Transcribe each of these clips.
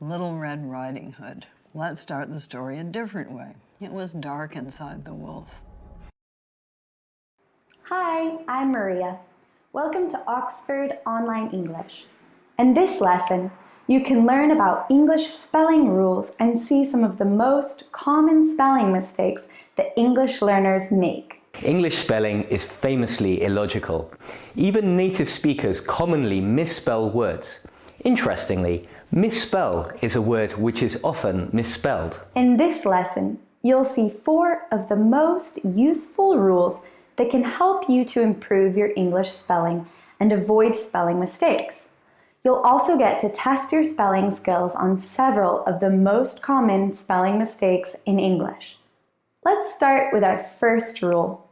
Little Red Riding Hood. Let's start the story a different way. It was dark inside the wolf. Hi, I'm Maria. Welcome to Oxford Online English. In this lesson, you can learn about English spelling rules and see some of the most common spelling mistakes that English learners make. English spelling is famously illogical. Even native speakers commonly misspell words. Interestingly, misspell is a word which is often misspelled. In this lesson, you'll see 4 of the most useful rules that can help you to improve your English spelling and avoid spelling mistakes. You'll also get to test your spelling skills on several of the most common spelling mistakes in English. Let's start with our first rule.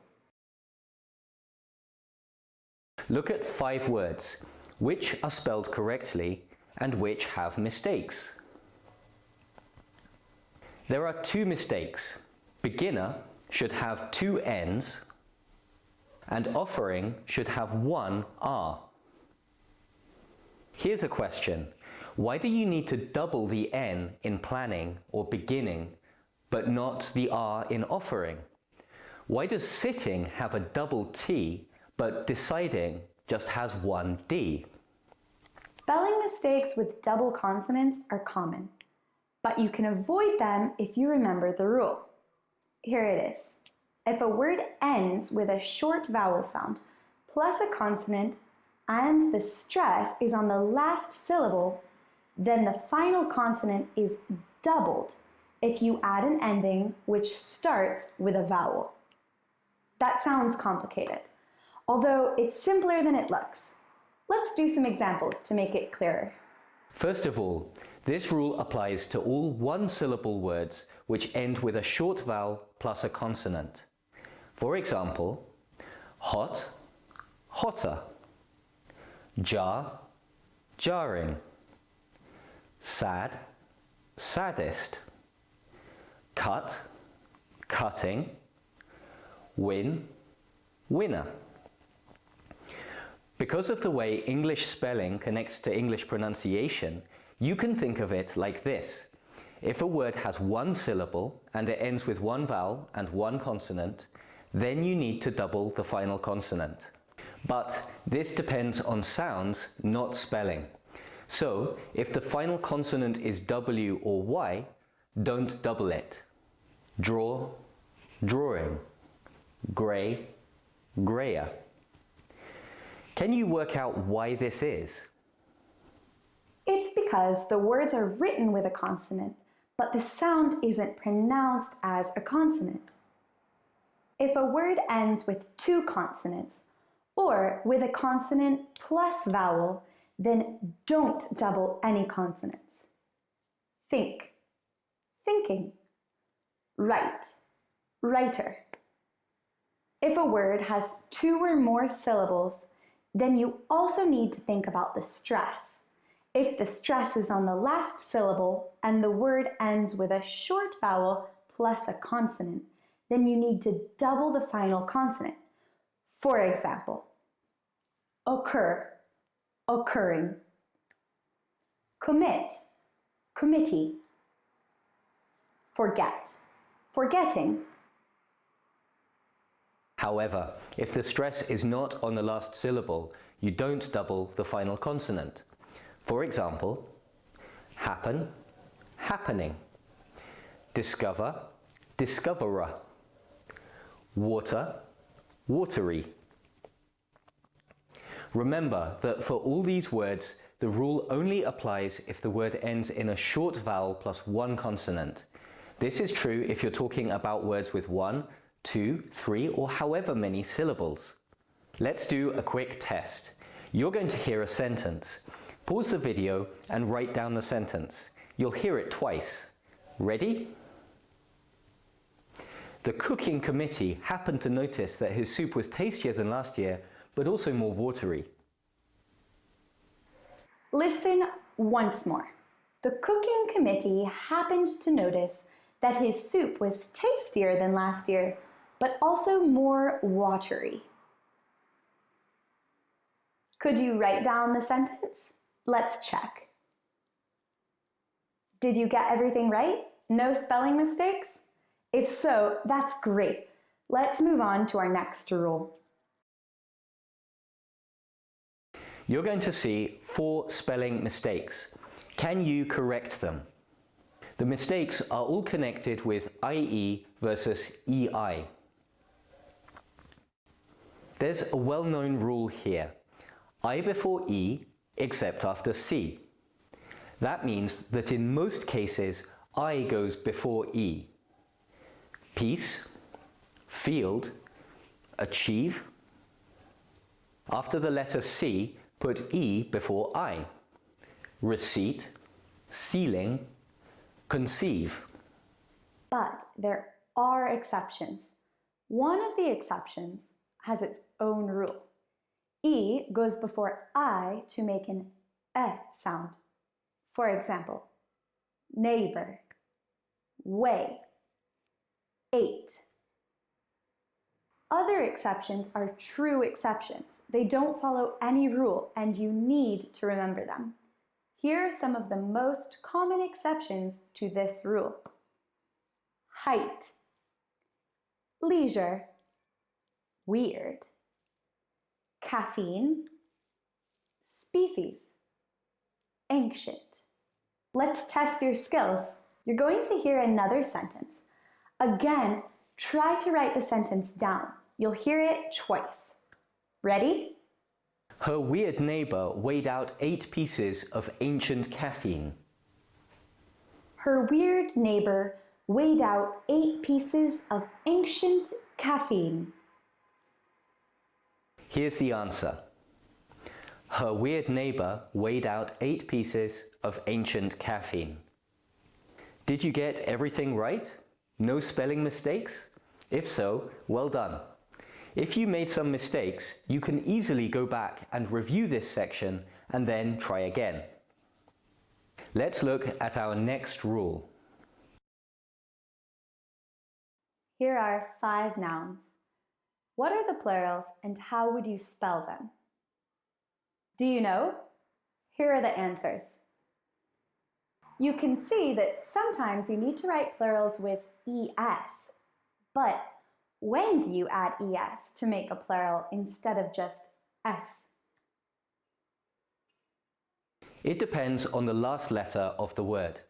Look at 5 words, which are spelled correctly and which have mistakes. There are 2 mistakes. Beginner should have 2 N's and offering should have 1 R. Here's a question. Why do you need to double the N in planning or beginning, but not the R in offering? Why does sitting have a double T, but deciding just has 1 D? Spelling mistakes with double consonants are common, but you can avoid them if you remember the rule. Here it is. If a word ends with a short vowel sound plus a consonant and the stress is on the last syllable, then the final consonant is doubled if you add an ending which starts with a vowel. That sounds complicated, although it's simpler than it looks. Let's do some examples to make it clearer. First of all, this rule applies to all one-syllable words which end with a short vowel plus a consonant. For example, hot, hotter, jar, jarring, sad, saddest, cut, cutting, win, winner. Because of the way English spelling connects to English pronunciation, you can think of it like this. If a word has 1 syllable and it ends with 1 vowel and 1 consonant, then you need to double the final consonant. But this depends on sounds, not spelling. So, if the final consonant is W or Y, don't double it. Draw, drawing, grey, greyer. Can you work out why this is? It's because the words are written with a consonant, but the sound isn't pronounced as a consonant. If a word ends with 2 consonants, or with a consonant plus vowel, then don't double any consonants. Think, thinking. Write, writer. If a word has 2 or more syllables, then you also need to think about the stress. If the stress is on the last syllable and the word ends with a short vowel plus a consonant, then you need to double the final consonant. For example, occur, occurring, commit, committee, forget, forgetting. However, if the stress is not on the last syllable, you don't double the final consonant. For example, happen, happening, discover, discoverer, water, watery. Remember that for all these words, the rule only applies if the word ends in a short vowel plus 1 consonant. This is true if you're talking about words with 1, 2, 3, or however many syllables. Let's do a quick test. You're going to hear a sentence. Pause the video and write down the sentence. You'll hear it twice. Ready? The cooking committee happened to notice that his soup was tastier than last year, but also more watery. Listen once more. The cooking committee happened to notice that his soup was tastier than last year, but also more watery. Could you write down the sentence? Let's check. Did you get everything right? No spelling mistakes? If so, that's great. Let's move on to our next rule. You're going to see 4 spelling mistakes. Can you correct them? The mistakes are all connected with IE versus EI. There's a well-known rule here. I before E, except after C. That means that in most cases, I goes before E. Peace, field, achieve. After the letter C, put E before I. Receipt, ceiling, conceive. But there are exceptions. One of the exceptions has its own rule. E goes before I to make an E sound. For example, neighbor, way, 8. Other exceptions are true exceptions. They don't follow any rule, and you need to remember them. Here are some of the most common exceptions to this rule. Height, leisure, weird, caffeine, species, ancient. Let's test your skills. You're going to hear another sentence. Again, try to write the sentence down. You'll hear it twice. Ready? Her weird neighbor weighed out 8 pieces of ancient caffeine. Her weird neighbor weighed out 8 pieces of ancient caffeine. Here's the answer. Her weird neighbor weighed out 8 pieces of ancient caffeine. Did you get everything right? No spelling mistakes? If so, well done. If you made some mistakes, you can easily go back and review this section and then try again. Let's look at our next rule. Here are 5 nouns. What are the plurals and how would you spell them? Do you know? Here are the answers. You can see that sometimes you need to write plurals with ES, but when do you add ES to make a plural instead of just S? It depends on the last letter of the word.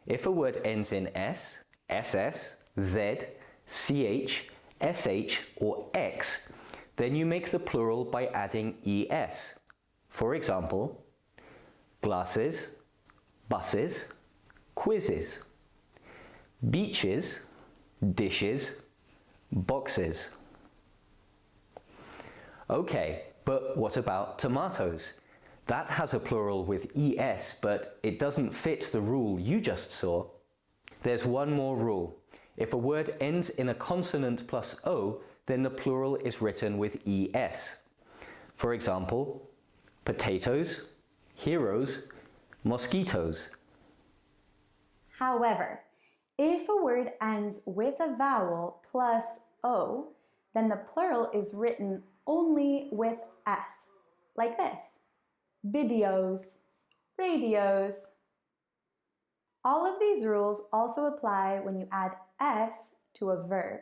If a word ends in S, SS, Z, CH, SH or X, then you make the plural by adding ES. For example, glasses, buses, quizzes, beaches, dishes, boxes. Okay, but what about tomatoes? That has a plural with ES, but it doesn't fit the rule you just saw. There's one more rule. If a word ends in a consonant plus O, then the plural is written with ES. For example, potatoes, heroes, mosquitoes. However, if a word ends with a vowel plus O, then the plural is written only with S, like this. Videos, radios. All of these rules also apply when you add S to a verb.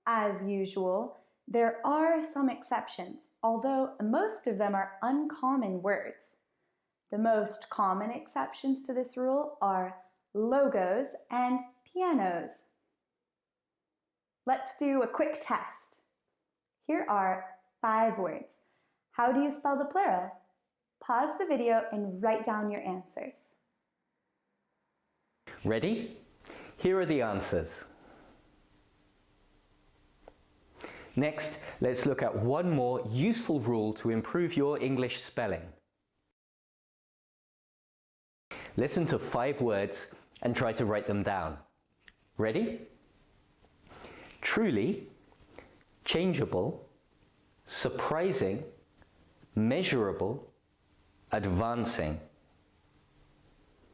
As usual, there are some exceptions, although most of them are uncommon words. The most common exceptions to this rule are logos and pianos. Let's do a quick test. Here are 5 words. How do you spell the plural? Pause the video and write down your answers. Ready? Here are the answers. Next, let's look at one more useful rule to improve your English spelling. Listen to 5 words and try to write them down. Ready? Truly, changeable, surprising, measurable, advancing.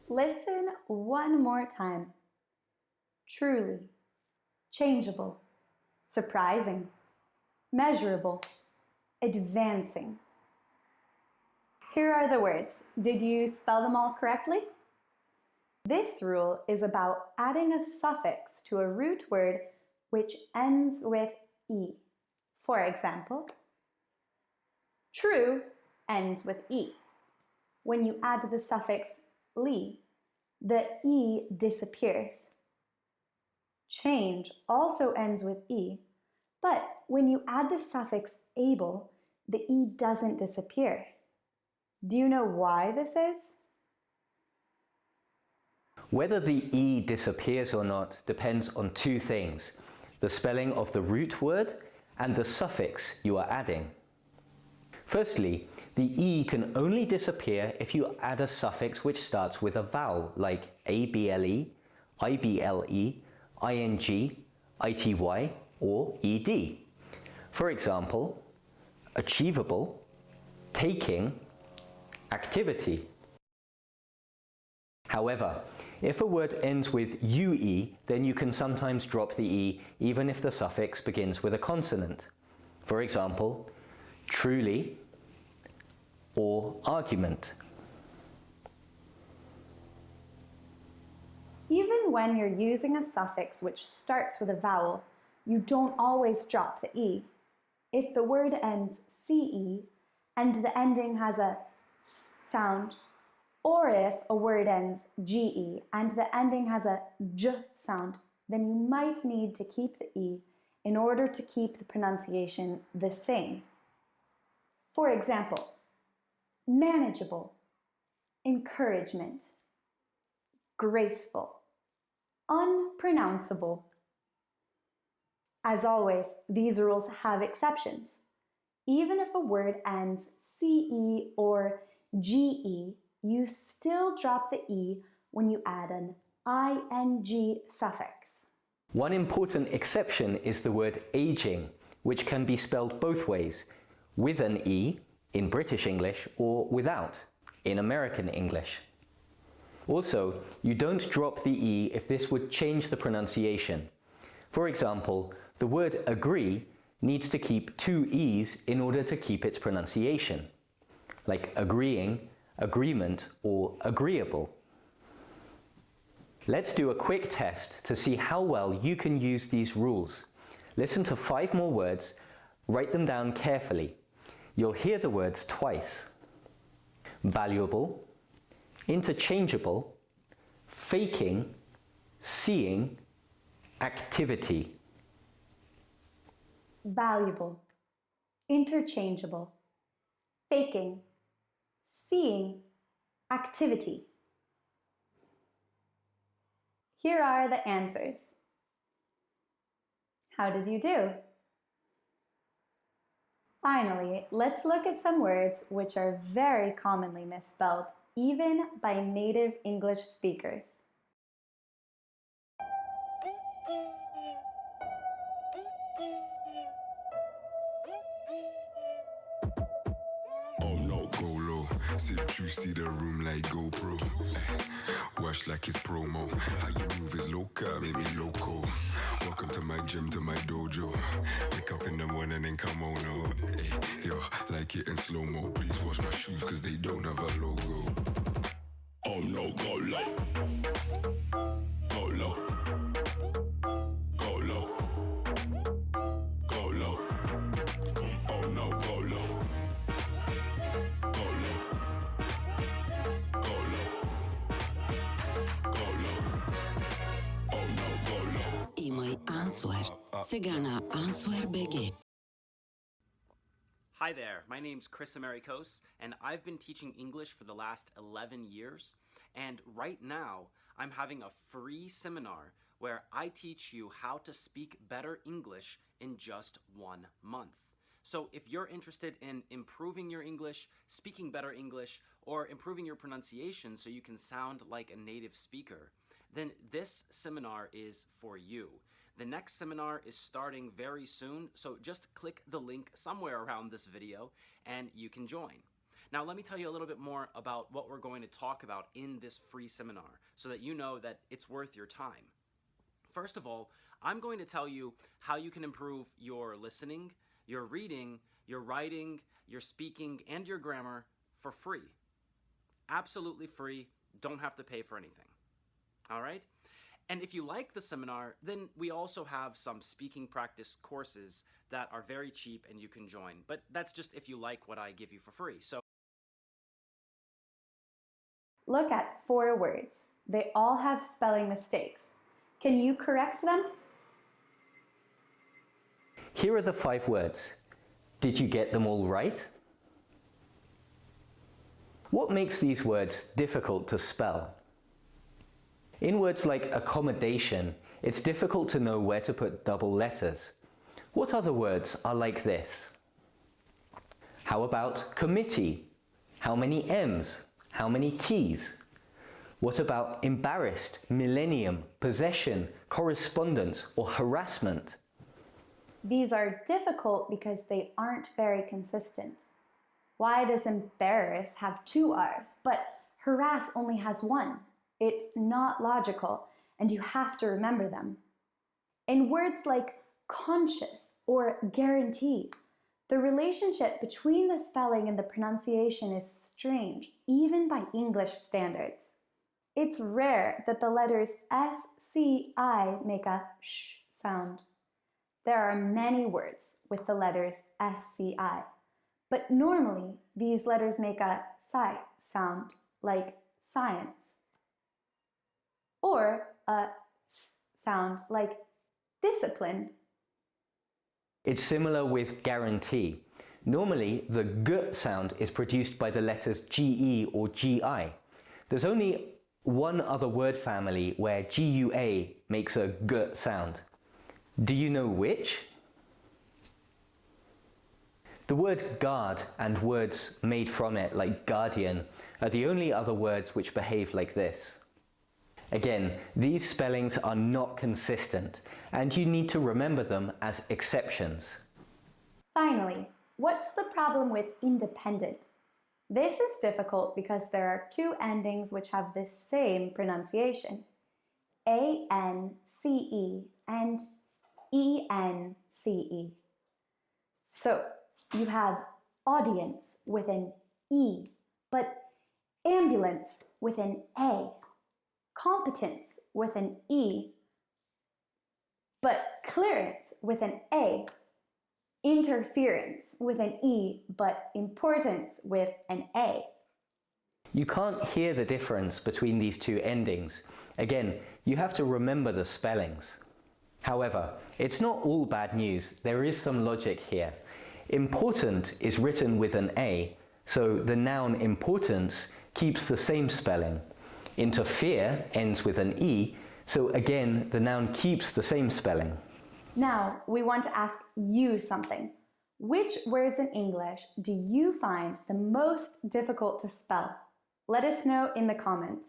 Listen one more time. Truly, changeable, surprising, measurable, advancing. Here are the words. Did you spell them all correctly? This rule is about adding a suffix to a root word which ends with E. For example, true ends with E. When you add the suffix "ly," the E disappears. Change also ends with E, but when you add the suffix able, the E doesn't disappear. Do you know why this is? Whether the E disappears or not depends on two things: the spelling of the root word and the suffix you are adding. Firstly, the E can only disappear if you add a suffix which starts with a vowel like able, ible, ing, ity, or ed. For example, achievable, taking, activity. However, if a word ends with ue, then you can sometimes drop the E even if the suffix begins with a consonant. For example, truly or argument. Even when you're using a suffix which starts with a vowel, you don't always drop the E. If the word ends ce and the ending has a s sound, or if a word ends ge and the ending has a j sound, then you might need to keep the E in order to keep the pronunciation the same. For example, manageable, encouragement, graceful, unpronounceable. As always, these rules have exceptions. Even if a word ends ce or ge, you still drop the E when you add an ing suffix. One important exception is the word aging, which can be spelled both ways, with an E in British English or without in American English. Also, you don't drop the E if this would change the pronunciation. For example, the word agree needs to keep two E's in order to keep its pronunciation, like agreeing, agreement, or agreeable. Let's do a quick test to see how well you can use these rules. Listen to 5 more words, write them down carefully. You'll hear the words twice. Valuable, interchangeable, faking, seeing, activity. Valuable, interchangeable, faking, seeing, activity. Here are the answers. How did you do? Finally, let's look at some words which are very commonly misspelled, even by native English speakers. Oh no, go low. Sip juicy the room like GoPro. Wash like it's promo. How you move is local, make me loco. Welcome to my gym, to my dojo. Wake up in the morning and come on, oh. Hey, yo, like it in slow-mo. Please wash my shoes cause they don't have a logo. Oh no, go low. Go low. Go low. Go low. Oh no, go low. Go low. Go low. Go low. Oh no, go low. Imaj answer. Cigana answer BG. Hi there, my name's Chris Americos, and I've been teaching English for the last 11 years. And right now, I'm having a free seminar where I teach you how to speak better English in just 1 month. So if you're interested in improving your English, speaking better English, or improving your pronunciation so you can sound like a native speaker, then this seminar is for you. The next seminar is starting very soon, so just click the link somewhere around this video and you can join. Now let me tell you a little bit more about what we're going to talk about in this free seminar so that you know that it's worth your time. First of all, I'm going to tell you how you can improve your listening, your reading, your writing, your speaking, and your grammar for free. Absolutely free, don't have to pay for anything. All right? And if you like the seminar, then we also have some speaking practice courses that are very cheap and you can join. But that's just if you like what I give you for free. So Look at 4 words. They all have spelling mistakes. Can you correct them? Here are the 5 words. Did you get them all right? What makes these words difficult to spell? In words like accommodation, it's difficult to know where to put double letters. What other words are like this? How about committee? How many M's? How many T's? What about embarrassed, millennium, possession, correspondence, or harassment? These are difficult because they aren't very consistent. Why does embarrass have 2 R's, but harass only has 1? It's not logical, and you have to remember them. In words like conscious or guarantee, the relationship between the spelling and the pronunciation is strange, even by English standards. It's rare that the letters SCI make a sh sound. There are many words with the letters SCI, but normally these letters make a psi sound, like science, or a s sound, like discipline. It's similar with guarantee. Normally, the g sound is produced by the letters GE or GI. There's only one other word family where GUA makes a g sound. Do you know which? The word guard and words made from it, like guardian, are the only other words which behave like this. Again, these spellings are not consistent, and you need to remember them as exceptions. Finally, what's the problem with independent? This is difficult because there are 2 endings which have the same pronunciation, A-N-C-E and E-N-C-E. So, you have audience with an E, but ambulance with an A, competence with an E, but clearance with an A, interference with an E, but importance with an A. You can't hear the difference between these 2 endings. Again, you have to remember the spellings. However, it's not all bad news. There is some logic here. Important is written with an A, so the noun importance keeps the same spelling. Interfere ends with an E, so again, the noun keeps the same spelling. Now, we want to ask you something. Which words in English do you find the most difficult to spell? Let us know in the comments.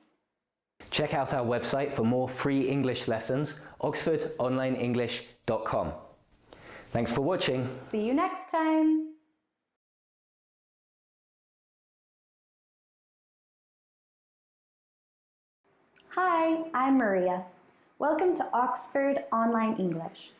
Check out our website for more free English lessons, oxfordonlineenglish.com. Thanks for watching. See you next time! Hi, I'm Maria. Welcome to Oxford Online English.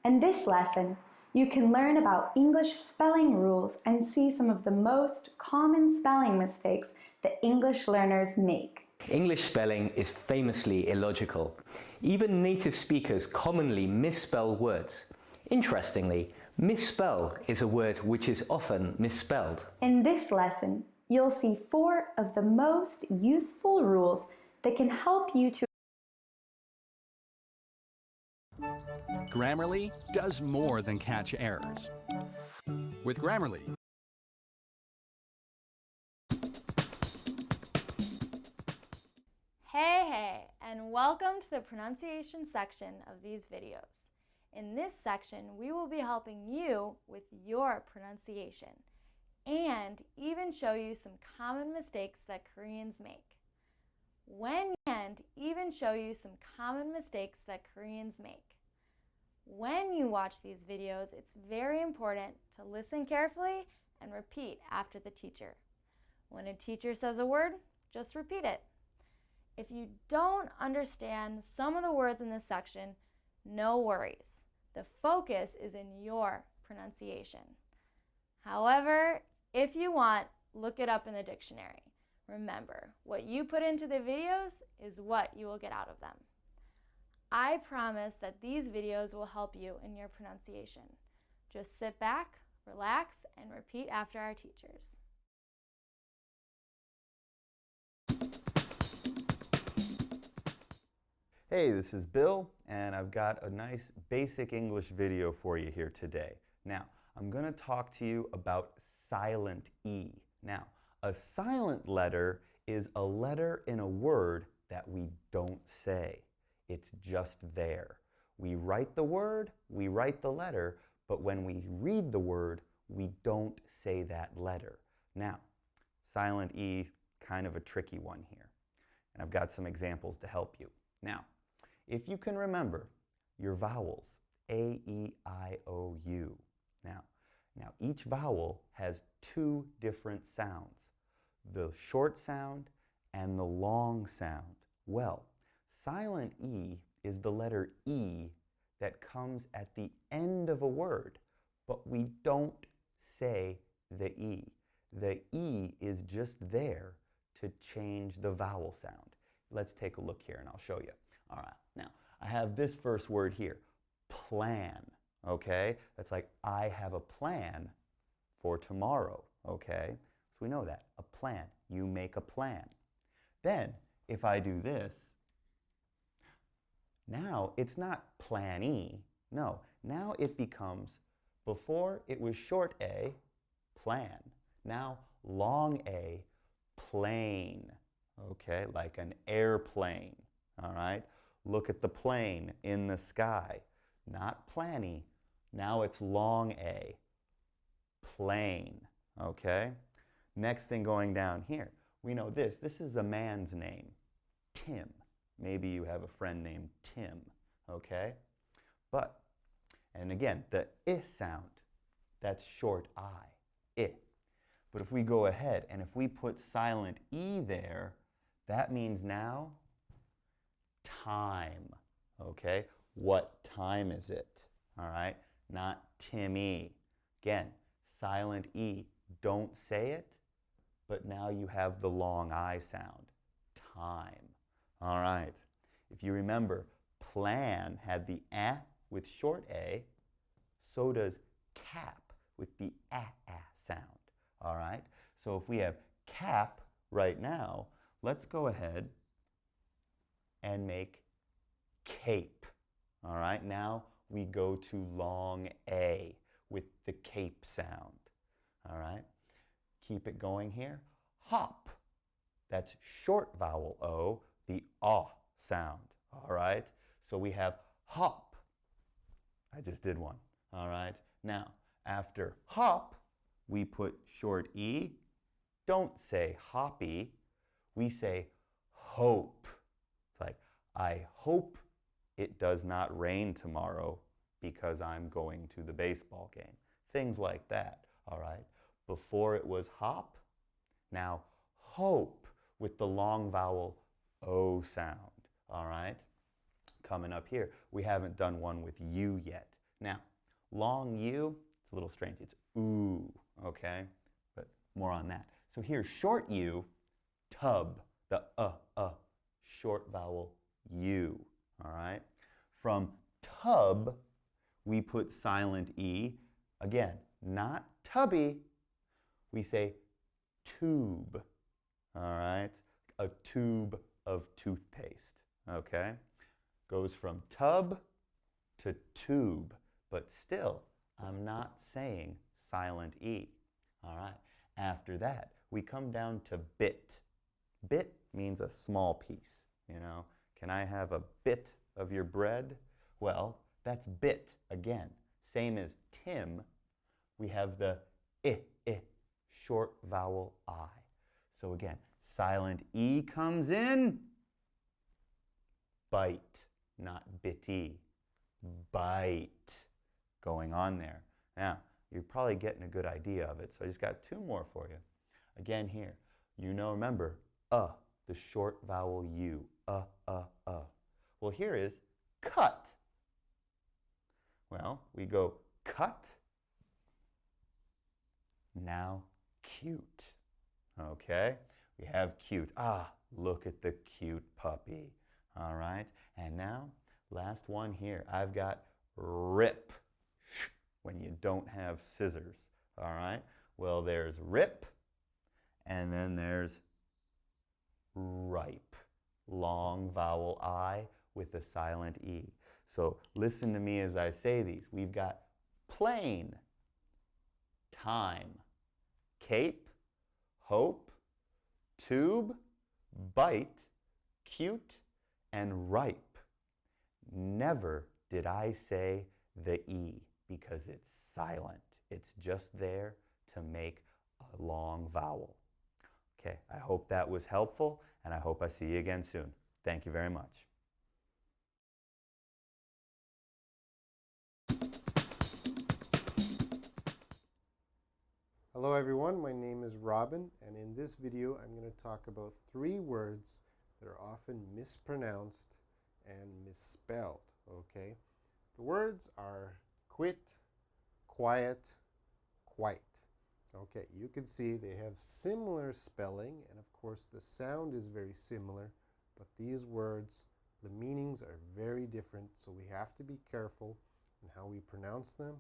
In this lesson, you can learn about English spelling rules and see some of the most common spelling mistakes that English learners make. English spelling is famously illogical. Even native speakers commonly misspell words. Interestingly, misspell is a word which is often misspelled. In this lesson, you'll see 4 of the most useful rules that can help you to Grammarly does more than catch errors. With Grammarly, Hey, and welcome to the pronunciation section of these videos. In this section, we will be helping you with your pronunciation and even show you some common mistakes that Koreans make. When you watch these videos, it's very important to listen carefully and repeat after the teacher. When a teacher says a word, just repeat it. If you don't understand some of the words in this section, no worries. The focus is in your pronunciation. However, if you want, look it up in the dictionary. Remember, what you put into the videos is what you will get out of them. I promise that these videos will help you in your pronunciation. Just sit back, relax, and repeat after our teachers. Hey, this is Bill, and I've got a nice basic English video for you here today. Now, I'm going to talk to you about silent E. Now, a silent letter is a letter in a word that we don't say. It's just there. We write the word, we write the letter, but when we read the word, we don't say that letter. Now, silent E, kind of a tricky one here. And I've got some examples to help you. Now, if you can remember your vowels, A, E, I, O, U. Now each vowel has two different sounds, the short sound and the long sound. Well, silent E is the letter E that comes at the end of a word, but we don't say the E. The E is just there to change the vowel sound. Let's take a look here and I'll show you. All right, now I have this first word here, plan, okay? That's like, I have a plan for tomorrow, okay? So we know that, a plan, you make a plan. Then, if I do this, now it's not plan-y, no, now it becomes, before it was short A, plan, now long A, plane, okay, like an airplane, all right? Look at the plane in the sky. Not planny. Now it's long A. Plane. Okay? Next thing going down here. We know this. This is a man's name. Tim. Maybe you have a friend named Tim. Okay? But, and again, the I sound, that's short I. I. But if we go ahead and if we put silent E there, that means now time, okay? What time is it? All right, not Timmy. Again, silent E, don't say it, but now you have the long I sound, time. All right, if you remember, plan had the A with short A, so does cap with the A sound. All right, so if we have cap right now, let's go ahead and make cape. All right, now we go to long A with the cape sound. All right, keep it going here. Hop, that's short vowel O, the ah sound. All right, so we have hop. I just did one. All right, now after hop, we put short E. Don't say hoppy, we say hope. It's like, I hope it does not rain tomorrow because I'm going to the baseball game. Things like that, all right? Before it was hop, now hope with the long vowel O sound, all right? Coming up here, we haven't done one with U yet. Now, long U, it's a little strange. It's ooh, okay? But more on that. So here's short U, tub, the short vowel U, all right? From tub, we put silent E. Again, not tubby, we say tube, all right? A tube of toothpaste, okay? Goes from tub to tube, but still, I'm not saying silent E, all right? After that, we come down to bit. Bit means a small piece, you know? Can I have a bit of your bread? Well, that's bit again. Same as Tim, we have the I, short vowel I. So again, silent E comes in, bite, not bitty, bite going on there. Now, you're probably getting a good idea of it, so I just got two more for you. Again here, you know, remember, the short vowel U, Well, here is cut. Well, we go cut, now cute, okay? We We have cute. Ah, look at the cute puppy. All right. And now, last one here. I've got rip when you don't have scissors. All right. Well, there's rip, and then there's ripe. Long vowel I with a silent E. So listen to me as I say these. We've got plain, time, cape, hope, tube, bite, cute, and ripe. Never did I say the E because it's silent. It's just there to make a long vowel. Okay, I hope that was helpful, and I hope I see you again soon. Thank you very much. Hello everyone, my name is Robin, and in this video I'm going to talk about 3 words that are often mispronounced and misspelled, okay? The words are quit, quiet, quite. Okay, you can see they have similar spelling, and of course the sound is very similar, but these words, the meanings are very different, so we have to be careful in how we pronounce them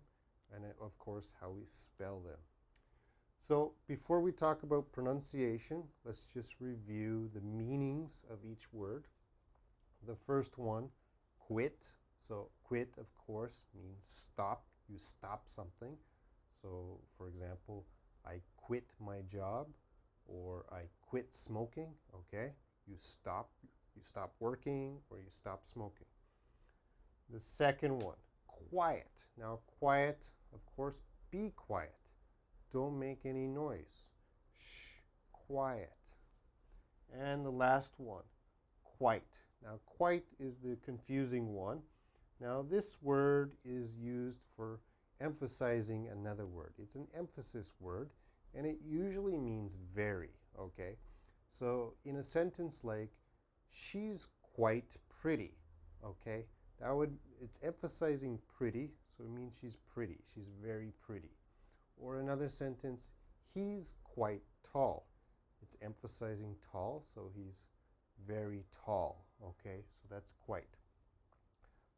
and of course how we spell them. So before we talk about pronunciation, let's just review the meanings of each word. The first one, quit. So quit, of course, means stop. You stop something. So for example, I quit my job, or I quit smoking, okay? You stop working, or you stop smoking. The second one, quiet. Now quiet, of course, be quiet. Don't make any noise. Shh, quiet. And the last one, quite. Now quite is the confusing one. Now this word is used for emphasizing another word. It's an emphasis word, and it usually means very, okay? So in a sentence like, she's quite pretty, okay? It's emphasizing pretty, so it means she's pretty. She's very pretty. Or another sentence, he's quite tall. It's emphasizing tall, so he's very tall, okay? So that's quite.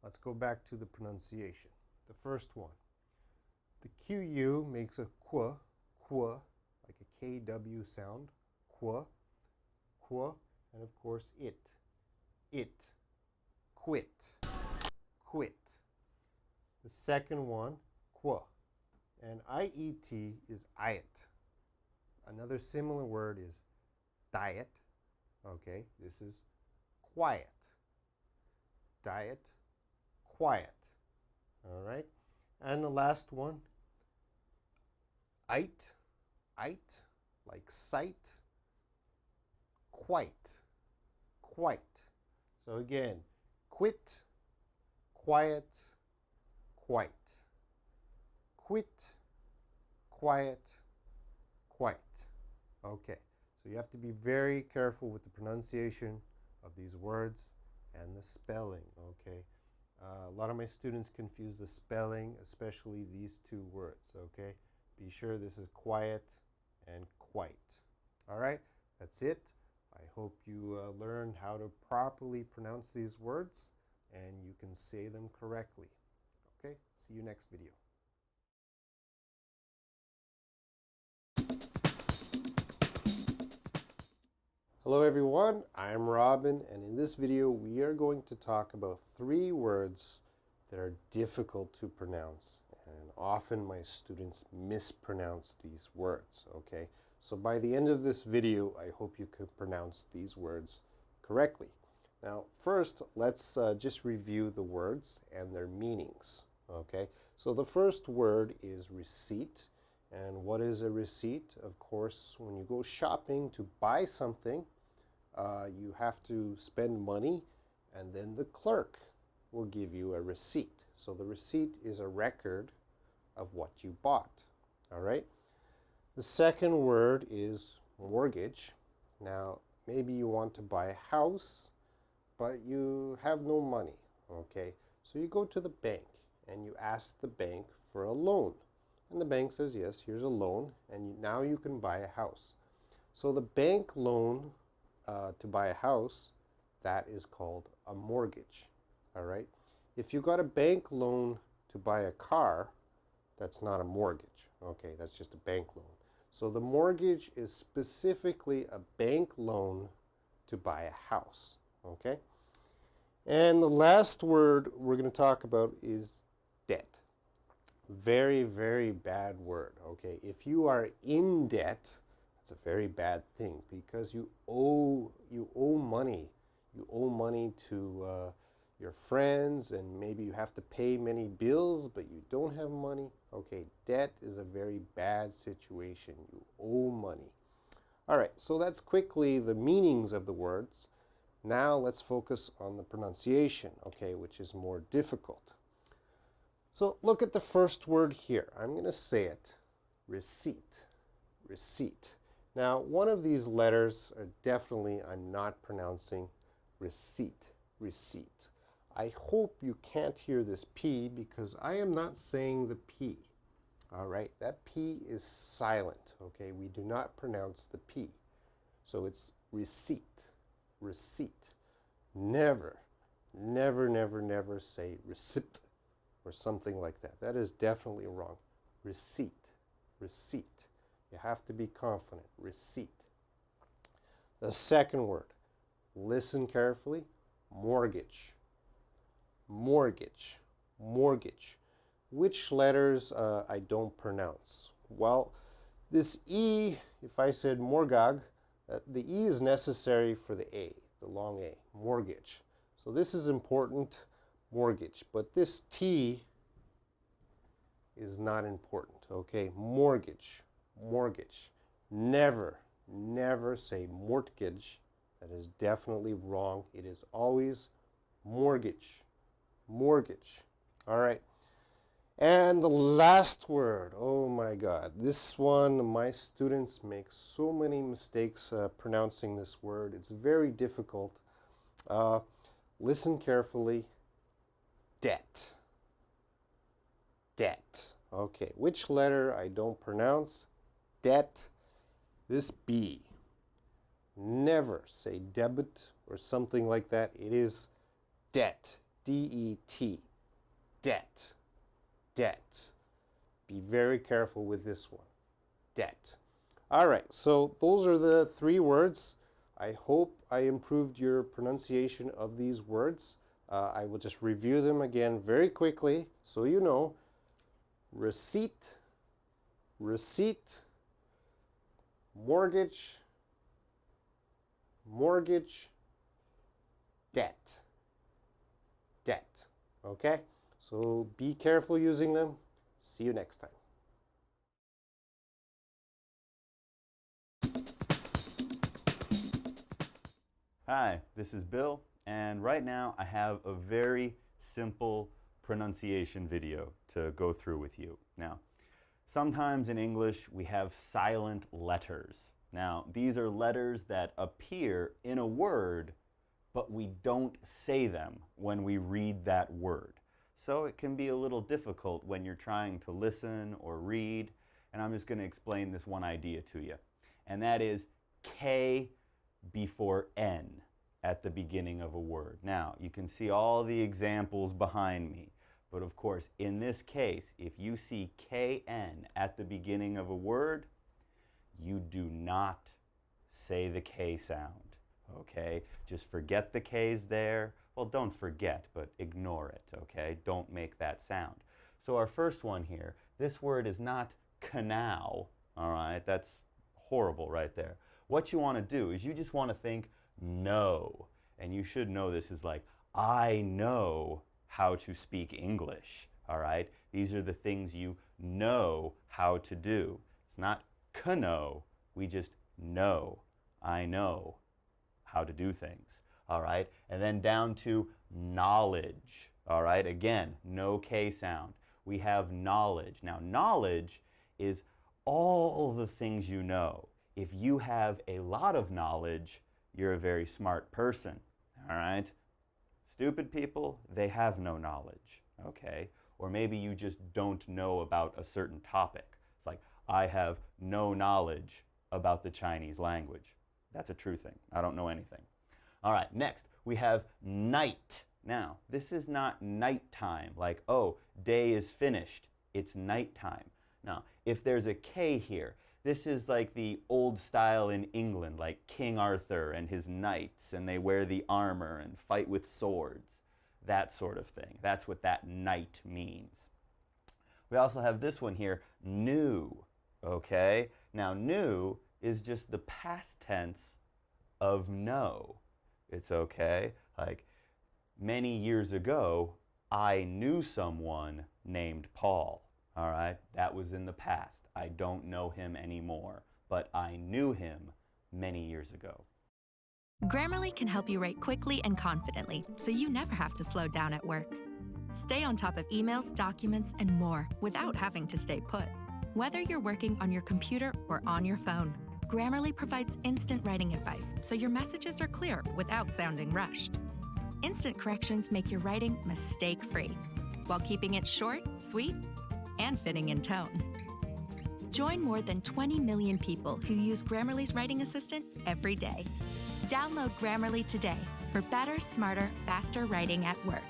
Let's go back to the pronunciation. The first one. The QU makes a qu, like a KW sound, qu, and of course it, quit, quit. The second one, qu, and IET is iet. Another similar word is diet, okay? This is quiet, diet, quiet, all right? And the last one, ite, like sight, quite. So again, quit, quiet, quite. Quit, quiet, quite. Okay, so you have to be very careful with the pronunciation of these words and the spelling, okay? A lot of my students confuse the spelling, especially these 2 words, okay? Be sure this is quiet and quite. All right, that's it. I hope you learned how to properly pronounce these words and you can say them correctly. Okay, see you next video. Hello everyone, I'm Robin, and in this video we are going to talk about 3 words that are difficult to pronounce, and often my students mispronounce these words, okay? So by the end of this video, I hope you can pronounce these words correctly. Now first, let's just review the words and their meanings, okay? So the first word is receipt, and what is a receipt? Of course, when you go shopping to buy something, you have to spend money, and then the clerk will give you a receipt. So the receipt is a record of what you bought, all right? The second word is mortgage. Now, maybe you want to buy a house, but you have no money, okay? So you go to the bank, and you ask the bank for a loan. And the bank says, yes, here's a loan, and now you can buy a house. So the bank loan to buy a house, that is called a mortgage. All right. If you got a bank loan to buy a car, that's not a mortgage. Okay, that's just a bank loan. So the mortgage is specifically a bank loan to buy a house. Okay. And the last word we're going to talk about is debt. Very, very bad word. Okay. If you are in debt, it's a very bad thing because you owe money. You owe money to your friends, and maybe you have to pay many bills, but you don't have money. Okay, debt is a very bad situation. You owe money. All right, so that's quickly the meanings of the words. Now let's focus on the pronunciation, okay, which is more difficult. So look at the first word here. I'm going to say it. Receipt. Receipt. Now, one of these letters are definitely I'm not pronouncing receipt. Receipt. I hope you can't hear this P because I am not saying the P. All right, that P is silent. Okay, we do not pronounce the P. So it's receipt. Receipt. Never, never, never, never say receipt or something like that. That is definitely wrong. Receipt. Receipt. You have to be confident. Receipt. The second word, listen carefully, mortgage. Mortgage. Mortgage. Which letters I don't pronounce? Well, this E, if I said morgag, the E is necessary for the A, the long A, mortgage. So this is important, mortgage. But this T is not important, okay? Mortgage. Mortgage. Never, never say mortgage. That is definitely wrong. It is always mortgage. Mortgage. All right. And the last word, oh my God, this one, my students make so many mistakes pronouncing this word. It's very difficult. Listen carefully. Debt. Debt. Okay, which letter I don't pronounce? Debt. This B. Never say debit or something like that. It is debt. D-E-T. Debt. Debt. Be very careful with this one. Debt. All right, so those are the three words. I hope I improved your pronunciation of these words. I will just review them again very quickly so you know. Receipt, receipt, mortgage, mortgage, debt. Debt. Okay? So be careful using them. See you next time. Hi, this is Bill, and right now I have a very simple pronunciation video to go through with you. Now, sometimes in English we have silent letters. Now, these are letters that appear in a word, but we don't say them when we read that word. So it can be a little difficult when you're trying to listen or read, and I'm just going to explain this one idea to you. And that is K before N at the beginning of a word. Now, you can see all the examples behind me, but of course, in this case, if you see KN at the beginning of a word, you do not say the K sound, okay? Just forget the K's there. Well, don't forget, but ignore it, okay? Don't make that sound. So our first one here, this word is not canal, all right? That's horrible right there. What you want to do is you just want to think know, and you should know this is like, I know how to speak English, all right? These are the things you know how to do. It's not know, we just know. I know how to do things, all right? And then down to knowledge, all right? Again, no K sound. We have knowledge. Now, knowledge is all the things you know. If you have a lot of knowledge, you're a very smart person, all right? Stupid people, they have no knowledge, okay? Or maybe you just don't know about a certain topic. It's like, I have no knowledge about the Chinese language. That's a true thing. I don't know anything. All right, next we have night. Now, this is not nighttime, like, oh, day is finished. It's nighttime. Now, if there's a K here, this is like the old style in England, like King Arthur and his knights, and they wear the armor and fight with swords. That sort of thing. That's what that night means. We also have this one here, new, okay? Now, new is just the past tense of know. It's okay, like, many years ago, I knew someone named Paul, all right? That was in the past. I don't know him anymore, but I knew him many years ago. Grammarly can help you write quickly and confidently, so you never have to slow down at work. Stay on top of emails, documents, and more without having to stay put. Whether you're working on your computer or on your phone, Grammarly provides instant writing advice, so your messages are clear without sounding rushed. Instant corrections make your writing mistake-free, while keeping it short, sweet, and fitting in tone. Join more than 20 million people who use Grammarly's writing assistant every day. Download Grammarly today for better, smarter, faster writing at work.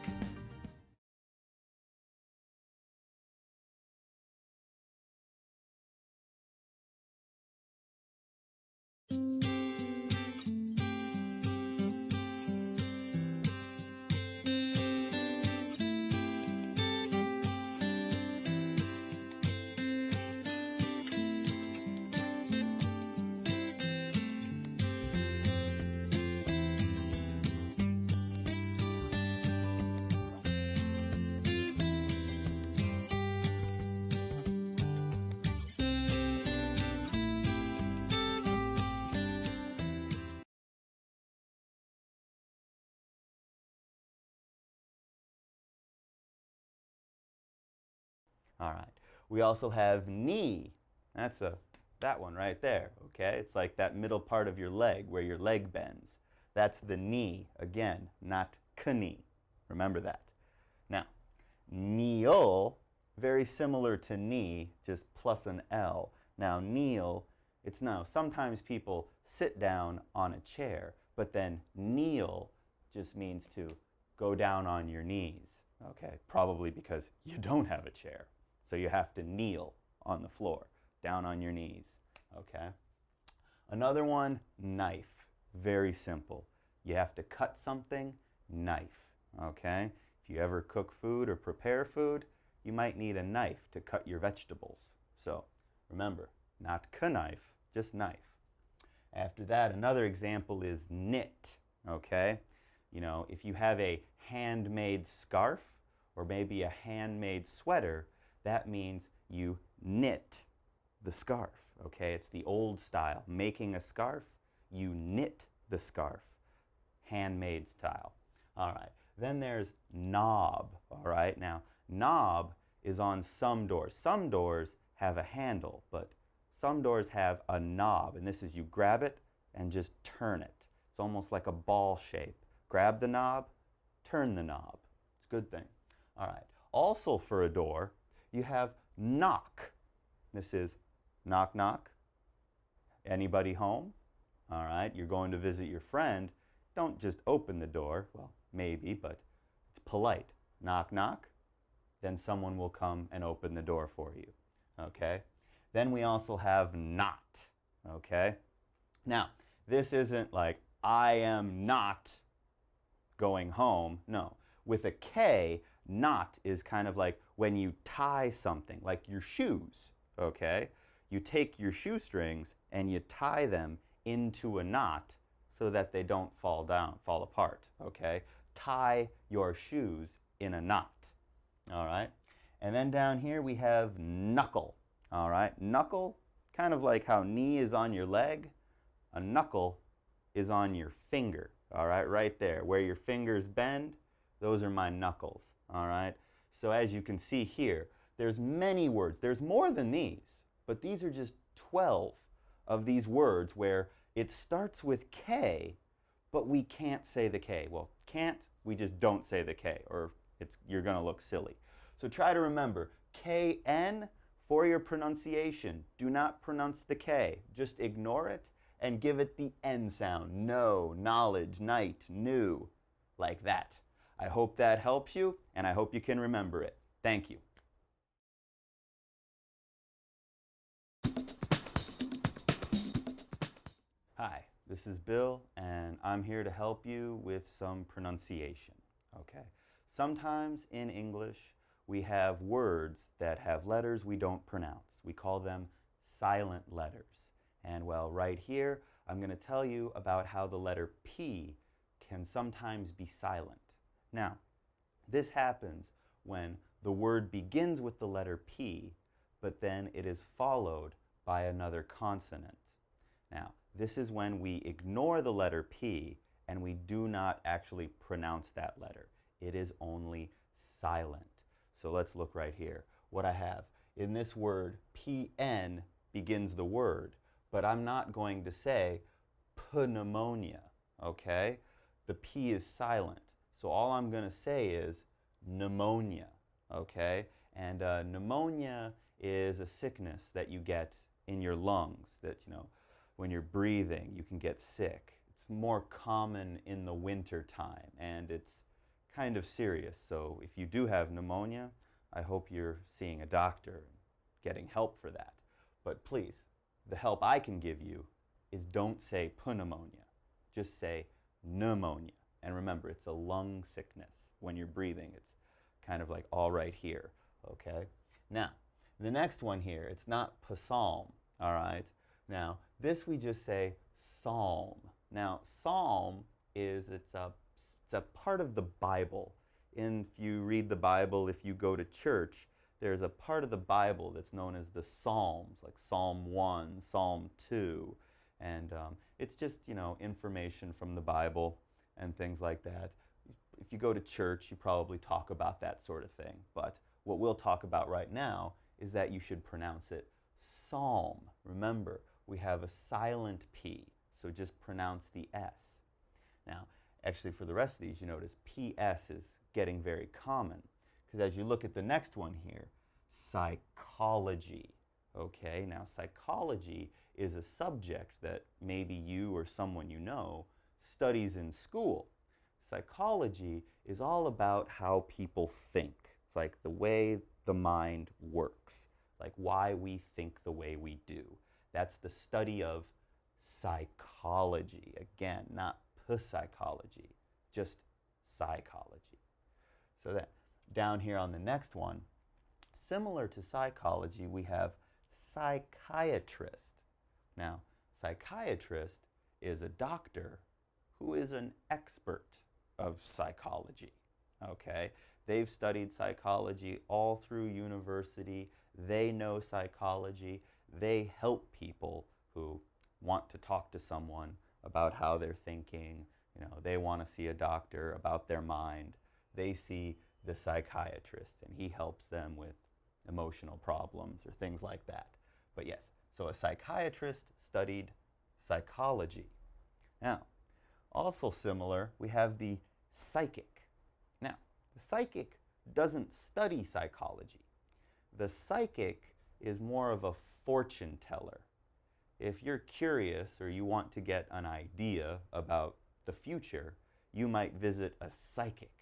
All right. We also have knee. That's that one right there, okay? It's like that middle part of your leg where your leg bends. That's the knee, again, not knee. Remember that. Now, kneel, very similar to knee, just plus an L. Now, kneel, it's now, sometimes people sit down on a chair, but then kneel just means to go down on your knees, okay? Probably because you don't have a chair. So you have to kneel on the floor, down on your knees, okay? Another one, knife, very simple. You have to cut something, knife, okay? If you ever cook food or prepare food, you might need a knife to cut your vegetables. So remember, not knife, just knife. After that, another example is knit, okay? You know, if you have a handmade scarf or maybe a handmade sweater, that means you knit the scarf, okay? It's the old style. Making a scarf, you knit the scarf. Handmade style. All right. Then there's knob, all right? Now, knob is on some doors. Some doors have a handle, but some doors have a knob, and this is you grab it and just turn it. It's almost like a ball shape. Grab the knob, turn the knob. It's a good thing. All right. Also for a door, you have knock. This is knock, knock. Anybody home? All right, you're going to visit your friend. Don't just open the door. Well, maybe, but it's polite. Knock, knock. Then someone will come and open the door for you. Okay? Then we also have not. Okay? Now, this isn't like, I am not going home. No. With a K, not is kind of like when you tie something, like your shoes, okay? You take your shoestrings and you tie them into a knot so that they don't fall apart, okay? Tie your shoes in a knot, all right? And then down here we have knuckle, all right? Knuckle, kind of like how knee is on your leg, a knuckle is on your finger, all right? Right there, where your fingers bend, those are my knuckles, all right? So as you can see here, there's many words. There's more than these, but these are just 12 of these words where it starts with K, but we can't say the K. Well, can't, we just don't say the K, or you're going to look silly. So try to remember, KN for your pronunciation, do not pronounce the K. Just ignore it and give it the N sound. Know, knowledge, night, new, like that. I hope that helps you, and I hope you can remember it. Thank you. Hi, this is Bill, and I'm here to help you with some pronunciation. Okay. Sometimes in English, we have words that have letters we don't pronounce. We call them silent letters. And well, right here, I'm going to tell you about how the letter P can sometimes be silent. Now, this happens when the word begins with the letter P, but then it is followed by another consonant. Now, this is when we ignore the letter P and we do not actually pronounce that letter. It is only silent. So let's look right here. What I have in this word, PN begins the word, but I'm not going to say pneumonia, okay? The P is silent. So all I'm going to say is pneumonia, okay? And pneumonia is a sickness that you get in your lungs that, when you're breathing, you can get sick. It's more common in the winter time, and it's kind of serious. So if you do have pneumonia, I hope you're seeing a doctor and getting help for that. But please, the help I can give you is don't say pneumonia. Just say pneumonia. And remember, it's a lung sickness. When you're breathing, it's kind of like all right here, okay? Now, the next one here, it's not psalm, all right? Now, this we just say psalm. Now, psalm is, it's a part of the Bible. If you read the Bible, if you go to church, there's a part of the Bible that's known as the Psalms, like Psalm 1, Psalm 2, and it's just, information from the Bible and things like that. If you go to church, you probably talk about that sort of thing, but what we'll talk about right now is that you should pronounce it psalm. Remember, we have a silent P, so just pronounce the S. Now, actually for the rest of these, you notice PS is getting very common, because as you look at the next one here, psychology. Okay, now psychology is a subject that maybe you or someone you know studies in school. Psychology is all about how people think. It's like the way the mind works, like why we think the way we do. That's the study of psychology. Again, not psychology, just psychology. So that down here on the next one, similar to psychology, we have psychiatrist. Now, psychiatrist is a doctor who is an expert of psychology, okay? They've studied psychology all through university. They know psychology. They help people who want to talk to someone about how they're thinking. They want to see a doctor about their mind. They see the psychiatrist, and he helps them with emotional problems or things like that. But yes, so a psychiatrist studied psychology. Now, also similar, we have the psychic. Now, the psychic doesn't study psychology. The psychic is more of a fortune teller. If you're curious or you want to get an idea about the future, you might visit a psychic.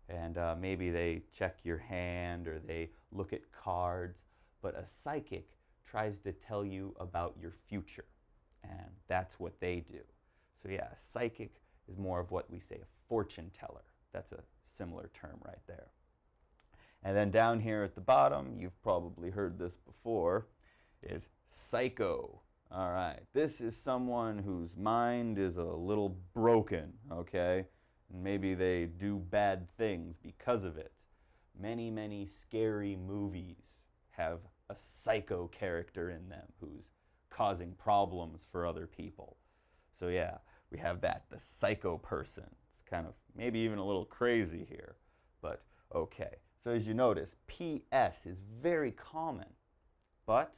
And maybe they check your hand or they look at cards, but a psychic tries to tell you about your future, and that's what they do. So yeah, a psychic is more of what we say a fortune teller. That's a similar term right there. And then down here at the bottom, you've probably heard this before, is psycho. All right, this is someone whose mind is a little broken, okay? And maybe they do bad things because of it. Many, many scary movies have a psycho character in them who's causing problems for other people. So yeah, we have that, the psycho person. It's kind of maybe even a little crazy here, but okay. So as you notice, PS is very common, but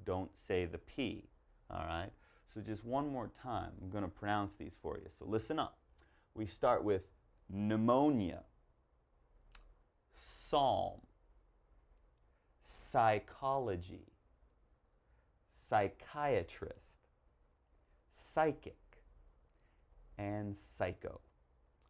don't say the P, all right? So just one more time, I'm going to pronounce these for you. So listen up. We start with pneumonia, psalm, psychology, psychiatrist, psychic, and psycho.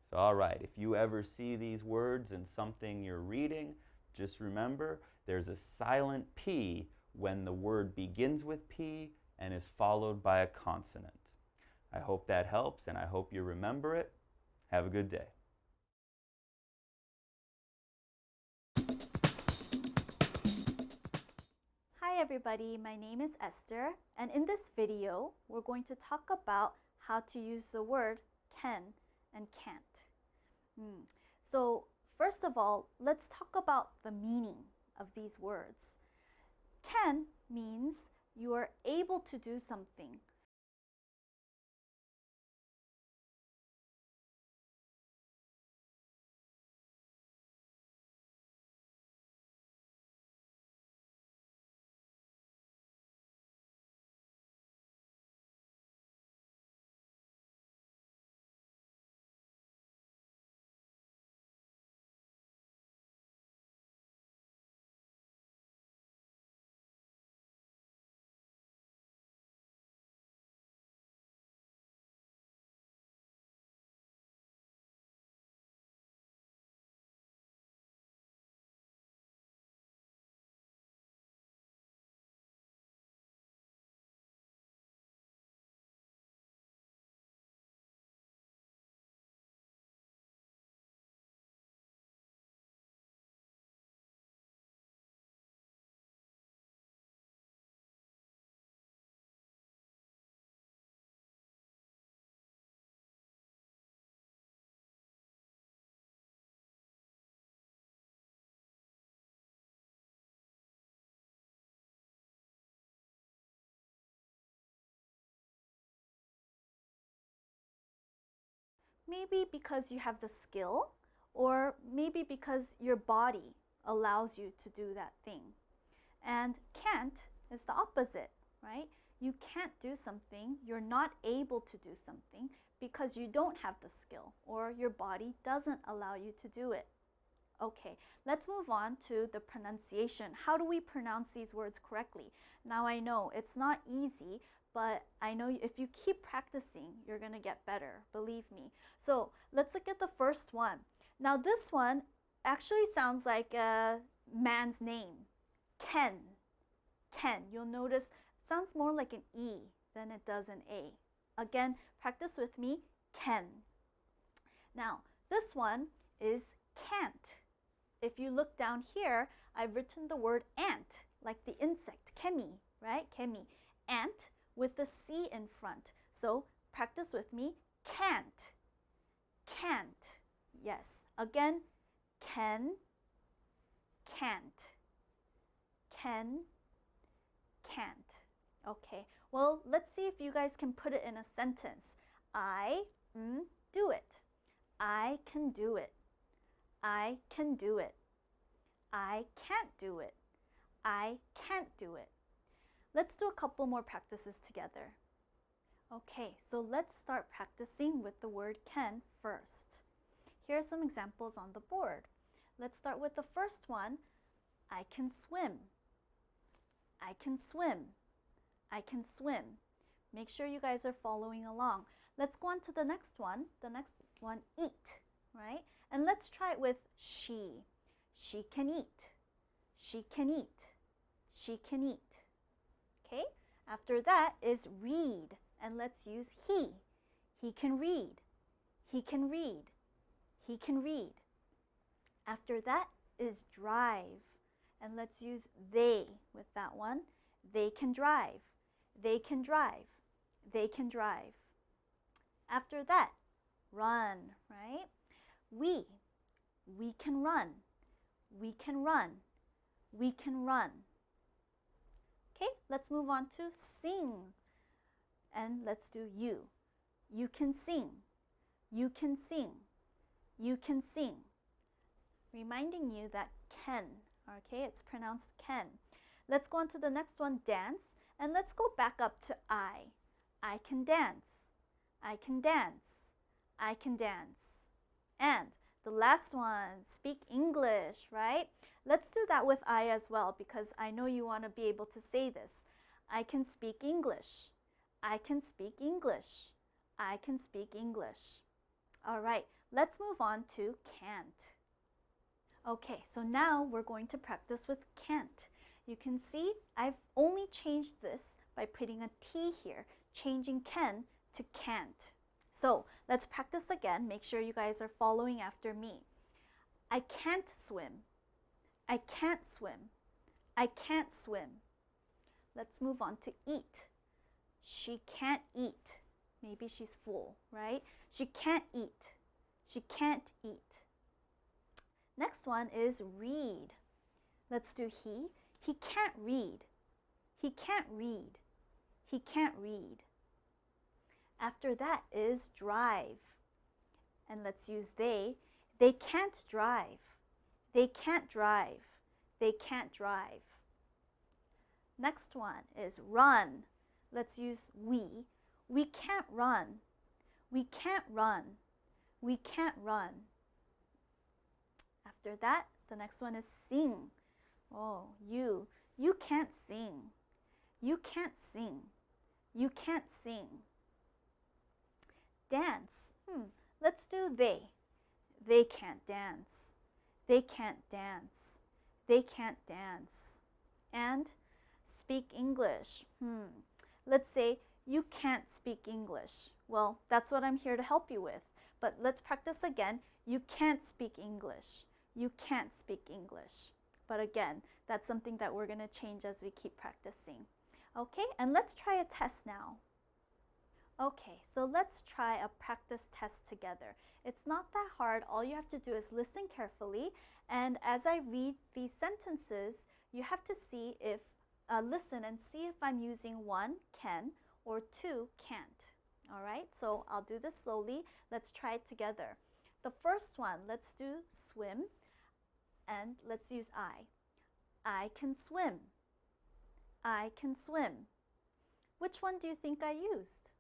So, all right, if you ever see these words in something you're reading, just remember there's a silent P when the word begins with P and is followed by a consonant. I hope that helps, and I hope you remember it. Have a good day. Hi everybody, my name is Esther, and in this video, we're going to talk about how to use the word can and can't. So first of all, let's talk about the meaning of these words. Can means you are able to do something. Maybe because you have the skill, or maybe because your body allows you to do that thing. And can't is the opposite, right? You can't do something, you're not able to do something because you don't have the skill or your body doesn't allow you to do it. Okay, let's move on to the pronunciation. How do we pronounce these words correctly? Now I know it's not easy, but I know if you keep practicing, you're gonna get better, believe me. So let's look at the first one. Now this one actually sounds like a man's name, Ken. Ken, you'll notice it sounds more like an E than it does an A. Again, practice with me, Ken. Now this one is can't. If you look down here, I've written the word ant, like the insect, kemi, right? Kemi, ant with the C in front. So practice with me, can't. Can't. Yes. Again, can, can't. Can, can't. Okay. Well, let's see if you guys can put it in a sentence. I do it. I can do it. I can do it. I can't do it. I can't do it. Let's do a couple more practices together. Okay, so let's start practicing with the word can first. Here are some examples on the board. Let's start with the first one. I can swim. I can swim. I can swim. Make sure you guys are following along. Let's go on to the next one. The next one, eat, right? And let's try it with she. She can eat. She can eat. She can eat. Okay? After that is read. And let's use he. He can read. He can read. He can read. After that is drive. And let's use they with that one. They can drive. They can drive. They can drive. After that, run, right? We can run. We can run. We can run. Okay, let's move on to sing. And let's do you. You can sing. You can sing. You can sing. Reminding you that can, okay, it's pronounced can. Let's go on to the next one, dance. And let's go back up to I. I can dance. I can dance. I can dance. And The last one, speak English, right? Let's do that with I as well, because I know you want to be able to say this. I can speak English. I can speak English. I can speak English. All right, let's move on to can't. Okay, so now we're going to practice with can't. You can see I've only changed this by putting a T here, changing can to can't. So let's practice again. Make sure you guys are following after me. I can't swim. I can't swim. I can't swim. Let's move on to eat. She can't eat. Maybe she's full, right? She can't eat. She can't eat. Next one is read. Let's do he. He can't read. He can't read. He can't read. After that is drive. And let's use they. They can't drive. They can't drive. They can't drive. Next one is run. Let's use we. We can't run. We can't run. We can't run. After that, the next one is sing. Oh, you can't sing. You can't sing. You can't sing. Dance. Let's do they. They can't dance. They can't dance. They can't dance. And speak English. Let's say you can't speak English. Well, that's what I'm here to help you with. But let's practice again. You can't speak English. You can't speak English. But again, that's something that we're going to change as we keep practicing. Okay, and let's try a test now. Okay, so let's try a practice test together. It's not that hard. All you have to do is listen carefully, and as I read these sentences, you have to see if, listen and see if I'm using one, can, or two, can't. All right, so I'll do this slowly. Let's try it together. The first one, let's do swim, and let's use I. I can swim. I can swim. Which one do you think I used?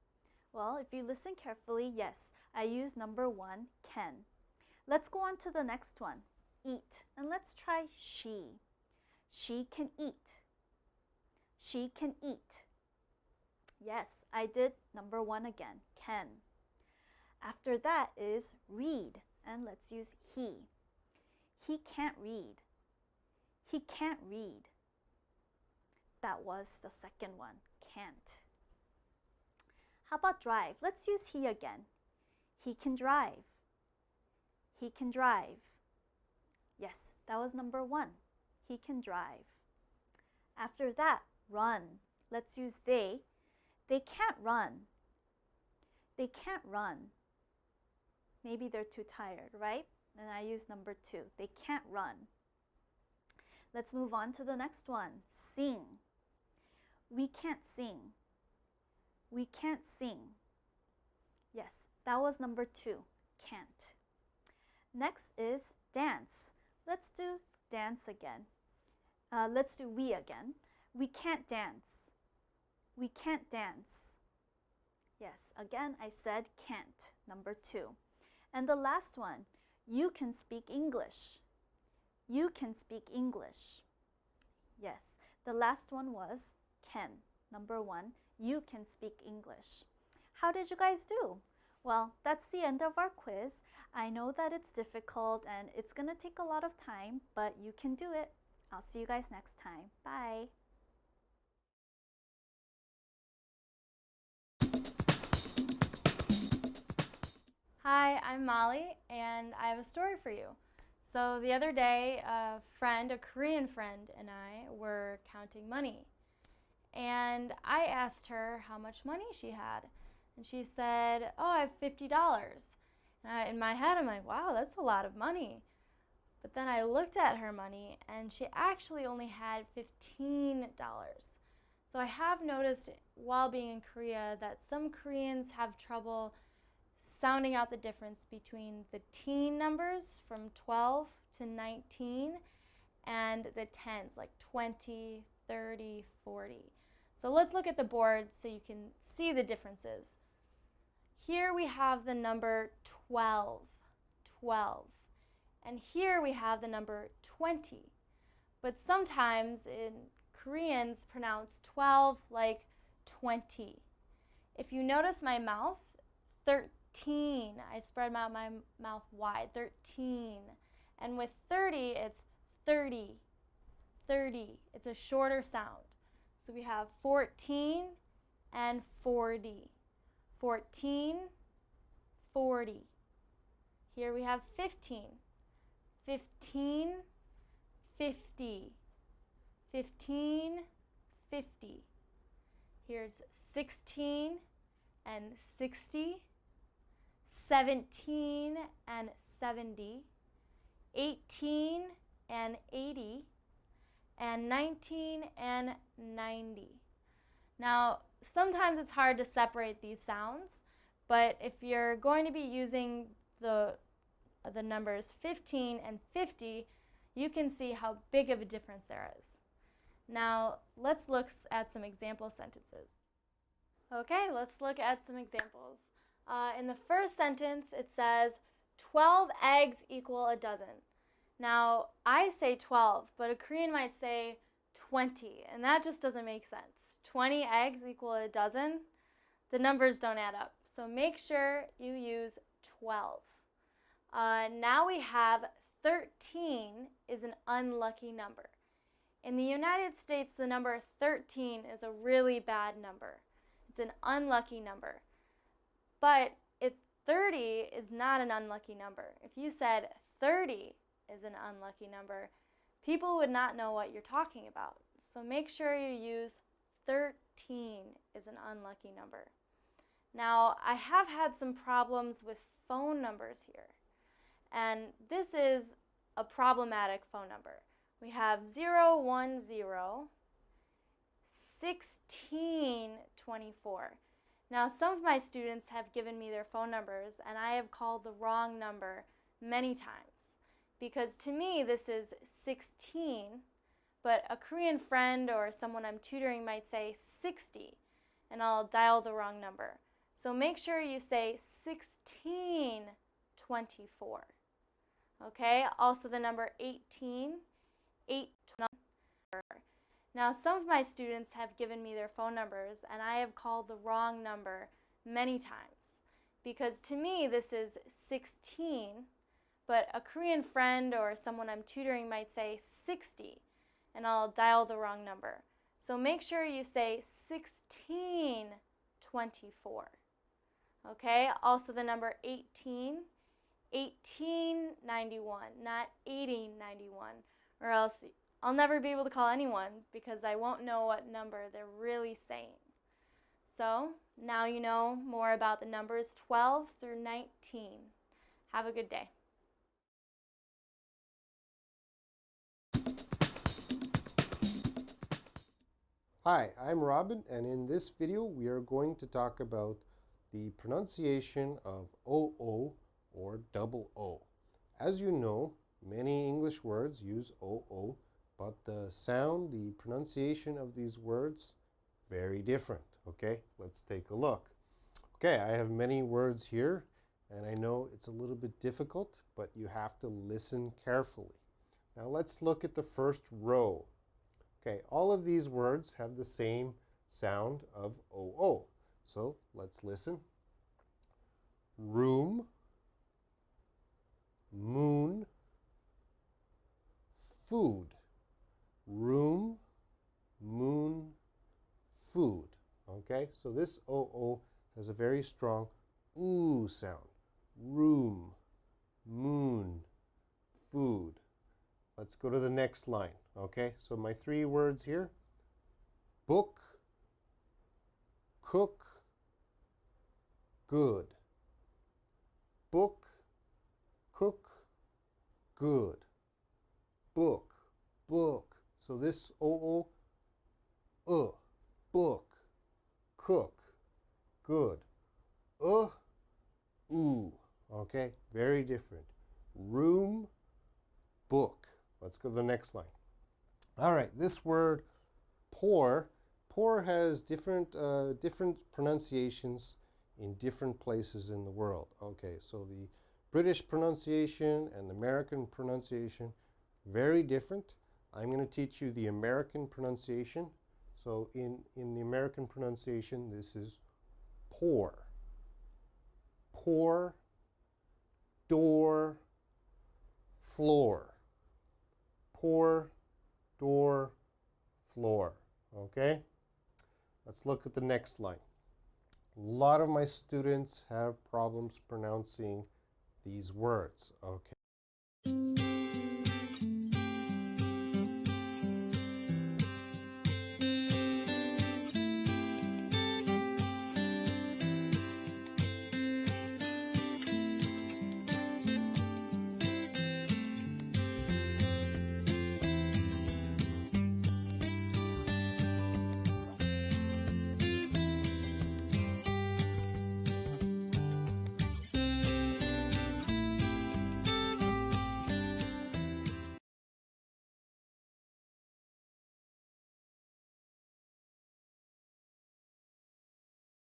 Well, if you listen carefully, yes, I used number one, can. Let's go on to the next one, eat, and let's try she. She can eat. She can eat. Yes, I did number one again, can. After that is read, and let's use he. He can't read. He can't read. That was the second one, can't. How about drive? Let's use he again. He can drive. He can drive. Yes, that was number one. He can drive. After that, run. Let's use they. They can't run. They can't run. Maybe they're too tired, right? And I use number two. They can't run. Let's move on to the next one. Sing. We can't sing. We can't sing. Yes, that was number two, can't. Next is dance. Let's do dance again. Let's do we again. We can't dance. We can't dance. Yes, again I said can't, number two. And the last one, you can speak English. You can speak English. Yes, the last one was can, number one. You can speak English. How did you guys do? Well, that's the end of our quiz. I know that it's difficult and it's going to take a lot of time, but you can do it. I'll see you guys next time. Bye. Hi, I'm Molly, and I have a story for you. So the other day, a Korean friend, and I were counting money. And I asked her how much money she had. And she said, oh, I have $50. And in my head, I'm like, wow, that's a lot of money. But then I looked at her money, and she actually only had $15. So I have noticed while being in Korea that some Koreans have trouble sounding out the difference between the teen numbers from 12 to 19 and the tens, like 20, 30, 40. So let's look at the board so you can see the differences. Here we have the number 12, 12. And here we have the number 20. But sometimes Koreans pronounce 12 like 20. If you notice my mouth, 13. I spread out my mouth wide, 13. And with 30, it's 30, 30. It's a shorter sound. So we have 14 and 40. 14, 40. Here we have 15. 15, 50. 15, 50. Here's 16 and 60. 17 and 70. 18 and 80. And 19 and 90. Now, sometimes it's hard to separate these sounds, but if you're going to be using the numbers 15 and 50, you can see how big of a difference there is. Now, let's look at some example sentences. Okay, let's look at some examples. In the first sentence, it says, 12 eggs equal a dozen. Now, I say 12, but a Korean might say 20, and that just doesn't make sense. 20 eggs equal a dozen? The numbers don't add up. So make sure you use 12. Now we have 13 is an unlucky number. In the United States, the number 13 is a really bad number. It's an unlucky number. But 30 is not an unlucky number. If you said 30 is an unlucky number, people would not know what you're talking about. So make sure you use 13 is an unlucky number. Now, I have had some problems with phone numbers here. And this is a problematic phone number. We have 010 1624. Now, some of my students have given me their phone numbers, and I have called the wrong number many times. Because to me, this is 16, but a Korean friend or someone I'm tutoring might say 60, and I'll dial the wrong number. So make sure you say 1624. Okay, also the number 18, 8. Now, some of my students have given me their phone numbers, and I have called the wrong number many times. Because to me, this is 16, but a Korean friend or someone I'm tutoring might say 60, and I'll dial the wrong number. So make sure you say 1624. Okay, also the number 18, 1891, not 1891, or else I'll never be able to call anyone because I won't know what number they're really saying. So now you know more about the numbers 12 through 19. Have a good day. Hi, I'm Robin, and in this video we are going to talk about the pronunciation of OO or double O. As you know, many English words use OO, but the sound, the pronunciation of these words, very different. Okay, let's take a look. Okay, I have many words here, and I know it's a little bit difficult, but you have to listen carefully. Now let's look at the first row. Okay, all of these words have the same sound of OO. So let's listen. Room, moon, food. Room, moon, food. Okay, so this OO has a very strong OO sound. Room, moon, food. Let's go to the next line. Okay, so my three words here: book, cook, good. Book, cook, good. Book, book. So this OO, book, cook, good. Ooh. Okay, very different. Room, book. Let's go to the next line. All right, this word pour. Pour has different pronunciations in different places in the world. Okay, so the British pronunciation and the American pronunciation, very different. I'm going to teach you the American pronunciation. So in the American pronunciation, this is pour. Pour, door, floor. Pour, door, floor. Okay? Let's look at the next line. A lot of my students have problems pronouncing these words. Okay.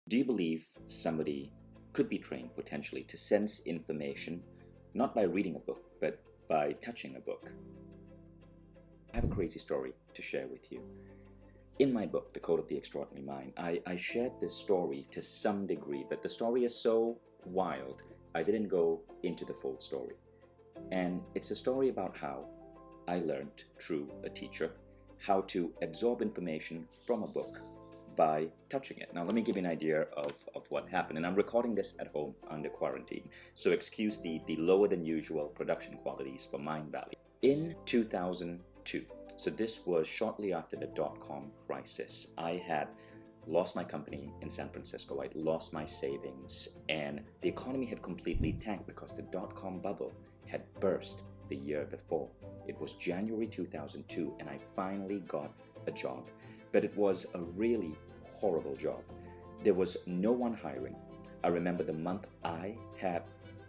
Do you believe somebody could be trained potentially to sense information, not by reading a book, but by touching a book? I have a crazy story to share with you. In my book, The Code of the Extraordinary Mind, I shared this story to some degree, but the story is so wild, I didn't go into the full story. And it's a story about how I learned through a teacher how to absorb information from a book by touching it. Now let me give you an idea of what happened, and I'm recording this at home under quarantine, so excuse the lower than usual production qualities for Mind Valley. In 2002, so this was shortly after the dot-com crisis, I had lost my company in San Francisco, I'd lost my savings, and the economy had completely tanked because the dot-com bubble had burst the year before. It was January 2002, and I finally got a job. But it was a really horrible job. There was no one hiring. I remember the month I had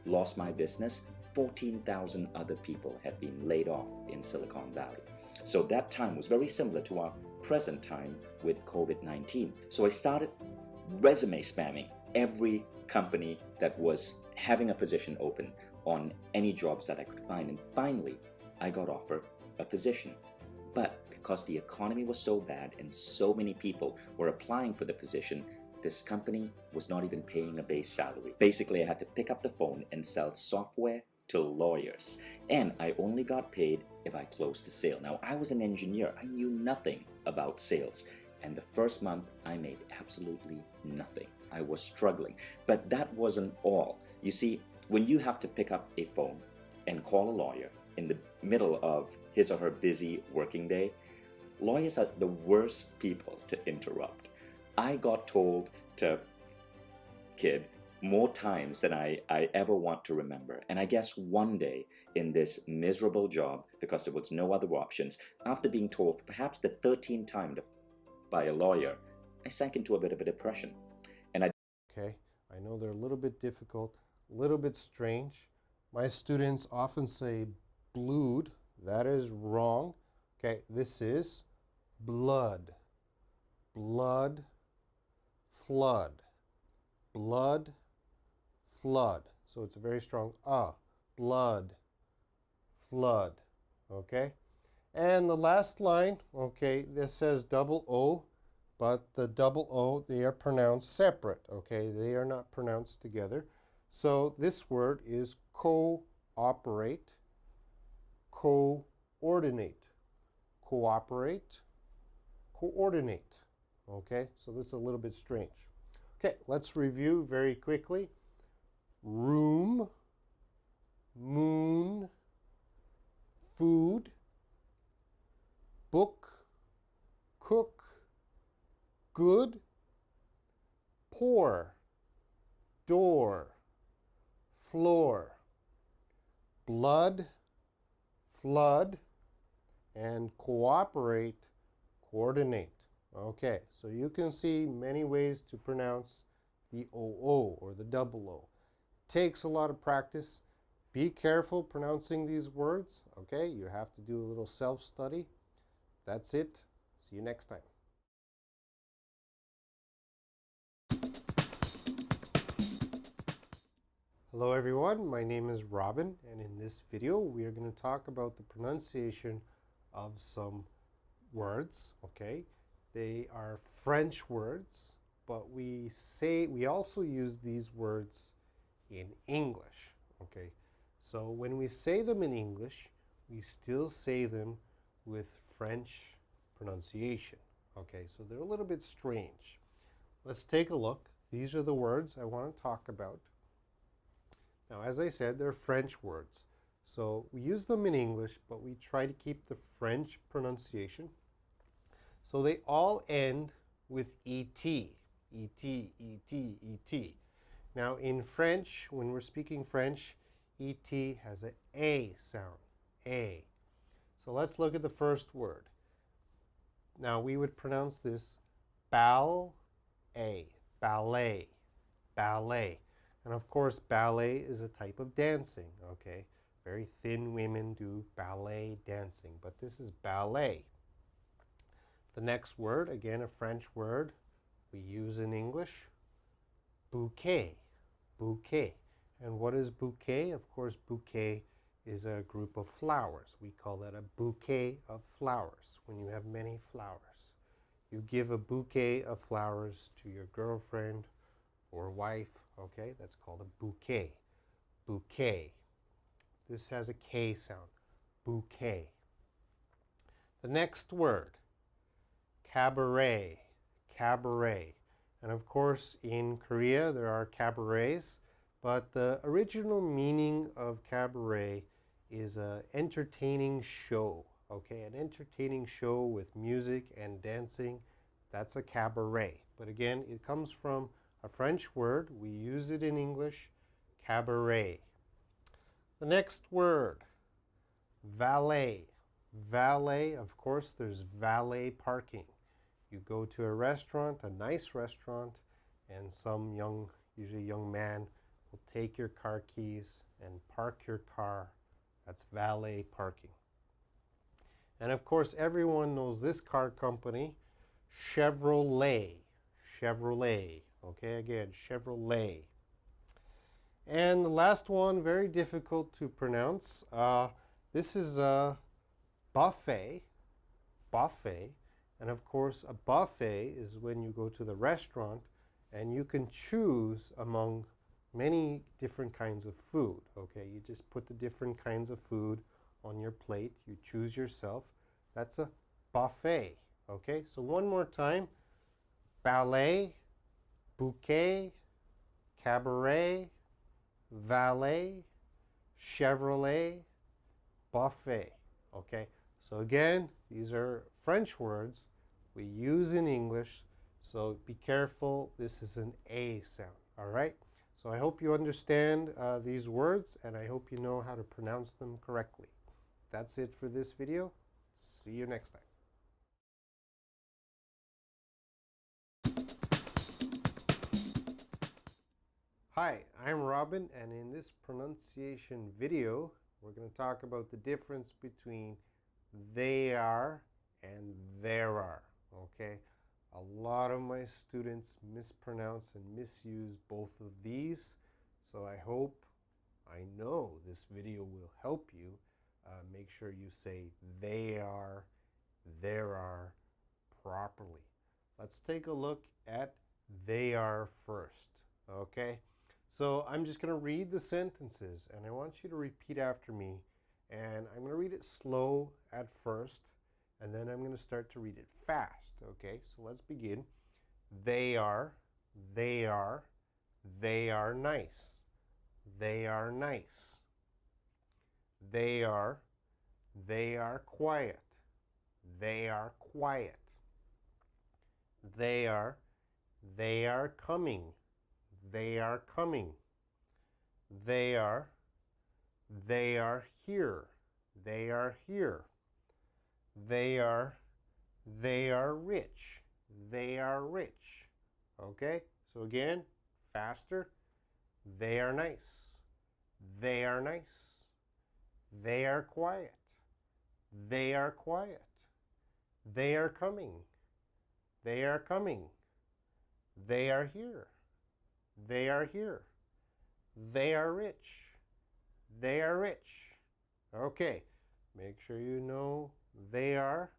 lost my business, 14,000 other people had been laid off in Silicon Valley. So that time was very similar to our present time with COVID-19. So I started resume spamming every company that was having a position open on any jobs that I could find. And finally, I got offered a position. But because the economy was so bad and so many people were applying for the position, this company was not even paying a base salary. Basically, I had to pick up the phone and sell software to lawyers. And I only got paid if I closed the sale. Now, I was an engineer. I knew nothing about sales. And the first month, I made absolutely nothing. I was struggling. But that wasn't all. You see, when you have to pick up a phone and call a lawyer in the middle of his or her busy working day, lawyers are the worst people to interrupt. I got told to kid more times than I ever want to remember. And I guess one day in this miserable job, because there was no other options, after being told for perhaps the 13th time by a lawyer, I sank into a bit of a depression. Okay, I know they're a little bit difficult, a little bit strange. My students often say blood. That is wrong. Okay, this is blood. Blood, flood. Blood, flood. So it's a very strong blood, flood. Okay? And the last line, okay, this says double O, but the double O, they are pronounced separate. Okay? They are not pronounced together. So this word is cooperate, coordinate. Cooperate, coordinate. Okay? So this is a little bit strange. Okay, let's review very quickly. Room, moon, food, book, cook, good, pour, door, floor, blood, flood, and cooperate, coordinate. Okay, so you can see many ways to pronounce the OO or the double O. Takes a lot of practice. Be careful pronouncing these words. Okay, you have to do a little self-study. That's it. See you next time. Hello everyone, my name is Robin, and in this video we are going to talk about the pronunciation of some words, okay? They are French words, but we also use these words in English, okay? So when we say them in English, we still say them with French pronunciation, okay? So they're a little bit strange. Let's take a look. These are the words I want to talk about. Now, as I said, they're French words. So we use them in English, but we try to keep the French pronunciation. So they all end with et, et, et, et. Now in French, when we're speaking French, et has an a sound, a. So let's look at the first word. Now we would pronounce this ballet, ballet, ballet. And of course, ballet is a type of dancing, okay? Very thin women do ballet dancing, but this is ballet. The next word, again, a French word we use in English, bouquet, bouquet. And what is bouquet? Of course, bouquet is a group of flowers. We call that a bouquet of flowers when you have many flowers. You give a bouquet of flowers to your girlfriend or wife, okay? That's called a bouquet. Bouquet. This has a K sound. Bouquet. The next word, cabaret. Cabaret. And of course, in Korea, there are cabarets, but the original meaning of cabaret is an entertaining show, okay? An entertaining show with music and dancing. That's a cabaret. But again, it comes from a French word. We use it in English, cabaret. The next word, valet. Valet, of course, there's valet parking. You go to a restaurant, a nice restaurant, and some usually young man, will take your car keys and park your car. That's valet parking. And of course, everyone knows this car company, Chevrolet. Chevrolet. Okay, again, Chevrolet. And the last one, very difficult to pronounce. This is a buffet. Buffet. And of course, a buffet is when you go to the restaurant and you can choose among many different kinds of food. Okay, you just put the different kinds of food on your plate. You choose yourself. That's a buffet. Okay, so one more time. Ballet, bouquet, cabaret, valet, Chevrolet, buffet. Okay, so again, these are French words we use in English, so be careful. This is an A sound, all right? So I hope you understand these words, and I hope you know how to pronounce them correctly. That's it for this video. See you next time. Hi, I'm Robin, and in this pronunciation video, we're going to talk about the difference between they are and there are, okay? A lot of my students mispronounce and misuse both of these, so I know this video will help you. Make sure you say they are, there are properly. Let's take a look at they are first, okay? So I'm just going to read the sentences, and I want you to repeat after me. And I'm going to read it slow at first, and then I'm going to start to read it fast, okay? So let's begin. They are nice. They are nice. They are quiet. They are quiet. They are coming. They are coming. They are here. They are here. They are rich. They are rich. Okay? So again, faster. They are nice. They are nice. They are quiet. They are quiet. They are coming. They are coming. They are here. They are here. They are rich. They are rich. Okay, make sure you know they are.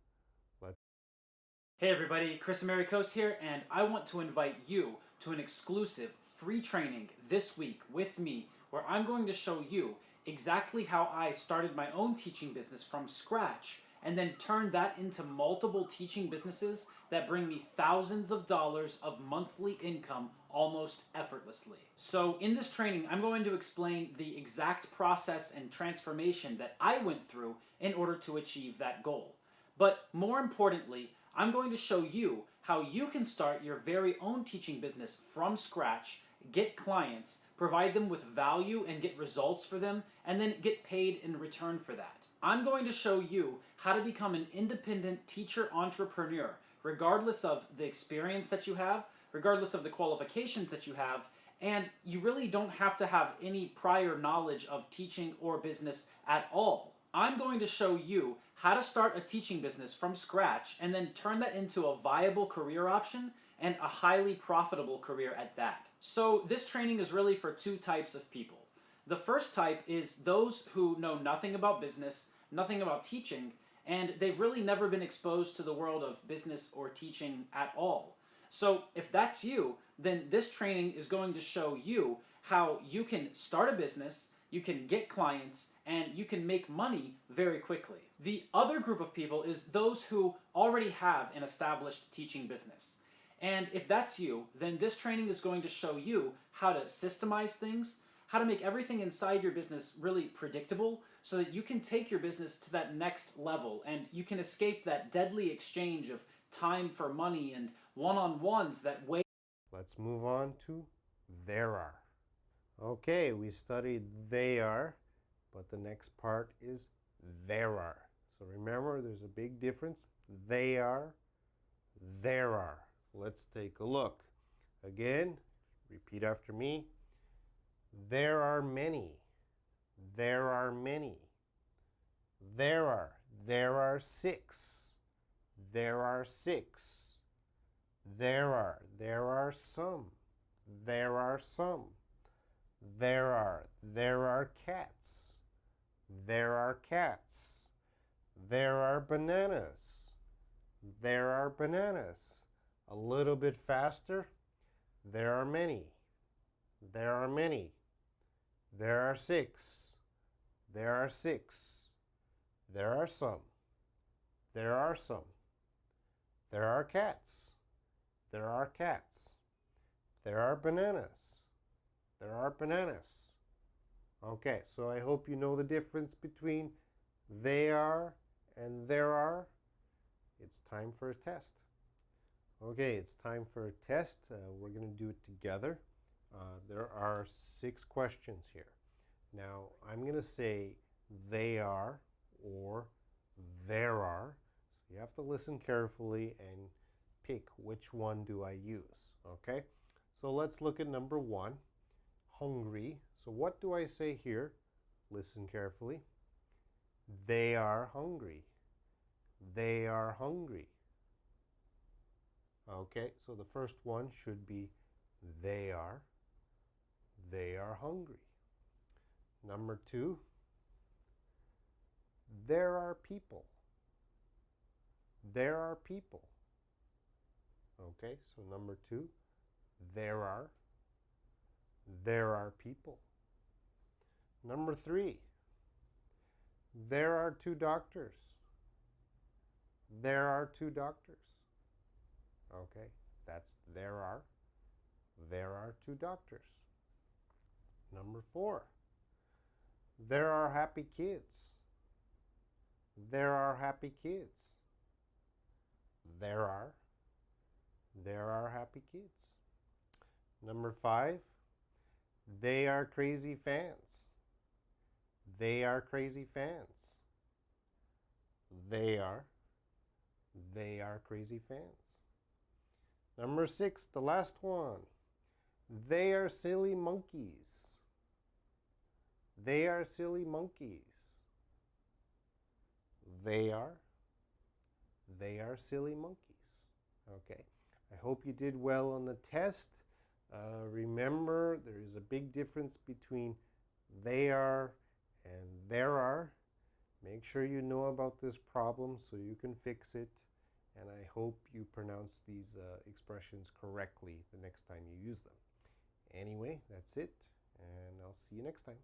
Hey everybody, Chris Americos here, and I want to invite you to an exclusive free training this week with me, where I'm going to show you exactly how I started my own teaching business from scratch and then turned that into multiple teaching businesses that bring me thousands of dollars of monthly income almost effortlessly. So in this training, I'm going to explain the exact process and transformation that I went through in order to achieve that goal. But more importantly, I'm going to show you how you can start your very own teaching business from scratch, get clients, provide them with value and get results for them, and then get paid in return for that. I'm going to show you how to become an independent teacher entrepreneur, regardless of the experience that you have, regardless of the qualifications that you have, and you really don't have to have any prior knowledge of teaching or business at all. I'm going to show you how to start a teaching business from scratch and then turn that into a viable career option and a highly profitable career at that. So this training is really for two types of people. The first type is those who know nothing about business, nothing about teaching, and they've really never been exposed to the world of business or teaching at all. So if that's you, then this training is going to show you how you can start a business, you can get clients, and you can make money very quickly. The other group of people is those who already have an established teaching business. And if that's you, then this training is going to show you how to systemize things, how to make everything inside your business really predictable so that you can take your business to that next level and you can escape that deadly exchange of time for money and one-on-ones that weigh. Let's move on to there are. Okay, we studied they are, but the next part is there are. So remember, there's a big difference. They are, there are. Let's take a look. Again, repeat after me. There are many. There are many. There are 6. There are 6. There are some. There are some. There are cats. There are cats. There are bananas. There are bananas. A little bit faster. There are many. There are many. There are 6. There are 6. There are some. There are some. There are cats. There are cats. There are bananas. There are bananas. Okay, so I hope you know the difference between they are and there are. It's time for a test. Okay, it's time for a test. We're going to do it together. There are 6 questions here. Now, I'm going to say they are or there are. So you have to listen carefully and pick which one do I use. Okay, so let's look at number 1. Hungry. So what do I say here? Listen carefully. They are hungry. They are hungry. Okay, so the first one should be they are. They are hungry. Number 2. There are people. There are people. Okay, so number 2. There are. There are people. Number 3. There are 2 doctors. There are 2 doctors. Okay, that's there are. There are 2 doctors. Number 4. There are happy kids. There are happy kids. There are. There are happy kids. Number 5. They are crazy fans. They are crazy fans. They are. They are crazy fans. Number 6, the last one. They are silly monkeys. They are silly monkeys. They are. They are silly monkeys. Okay. I hope you did well on the test. Remember, there is a big difference between they are and there are. Make sure you know about this problem so you can fix it. And I hope you pronounce these expressions correctly the next time you use them. Anyway, that's it, and I'll see you next time.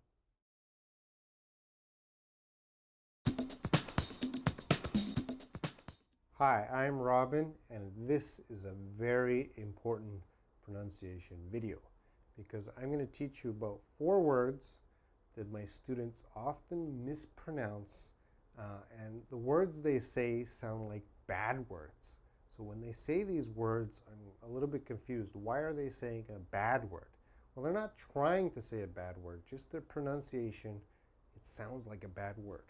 Hi, I'm Robin, and this is a very important pronunciation video because I'm going to teach you about 4 words that my students often mispronounce, and the words they say sound like bad words. So when they say these words, I'm a little bit confused. Why are they saying a bad word? Well, they're not trying to say a bad word, just their pronunciation, it sounds like a bad word.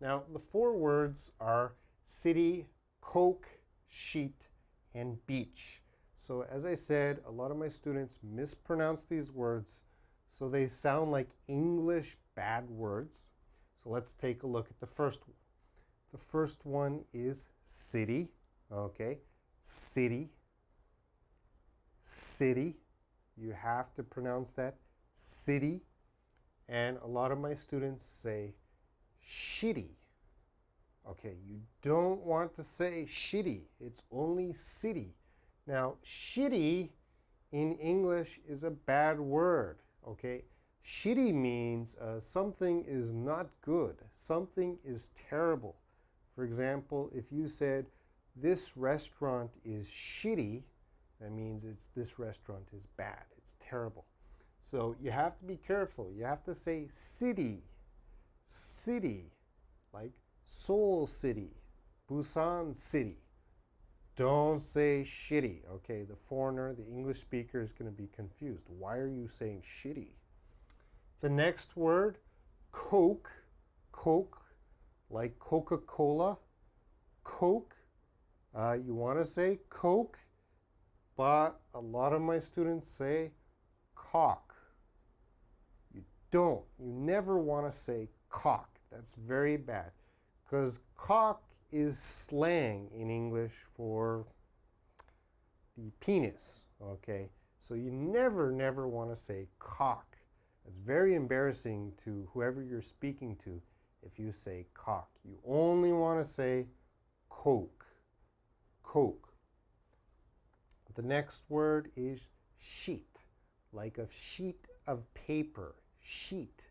Now, the 4 words are city, coke, sheet, and beach. So as I said, a lot of my students mispronounce these words, so they sound like English bad words. So let's take a look at the first one. The first one is city, okay? City, city. You have to pronounce that, city. And a lot of my students say shitty. Okay, you don't want to say shitty. It's only city. Now, shitty in English is a bad word, okay? Shitty means something is not good. Something is terrible. For example, if you said, this restaurant is shitty, that means this restaurant is bad. It's terrible. So you have to be careful. You have to say city, city, like Seoul City, Busan City. Don't say shitty. Okay, the foreigner, the English speaker is going to be confused. Why are you saying shitty? The next word, coke, coke, like Coca-Cola, coke. You want to say coke, but a lot of my students say cock. You don't. You never want to say cock. That's very bad, because cock is slang in English for the penis, okay? So you never want to say cock. It's very embarrassing to whoever you're speaking to if you say cock. You only want to say coke, coke. The next word is sheet, like a sheet of paper, sheet.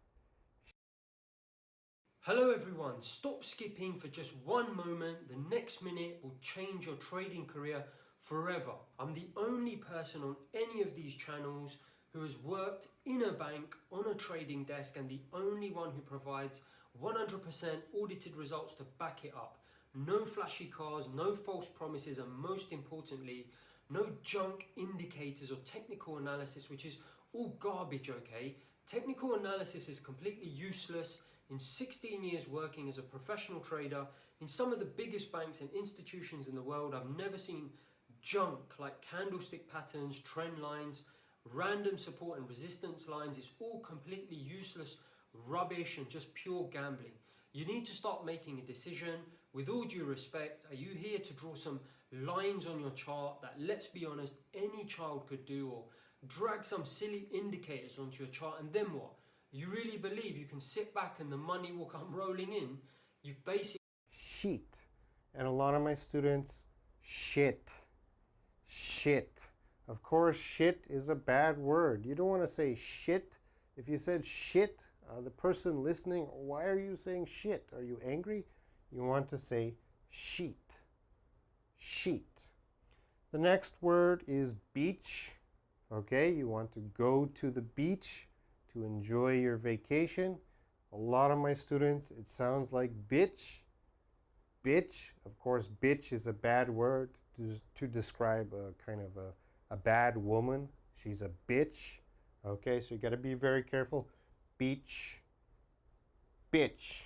Hello everyone, stop skipping for just one moment. The next minute will change your trading career forever. I'm the only person on any of these channels who has worked in a bank on a trading desk, and the only one who provides 100% audited results to back it up. No flashy cars, no false promises, and most importantly, no junk indicators or technical analysis, which is all garbage, okay? Technical analysis is completely useless. In 16 years working as a professional trader in some of the biggest banks and institutions in the world, I've never seen junk like candlestick patterns, trend lines, random support and resistance lines. It's all completely useless rubbish and just pure gambling. You need to start making a decision. With all due respect, are you here to draw some lines on your chart that, let's be honest, any child could do, or drag some silly indicators onto your chart, and then what? You really believe you can sit back and the money will come rolling in? You've basically... Sheet. And a lot of my students, shit. Shit. Of course, shit is a bad word. You don't want to say shit. If you said shit, the person listening, why are you saying shit? Are you angry? You want to say sheet. Sheet. The next word is beach. Okay, you want to go to the beach to enjoy your vacation. A lot of my students, it sounds like bitch. Bitch. Of course, bitch is a bad word to describe a kind of a bad woman. She's a bitch. Okay, so you got to be very careful. Beach. Bitch.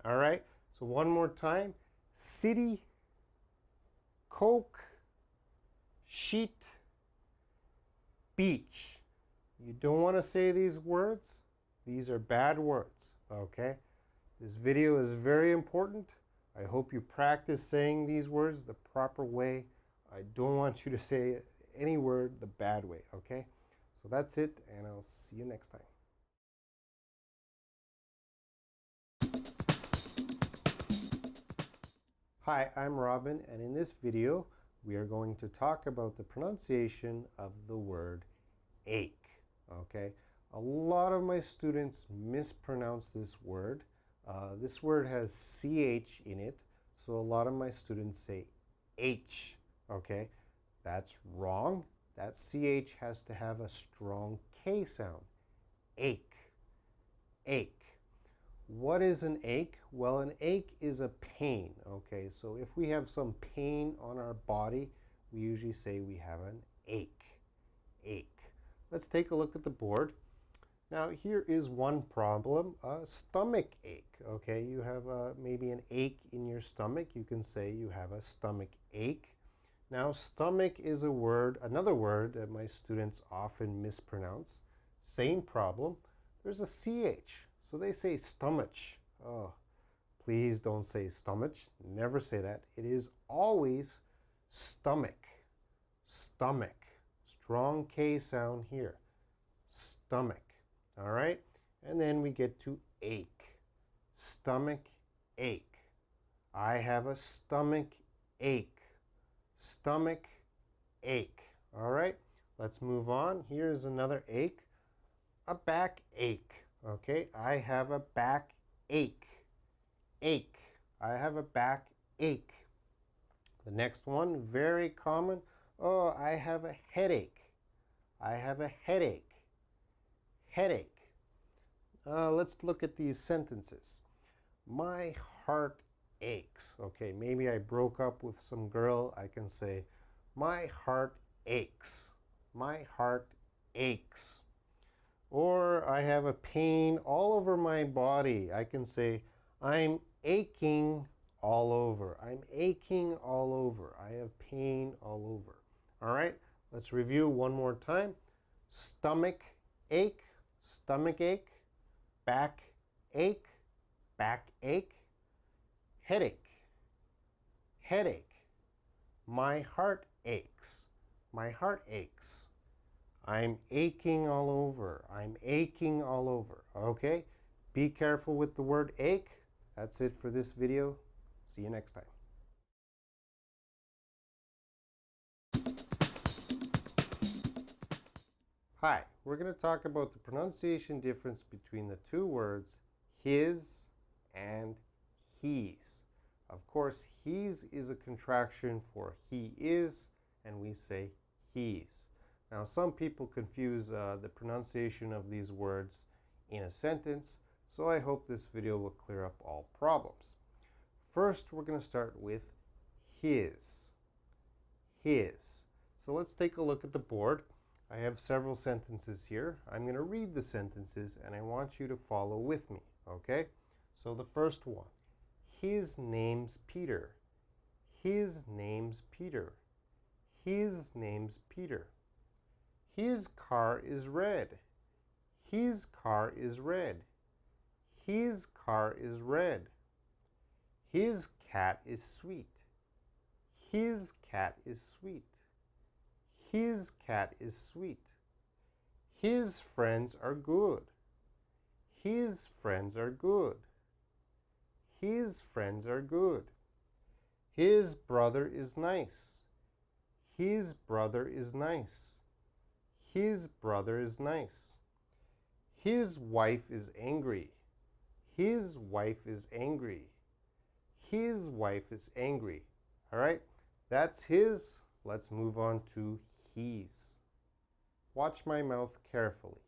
All right, so one more time. City, coke, sheet, beach. You don't want to say these words. These are bad words, okay? This video is very important. I hope you practice saying these words the proper way. I don't want you to say any word the bad way, okay? So that's it, and I'll see you next time. Hi, I'm Robin, and in this video we are going to talk about the pronunciation of the word ache. Okay, a lot of my students mispronounce this word. This word has CH in it, so a lot of my students say H. Okay, that's wrong. That CH has to have a strong K sound. Ache, ache. What is an ache? Well, an ache is a pain, okay? So if we have some pain on our body, we usually say we have an ache, ache. Let's take a look at the board. Now, here is one problem, a stomach ache, okay? You have maybe an ache in your stomach. You can say you have a stomach ache. Now, stomach is a word, another word that my students often mispronounce. Same problem. There's a CH. So they say stomach. Oh, please don't say stomach. Never say that. It is always stomach. Stomach. Strong K sound here. Stomach. All right? And then we get to ache. Stomach ache. I have a stomach ache. Stomach ache. All right? Let's move on. Here's another ache. A back ache. Okay, I have a back ache. Ache. I have a back ache. The next one, very common. Oh, I have a headache. I have a headache. Headache. Let's look at these sentences. My heart aches. Okay, maybe I broke up with some girl. I can say, my heart aches. My heart aches. Or I have a pain all over my body. I can say, I'm aching all over. I'm aching all over. I have pain all over. All right, let's review one more time. Stomach ache, back ache, headache, headache. My heart aches, my heart aches. I'm aching all over. I'm aching all over. Okay? Be careful with the word ache. That's it for this video. See you next time. Hi, we're going to talk about the pronunciation difference between the two words his and he's. Of course, he's is a contraction for he is, and we say he's. Now, some people confuse the pronunciation of these words in a sentence, so I hope this video will clear up all problems. First, we're going to start with his. His. So let's take a look at the board. I have several sentences here. I'm going to read the sentences, and I want you to follow with me, okay? So the first one, his name's Peter. His name's Peter. His name's Peter. His car is red. His car is red. His car is red. His cat is sweet. His cat is sweet. His cat is sweet. His friends are good. His friends are good. His friends are good. His brother is nice. His brother is nice. His brother is nice. His wife is angry. His wife is angry. His wife is angry. All right, that's his. Let's move on to he's. Watch my mouth carefully.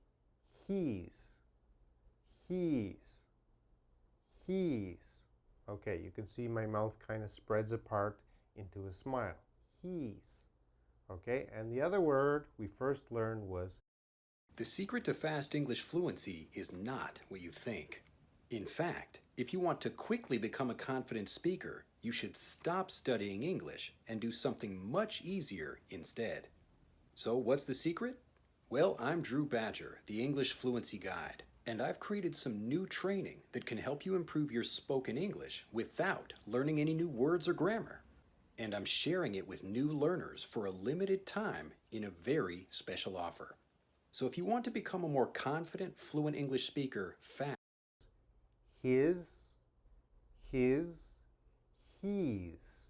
He's. He's. He's. Okay, you can see my mouth kind of spreads apart into a smile. He's. Okay, and the other word we first learned was the secret to fast English fluency is not what you think. In fact, if you want to quickly become a confident speaker, you should stop studying English and do something much easier instead. So what's the secret? Well, I'm Drew Badger, the English Fluency Guide, and I've created some new training that can help you improve your spoken English without learning any new words or grammar. And I'm sharing it with new learners for a limited time in a very special offer. So if you want to become a more confident, fluent English speaker fast, his, he's.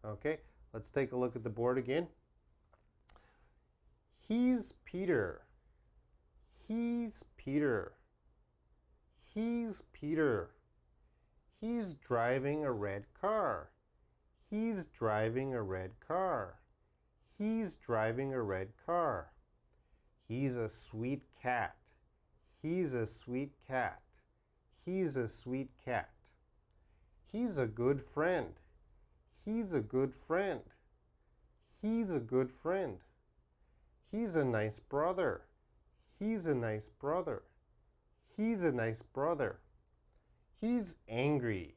Okay, let's take a look at the board again. He's Peter. He's Peter. He's Peter. He's driving a red car. He's driving a red car. He's driving a red car. He's a sweet cat. He's a sweet cat. He's a sweet cat. He's a good friend. He's a good friend. He's a good friend. He's a nice brother. He's a nice brother. He's a nice brother. He's angry.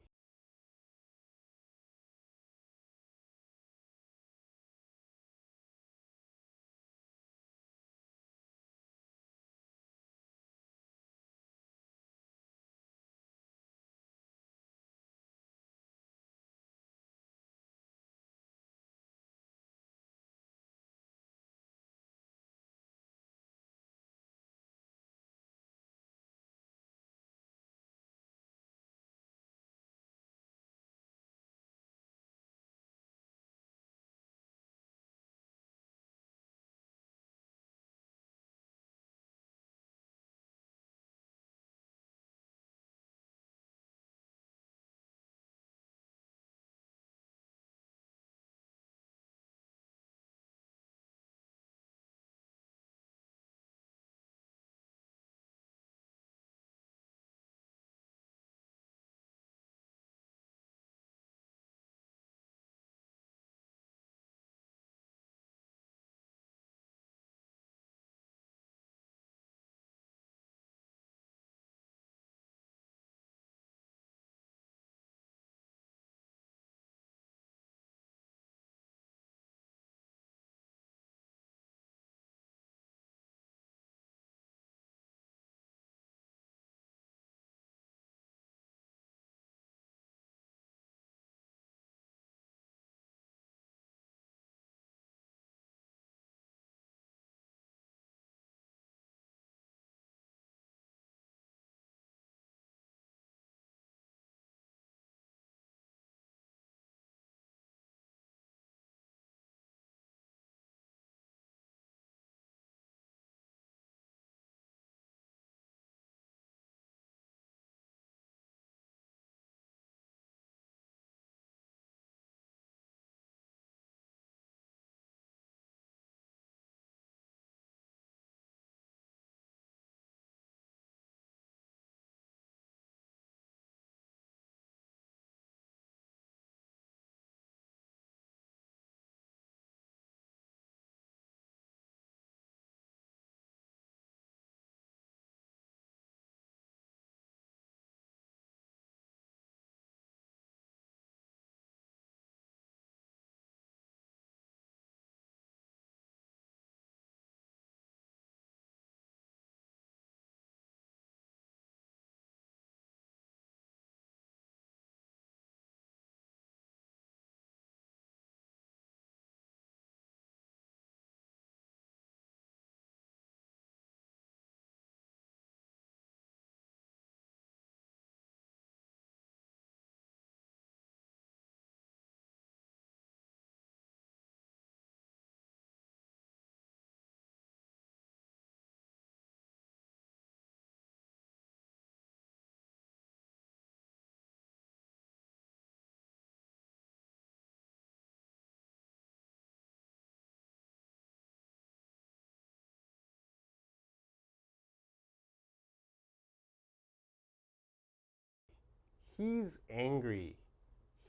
He's angry.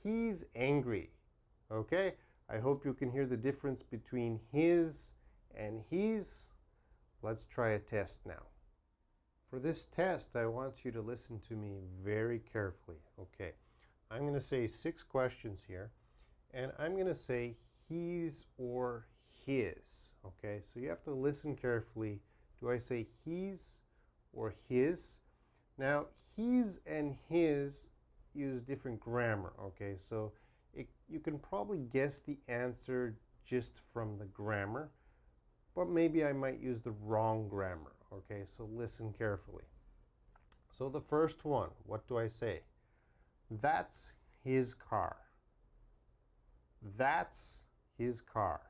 He's angry. Okay? I hope you can hear the difference between his and he's. Let's try a test now. For this test, I want you to listen to me very carefully. Okay, I'm going to say 6 questions here, and I'm going to say he's or his. Okay, so you have to listen carefully. Do I say he's or his? Now, he's and his use different grammar. Okay, so you can probably guess the answer just from the grammar. but maybe I might use the wrong grammar. Okay, so listen carefully. So the first one, what do I say? That's his car. That's his car.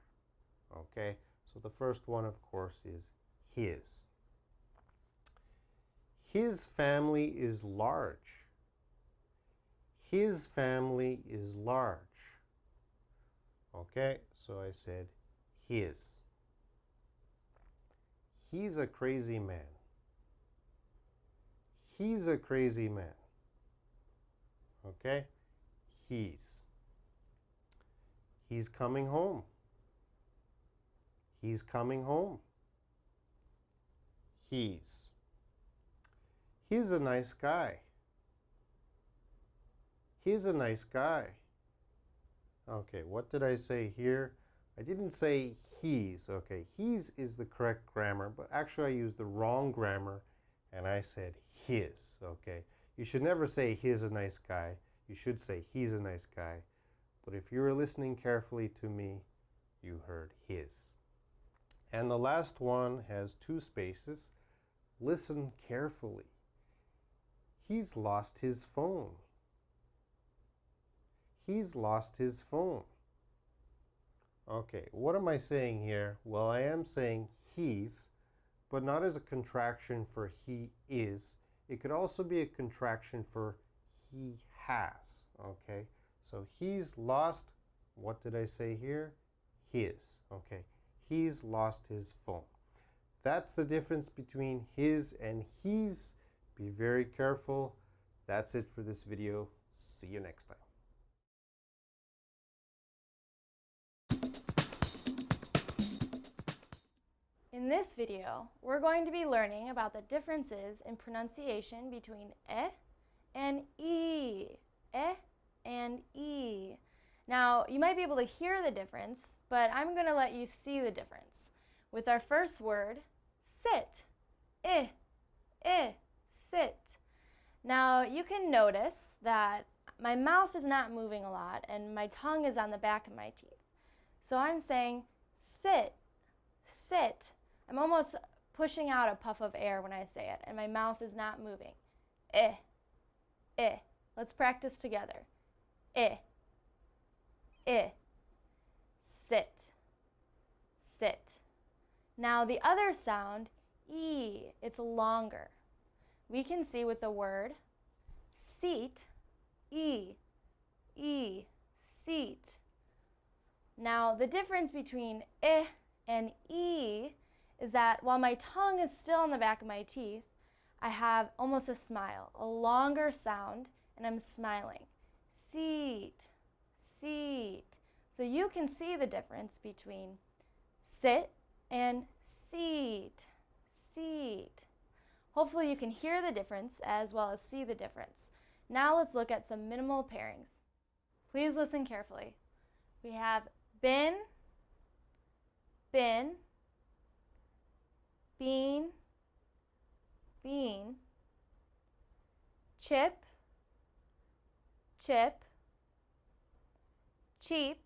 Okay, so the first one, of course, is his. His family is large. His family is large. Okay, so I said his. He's a crazy man. He's a crazy man. Okay, he's. He's coming home. He's coming home. He's. He's a nice guy. He's a nice guy. Okay, what did I say here? I didn't say he's. Okay, he's is the correct grammar, but actually I used the wrong grammar and I said his. Okay, you should never say he's a nice guy. You should say he's a nice guy. But if you were listening carefully to me, you heard his. And the last one has 2 spaces. Listen carefully. He's lost his phone. He's lost his phone. Okay, what am I saying here? Well, I am saying he's, but not as a contraction for he is. It could also be a contraction for he has. Okay, so he's lost, what did I say here? His. Okay, he's lost his phone. That's the difference between his and he's. Be very careful. That's it for this video. See you next time. In this video, we're going to be learning about the differences in pronunciation between and e. And e. Now, you might be able to hear the difference, but I'm going to let you see the difference. With our first word, sit. Sit. Now, you can notice that my mouth is not moving a lot and my tongue is on the back of my teeth. So I'm saying sit. I'm almost pushing out a puff of air when I say it, and my mouth is not moving. Let's practice together. Sit. Now the other sound, e, it's longer. We can see with the word seat, seat. Now the difference between and e is that while my tongue is still on the back of my teeth, I have almost a smile, a longer sound, and I'm smiling. Seat. So you can see the difference between sit and seat. Hopefully you can hear the difference as well as see the difference. Now let's look at some minimal pairings. Please listen carefully. We have been, bean, chip, cheap,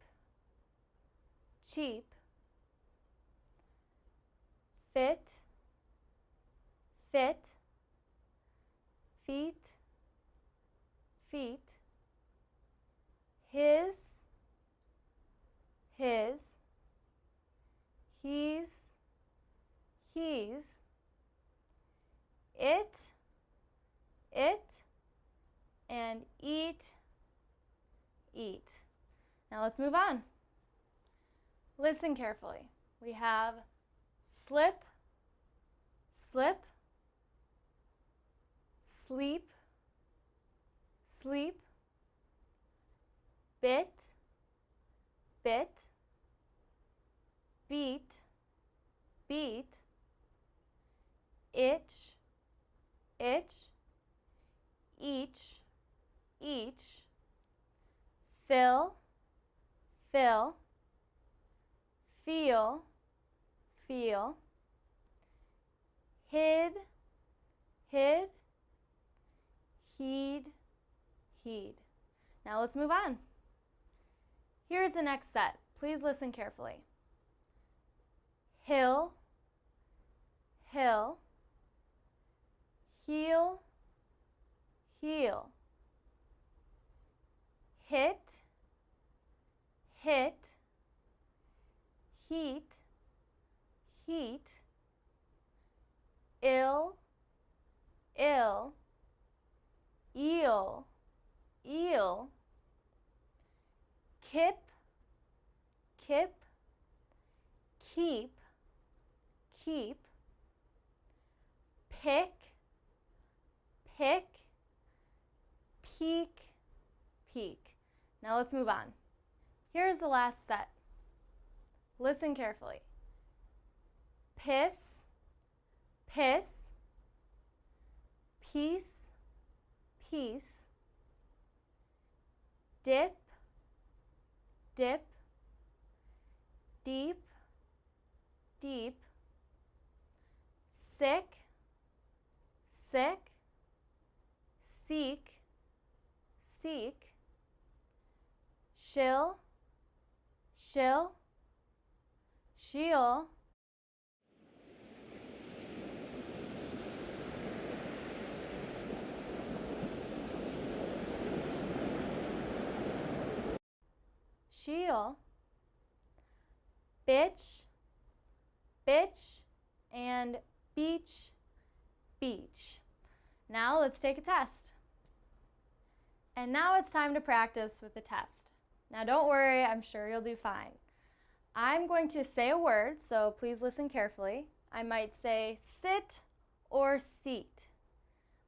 fit, feet, his, he's, it, and eat. Now let's move on. Listen carefully. We have slip, sleep, bit, beat, itch, each, fill, feel, hid, heed. Now let's move on. Here's the next set. Please listen carefully. hill, hill, heel, heel, hit, hit, heat, heat, ill, ill, eel, eel, kip, kip, keep, keep, pick, pick, peek, peek. Now let's move on. Here's the last set. Listen carefully. Piss, piss, peace, peace, dip, dip, deep, deep, sick, sick, seek, seek, shill, shill, sheol, sheol, bitch, bitch, and beach, beach. Now let's take a test. And now it's time to practice with the test. Now don't worry, I'm sure you'll do fine. I'm going to say a word, so please listen carefully. I might say sit or seat.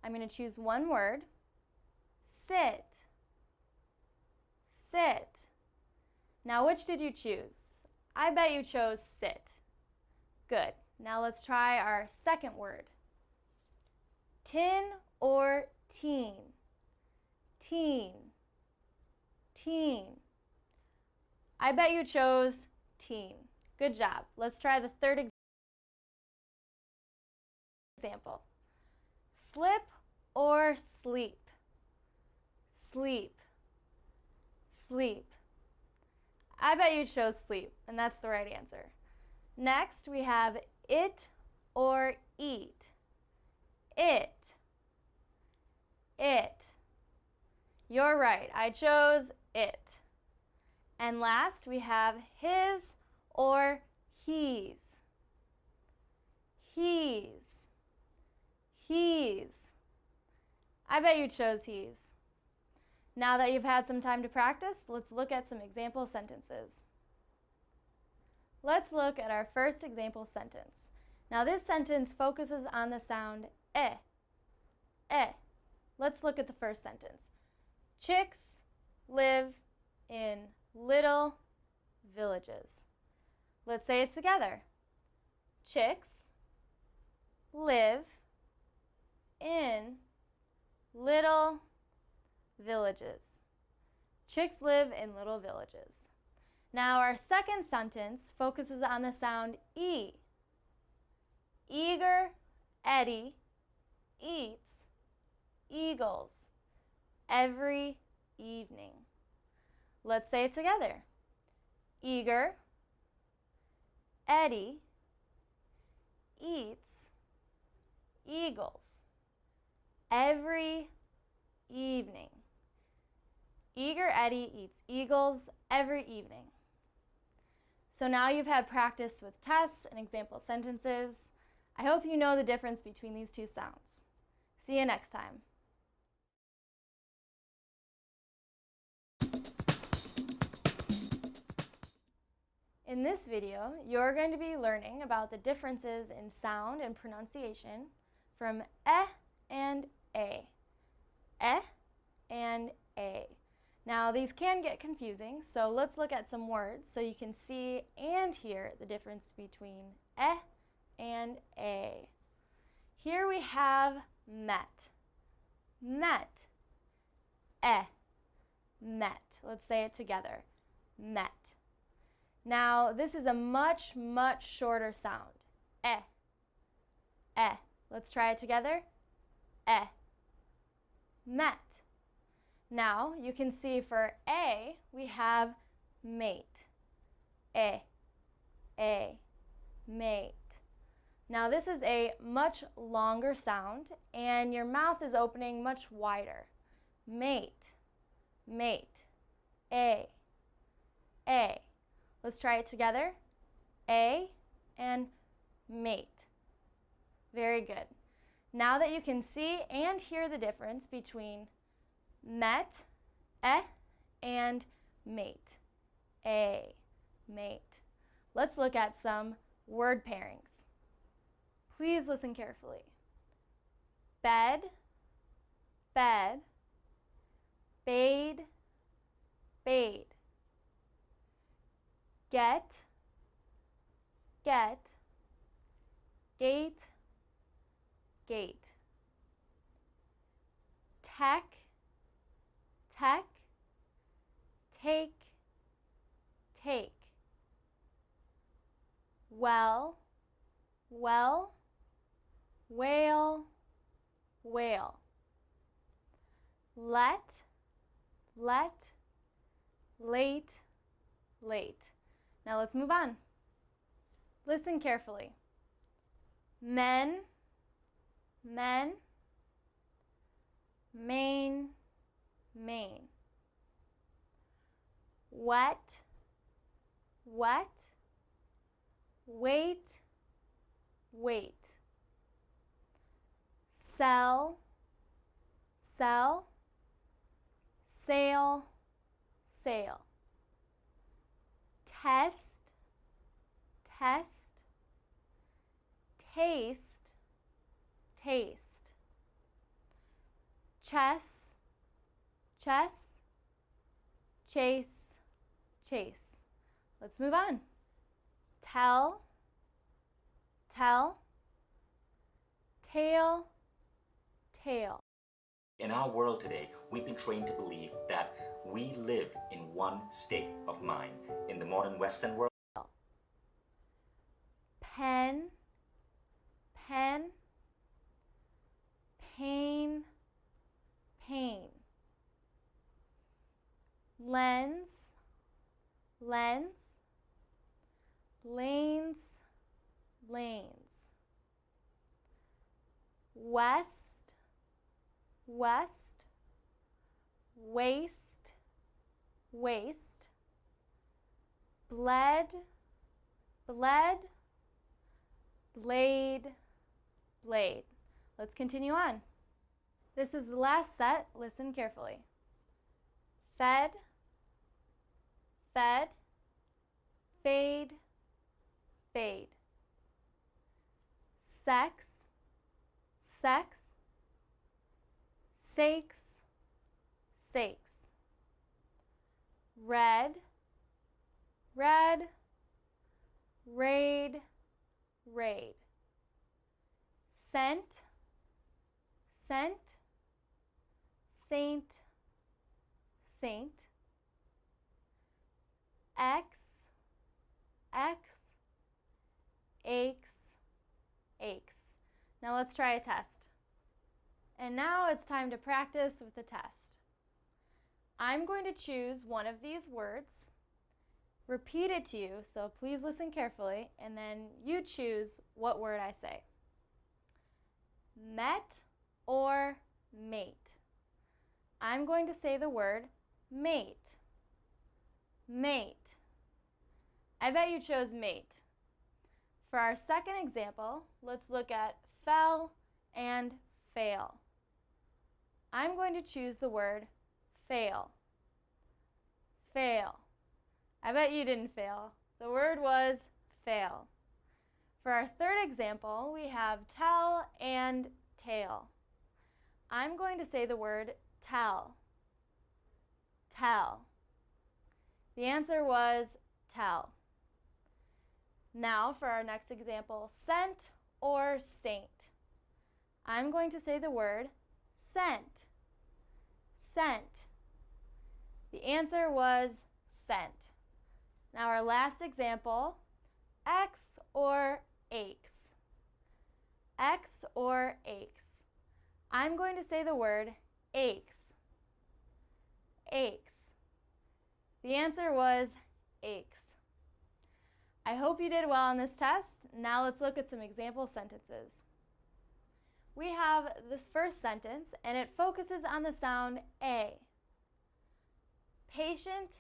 I'm going to choose one word. Sit. Sit. Now which did you choose? I bet you chose sit. Good. Now let's try our second word. Tin or teen? Teen. Teen. I bet you chose teen. Good job. Let's try the third example. Slip or sleep? Sleep. Sleep. I bet you chose sleep, and that's the right answer. Next, we have it or eat? It. It. You're right, I chose it. And last, we have his or he's? He's. He's. I bet you chose he's. Now that you've had some time to practice, let's look at some example sentences. Let's look at our first example sentence. Now this sentence focuses on the sound eh. Eh. Let's look at the first sentence. Chicks live in little villages. Let's say it together. Chicks live in little villages. Chicks live in little villages. Now our second sentence focuses on the sound E. Eager Eddie eats eagles every evening. Let's say it together. Eager Eddie eats eagles every evening. Eager Eddie eats eagles every evening. So now you've had practice with tests and example sentences. I hope you know the difference between these two sounds. See you next time. In this video, you're going to be learning about the differences in sound and pronunciation from and a. And a. Now these can get confusing, so let's look at some words so you can see and hear the difference between and a. Here we have met. Met. Met. Let's say it together. Met. Now this is a much, much shorter sound. Let's try it together. Met. Now you can see for a we have mate. mate. Now this is a much longer sound and your mouth is opening much wider. Mate, mate, A. Let's try it together. A and mate. Very good. Now that you can see and hear the difference between met, and mate, A, mate. Let's look at some word pairings. Please listen carefully. Bed, bed, bade, bade. Get, get, gate, gate. Tech, tech, take, take. Well, well, whale, whale. Let, late, late. Now let's move on. Listen carefully. Men, men, main, main. Wet, wet, wait, wait. Sell, sell, sail, sail. Test, test, taste, taste. Chess, chess, chase, chase. Let's move on. Tell, tell, tail, tail. In our world today, we've been trained to believe that we live in one state of mind. In the modern Western world, Pen, pen, pain, pain. Lens, lens, lanes, lanes. West, west, waist, waist. Bled, bled, blade, blade. Let's continue on. This is the last set. Listen carefully. Fed, fed, fade, fade. Sex, sex, sakes, sakes. Red, red, raid, raid. Scent, scent, saint, saint. X, X, aches, aches. Now let's try a test. And now it's time to practice with the test. I'm going to choose one of these words, repeat it to you, so please listen carefully, and then you choose what word I say. Met or mate? I'm going to say the word mate. Mate. I bet you chose mate. For our second example, let's look at fell and fail. I'm going to choose the word fail. Fail. I bet you didn't fail. The word was fail. For our third example, we have tell and tail. I'm going to say the word tell. Tell. The answer was tell. Now for our next example, scent or saint. I'm going to say the word scent. Scent. The answer was scent. Now our last example, X or aches. X or aches. I'm going to say the word aches. Aches. The answer was aches. I hope you did well on this test. Now let's look at some example sentences. We have this first sentence, and it focuses on the sound A. Patient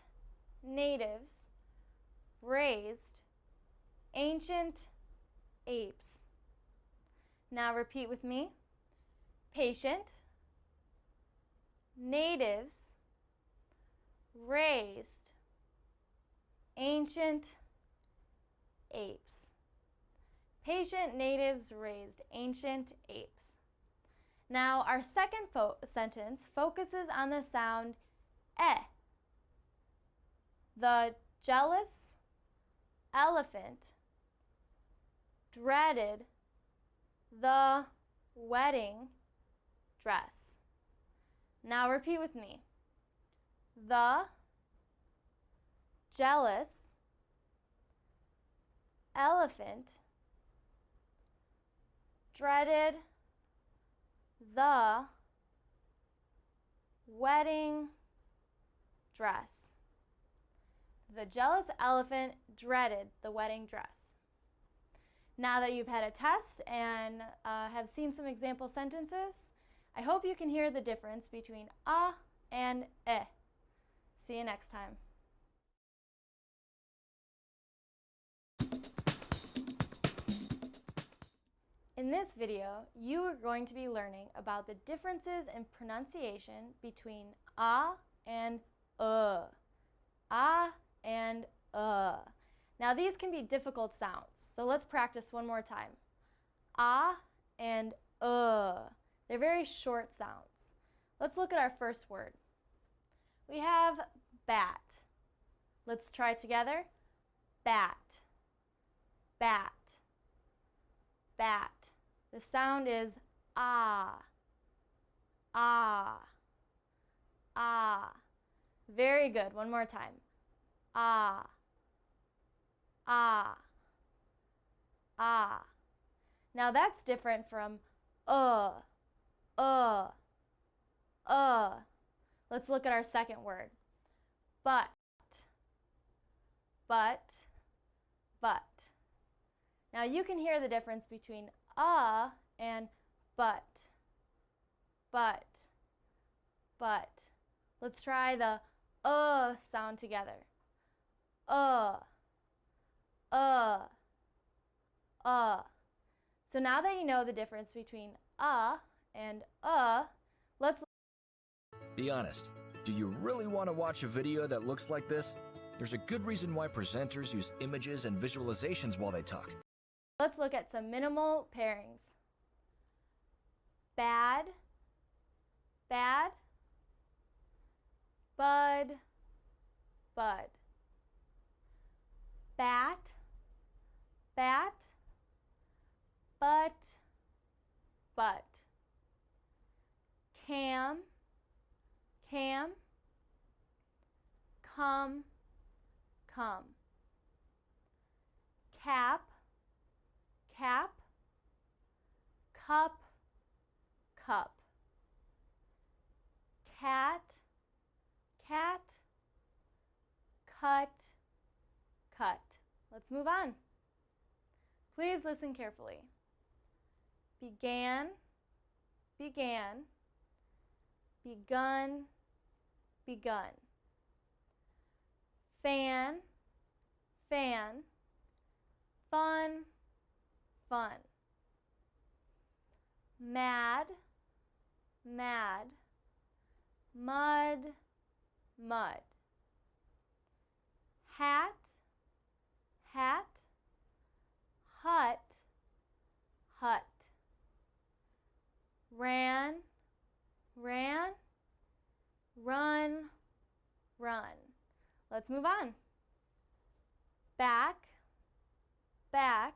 natives raised ancient apes. Now repeat with me. Patient natives raised ancient apes. Patient natives raised ancient apes. Now our second sentence focuses on the sound eh. The jealous elephant dreaded the wedding dress. Now repeat with me. The jealous elephant dreaded the wedding dress. The jealous elephant dreaded the wedding dress. Now that you've had a test and have seen some example sentences, I hope you can hear the difference between and eh. See you next time. In this video, you are going to be learning about the differences in pronunciation between and and Now these can be difficult sounds, so let's practice one more time. And They're very short sounds. Let's look at our first word. We have bat. Let's try it together. Bat, bat, bat. The sound is ah, ah, ah. Very good. One more time. Ah, ah, ah. Now that's different from Let's look at our second word. But, but, but. Now you can hear the difference between and but, but, but. Let's try the sound together. So now that you know the difference between and let's Be honest, do you really want to watch a video that looks like this? There's a good reason why presenters use images and visualizations while they talk. Let's look at some minimal pairings. Bad, bad, bud, bud. Bat, bat, but, but. Cam, cam, come, come. Cap, cap, cup, cup. Cat, cat, cut, cut. Let's move on. Please listen carefully. Began, began, begun, begun. Fan, fan, fun, fun. Mad, mad, mud, mud. Hat, hat, hut, hut. Ran, ran, run, run. Let's move on. Back, back,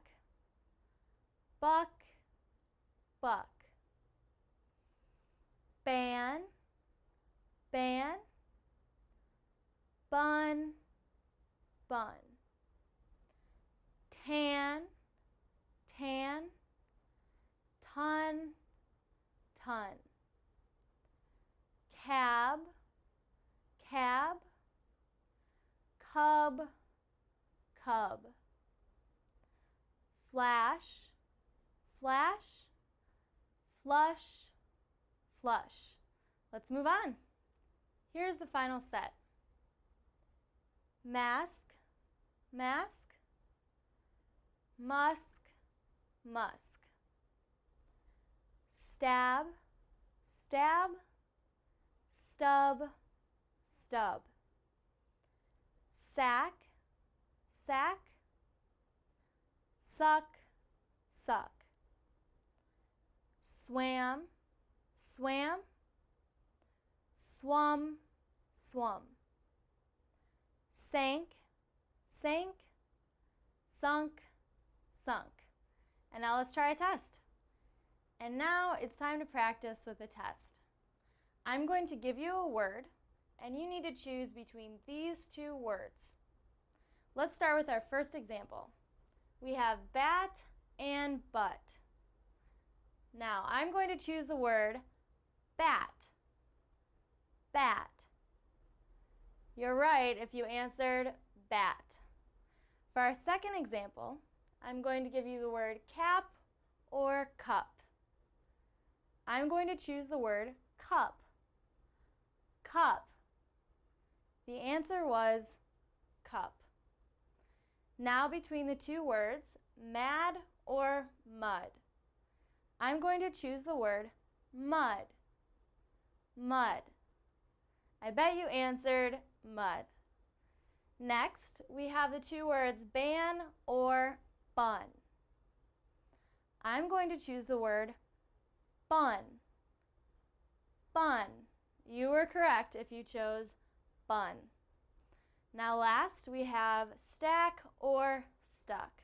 buck, buck. Ban, ban, bun, bun. Tan, tan, ton, ton. Cab, cab, cub, cub. flash, flash, flush, flush. Let's move on. Here's the final set. Mask, mask, musk, musk. Stab, stab, stub, stub. Sack, sack, suck, suck. Swam, swam, swum, swum. Sank, sank, sunk, sunk. And now let's try a test. And now it's time to practice with a test. I'm going to give you a word, and you need to choose between these two words. Let's start with our first example. We have bat and butt. Now, I'm going to choose the word bat. Bat. You're right if you answered bat. For our second example, I'm going to give you the word cap or cup. I'm going to choose the word cup. Cup. The answer was cup. Now between the two words, mad or mud. I'm going to choose the word mud. Mud. I bet you answered mud. Next, we have the two words ban or bun. I'm going to choose the word bun. Bun. You were correct if you chose bun. Now last, we have stack or stuck.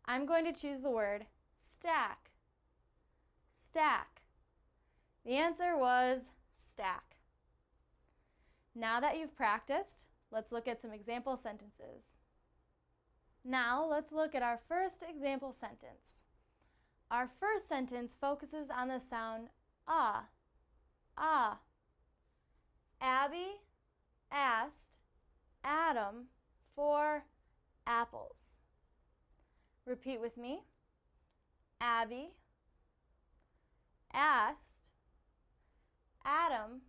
I'm going to choose the word stack. Stack. The answer was stack. Now that you've practiced, let's look at some example sentences. Now let's look at our first example sentence. Our first sentence focuses on the sound ah. Ah. Abby asked Adam for apples. Repeat with me. Abby asked Adam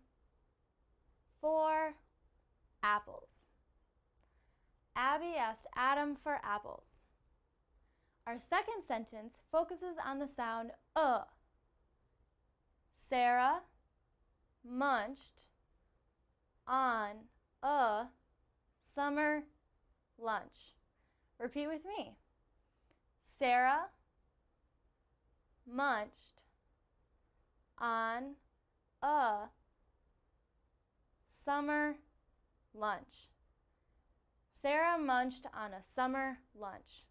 for apples. Abby asked Adam for apples. Our second sentence focuses on the sound Sarah munched on a summer lunch. Repeat with me. Sarah munched on a summer lunch. Sarah munched on a summer lunch.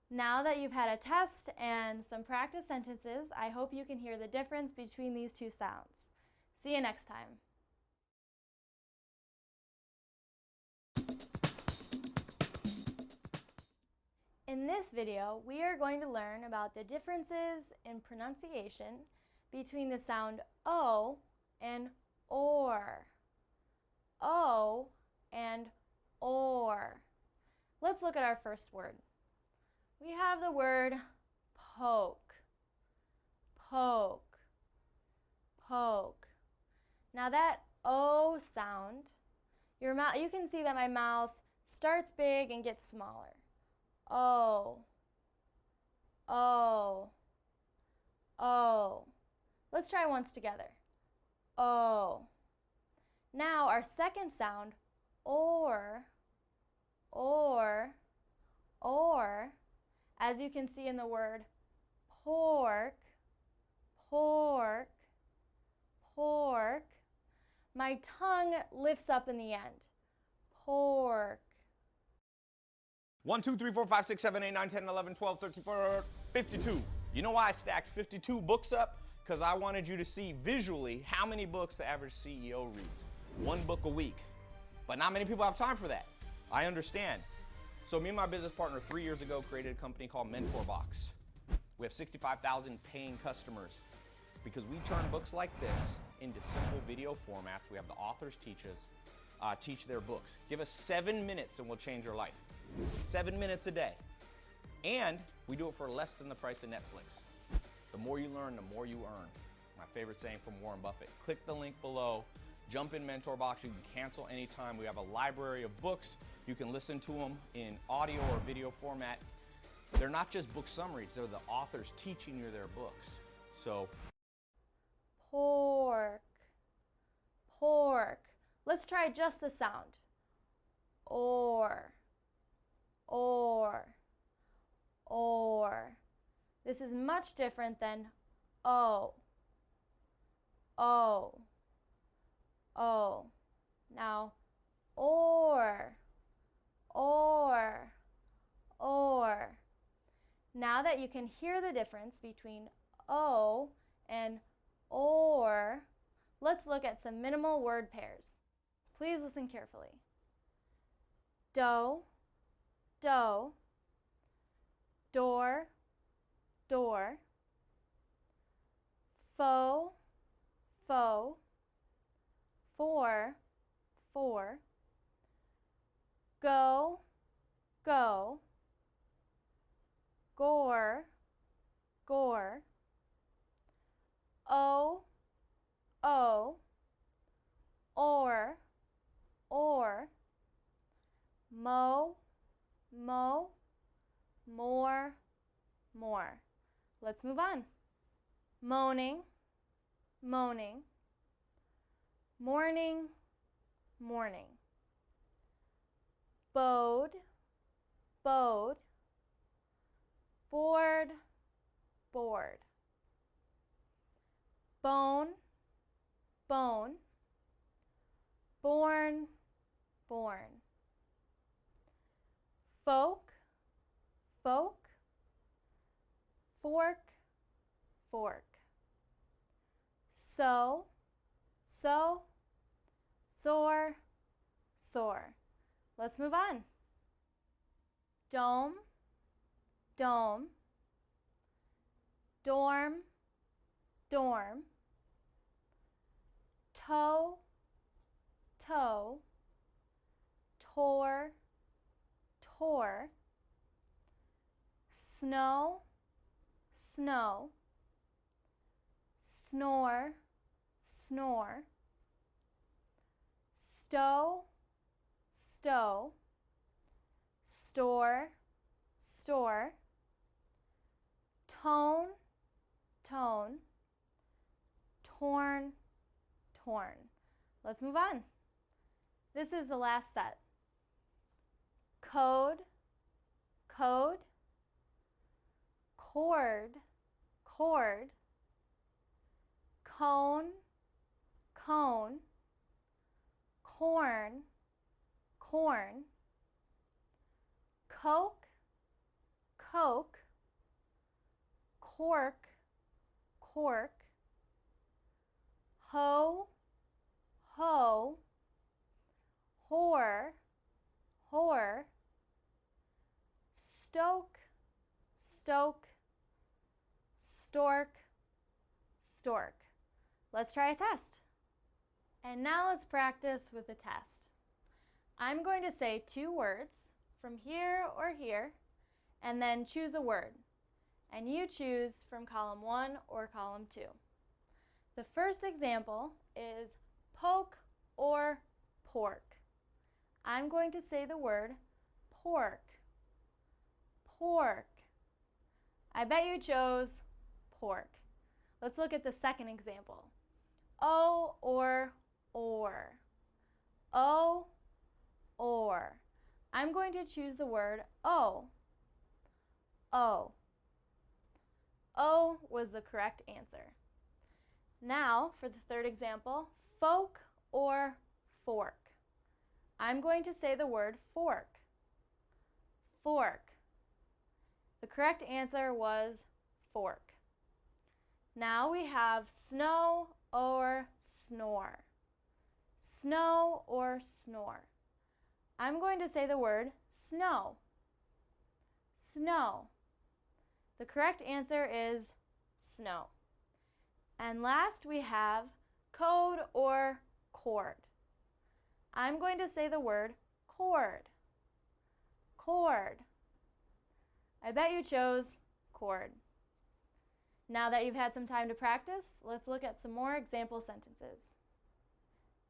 Now that you've had a test and some practice sentences, I hope you can hear the difference between these two sounds. See you next time. In this video, we are going to learn about the differences in pronunciation between the sound O and OR. O and OR. Let's look at our first word. We have the word poke. Poke. Poke. Now that O sound, you can see that my mouth starts big and gets smaller. O. O. O. Let's try once together. O. Now our second sound, OR, as you can see in the word pork, pork, pork, my tongue lifts up in the end. Pork. 1, 2, 3, 4, 5, 6, 7, 8, 9, 10, 11, 12, 13, 14, 52. You know why I stacked 52 books up? Because I wanted you to see visually how many books the average CEO reads. 1 book a week. But not many people have time for that. I understand. So me and my business partner 3 years ago created a company called Mentorbox. We have 65,000 paying customers because we turn books like this into simple video formats. We have the authors teach their books. Give us 7 minutes and we'll change your life. 7 minutes a day. And we do it for less than the price of Netflix. The more you learn, the more you earn. My favorite saying from Warren Buffett. Click the link below, jump in Mentor Box, you can cancel anytime. We have a library of books. You can listen to them in audio or video format. They're not just book summaries, they're the authors teaching you their books. So, Pork, pork. Let's try just the sound. Or. This is much different than O. Now, or. Now that you can hear the difference between O and or, let's look at some minimal word pairs. Please listen carefully. Dough, dough, door, door, foe, foe, for, go, go, gore, gore, or, mo, more. Let's move on. Moaning, moaning, morning, morning, bode, board, board, bone, bone, born, born, folk, folk, fork, fork, so, sore, sore. Let's move on. Dome, dome, dorm, dorm, toe, toe, tore, tore, snow, snow, snore, snore, stow, stow, store, store, tone, tone, torn, torn. Let's move on. This is the last set. Code, code, cord, cord, cone, cone, corn, corn, coke, coke, cork, cork, hoe, hoe, whore, whore, stoke, stoke, stork, stork. Let's try a test. And now let's practice with the test. I'm going to say two words from here or here, and then choose a word. And you choose from column 1 or column 2. The first example is poke or pork. I'm going to say the word pork. Pork. I bet you chose pork. Let's look at the second example. O or. O or. I'm going to choose the word O. O. O was the correct answer. Now, for the third example, folk or fork. I'm going to say the word fork. Fork. The correct answer was fork. Now we have snow or snore. Snow or snore. I'm going to say the word snow. Snow. The correct answer is snow. And last we have code or cord. I'm going to say the word cord. Cord. I bet you chose cord. Now that you've had some time to practice, let's look at some more example sentences.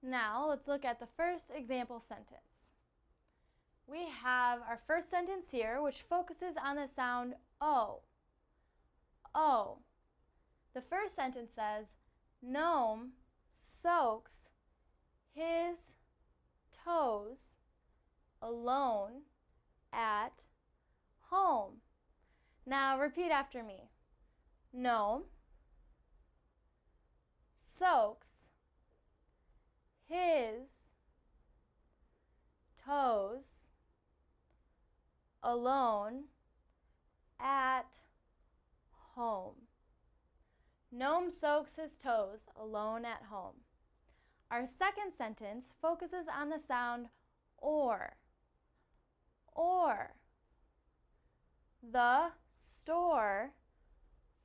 Now let's look at the first example sentence. We have our first sentence here, which focuses on the sound O. O. The first sentence says, Gnome soaks his toes alone at home. Now repeat after me. Gnome soaks his toes alone at home. Gnome soaks his toes alone at home. Our second sentence focuses on the sound or. Or. The store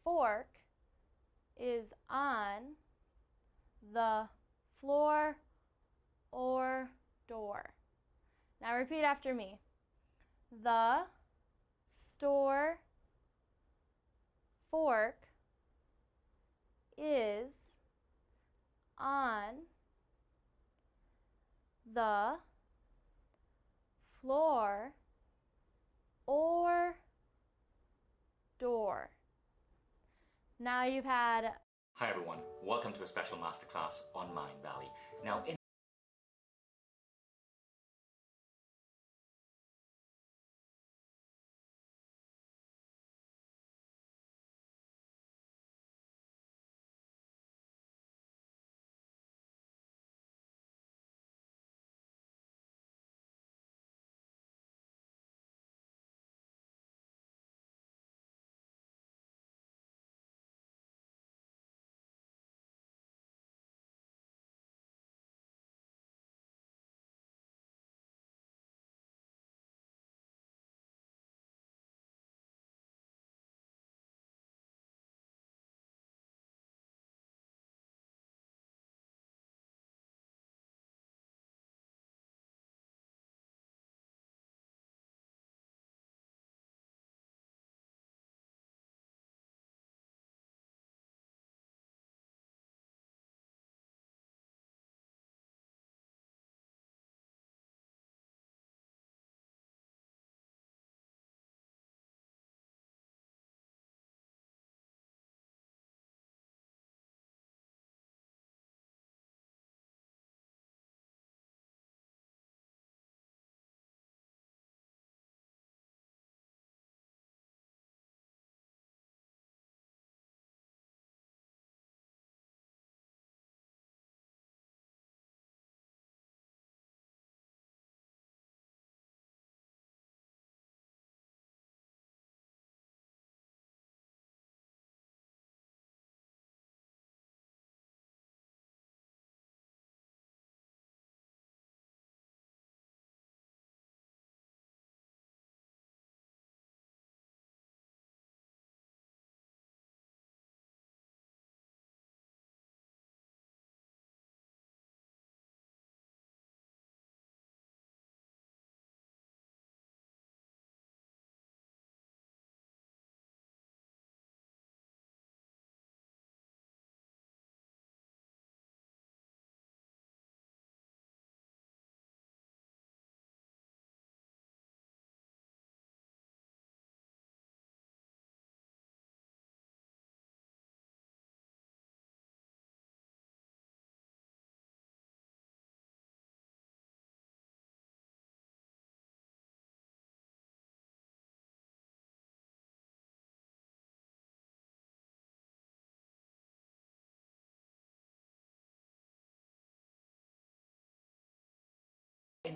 fork is on the floor or door. Now repeat after me. The store fork is on the floor or door. Now you've had... Hi everyone, welcome to a special masterclass on Mindvalley. Now in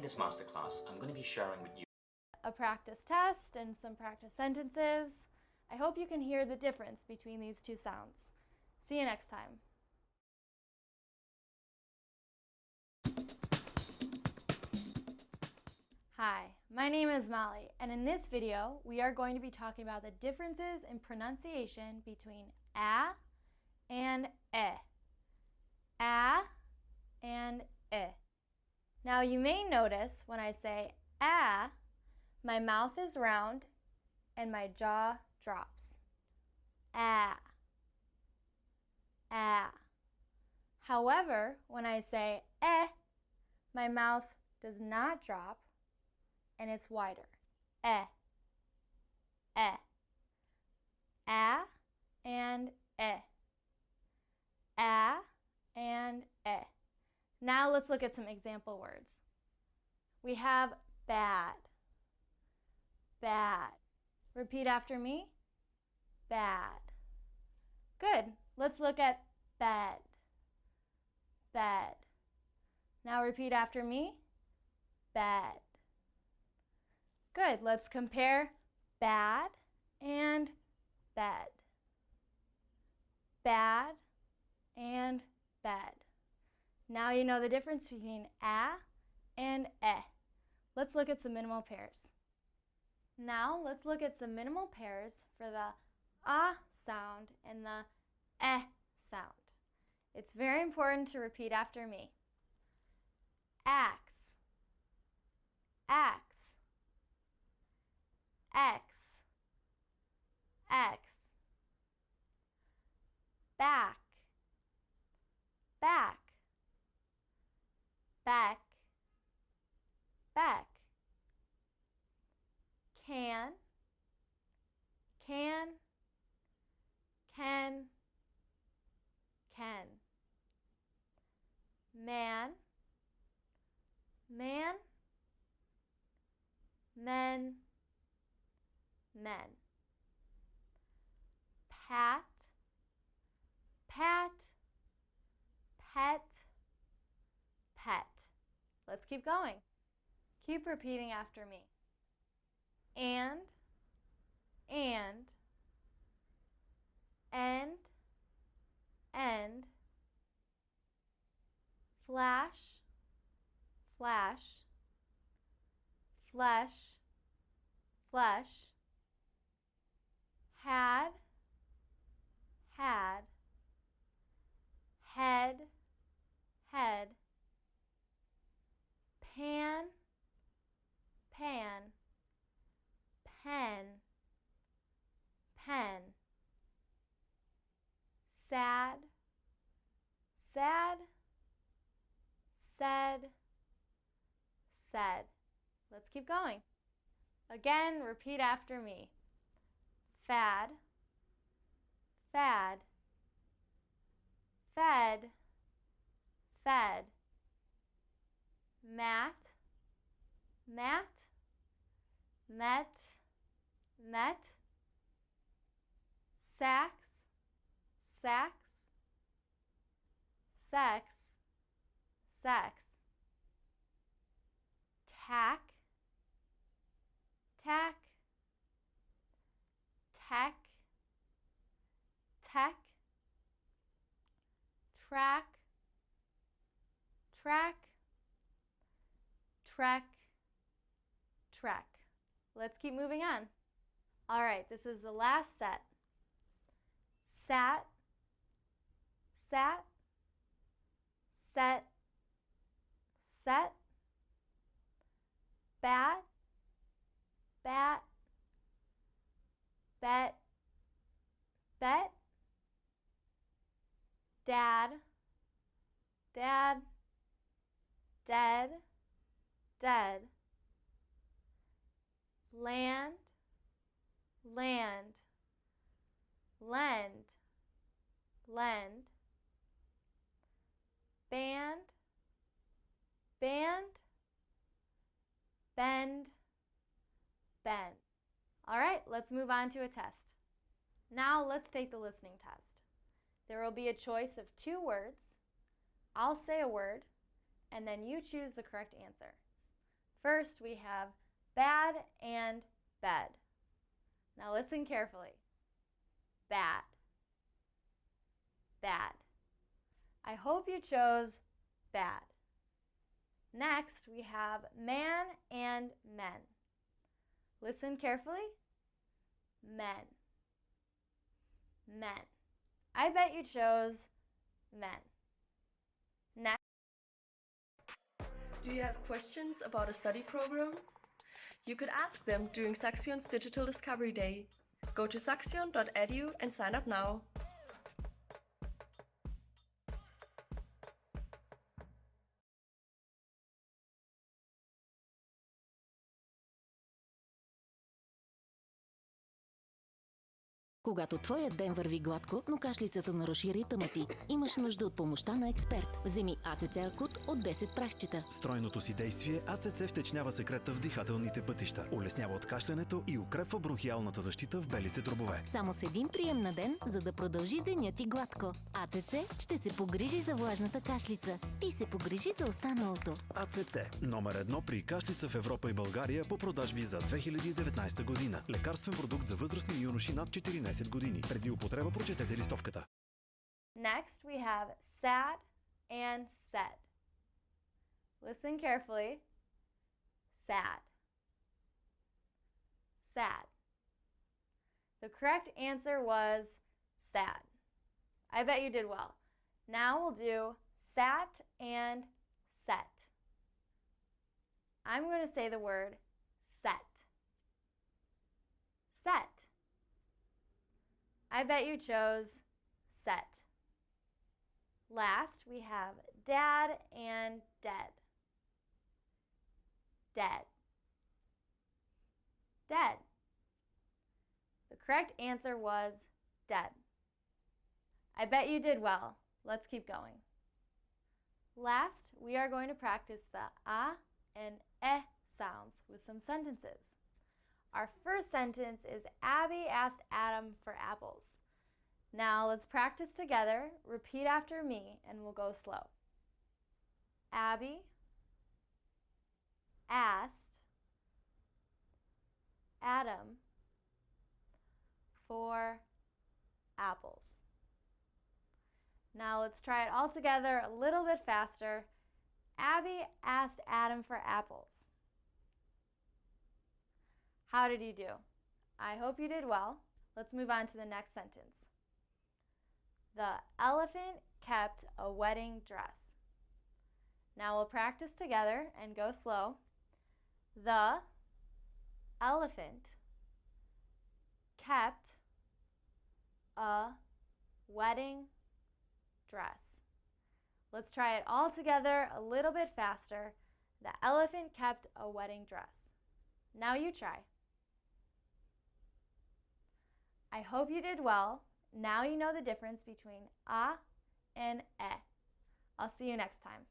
this masterclass, I'm going to be sharing with you a practice test and some practice sentences. I hope you can hear the difference between these two sounds. See you next time. Hi, my name is Molly, and in this video, we are going to be talking about the differences in pronunciation between a and e. A and e. Now you may notice when I say a, my mouth is round and my jaw drops. Ah. Ah. However, when I say eh, my mouth does not drop and it's wider. Eh. Eh. Ah and eh. Ah and eh. Now let's look at some example words. We have bad. Bad. Repeat after me. Bad. Good. Let's look at bed. Bed. Now repeat after me. Bed. Good. Let's compare bad and bed. Bad and bed. Now you know the difference between ah and eh. Let's look at some minimal pairs. Now let's look at some minimal pairs for the ah sound and the eh sound. It's very important to repeat after me. Axe. Axe. X. X. Back. Back. Back. Back. Can. Can. Can. Can. Man. Man. Men. Men. Pat. Pat. Pet. Pet. Let's keep going. Keep repeating after me. And. End. End. Flash. Flash. Flesh. Flesh. Had. Had. Head. Head. Pan. Pan. Pen. Pen. Sad. Sad. Said. Said. Let's keep going. Again, repeat after me. Fad. Fad. Fed. Fed. Mat. Mat. Met. Met. Sax. Sax. Sex. Sex. Tack. Tack. Tech. Tech. Track. Track. Trek. Trek. Let's keep moving on. All right, this is the last set. Sat. Sat. Set. Set. Bat. Bat. Bet. Bet. Dad. Dad. Dead. Dead. Land. Land. Lend. Lend. Band. Band. Bend. Bend. All right, let's move on to a test. Now let's take the listening test. There will be a choice of 2 words. I'll say a word, and then you choose the correct answer. First, we have bad and bed. Now listen carefully. Bad. Bad. I hope you chose bad. Next, we have man and men. Listen carefully. Men. Men. I bet you chose men. Next. Do you have questions about a study program? You could ask them during Saxion's Digital Discovery Day. Go to saxion.edu and sign up now. Когато твоят ден върви гладко, но кашлицата наруши ритъма ти, имаш нужда от помощта на експерт. Вземи АЦЦ Акут от 10 прахчета. С тройното си действие АЦЦ втечнява секрета в дихателните пътища, улеснява откашлянето и укрепва бронхиалната защита в белите дробове. Само с един прием на ден, за да продължи деня ти гладко. АЦЦ ще се погрижи за влажната кашлица и се погрижи за останалото. АЦЦ – номер 1 при кашлица в Европа и България по продажби за 2019 година. Лекарствен продукт за възрастни юноши над 14 години. Преди употреба прочетете листовката. Next, we have sad and said. Listen carefully. Sad. Sad. The correct answer was sad. I bet you did well. Now we'll do sat and set. I'm going to say the word set. Set. I bet you chose set. Last, we have dad and dead. Dead. Dead. The correct answer was dead. I bet you did well. Let's keep going. Last, we are going to practice the a and eh sounds with some sentences. Our first sentence is Abby asked Adam for apples. Now let's practice together. Repeat after me and we'll go slow. Abby asked Adam for apples. Now let's try it all together a little bit faster. Abby asked Adam for apples. How did you do? I hope you did well. Let's move on to the next sentence. The elephant kept a wedding dress. Now we'll practice together and go slow. The elephant kept a wedding dress. Let's try it all together a little bit faster. The elephant kept a wedding dress. Now you try. I hope you did well. Now you know the difference between a and eh. I'll see you next time.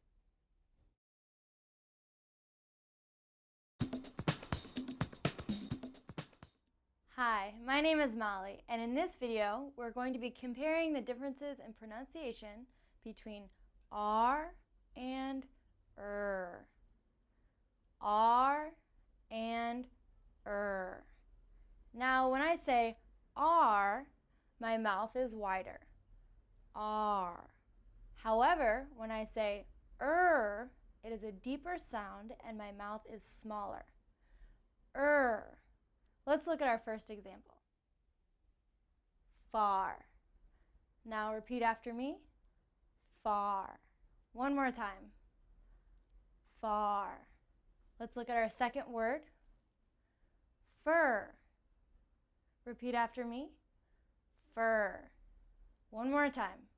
Hi, my name is Molly, and in this video, we're going to be comparing the differences in pronunciation between R and R and Now, when I say R, my mouth is wider. R. However, when I say it is a deeper sound and my mouth is smaller. Let's look at our first example. Far. Now repeat after me. Far. One more time. Far. Let's look at our second word. Fur. Repeat after me. Fur. One more time.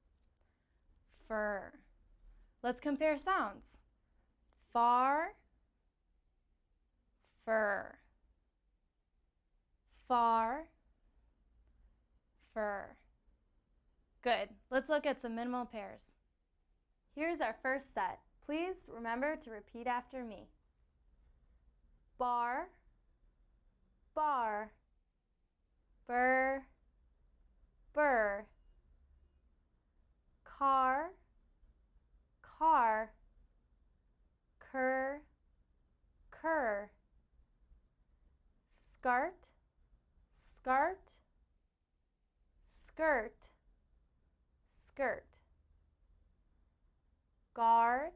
Fur. Let's compare sounds. Far, fur. Far, fur. Good. Let's look at some minimal pairs. Here's our first set. Please remember to repeat after me. Bar, bar. Burr, burr. Car, car. Cur, cur. Skart, skart. Skirt, skirt. Guard,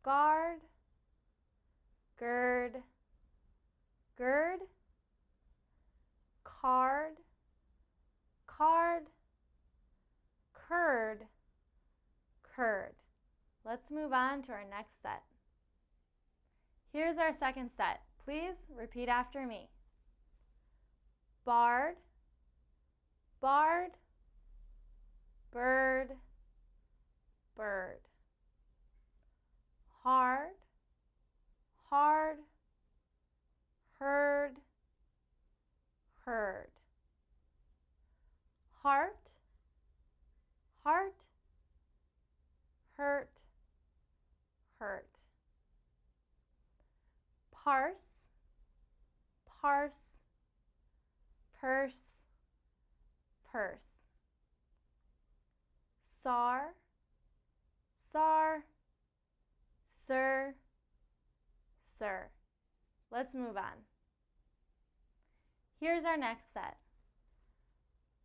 guard. Gird, gird. Card, card. Curd, curd. Let's move on to our next set. Here's our second set. Please repeat after me. Bard, bard, bird, bird. Hard, hard, herd, herd. Heart, heart, hurt, hurt. Parse, parse, purse, purse. Sar, sar, sir, sir. Let's move on. Here's our next set.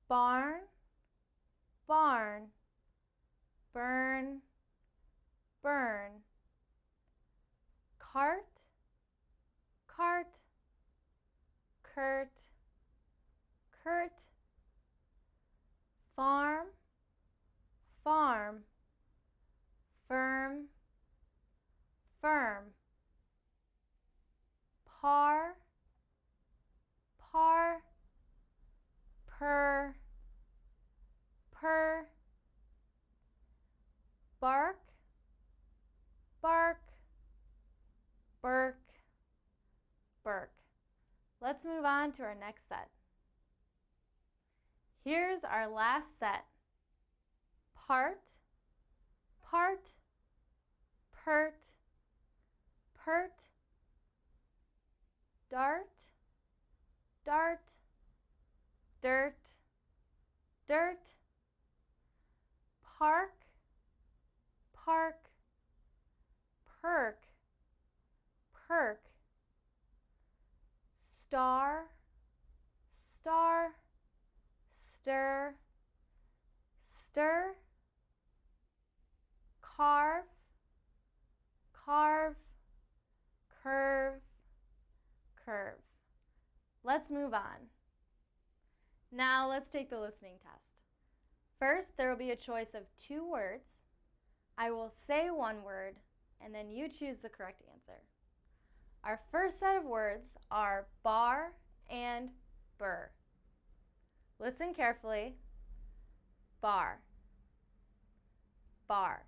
Barn, barn, burn, burn. Cart, cart, curt, curt. Farm, farm, firm, firm. Par, par, per, per. Bark, bark, birk, birk. Let's move on to our next set. Here's our last set. Part, part, pert, pert. Dart, dart, dirt, dirt. Park, park, perk, perk. Star, star, stir, stir. Carve, carve, curve, curve. Let's move on. Now let's take the listening test. First, there will be a choice of 2 words. I will say one word, and then you choose the correct answer. Our first set of words are bar and burr. Listen carefully. Bar, bar.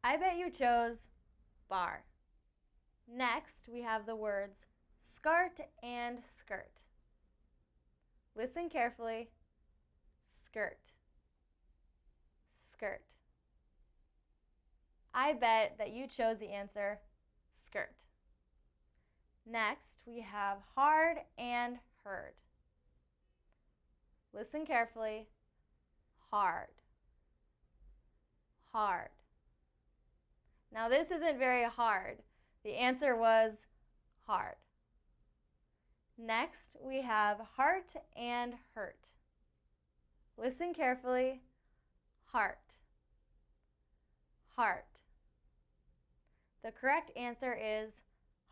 I bet you chose bar. Next, we have the words skirt and skirt. Listen carefully. Skirt, skirt. I bet that you chose the answer skirt. Next, we have hard and herd. Listen carefully. Hard, hard. Now this isn't very hard. The answer was hard. Next, we have heart and hurt. Listen carefully. Heart, heart. The correct answer is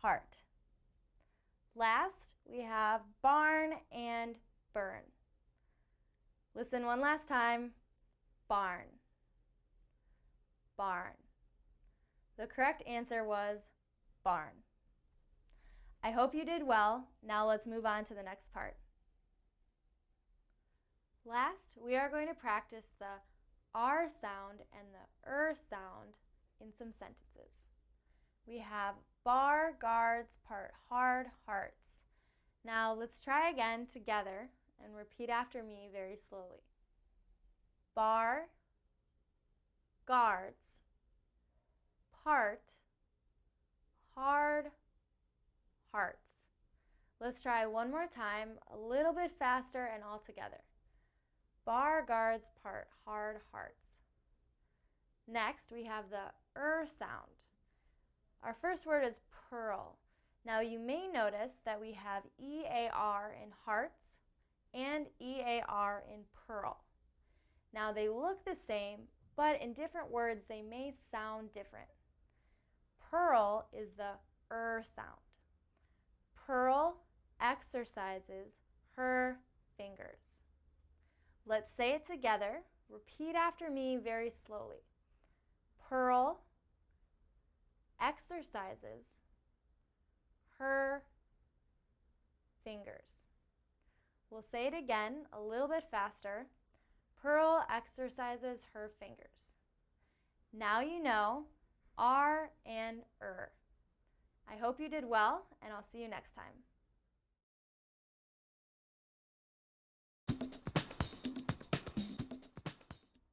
heart. Last, we have barn and burn. Listen one last time. Barn, barn. The correct answer was barn. I hope you did well. Now let's move on to the next part. Last, we are going to practice the R sound and the sound in some sentences. We have bar, guards, part, hard, hearts. Now let's try again together and repeat after me very slowly. Bar, guards, part, hard, hearts. Let's try one more time, a little bit faster and all together. Bar, guards, part, hard, hearts. Next, we have the sound. Our first word is pearl. Now you may notice that we have EAR in hearts and EAR in pearl. Now they look the same, but in different words they may sound different. Pearl is the sound. Pearl exercises her fingers. Let's say it together. Repeat after me very slowly. Pearl exercises her fingers. We'll say it again a little bit faster. Pearl exercises her fingers. Now you know R and I hope you did well, and I'll see you next time.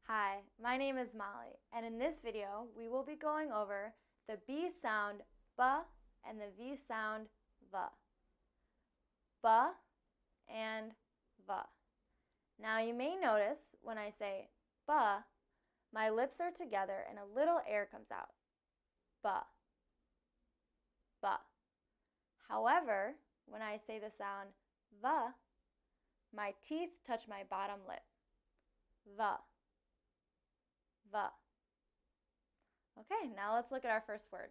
Hi, my name is Molly, and in this video we will be going over the B sound B and the V sound V. B and V. Now you may notice when I say B, my lips are together and a little air comes out. B. B. However, when I say the sound V, my teeth touch my bottom lip. V. V. Okay, now let's look at our first word.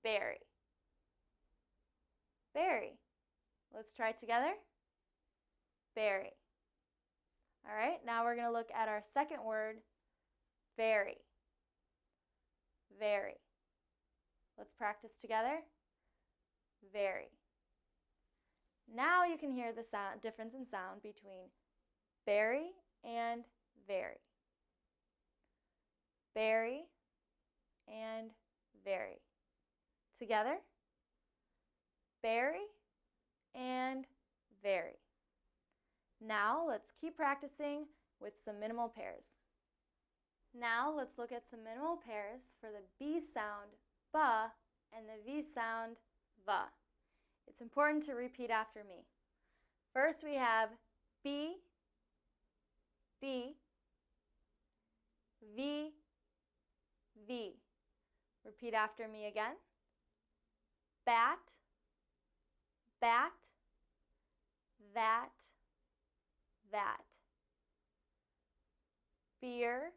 Berry. Berry. Let's try it together. Berry. All right, now we're going to look at our second word, very. Very. Let's practice together. Very. Now you can hear the difference in sound between berry and very. Berry and very. Together. Berry and very. Now let's keep practicing with some minimal pairs. Now let's look at some minimal pairs for the B sound B and the V sound V. It's important to repeat after me. First we have B, B, V, V. Repeat after me again. Bat, bat, that, that. Beer,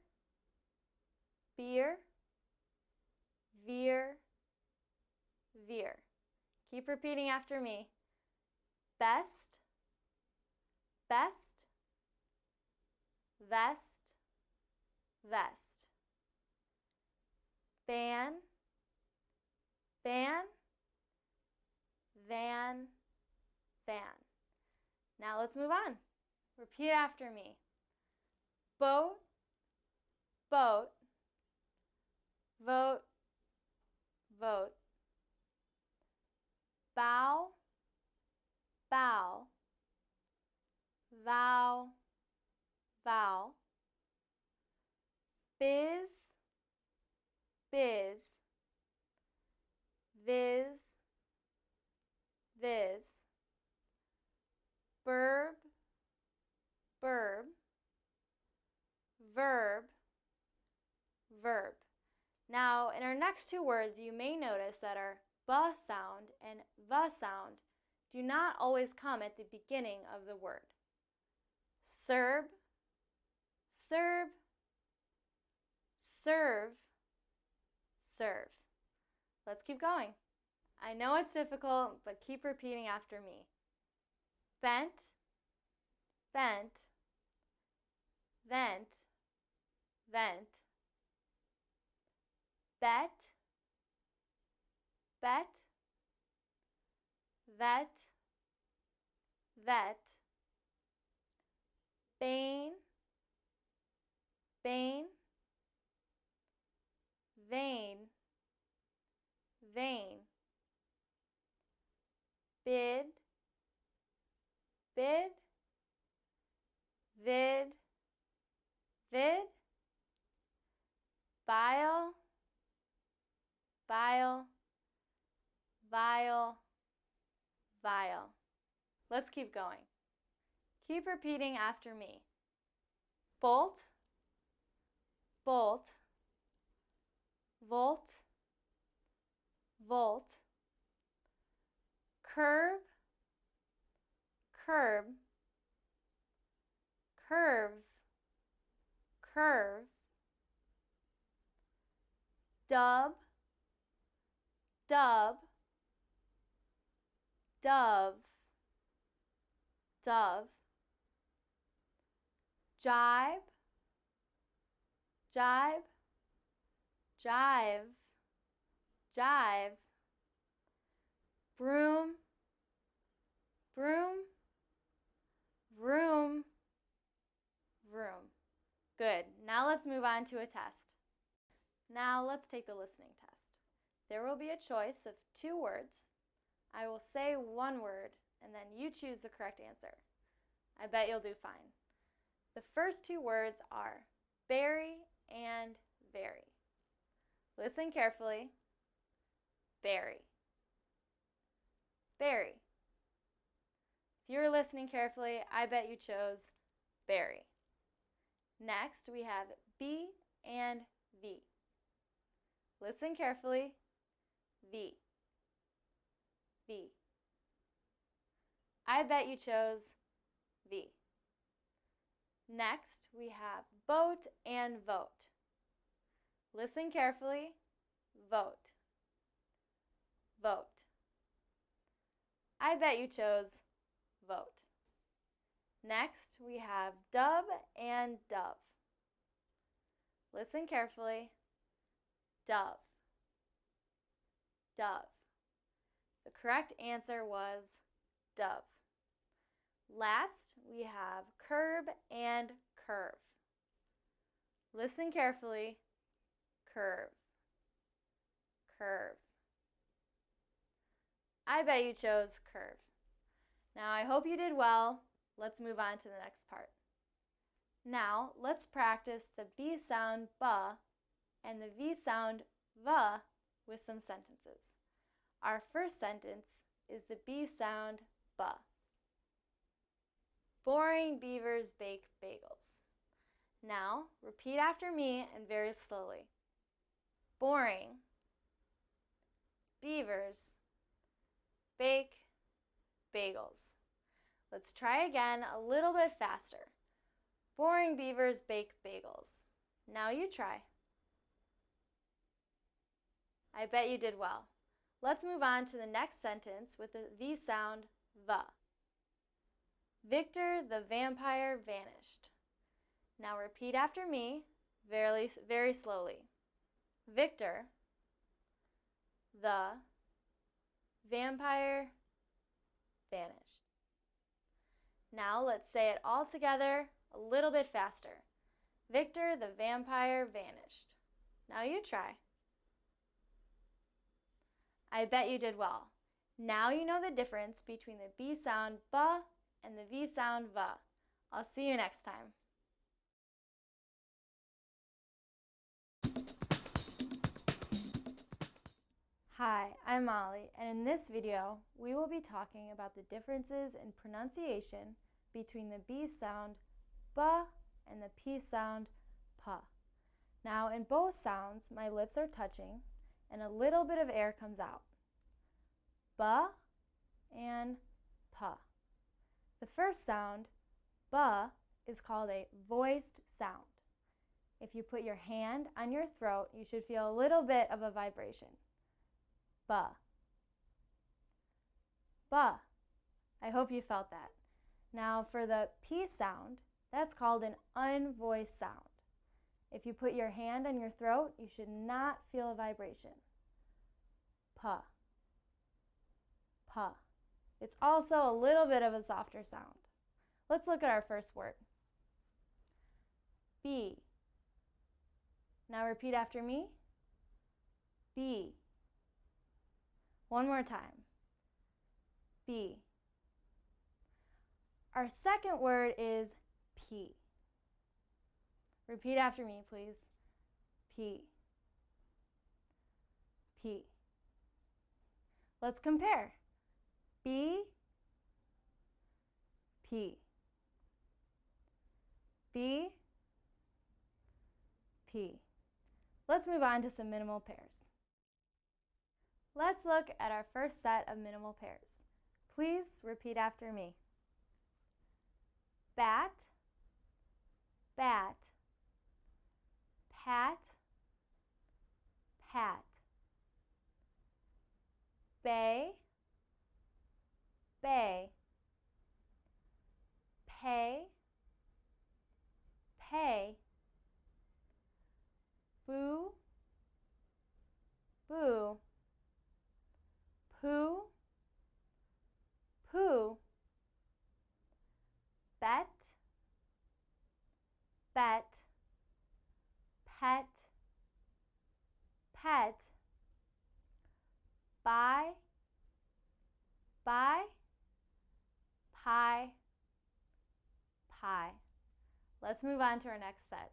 beer, veer, veer. Keep repeating after me. Best, best, vest, vest. Ban, ban, van, van. Now let's move on. Repeat after me. Boat, boat, vote, vote. Bow, bow, vow, vow. Biz, biz, viz, viz. Verb, verb, verb, verb. Now, in our next two words, you may notice that our B sound and V sound do not always come at the beginning of the word. Serve, serve, serve, serve. Let's keep going. I know it's difficult, but keep repeating after me. Bent, bent, vent, vent. Bet, bet, vet, vet. Bane, bane, vein, vein. Bid, bid, vid, vid. Bile, bile, vile, vile. Let's keep going. Keep repeating after me. Bolt, bolt, volt, volt. Curb, curb, curve, curve. Dub, dub, dove, dove. Jibe, jibe, jive, jive. broom, broom, vroom, vroom. Good. Now let's move on to a test. Now let's take the listening test. There will be a choice of 2 words. I will say one word, and then you choose the correct answer. I bet you'll do fine. The first 2 words are berry and very. Listen carefully. Berry. Berry. If you're listening carefully, I bet you chose berry. Next, we have B and V. Listen carefully. V. V. I bet you chose V. Next, we have boat and vote. Listen carefully. Vote. Vote. I bet you chose vote. Next, we have dub and dove. Listen carefully. Dove. Dove. The correct answer was dove. Last, we have curb and curve. Listen carefully. Curve. Curve. I bet you chose curve. Now, I hope you did well. Let's move on to the next part. Now, let's practice the B sound ba and the V sound va with some sentences. Our first sentence is the B sound ba. Boring beavers bake bagels. Now, repeat after me and very slowly. Boring beavers bake bagels. Let's try again a little bit faster. Boring beavers bake bagels. Now you try. I bet you did well. Let's move on to the next sentence with the V sound va. Victor the vampire vanished. Now repeat after me very slowly. Victor the vampire vanished. Now let's say it all together a little bit faster. Victor the vampire vanished. Now you try. I bet you did well. Now you know the difference between the B sound ba and the V sound va. I'll see you next time. Hi, I'm Molly, and in this video, we will be talking about the differences in pronunciation between the B sound ba and the P sound pa. Now, in both sounds, my lips are touching and a little bit of air comes out. Ba and pa. The first sound, ba, is called a voiced sound. If you put your hand on your throat, you should feel a little bit of a vibration. Ba. Ba. I hope you felt that. Now for the P sound, that's called an unvoiced sound. If you put your hand on your throat, you should not feel a vibration. Pa. Pa. It's also a little bit of a softer sound. Let's look at our first word. B. Now repeat after me. B. One more time. B. Our second word is P. Repeat after me, please. P. P. Let's compare. B. P. B. P. Let's move on to some minimal pairs. Let's look at our first set of minimal pairs. Please repeat after me. Bat, bat, pat, pat. Bay, bay. Pay, pay. Boo, boo. Poo, who, bet, bet, pet, pet, buy, buy, pie, pie. Let's move on to our next set.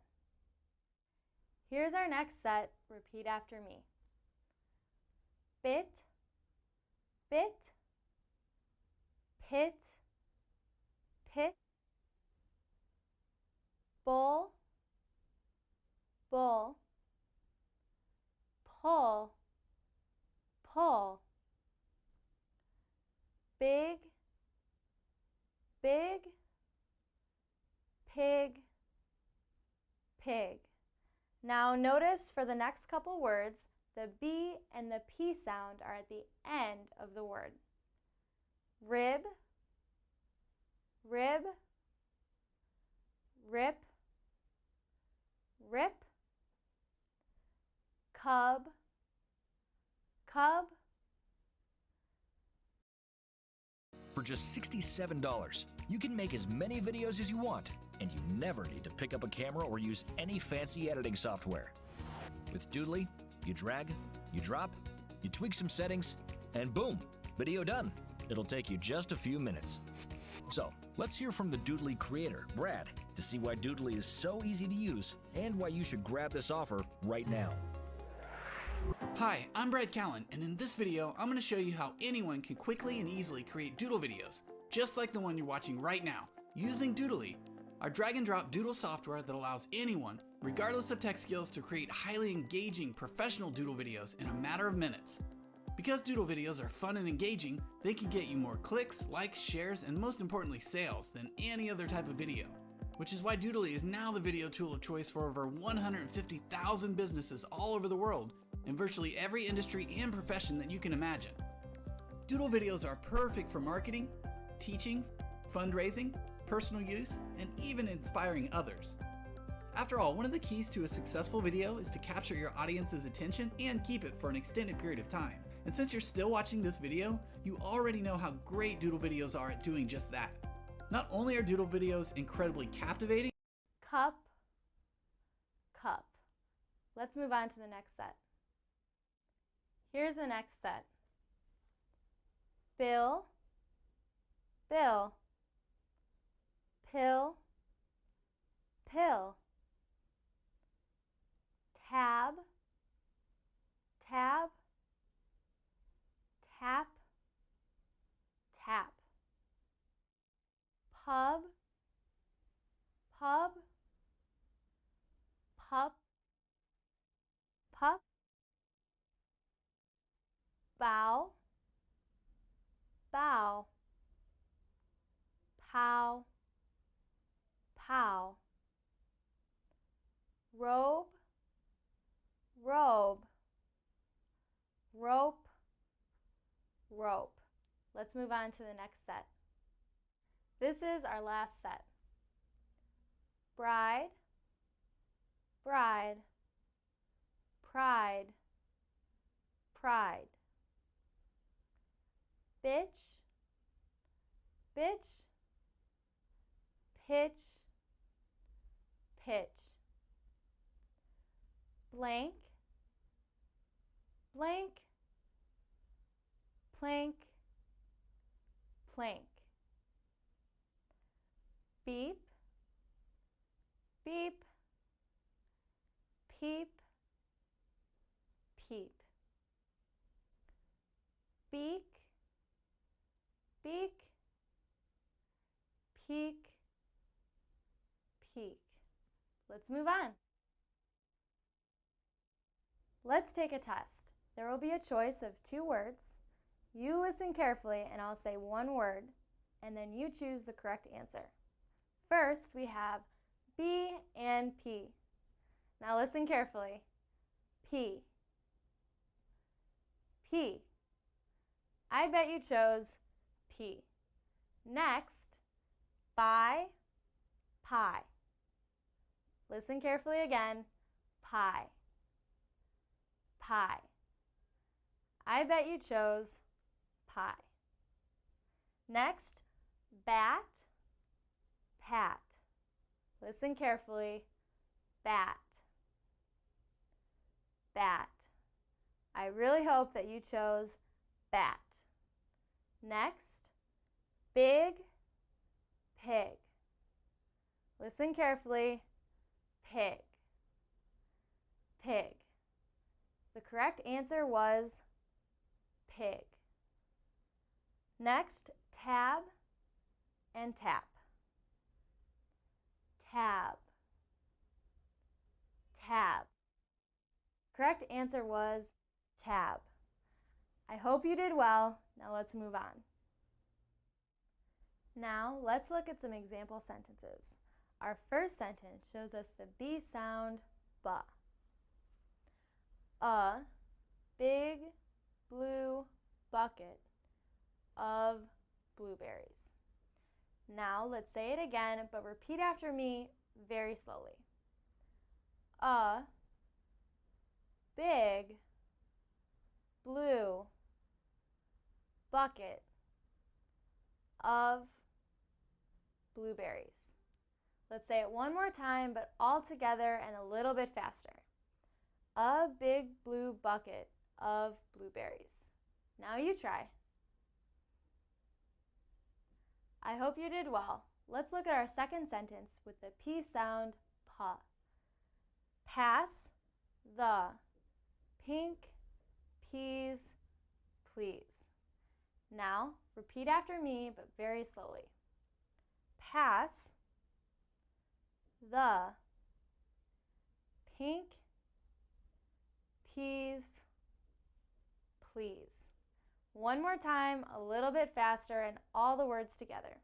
Here's our next set. Repeat after me. Bit, bit, pit, pit, bull, bull, pull, pull, big, big, pig, pig. Now notice for the next couple words, the B and the P sound are at the end of the word. Rib, rib, rip, rip, cub, cub. For just $67, you can make as many videos as you want, and you never need to pick up a camera or use any fancy editing software. With Doodly, you drag, you drop, you tweak some settings, and boom, video done. It'll take you just a few minutes. So, let's hear from the Doodly creator, Brad, to see why Doodly is so easy to use and why you should grab this offer right now. Hi, I'm Brad Callen, and in this video, I'm going to show you how anyone can quickly and easily create doodle videos, just like the one you're watching right now, using Doodly, our drag and drop doodle software that allows anyone, regardless of tech skills, to create highly engaging professional doodle videos in a matter of minutes. Because doodle videos are fun and engaging, they can get you more clicks, likes, shares, and most importantly sales than any other type of video. Which is why Doodly is now the video tool of choice for over 150,000 businesses all over the world in virtually every industry and profession that you can imagine. Doodle videos are perfect for marketing, teaching, fundraising, personal use, and even inspiring others. After all, one of the keys to a successful video is to capture your audience's attention and keep it for an extended period of time. And since you're still watching this video, you already know how great doodle videos are at doing just that. Not only are doodle videos incredibly captivating, Cup, cup. Let's move on to the next set. Here's the next set. Bill, bill, pill, pill, tab, tab, tap, tap, pub, pub, pup, pup, bow, bow, pow, pow, robe, robe, rope, rope. Let's move on to the next set. This is our last set. Bride, bride, pride, pride. Bitch, bitch, pitch, pitch. Blank, blank, plank, plank. Beep, beep, peep, peep. Beak, beak, peek, peek. Let's move on. Let's take a test. There will be a choice of 2 words. You listen carefully and I'll say one word, and then you choose the correct answer. First, we have B and P. Now listen carefully. P. P. I bet you chose P. Next, buy, pie. Listen carefully again. Pie. Pie. I bet you chose pie. Next, bat, pat. Listen carefully. Bat, bat. I really hope that you chose bat. Next, big, pig. Listen carefully. Pig, pig. The correct answer was pig. Next, tab and tap. Tab, tab. Correct answer was tab. I hope you did well. Now let's move on. Now let's look at some example sentences. Our first sentence shows us the B sound, ba. A big blue bucket of blueberries. Now let's say it again, but repeat after me very slowly. A big blue bucket of blueberries. Let's say it one more time, but all together and a little bit faster. A big blue bucket of blueberries. Now you try. I hope you did well. Let's look at our second sentence with the P sound, pa. Pass the pink peas, please. Now, repeat after me, but very slowly. Pass the pink peas, please. One more time, a little bit faster, and all the words together.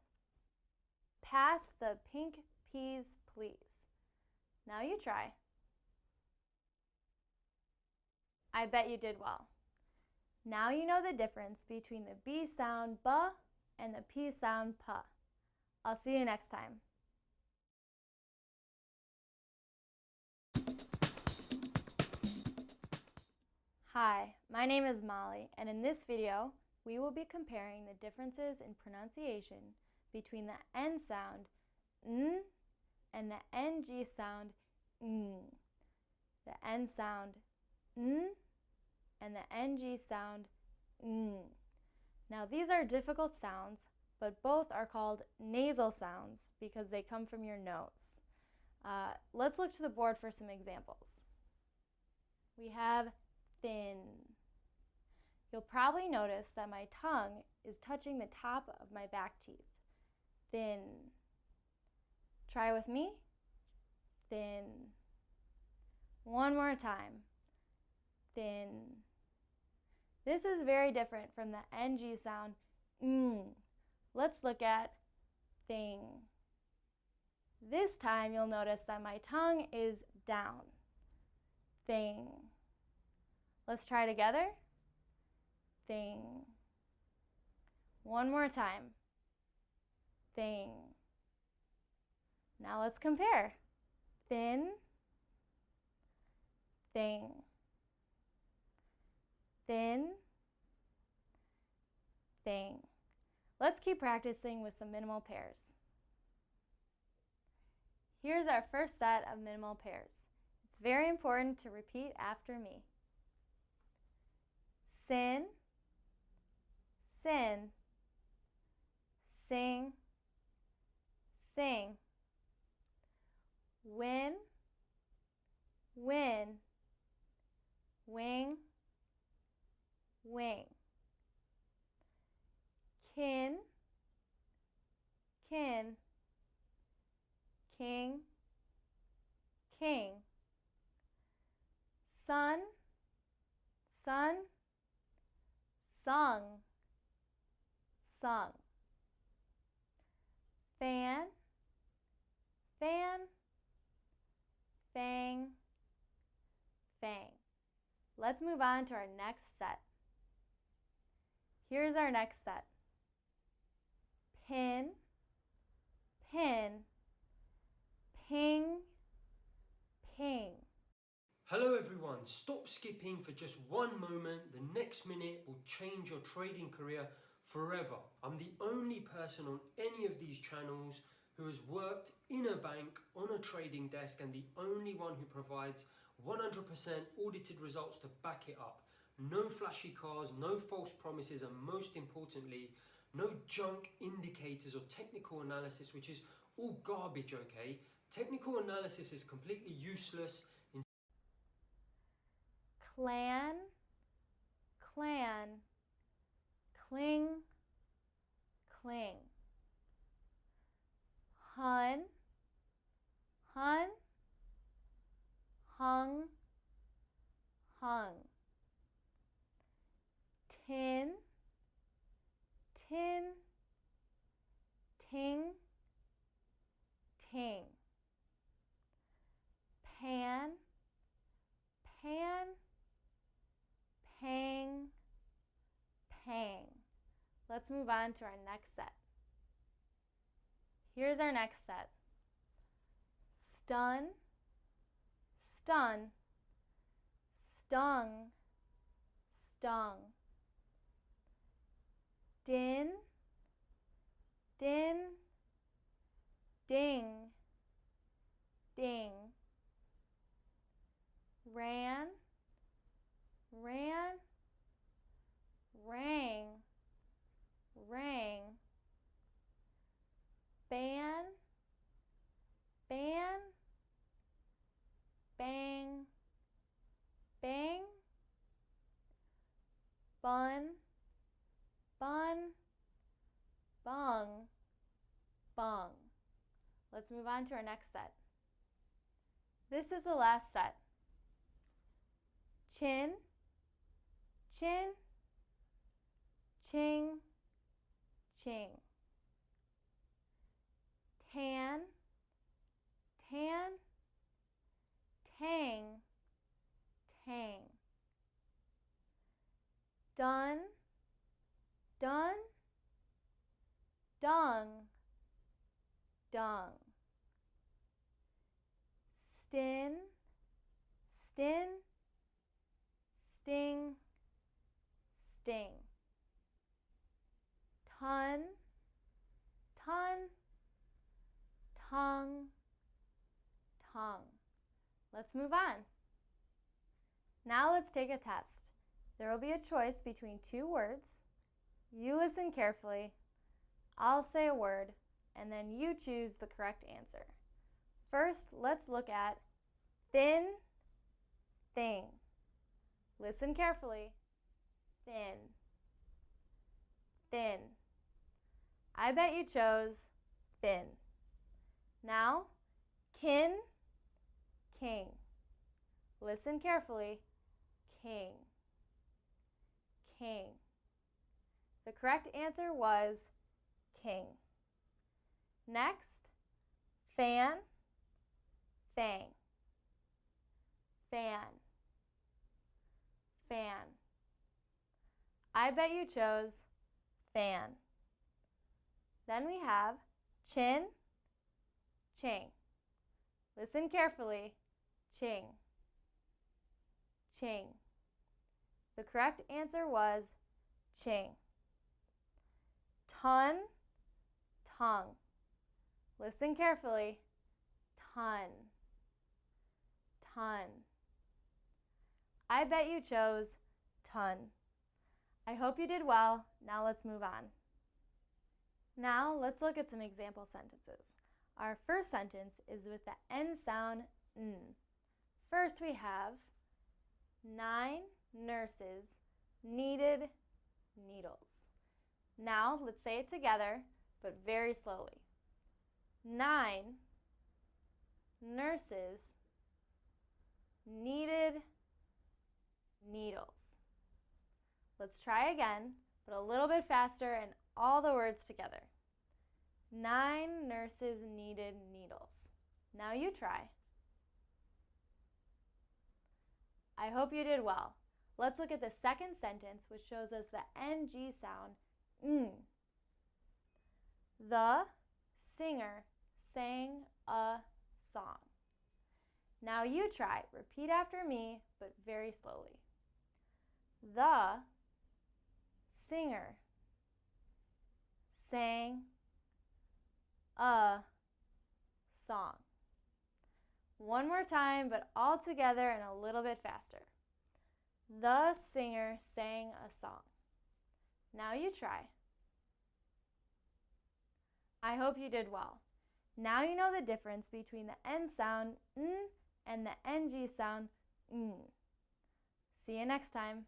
Pass the pink peas, please. Now you try. I bet you did well. Now you know the difference between the B sound, ba, and the P sound, pa. I'll see you next time. Hi, my name is Molly, and in this video, we will be comparing the differences in pronunciation between the N sound, n, and the NG sound, ng. The N sound, n, and the NG sound, ng. Now these are difficult sounds, but both are called nasal sounds because they come from your nose. Let's look to the board for some examples. We have thin. You'll probably notice that my tongue is touching the top of my back teeth. Thin. Try with me. Thin. One more time. Thin. This is very different from the NG sound, ng. Let's look at thing. This time you'll notice that my tongue is down. Thing. Let's try together. Thing. One more time. Thing. Now let's compare. Thin. Thing. Thin. Thing. Let's keep practicing with some minimal pairs. Here's our first set of minimal pairs. It's very important to repeat after me. Sin, sin, sing, sing. Win, win, wing, wing. Kin, kin, king, king. Sun, sun, sung, sung. Fan, fan, fang, fang. Let's move on to our next set. Here's our next set. Pin, pin, ping, ping. Hello everyone, stop skipping for just one moment. The next minute will change your trading career forever. I'm the only only person on any of these channels who has worked in a bank on a trading desk and the only one who provides 100% audited results to back it up. No flashy cars, no false promises, and most importantly, no junk indicators or technical analysis, which is all garbage, okay? Technical analysis is completely useless. Clan, clan, cling, cling. Hun, hun, hung, hung. Tin, tin, ting, ting. Pan, pan, pang, pang. Let's move on to our next set. Here's our next set. Stun, stun, stung, stung. Din, din, ding, ding. Ran, ran, rang, rang. Ban, ban, bang, bang. Bun, bun, bung, bung. Let's move on to our next set. This is the last set. Chin, chin, ching, ching. Tan, tan, tang, tang. Done, done, dung, dung. Stin, stin, sting, sting. Ton, ton, tongue, tongue. Let's move on. Now let's take a test. There will be a choice between two words. You listen carefully. I'll say a word, and then you choose the correct answer. First, let's look at thin, thing. Listen carefully. Thin, thin. I bet you chose thin. Now, kin, king. Listen carefully. King, king. The correct answer was king. Next, fan, fang. Fan, fan. I bet you chose fan. Then we have chin, ching. Listen carefully. Ching, ching. The correct answer was ching. Ton, tongue. Listen carefully. Ton, ton. I bet you chose ton. I hope you did well. Now let's move on. Now let's look at some example sentences. Our first sentence is with the N sound, N. First we have 9 nurses needed needles. Now let's say it together, but very slowly. 9 nurses needed needles. Let's try again, but a little bit faster and all the words together. 9 nurses needed needles. Now you try. I hope you did well. Let's look at the second sentence, which shows us the NG sound, N. The singer sang a song. Now you try. Repeat after me, but very slowly. The singer sang a song. One more time, but all together and a little bit faster. The singer sang a song. Now you try. I hope you did well. Now you know the difference between the N sound N and the NG sound N. See you next time.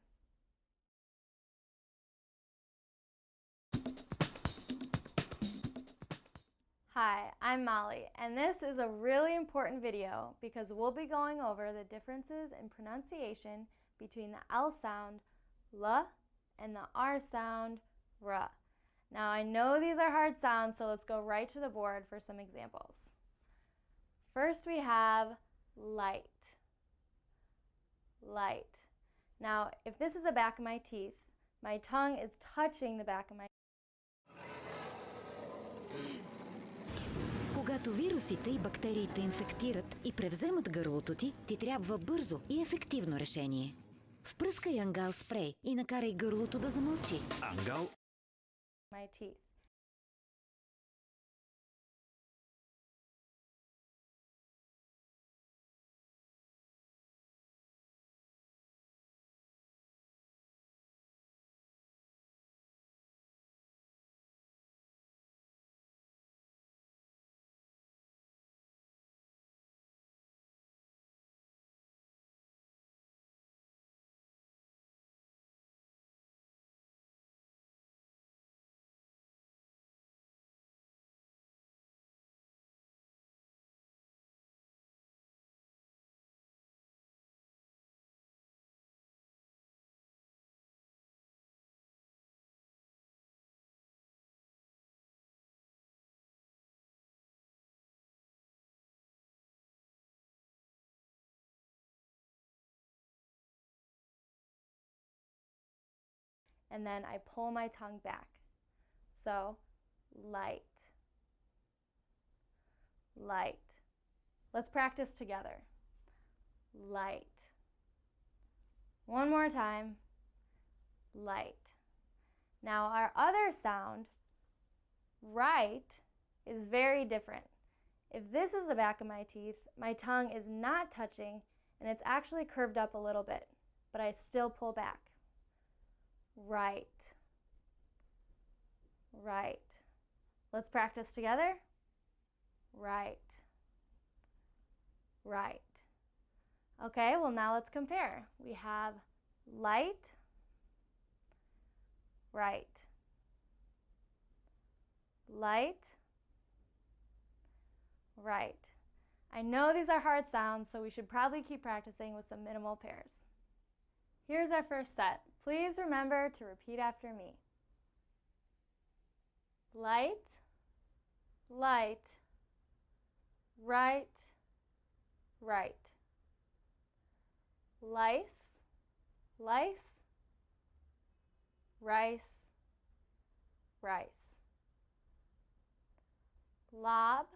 Hi, I'm Molly, and this is a really important video because we'll be going over the differences in pronunciation between the L sound L and the R sound R. Now I know these are hard sounds, so let's go right to the board for some examples. First we have light. Light. Now if this is the back of my teeth, my tongue is touching the back of my teeth. Когато вирусите и бактериите инфектират и превземат гърлото ти, ти трябва бързо и ефективно решение. Впръскай Ангал спрей и накарай гърлото да замълчи. Ангал. My teeth. And then I pull my tongue back. So, light, light. Let's practice together. Light. One more time. Light. Now our other sound, right, is very different. If this is the back of my teeth, my tongue is not touching and it's actually curved up a little bit, but I still pull back. Right. Right. Let's practice together. Right. Right. Okay, well now let's compare. We have light, right. Light, right. I know these are hard sounds, so we should probably keep practicing with some minimal pairs. Here's our first set. Please remember to repeat after me. Light, light, right, right. Lice, lice, rice, rice. Lob,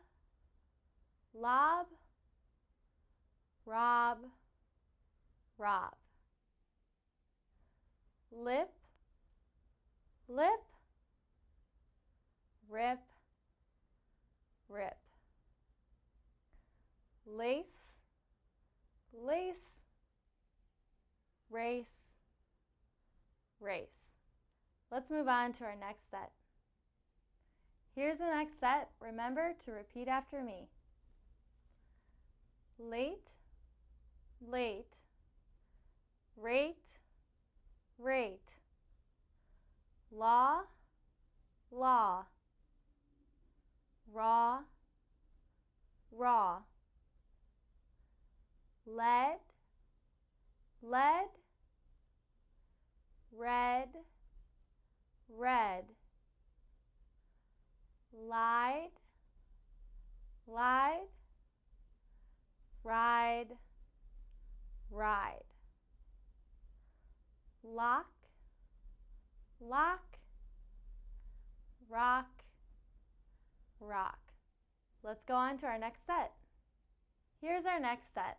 lob, rob, rob. Lip, lip, rip, rip. Lace, lace, race, race. Let's move on to our next set. Here's the next set. Remember to repeat after me. Late, late, rate, rate. Law, law. Raw, raw. Lead, lead. Red, red. Lied, lied. Ride, ride. Lock, lock. Rock, rock. Let's go on to our next set. Here's our next set.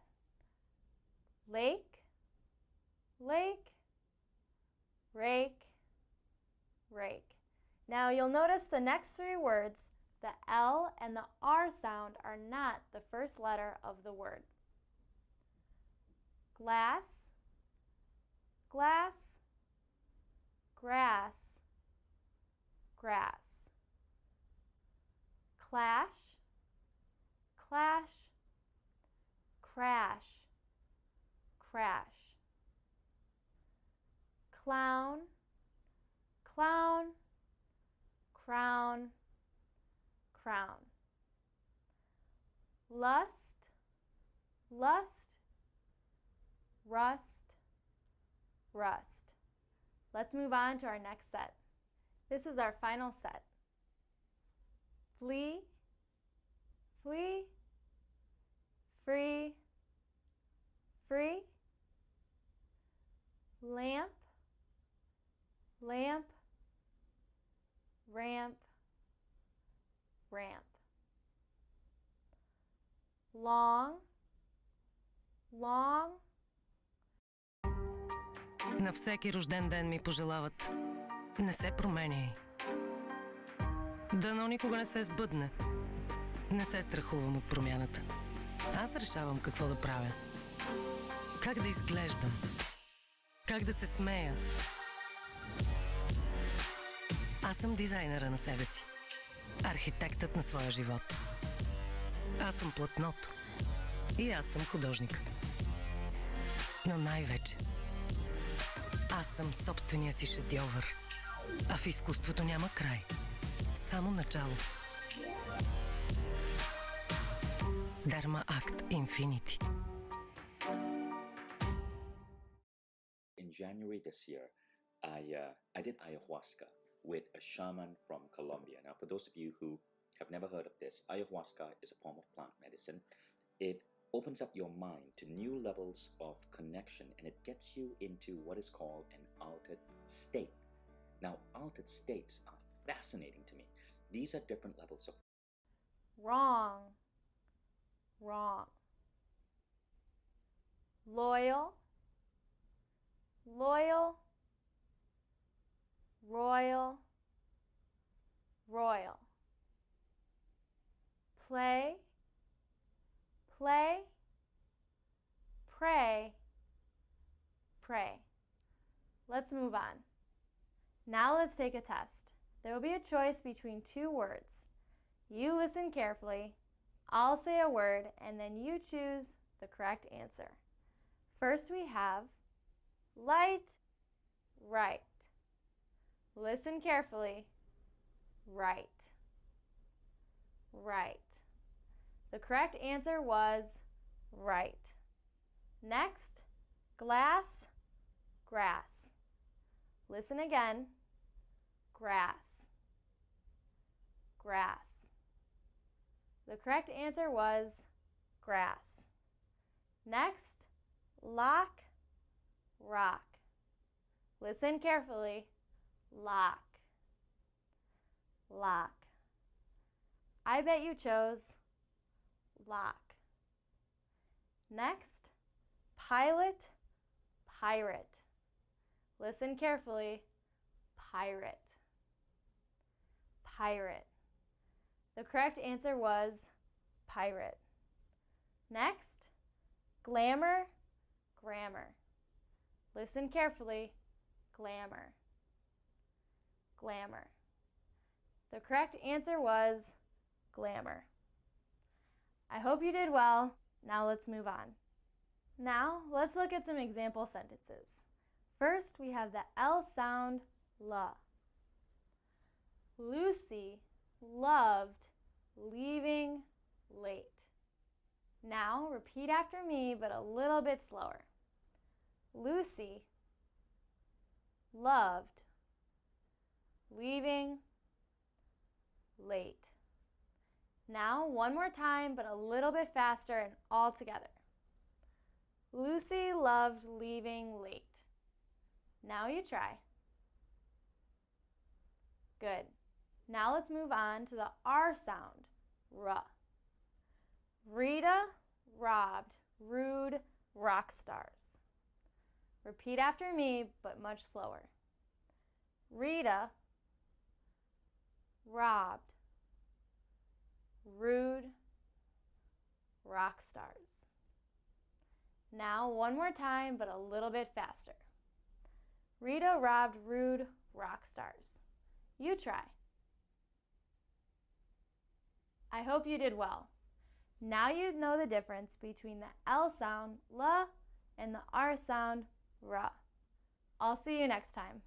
Lake, lake, rake, rake. Now you'll notice the next three words, the L and the R sound are not the first letter of the word. Glass, glass, grass, grass. Clash, clash, crash, crash. Clown, clown, crown, crown. Lust, lust, rust, rust. Let's move on to our next set. This is our final set. Flee, flee, free, free. Lamp, lamp, ramp, ramp. Long, long. На всеки рожден ден ми пожелават: не се променяй. Дано никога не се сбъдне. Не се страхувам от промяната. Аз решавам какво да правя. Как да изглеждам. Как да се смея. Аз съм дизайнера на себе си. Архитектът на своя живот. Аз съм платното. И аз съм художник. Но най-вече аз съм собствения си шедьовър. А в изкуството няма край. Само начало. Dharma Act Infinity. In January this year, I did ayahuasca with a shaman from Colombia. Now, for those of you who have never heard of this, ayahuasca is a form of plant medicine. It opens up your mind to new levels of connection, and it gets you into what is called an altered state. Now, altered states are fascinating to me. These are different levels of... Wrong, wrong. Loyal, loyal, royal, royal. Play, play, pray, pray. Let's move on. Now let's take a test. There will be a choice between two words. You listen carefully, I'll say a word, and then you choose the correct answer. First we have light, right. Listen carefully. Right. Right. The correct answer was right. Next, glass, grass. Listen again. Grass. Grass. The correct answer was grass. Next, lock, rock. Listen carefully. Lock. Lock. I bet you chose lock. Next, pilot, pirate. Listen carefully. Pirate. Pirate. The correct answer was pirate. Next, glamour, grammar. Listen carefully. Glamour. Glamour. The correct answer was glamour. I hope you did well. Now let's move on. Now let's look at some example sentences. First, we have the L sound, la. Lucy loved leaving late. Now repeat after me, but a little bit slower. Lucy loved leaving late. Now one more time, but a little bit faster and all together. Lucy loved leaving late. Now you try. Good. Now let's move on to the R sound, ra. Rita robbed rude rock stars. Repeat after me, but much slower. Rita robbed, rude, rock stars. Now one more time, but a little bit faster. Rita robbed rude rock stars. You try. I hope you did well. Now you know the difference between the L sound, la, and the R sound, ra. I'll see you next time.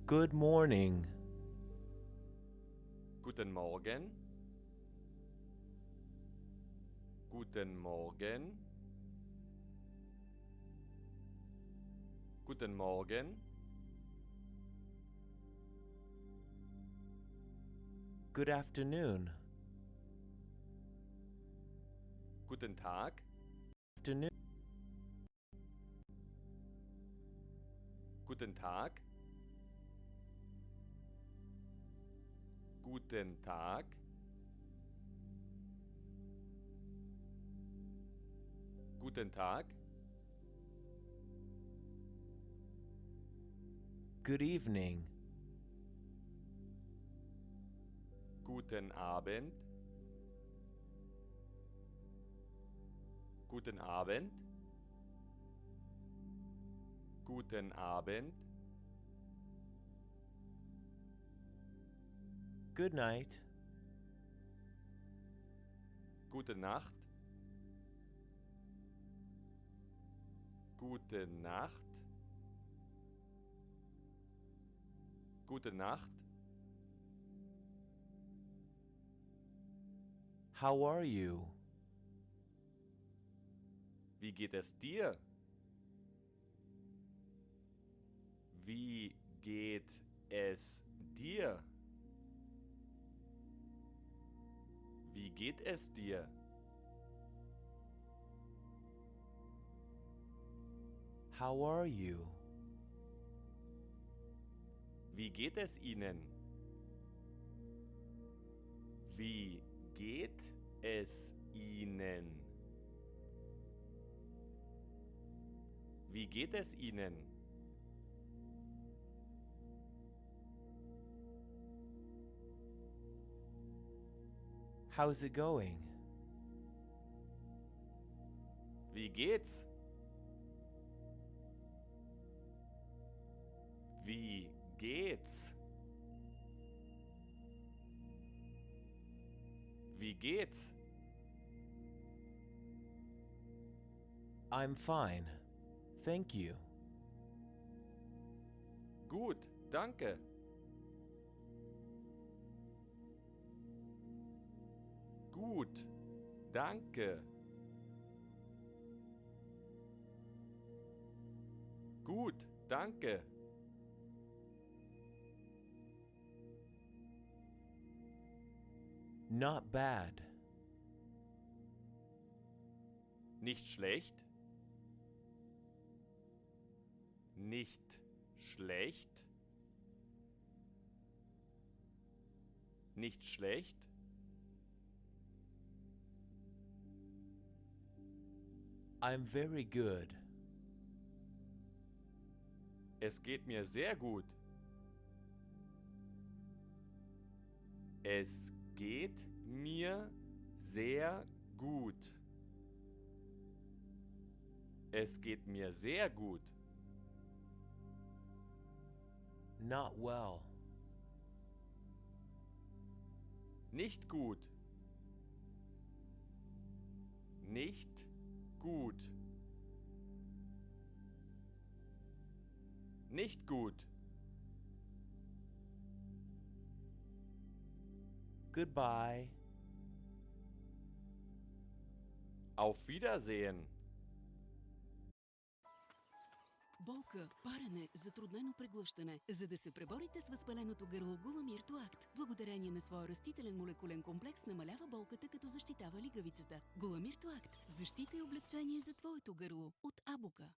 Good morning. Guten Morgen. Guten Morgen. Guten Morgen. Good afternoon. Guten Tag. Afternoon. Guten Tag. Guten Tag. Guten Tag. Good evening. Guten Abend. Guten Abend. Guten Abend. Good night. Gute Nacht. Gute Nacht. Gute Nacht. How are you? Wie geht es dir? Wie geht es dir? Wie geht es dir? How are you? Wie geht es Ihnen? Wie geht es Ihnen? Wie geht es Ihnen? How's it going? Wie geht's? Wie geht's? Wie geht's? I'm fine. Thank you. Gut, danke. Gut, danke. Gut, danke. Not bad. Nicht schlecht. Nicht schlecht. Nicht schlecht. I'm very good. Es geht mir sehr gut. Es geht mir sehr gut. Es geht mir sehr gut. Not well. Nicht gut. Nicht gut. Nicht gut. Goodbye. Auf Wiedersehen. Болка, парене, затруднено преглъщане. За да се преборите с възпаленото гърло, Голамиртоакт, благодарение на своя растителен молекулен комплекс, намалява болката, като защитава лигавицата. Голамиртоакт – защита и облегчение за твоето гърло от Абука.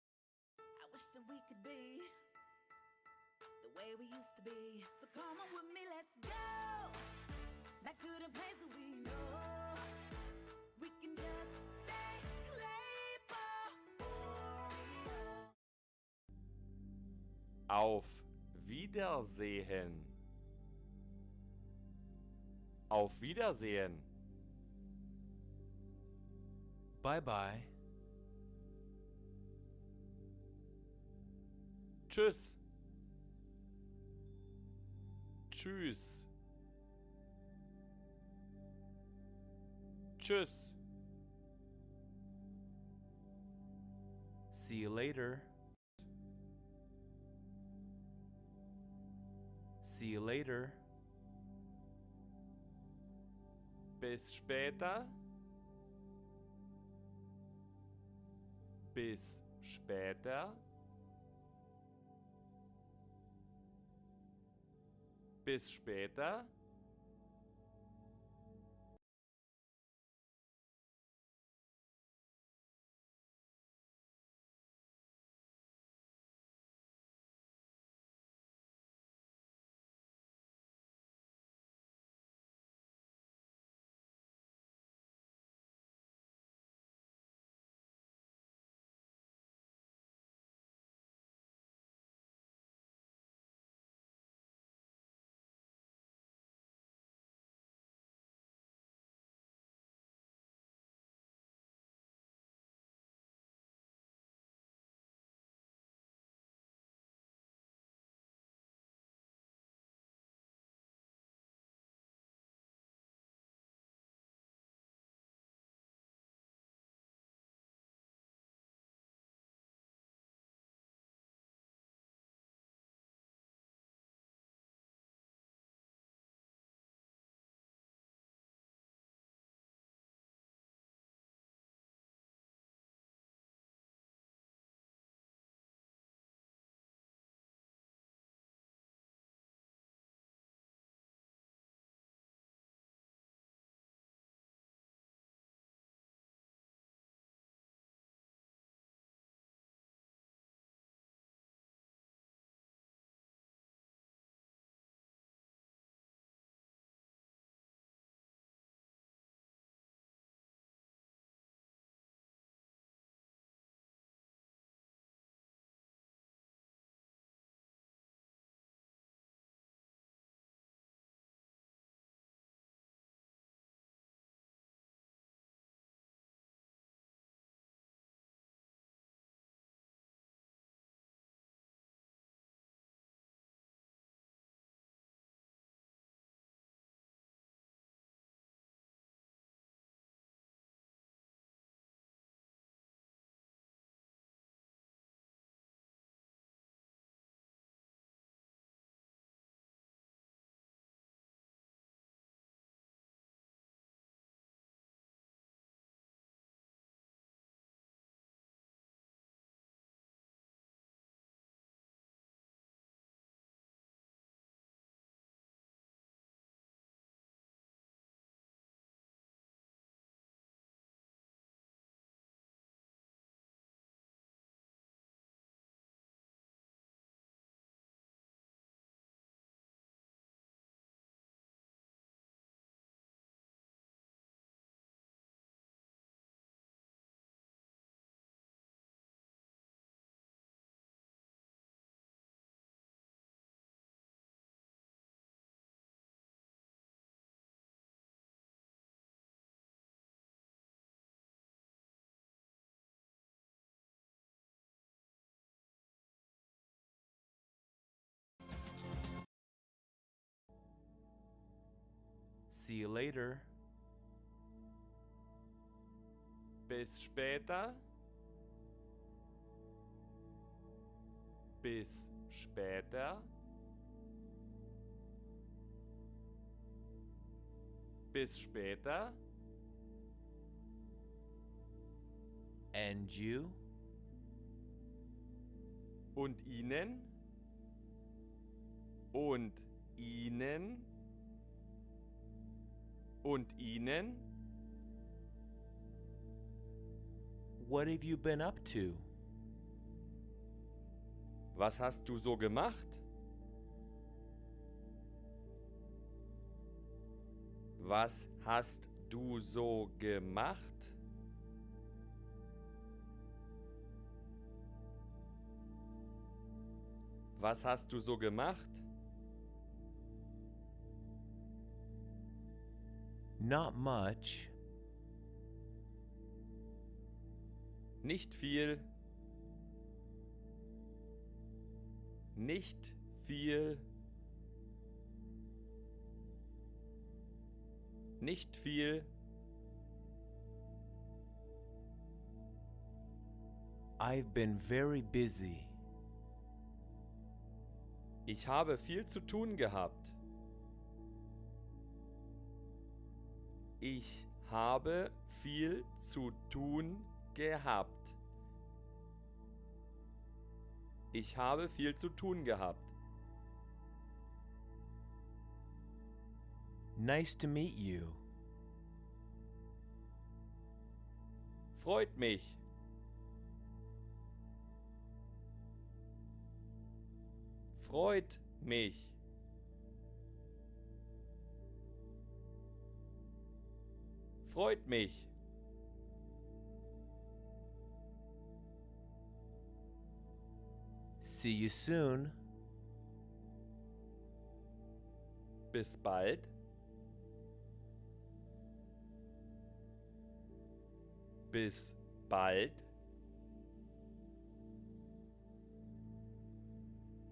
Auf Wiedersehen. Auf Wiedersehen. Bye bye. Tschüss. Tschüss. Tschüss. See you later. See you later. Bis später. Bis später. Bis später. See you later. Bis später. Bis später. Bis später. And you? Und Ihnen? Und Ihnen? Und Ihnen? What have you been up to? Was hast du so gemacht? Was hast du so gemacht? Was hast du so gemacht? Not much. Nicht viel. Nicht viel. Nicht viel. I've been very busy. Ich habe viel zu tun gehabt. Ich habe viel zu tun gehabt. Ich habe viel zu tun gehabt. Nice to meet you. Freut mich. Freut mich. Freut mich. See you soon. Bis bald. Bis bald.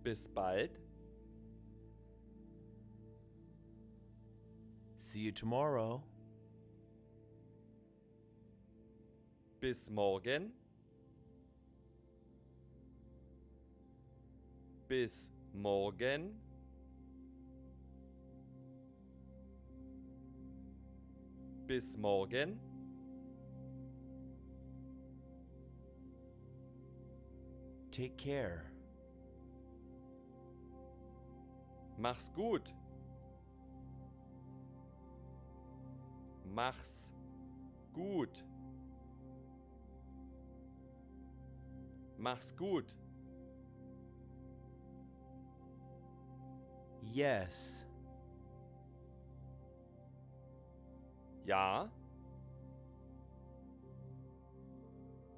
Bis bald. See you tomorrow. Bis morgen. Bis morgen. Bis morgen. Take care. Mach's gut. Mach's gut. Mach's gut. Yes. Ja.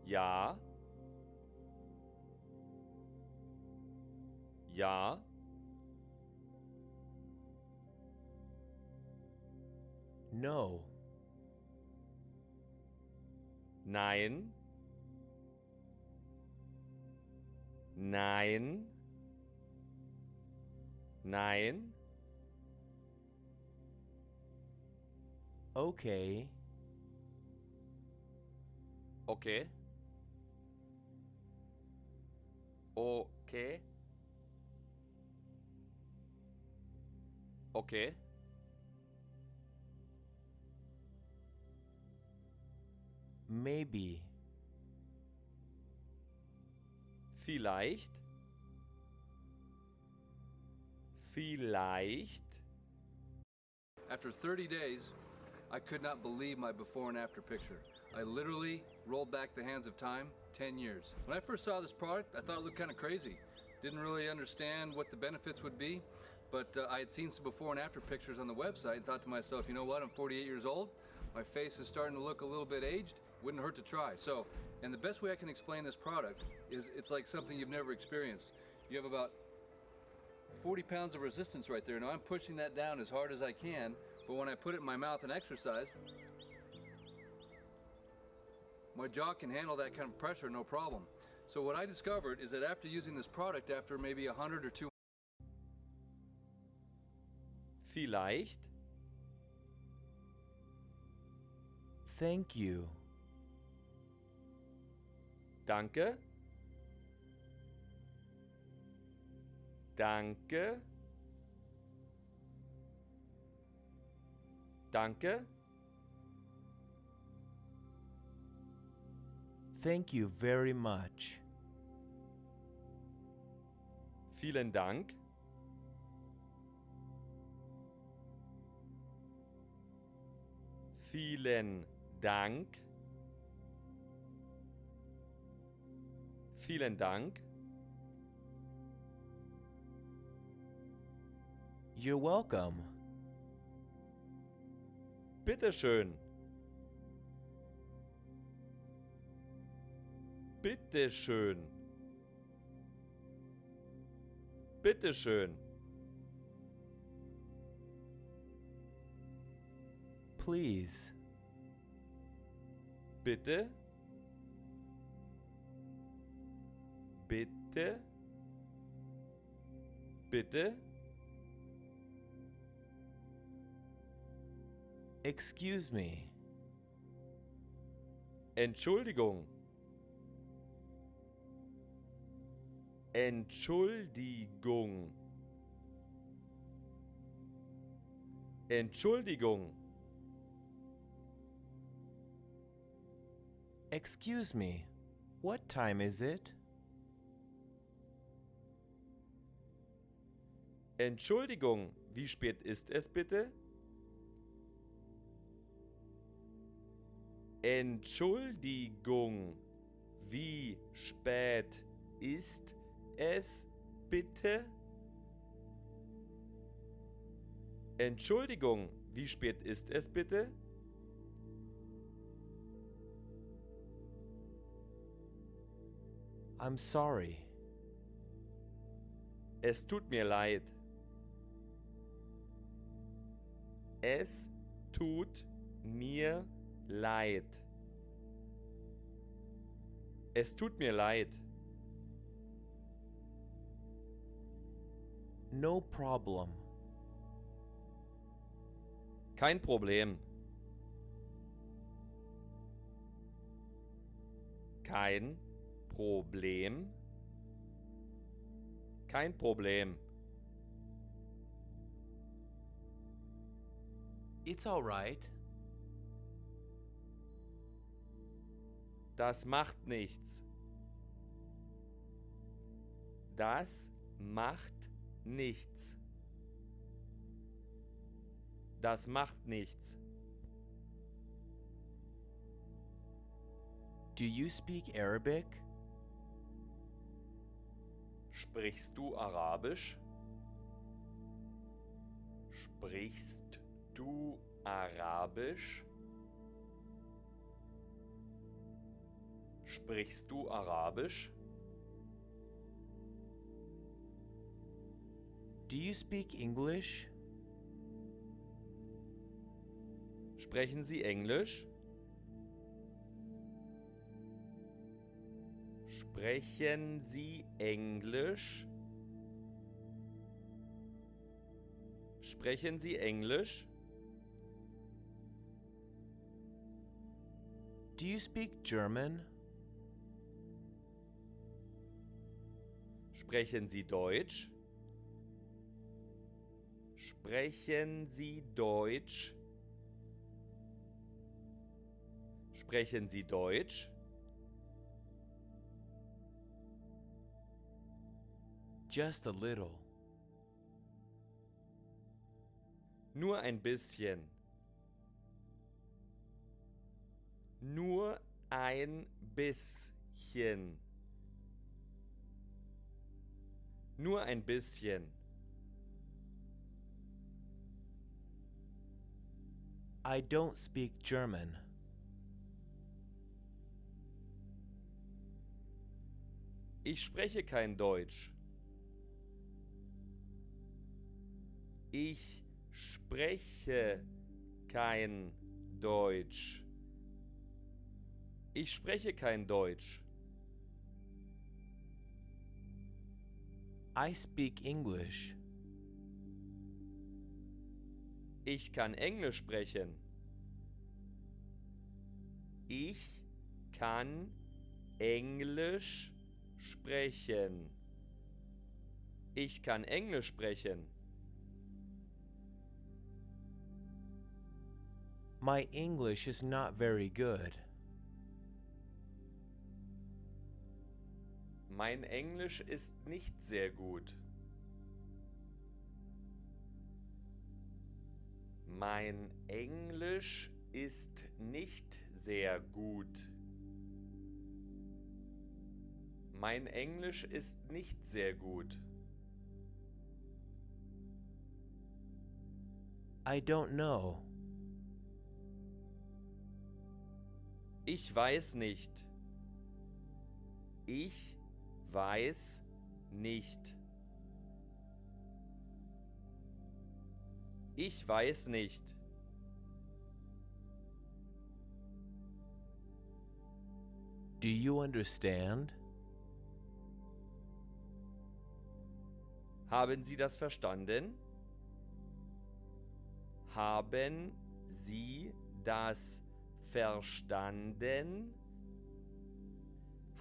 Ja. Ja. No. Nein. Nein. Nein. Okay. Okay. Okay. Okay. Maybe. Vielleicht. Vielleicht. After 30 days, I could not believe my before and after picture. I literally rolled back the hands of time 10 years. When I first saw this product, I thought it looked kind of crazy. Didn't really understand what the benefits would be, but I had seen some before and after pictures on the website and thought to myself, you know what, I'm 48 years old. My face is starting to look a little bit aged. Wouldn't hurt to try. So, and the best way I can explain this product is it's like something you've never experienced. You have about 40 pounds of resistance right there. Now I'm pushing that down as hard as I can, but when I put it in my mouth and exercise, my jaw can handle that kind of pressure no problem. So what I discovered is that after using this product, after maybe 100 or 200, Vielleicht. Thank you. Danke. Danke. Danke. Thank you very much. Vielen Dank. Vielen Dank. Vielen Dank. You're welcome. Bitteschön. Bitteschön. Bitteschön. Please. Bitte. Bitte. Bitte. Excuse me. Entschuldigung. Entschuldigung. Entschuldigung. Excuse me. What time is it? Entschuldigung, wie spät ist es bitte? Entschuldigung, wie spät ist es bitte? Entschuldigung, wie spät ist es bitte? I'm sorry. Es tut mir leid. Es tut mir leid. Es tut mir leid. No problem. Kein Problem. Kein Problem. Kein Problem. It's all right. Das macht nichts. Das macht nichts. Das macht nichts. Do you speak Arabic? Sprichst du Arabisch? Sprichst du Arabisch? Sprichst du Arabisch? Do you speak English? Sprechen Sie Englisch? Sprechen Sie Englisch? Sprechen Sie Englisch? Do you speak German? Sprechen Sie Deutsch? Sprechen Sie Deutsch? Sprechen Sie Deutsch? Just a little. Nur ein bisschen. Nur ein bisschen. Nur ein bisschen. I don't speak German. Ich spreche kein Deutsch. Ich spreche kein Deutsch. Ich spreche kein Deutsch. I speak English. Ich kann Englisch sprechen. Ich kann Englisch sprechen. Ich kann Englisch sprechen. My English is not very good. Mein Englisch ist nicht sehr gut. Mein Englisch ist nicht sehr gut. Mein Englisch ist nicht sehr gut. I don't know. Ich weiß nicht. Ich weiß nicht. Ich weiß nicht. Do you understand? Haben Sie das verstanden? Haben Sie das verstanden?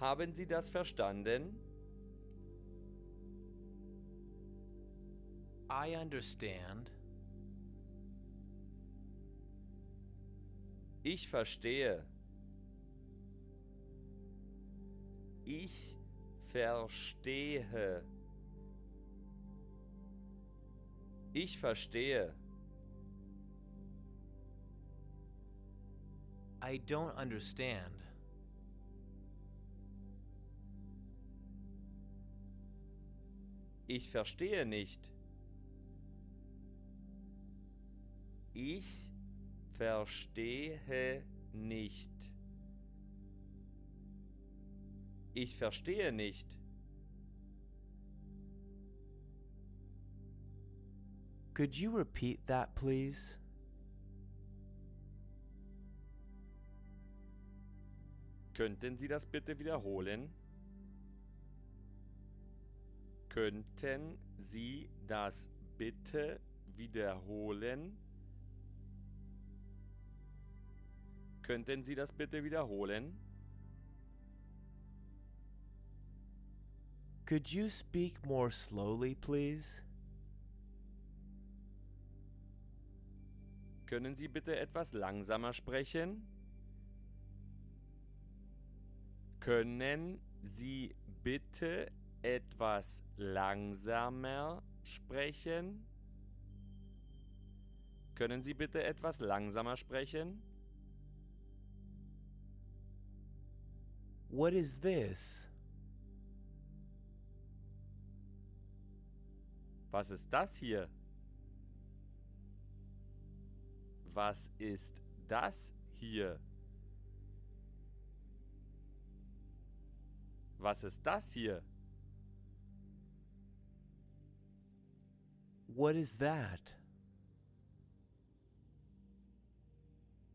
Haben Sie das verstanden? I understand. Ich verstehe. Ich verstehe. Ich verstehe. I don't understand. Ich verstehe nicht. Ich verstehe nicht. Ich verstehe nicht. Could you repeat that, please? Könnten Sie das bitte wiederholen? Könnten Sie das bitte wiederholen? Könnten Sie das bitte wiederholen? Could you speak more slowly, please? Können Sie bitte etwas langsamer sprechen? Können Sie bitte etwas langsamer sprechen? Können Sie bitte etwas langsamer sprechen? What is this? Was ist das hier? Was ist das hier? Was ist das hier? What is that?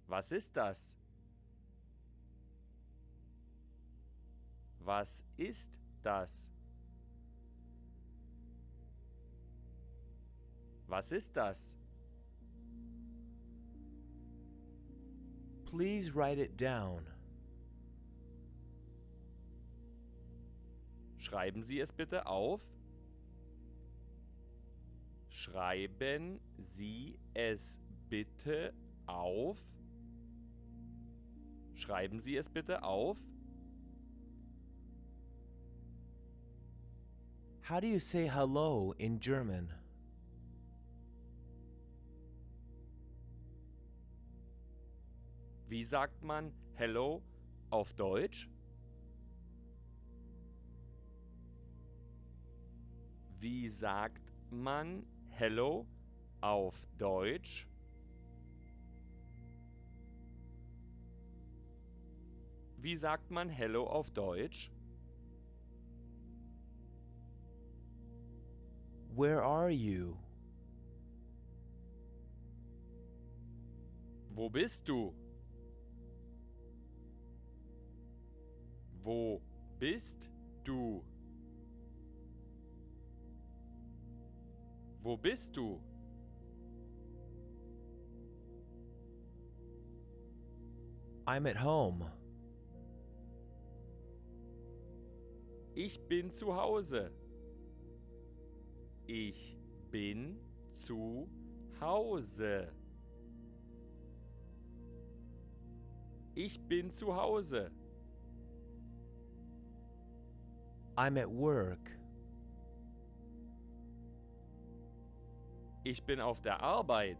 Was ist das? Was ist das? Was ist das? Please write it down. Schreiben Sie es bitte auf. Schreiben Sie es bitte auf. Schreiben Sie es bitte auf. How do you say hello in German? Wie sagt man Hello auf Deutsch? Wie sagt man Hello auf Deutsch? Wie sagt man Hello auf Deutsch? Where are you? Wo bist du? Wo bist du? Wo bist du? I'm at home. Ich bin zu Hause. Ich bin zu Hause. Ich bin zu Hause. I'm at work. Ich bin auf der Arbeit.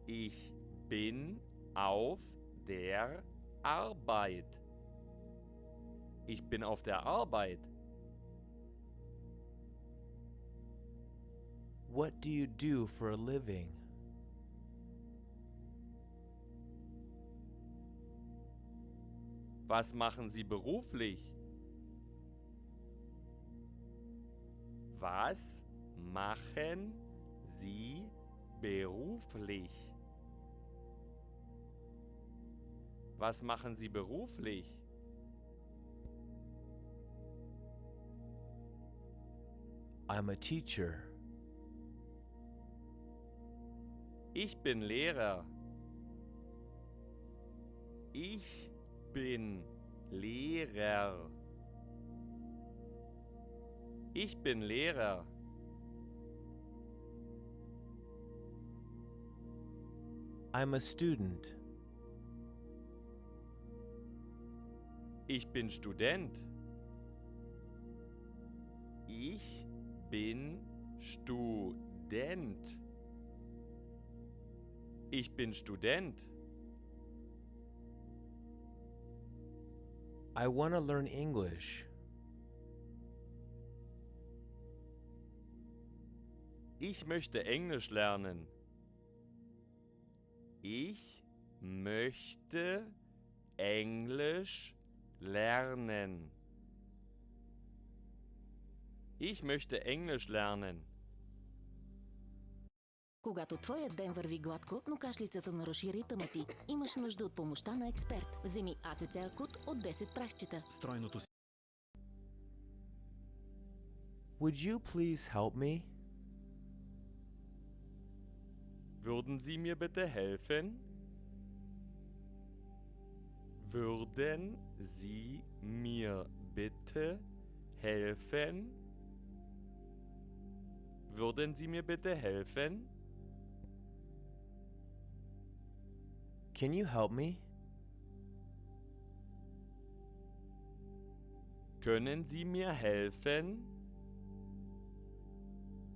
Ich bin auf der Arbeit. Ich bin auf der Arbeit. What do you do for a living? Was machen Sie beruflich? Was machen Sie beruflich? Was machen Sie beruflich? I'm a teacher. Ich bin Lehrer. Ich bin Lehrer. Ich bin Lehrer. I'm a student. Ich bin Student. Ich bin Student. Ich bin Student. I want to learn English. Ich möchte Englisch lernen. Ich möchte Englisch lernen. Ich möchte Englisch lernen. Когато твоят ден върви гладко, но кашлицата наруши ритъма ти, имаш нужда от помощта на експерт. Вземи АЦЦ Акут от 10 прахчета. Стройното си. Would you please help me? Würden Sie mir bitte helfen? Würden Sie mir bitte helfen? Würden Sie mir bitte helfen? Can you help me? Können Sie mir helfen?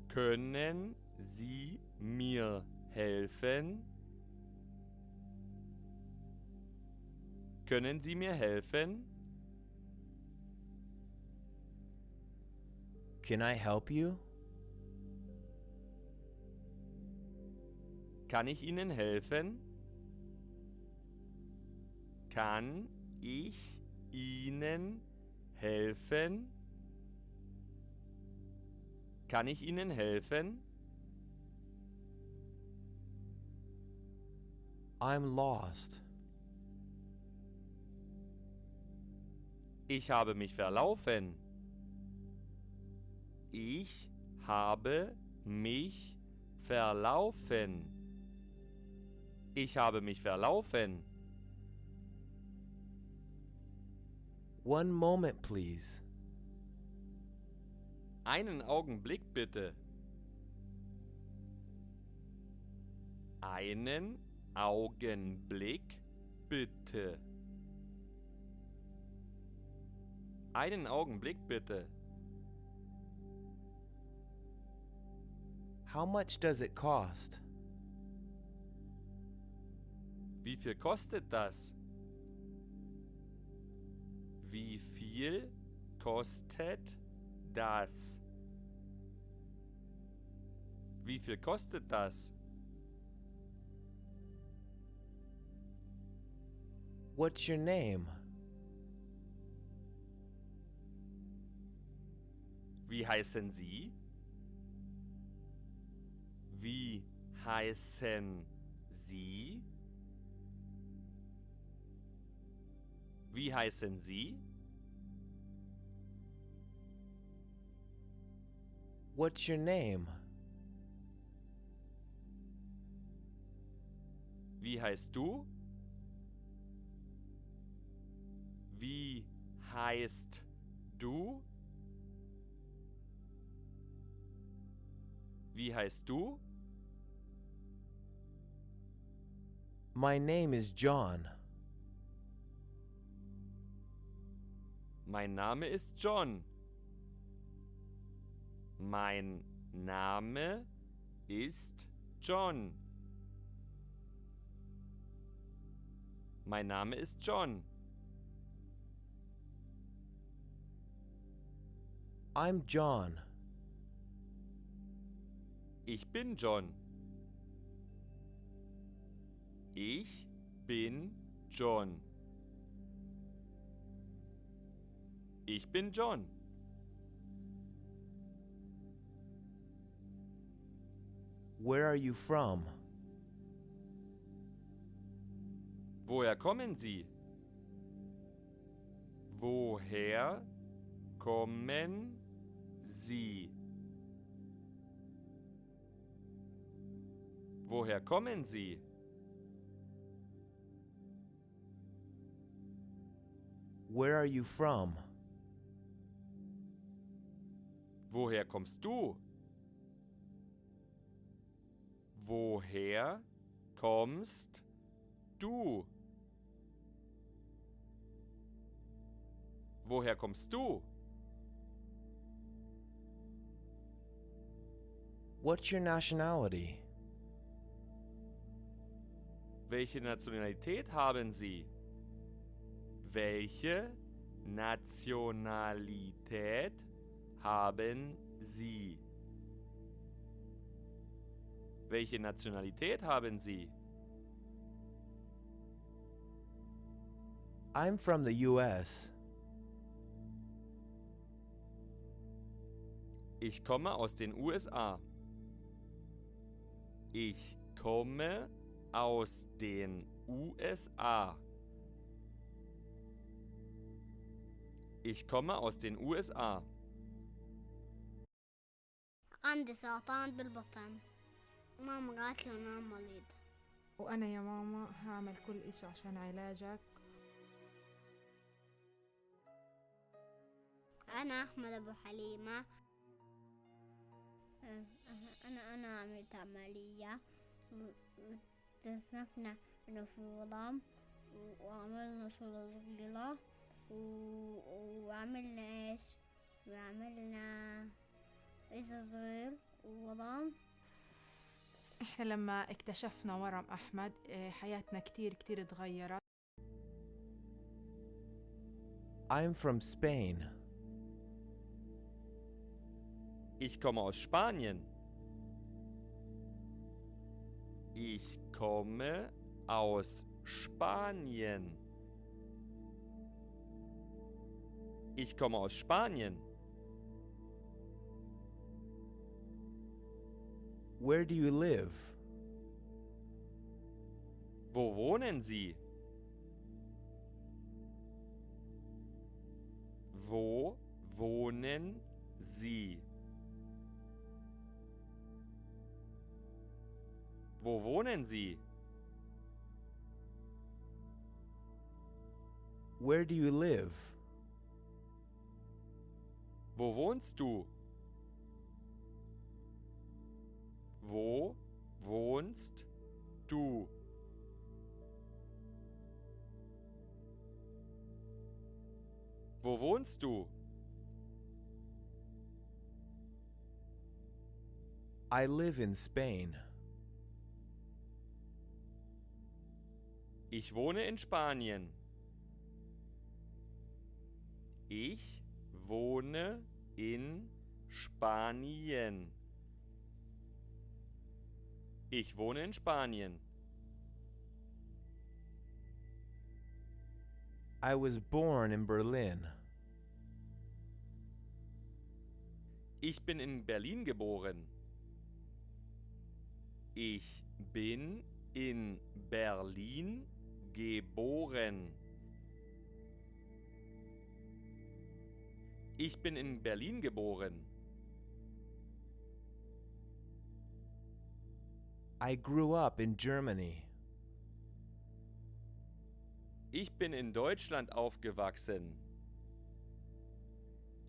Können Sie mir helfen? Können Sie mir helfen? Can I help you? Kann ich Ihnen helfen? Kann ich Ihnen helfen? Kann ich Ihnen helfen? I'm lost. Ich habe mich verlaufen. Ich habe mich verlaufen. Ich habe mich verlaufen. One moment, please. Einen Augenblick bitte. Einen Augenblick bitte. Einen Augenblick bitte. How much does it cost? Wie viel kostet das? Wie viel kostet das? Wie viel kostet das? What's your name? Wie heißen Sie? Wie heißen Sie? Wie heißen Sie? What's your name? Wie heißt du? Wie heißt du? Wie heißt du? My name is John. Mein Name ist John. Mein Name ist John. Mein Name ist John. I'm John. Ich bin John. Ich bin John. Ich bin John. Where are you from? Woher kommen Sie? Woher kommen Sie? Woher kommen Sie? Where are you from? Woher kommst du? Woher kommst du? Woher kommst du? What's your nationality? Welche Nationalität haben Sie? Welche Nationalität haben Sie? Welche Nationalität haben Sie? I'm from the US. Ich komme aus den USA. Ich komme aus den USA. Ich komme aus den USA. عندي سرطان بالبطن. ماما قالت لي أنا مريض. وأنا يا ماما هعمل كل إشي عشان علاجك. أنا أحمد أبو حليمة. أنا عملت عملية واكتشفنا إنه في ورم وعملنا صورة صغيرة وعملنا إيش؟ وعملنا إيش صغير وورم. إحنا لما اكتشفنا ورم أحمد حياتنا كتير اتغيرت. I'm from Spain. Ich komme aus Spanien. Ich komme aus Spanien. Ich komme aus Spanien. Where do you live? Wo wohnen Sie? Wo wohnen Sie? Wo wohnen Sie? Where do you live? Wo wohnst du? Wo wohnst du? Wo wohnst du? I live in Spain. Ich wohne in Spanien. Ich wohne in Spanien. Ich wohne in Spanien. I was born in Berlin. Ich bin in Berlin geboren. Ich bin in Berlin geboren. Ich bin in Berlin geboren. I grew up in Germany. Ich bin in Deutschland aufgewachsen.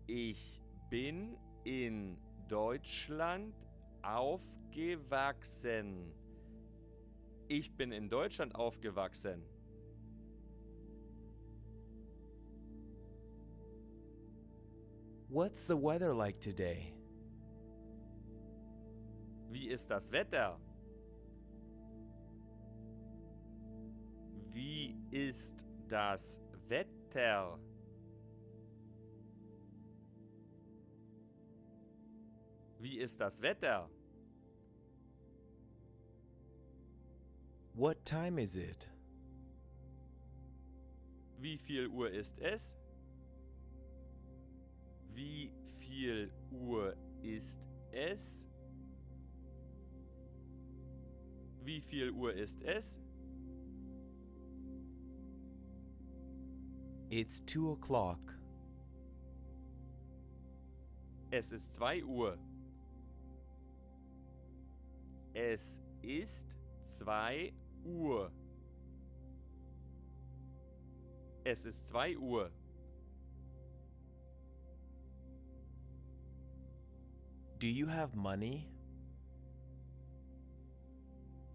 Ich bin in Deutschland aufgewachsen. Ich bin in Deutschland aufgewachsen. What's the weather like today? Wie ist das Wetter? Wie ist das Wetter? Wie ist das Wetter? What time is it? Wie viel Uhr ist es? Wie viel Uhr ist es? Wie viel Uhr ist es? It's 2 o'clock. Es ist 2 Uhr. Es ist 2 Uhr. Es ist 2 Uhr. Do you have money?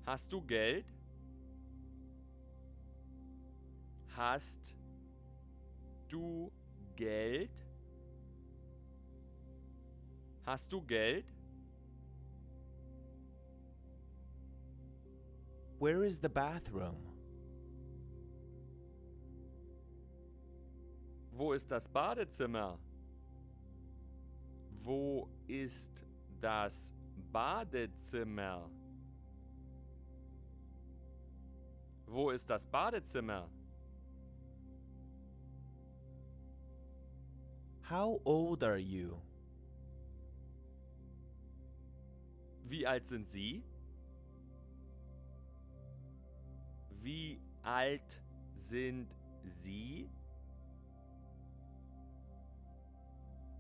Hast du Geld? Hast du Geld? Hast du Geld? Where is the bathroom? Wo ist das Badezimmer? Wo ist das Badezimmer? Wo ist das Badezimmer? How old are you? Wie alt sind Sie? Wie alt sind Sie?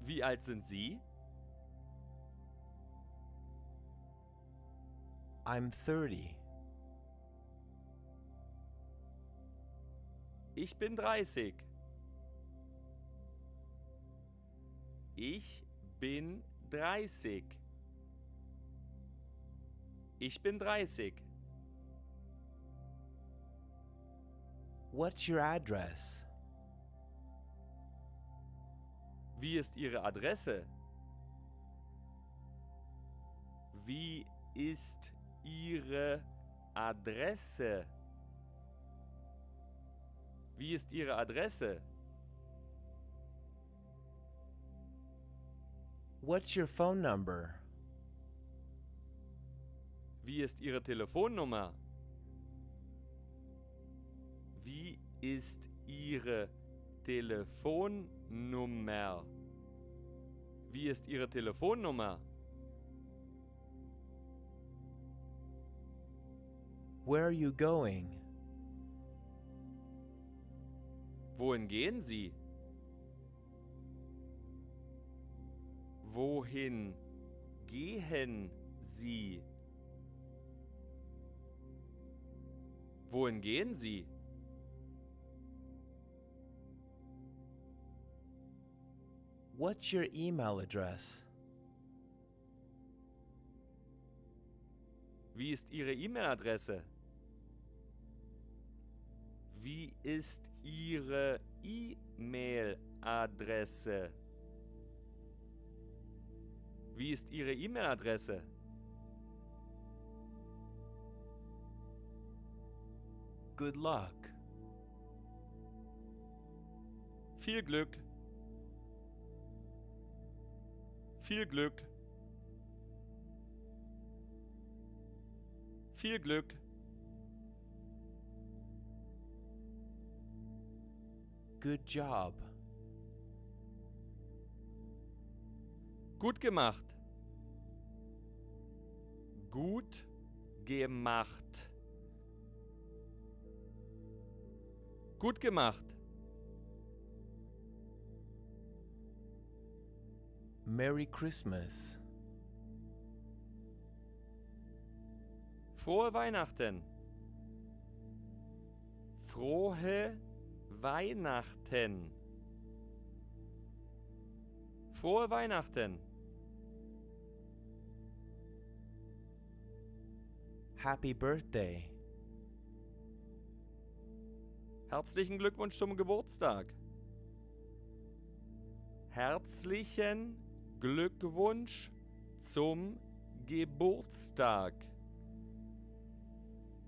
Wie alt sind Sie? I'm 30. Ich bin 30. Ich bin 30. Ich bin 30. What's your address? Wie ist Ihre Adresse? Wie ist Ihre Adresse? Wie ist Ihre Adresse? What's your phone number? Wie ist Ihre Telefonnummer? Wie ist Ihre Telefonnummer? Wie ist Ihre Telefonnummer? Where are you going? Wohin gehen Sie? Wohin gehen Sie? Wohin gehen Sie? What's your email address? Wie ist Ihre E-Mail-Adresse? Wie ist Ihre E-Mail-Adresse? Wie ist Ihre E-Mail-Adresse? Good luck. Viel Glück. Viel Glück. Viel Glück. Good job. Gut gemacht. Gut gemacht. Gut gemacht. Merry Christmas. Frohe Weihnachten. Frohe Weihnachten. Frohe Weihnachten. Happy birthday. Herzlichen Glückwunsch zum Geburtstag. Herzlichen Glückwunsch zum Geburtstag.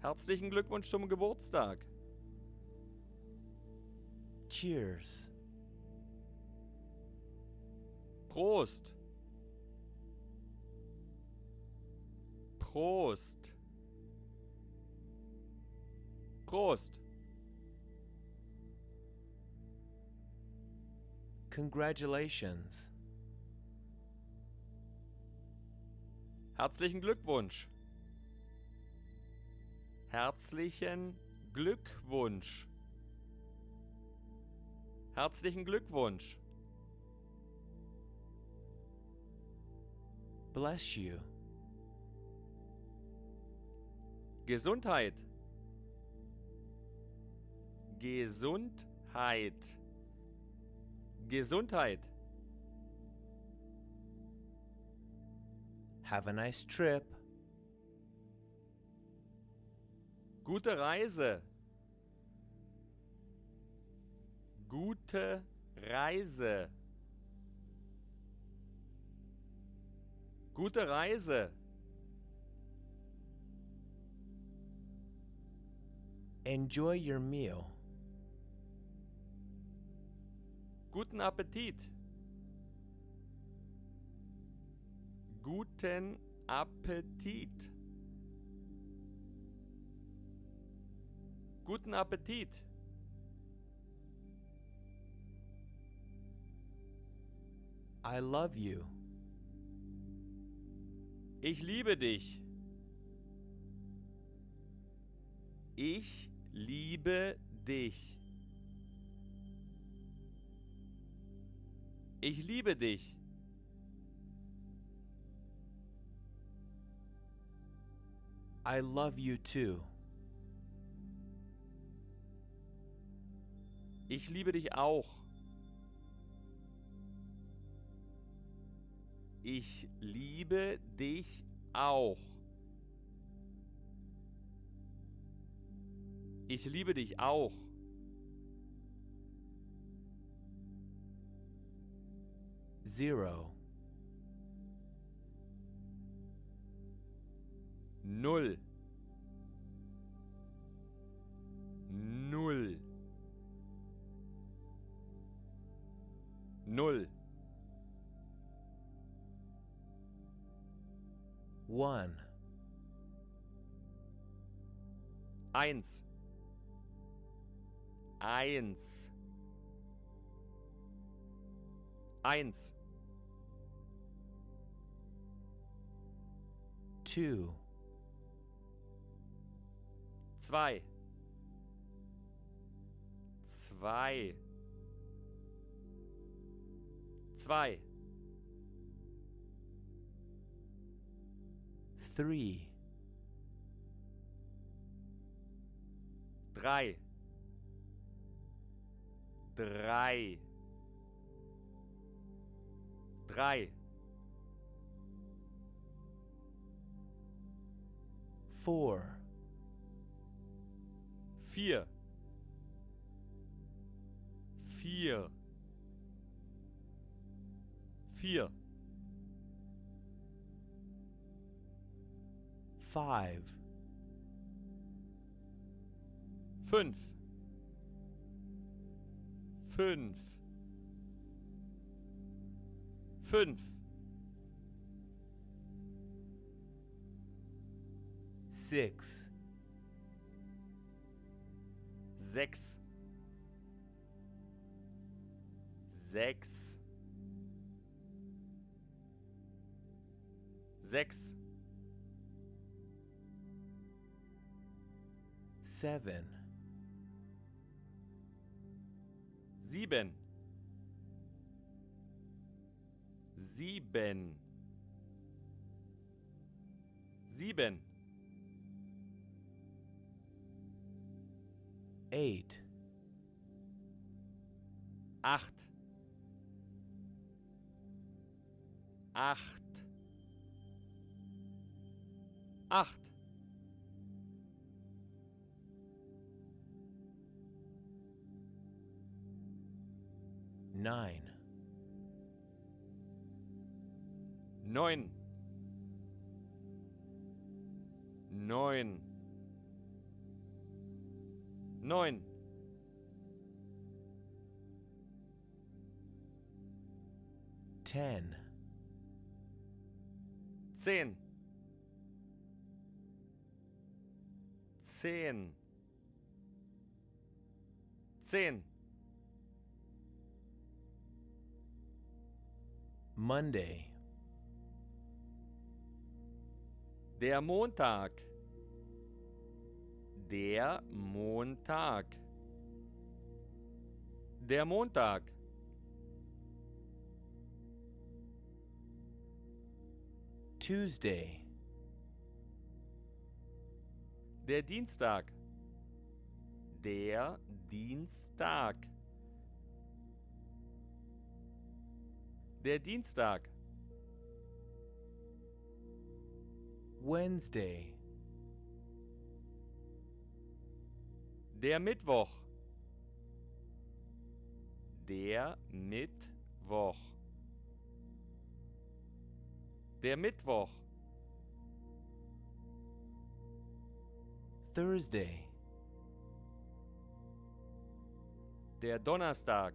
Herzlichen Glückwunsch zum Geburtstag. Cheers. Prost. Prost. Prost. Congratulations. Herzlichen Glückwunsch. Herzlichen Glückwunsch. Herzlichen Glückwunsch. Bless you. Gesundheit. Gesundheit. Gesundheit. Have a nice trip. Gute Reise. Gute Reise. Gute Reise. Enjoy your meal. Guten Appetit. Guten Appetit. Guten Appetit. I love you. Ich liebe dich. Ich liebe dich. Ich liebe dich. I love you too. Ich liebe dich auch. Ich liebe dich auch. Ich liebe dich auch. Zero. Null. Null. Null. One. Eins. Eins. Eins. Two. Zwei. Zwei. Zwei. Three. Drei. Drei. Drei. Four. Vier. Vier. Vier. Five. Fünf. Fünf. Fünf. Six. Sechs. Sechs. Sechs. Seven. Sieben. Sieben. Sieben. Eight. Acht. Acht. Acht. Nine. Neun. Neun. Neun. Ten. Zehn. Zehn. Zehn. Monday. Der Montag. Der Montag. Der Montag. Tuesday. Der Dienstag. Der Dienstag. Der Dienstag. Wednesday. Der Mittwoch. Der Mittwoch. Der Mittwoch. Thursday, Der Donnerstag.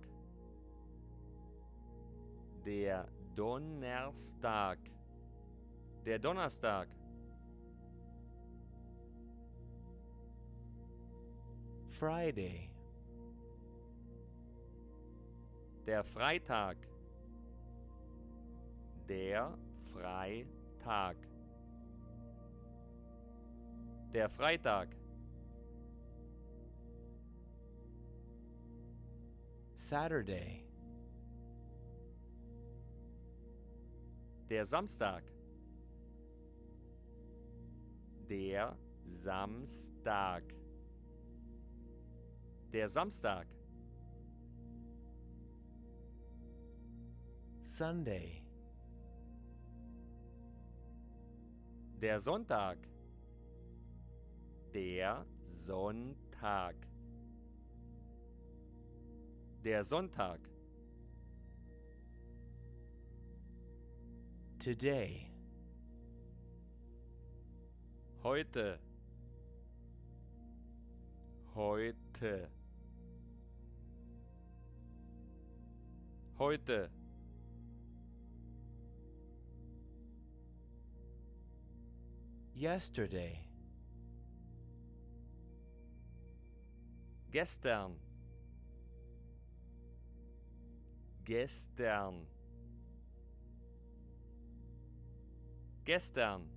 Der Donnerstag. Der Donnerstag. Friday, Der Freitag. Der Freitag. Der Freitag. Saturday, Der Samstag. Der Samstag. Der Samstag. Sunday, Der Sonntag. Der Sonntag. Der Sonntag. today, Heute. Heute. Heute. yesterday, Gestern. Gestern. Gestern.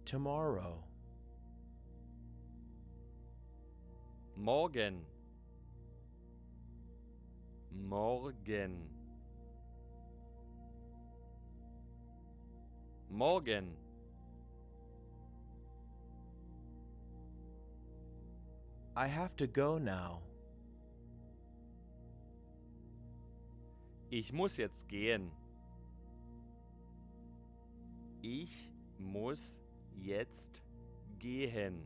tomorrow, Morgen. Morgen. Morgen. I have to go now. Ich muss jetzt gehen. Ich muss jetzt gehen.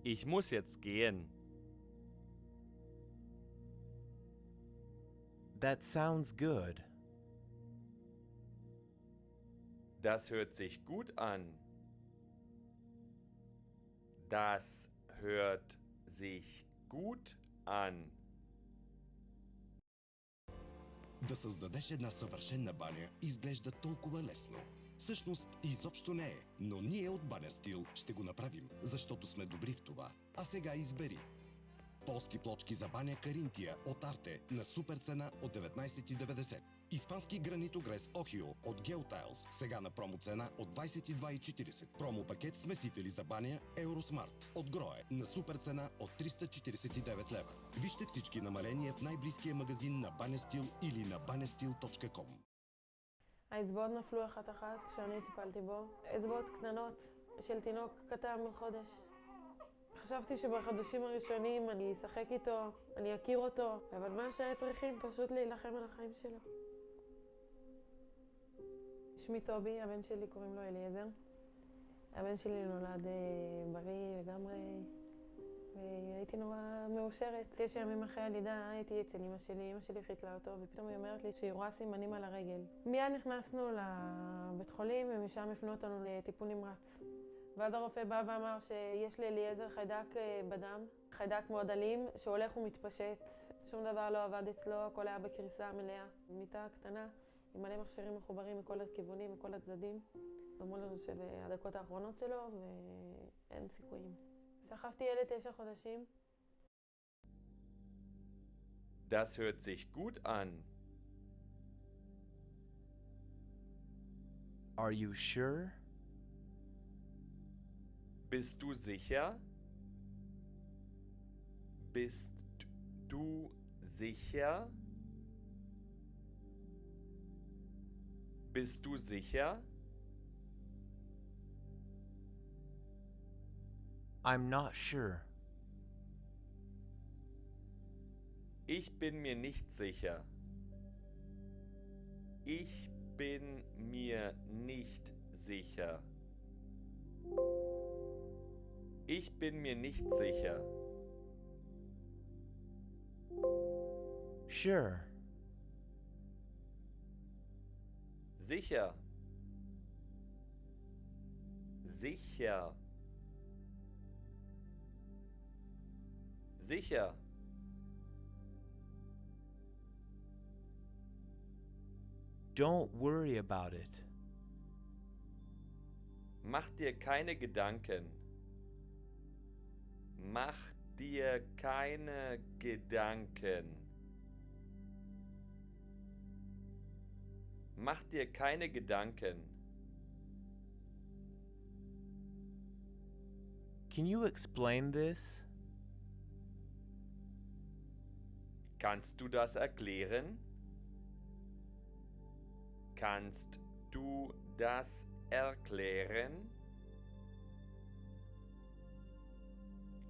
Ich muss jetzt gehen. That sounds good. Das hört sich gut an. Das hört sich gut an. Да създадеш една съвършенна баня изглежда толкова лесно. Всъщност изобщо не е, но ние от Баня Стил ще го направим, защото сме добри в това. А сега избери. Полски плочки за баня Каринтия от Арте на супер цена от 19,90. Испански гранитогрес Охио от Gold2+Elo сега на промо цена от 22,40. Промо пакет смесители за баня Eurosmart от Грое на супер цена от 349 лева. Вижте всички намаления в най-близкия магазин на Баня Стил или на banystil.com. האצבעות נפלו אחת אחת כשאני טיפלתי בו. אצבעות קטנות של תינוק קטן מחודש. חשבתי שבחודשים הראשונים אני אשחק איתו, אני אכיר אותו, אבל מה שהיה צריכים פשוט להילחם על החיים שלו. שמי טובי, הבן שלי קוראים לו אליעזר. הבן שלי נולד בריא לגמרי, והייתי נורא מאושרת. 9 ימים אחרי הלידה הייתי אצל אמא שלי חיתלה אותו, ופתאום היא אומרת לי שהיא רואה סימנים על הרגל. מיד נכנסנו לבית חולים, ומשם הפנו אותנו לטיפול נמרץ. ואז הרופא בא ואמר שיש לאליעזר חיידק בדם, חיידק מאוד אלים, שהולך ומתפשט. שום דבר לא עבד אצלו, הכל היה בקריסה מלאה. מיטה קטנה, עם מלא מכשירים מחוברים מכל הכיוונים, מכל הצדדים. אמרו לנו שזה הדקות האחרונות שלו, ואין סיכויים. סחבתי ילד 9 חודשים. Das hört sich gut an. Are you sure? Bist du sicher? Bist du sicher? Bist du sicher? I'm not sure. Ich bin mir nicht sicher. Ich bin mir nicht sicher. Ich bin mir nicht sicher. Sure. Sicher. Sicher. Sicher. Don't worry about it. Mach dir keine Gedanken. Mach dir keine Gedanken. Mach dir keine Gedanken. Can you explain this? Kannst du das erklären? Kannst du das erklären?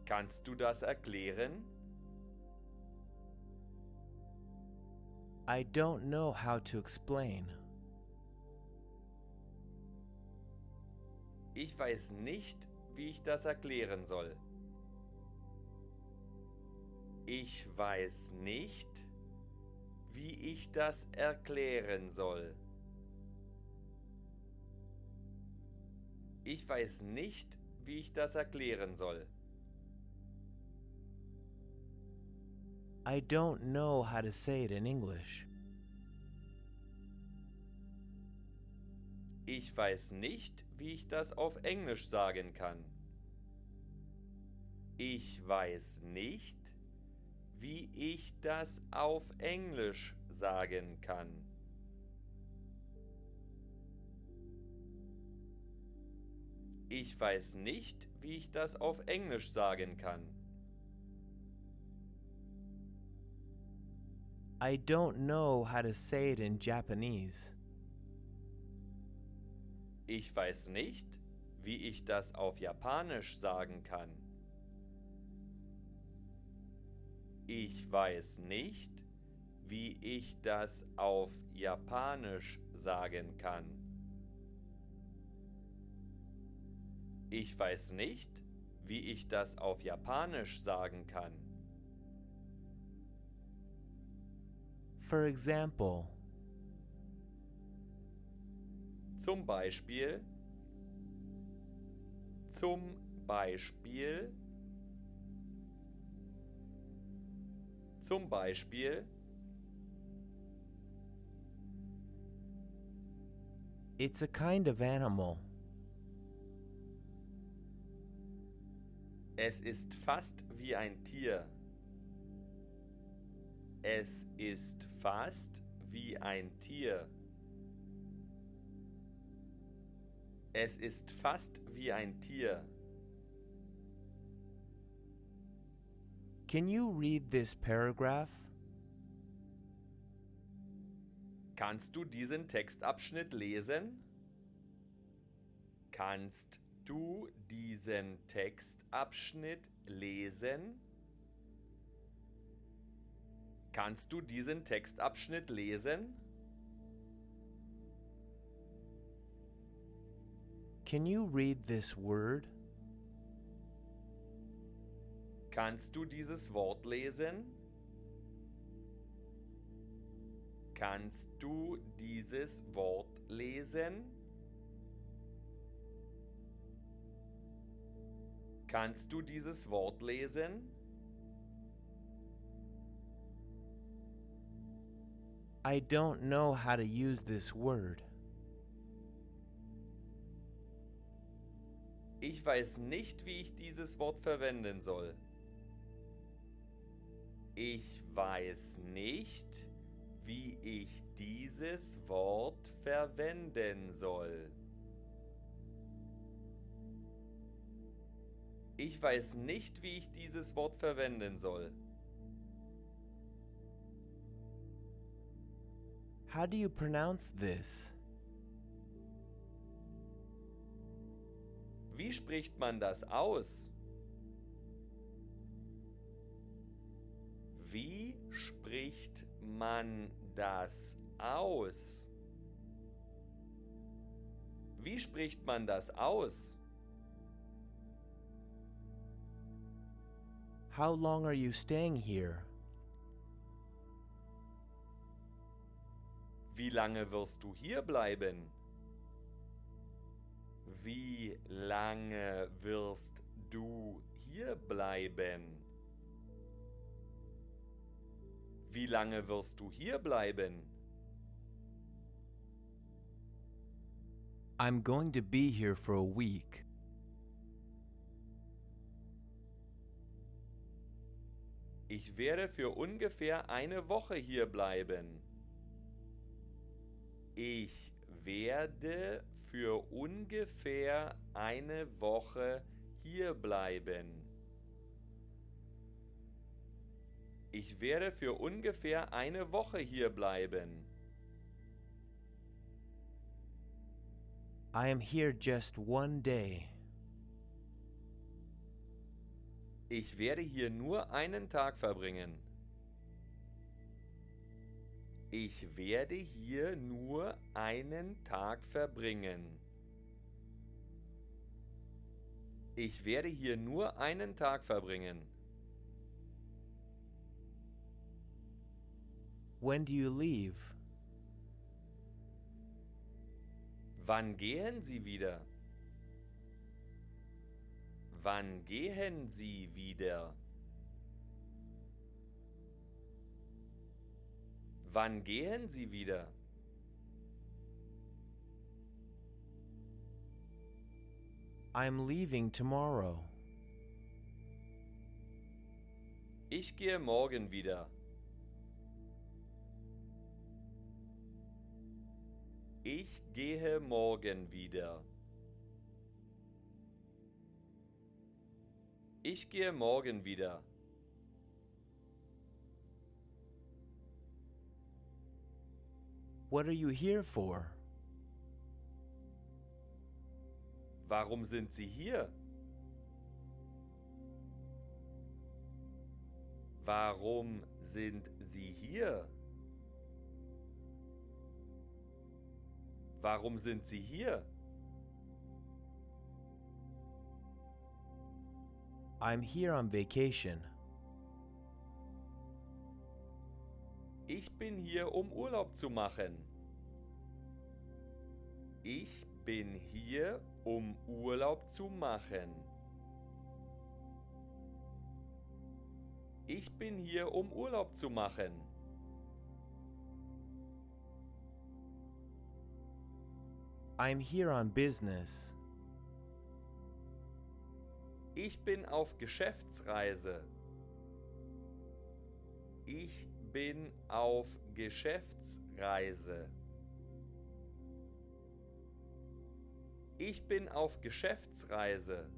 Kannst du das erklären? I don't know how to explain. Ich weiß nicht, wie ich das erklären soll. Ich weiß nicht, wie ich das erklären soll. Ich weiß nicht, wie ich das erklären soll. I don't know how to say it in English. Ich weiß nicht, wie ich das auf Englisch sagen kann. Ich weiß nicht, wie ich das auf Englisch sagen kann. Ich weiß nicht, wie ich das auf Englisch sagen kann. I don't know how to say it in Japanese. Ich weiß nicht, wie ich das auf Japanisch sagen kann. Ich weiß nicht, wie ich das auf Japanisch sagen kann. Ich weiß nicht, wie ich das auf Japanisch sagen kann. For example, Zum Beispiel, zum Beispiel, zum Beispiel, it's a kind of animal. es ist fast wie ein Tier. Es ist fast wie ein Tier. Es ist fast wie ein Tier. Can you read this paragraph? Kannst du diesen Textabschnitt lesen? Kannst du diesen Textabschnitt lesen? Kannst du diesen Textabschnitt lesen? Can you read this word? Kannst du dieses Wort lesen? Kannst du dieses Wort lesen? Kannst du dieses Wort lesen? I don't know how to use this word. Ich weiß nicht, wie ich dieses Wort verwenden soll. Ich weiß nicht, wie ich dieses Wort verwenden soll. Ich weiß nicht, wie ich dieses Wort verwenden soll. How do you pronounce this? Wie spricht man das aus? Wie spricht man das aus? Wie spricht man das aus? How long are you staying here? Wie lange wirst du hier bleiben? Wie lange wirst du hier bleiben? Wie lange wirst du hier bleiben? I'm going to be here for a week. Ich werde für ungefähr eine Woche hier bleiben. Ich werde für ungefähr eine Woche hier bleiben. Ich werde für ungefähr eine Woche hier bleiben. I am here just one day. Ich werde hier nur einen Tag verbringen. Ich werde hier nur einen Tag verbringen. Ich werde hier nur einen Tag verbringen. When do you leave? Wann gehen Sie wieder? Wann gehen Sie wieder? Wann gehen Sie wieder? I'm leaving tomorrow. Ich gehe morgen wieder. Ich gehe morgen wieder. Ich gehe morgen wieder. What are you here for? Warum sind Sie hier? Warum sind Sie hier? Warum sind Sie hier? I'm here on vacation. Ich bin hier, um Urlaub zu machen. Ich bin hier, um Urlaub zu machen. Ich bin hier, um Urlaub zu machen. I'm here on business. Ich bin auf Geschäftsreise. Ich bin auf Geschäftsreise. Ich bin auf Geschäftsreise.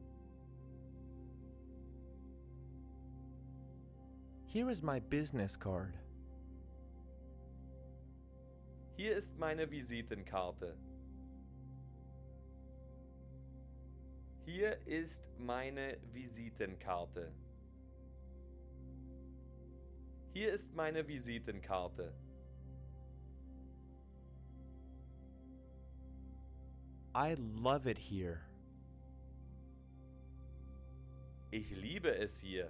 Here is my business card. Hier ist meine Visitenkarte. Hier ist meine Visitenkarte. Hier ist meine Visitenkarte. I love it here. Ich liebe es hier.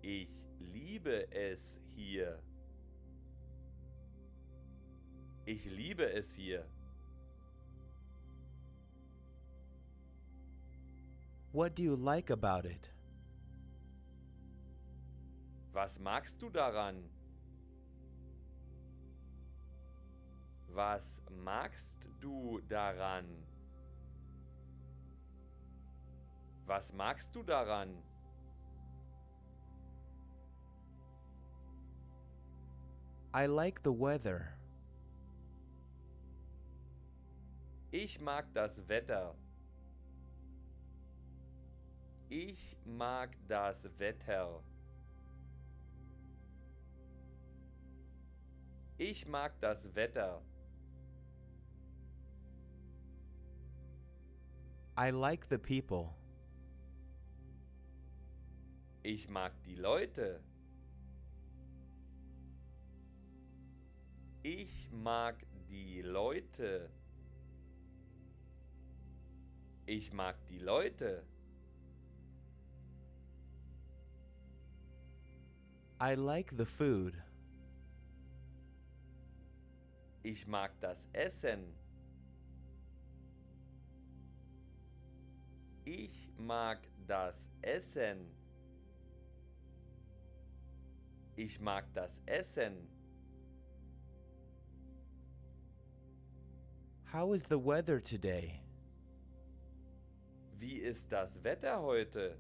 Ich liebe es hier. Ich liebe es hier. What do you like about it? Was magst du daran? Was magst du daran? Was magst du daran? I like the weather. Ich mag das Wetter. Ich mag das Wetter. Ich mag das Wetter. I like the people. Ich mag die Leute. Ich mag die Leute. Ich mag die Leute. I like the food. Ich mag das Essen. Ich mag das Essen. Ich mag das Essen. How is the weather today? Wie ist das Wetter heute?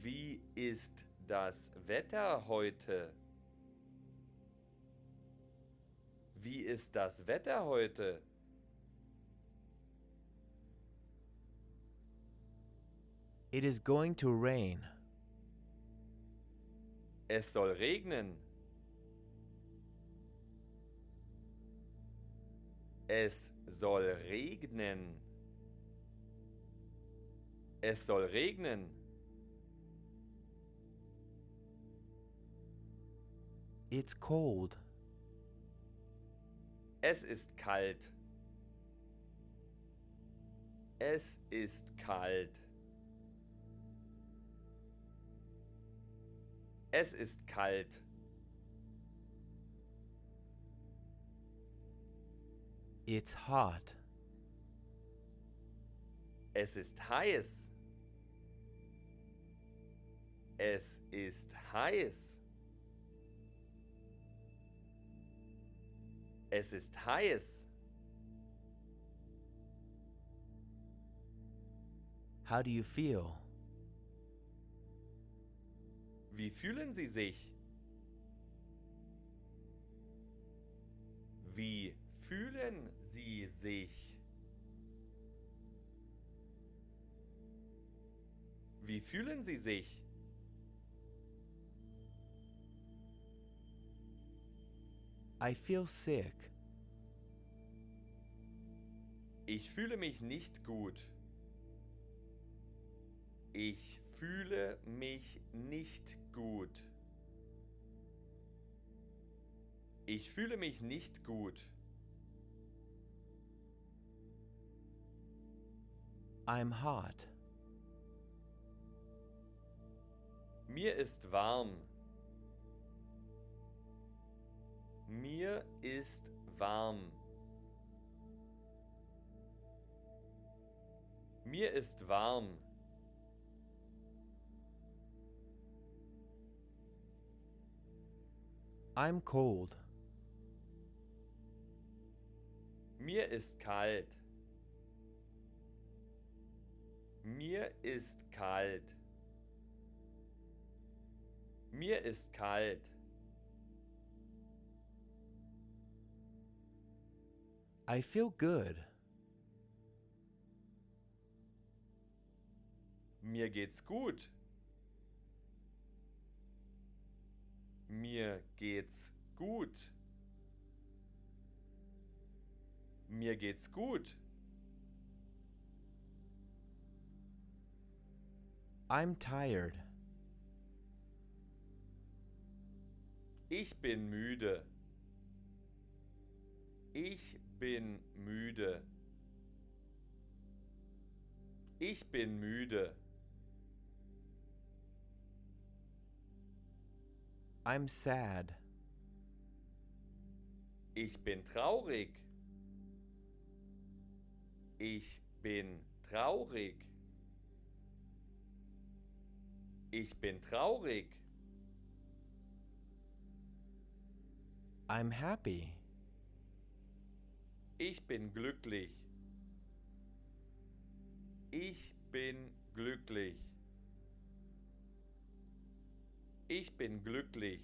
Wie ist das Wetter heute? Wie ist das Wetter heute? It is going to rain. Es soll regnen. Es soll regnen. Es soll regnen. It's cold. Es ist kalt. Es ist kalt. Es ist kalt. It's hot. Es ist heiß. Es ist heiß. Es ist heiß. How do you feel? Wie fühlen Sie sich? Wie fühlen Sie sich? Wie fühlen Sie sich? I feel sick. Ich fühle mich nicht gut. Ich fühle mich nicht gut. Ich fühle mich nicht gut. I'm hot. Mir ist warm. Mir ist warm. Mir ist warm. I'm cold. Mir ist kalt. Mir ist kalt. Mir ist kalt. I feel good. Mir geht's gut. Mir geht's gut. Mir geht's gut. I'm tired. Ich bin müde. Ich bin müde. Ich bin müde. I'm sad. Ich bin traurig. Ich bin traurig. Ich bin traurig. I'm happy. Ich bin glücklich. Ich bin glücklich. Ich bin glücklich.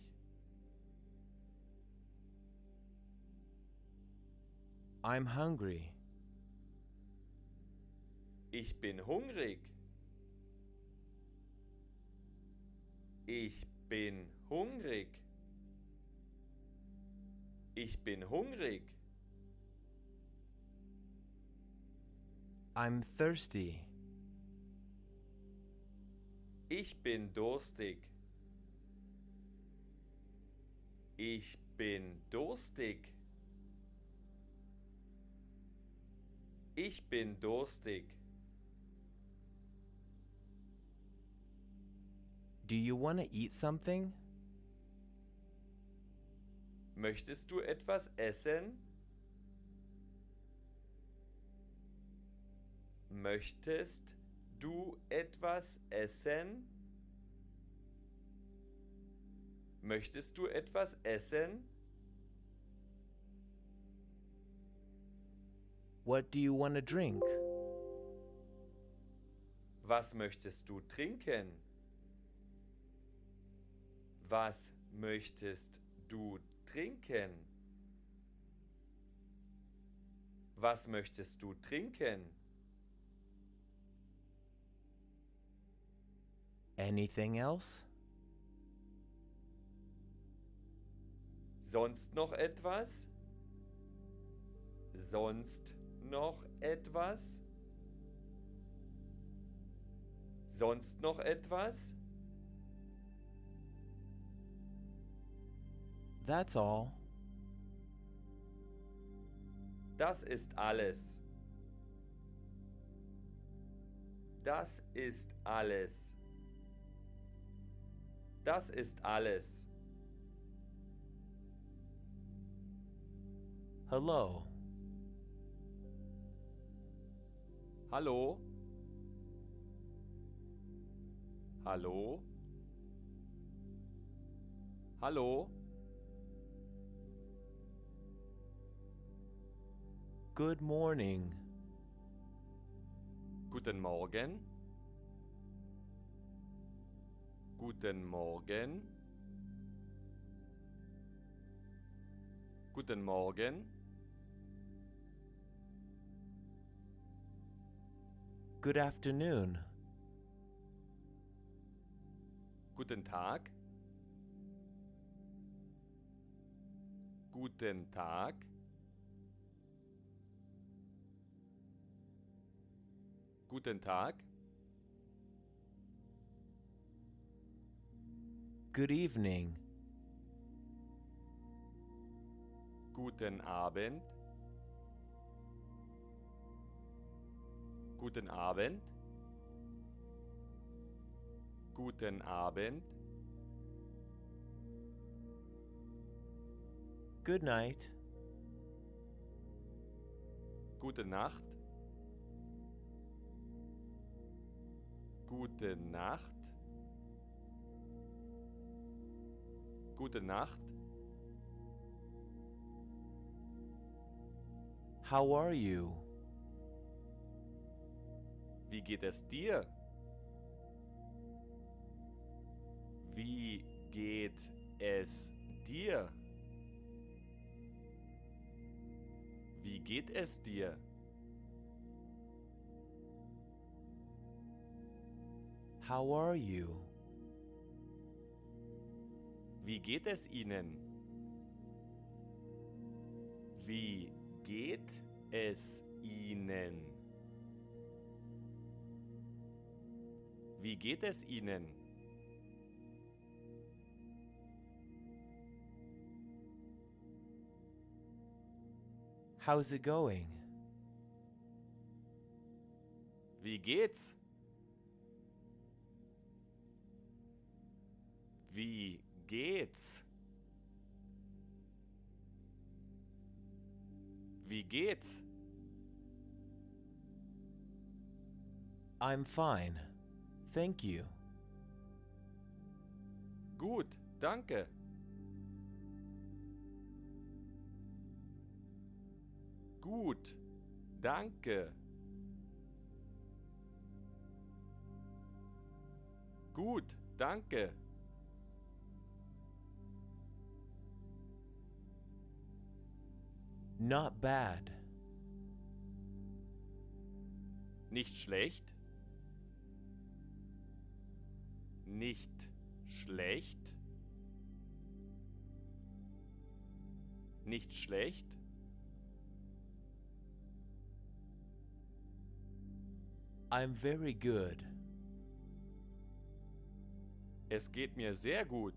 I'm hungry. Ich bin hungrig. Ich bin hungrig. Ich bin hungrig. I'm thirsty. Ich bin durstig. Ich bin durstig. Ich bin durstig. Do you want to eat something? Möchtest du etwas essen? Möchtest du etwas essen? Möchtest du etwas essen? What do you want to drink? Was möchtest du trinken? Was möchtest du trinken? Was möchtest du trinken? Anything else? Sonst noch etwas? Sonst noch etwas? Sonst noch etwas? That's all. Das ist alles. Das ist alles. Das ist alles. Hello. Hallo? Hallo? Hallo? Good morning. Guten Morgen. Guten Morgen. Guten Morgen. Good afternoon. Guten Tag. Guten Tag. Guten Tag. Good evening. Guten Abend. Guten Abend. Guten Abend. Good night. Gute Nacht. Gute Nacht. Gute Nacht. How are you? Wie geht es dir? Wie geht es dir? Wie geht es dir? How are you? Wie geht es Ihnen? Wie geht es Ihnen? Wie geht es Ihnen? How's it going? Wie geht's? Wie geht's? Wie geht's? I'm fine. Thank you. Gut, danke. Gut, danke. Gut, danke. Not bad. Nicht schlecht. Nicht schlecht. Nicht schlecht. I'm very good. Es geht mir sehr gut.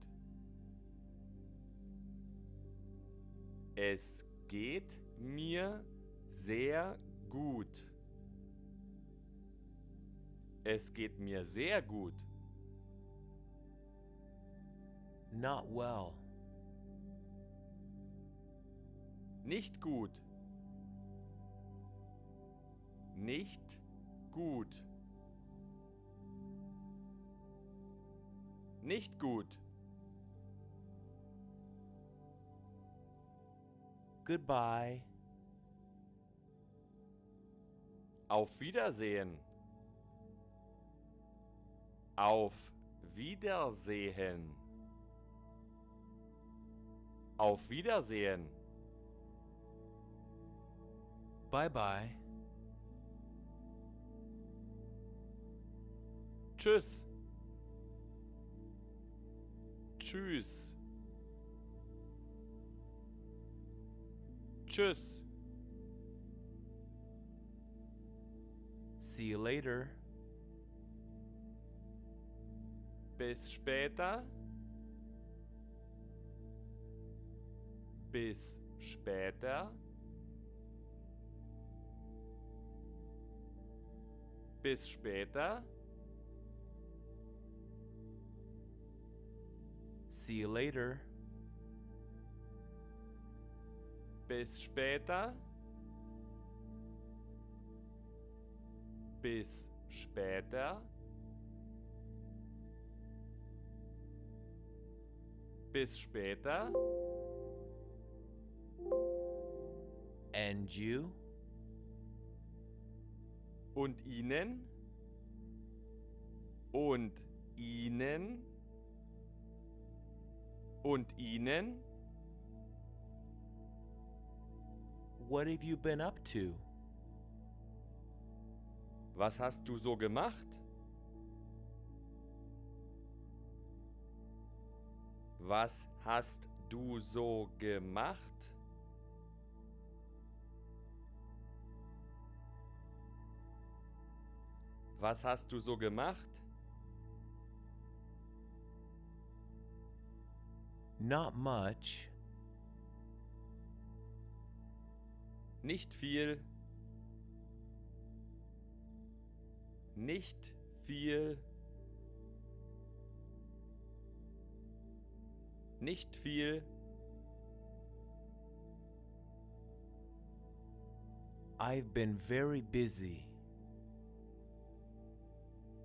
Es geht mir sehr gut. Es geht mir sehr gut. Not well. Nicht gut. Nicht gut. Nicht gut. Goodbye. Auf Wiedersehen. Auf Wiedersehen. Auf Wiedersehen. Bye-bye. Tschüss. Tschüss. Tschüss. See you later. Bis später. Bis später. Bis später. See you later. Bis später. Bis später. Bis später. And you? Und Ihnen? Und Ihnen? Und Ihnen? What have you been up to? Was hast du so gemacht? Was hast du so gemacht? Was hast du so gemacht? Not much. Nicht viel. Nicht viel. Nicht viel. I've been very busy.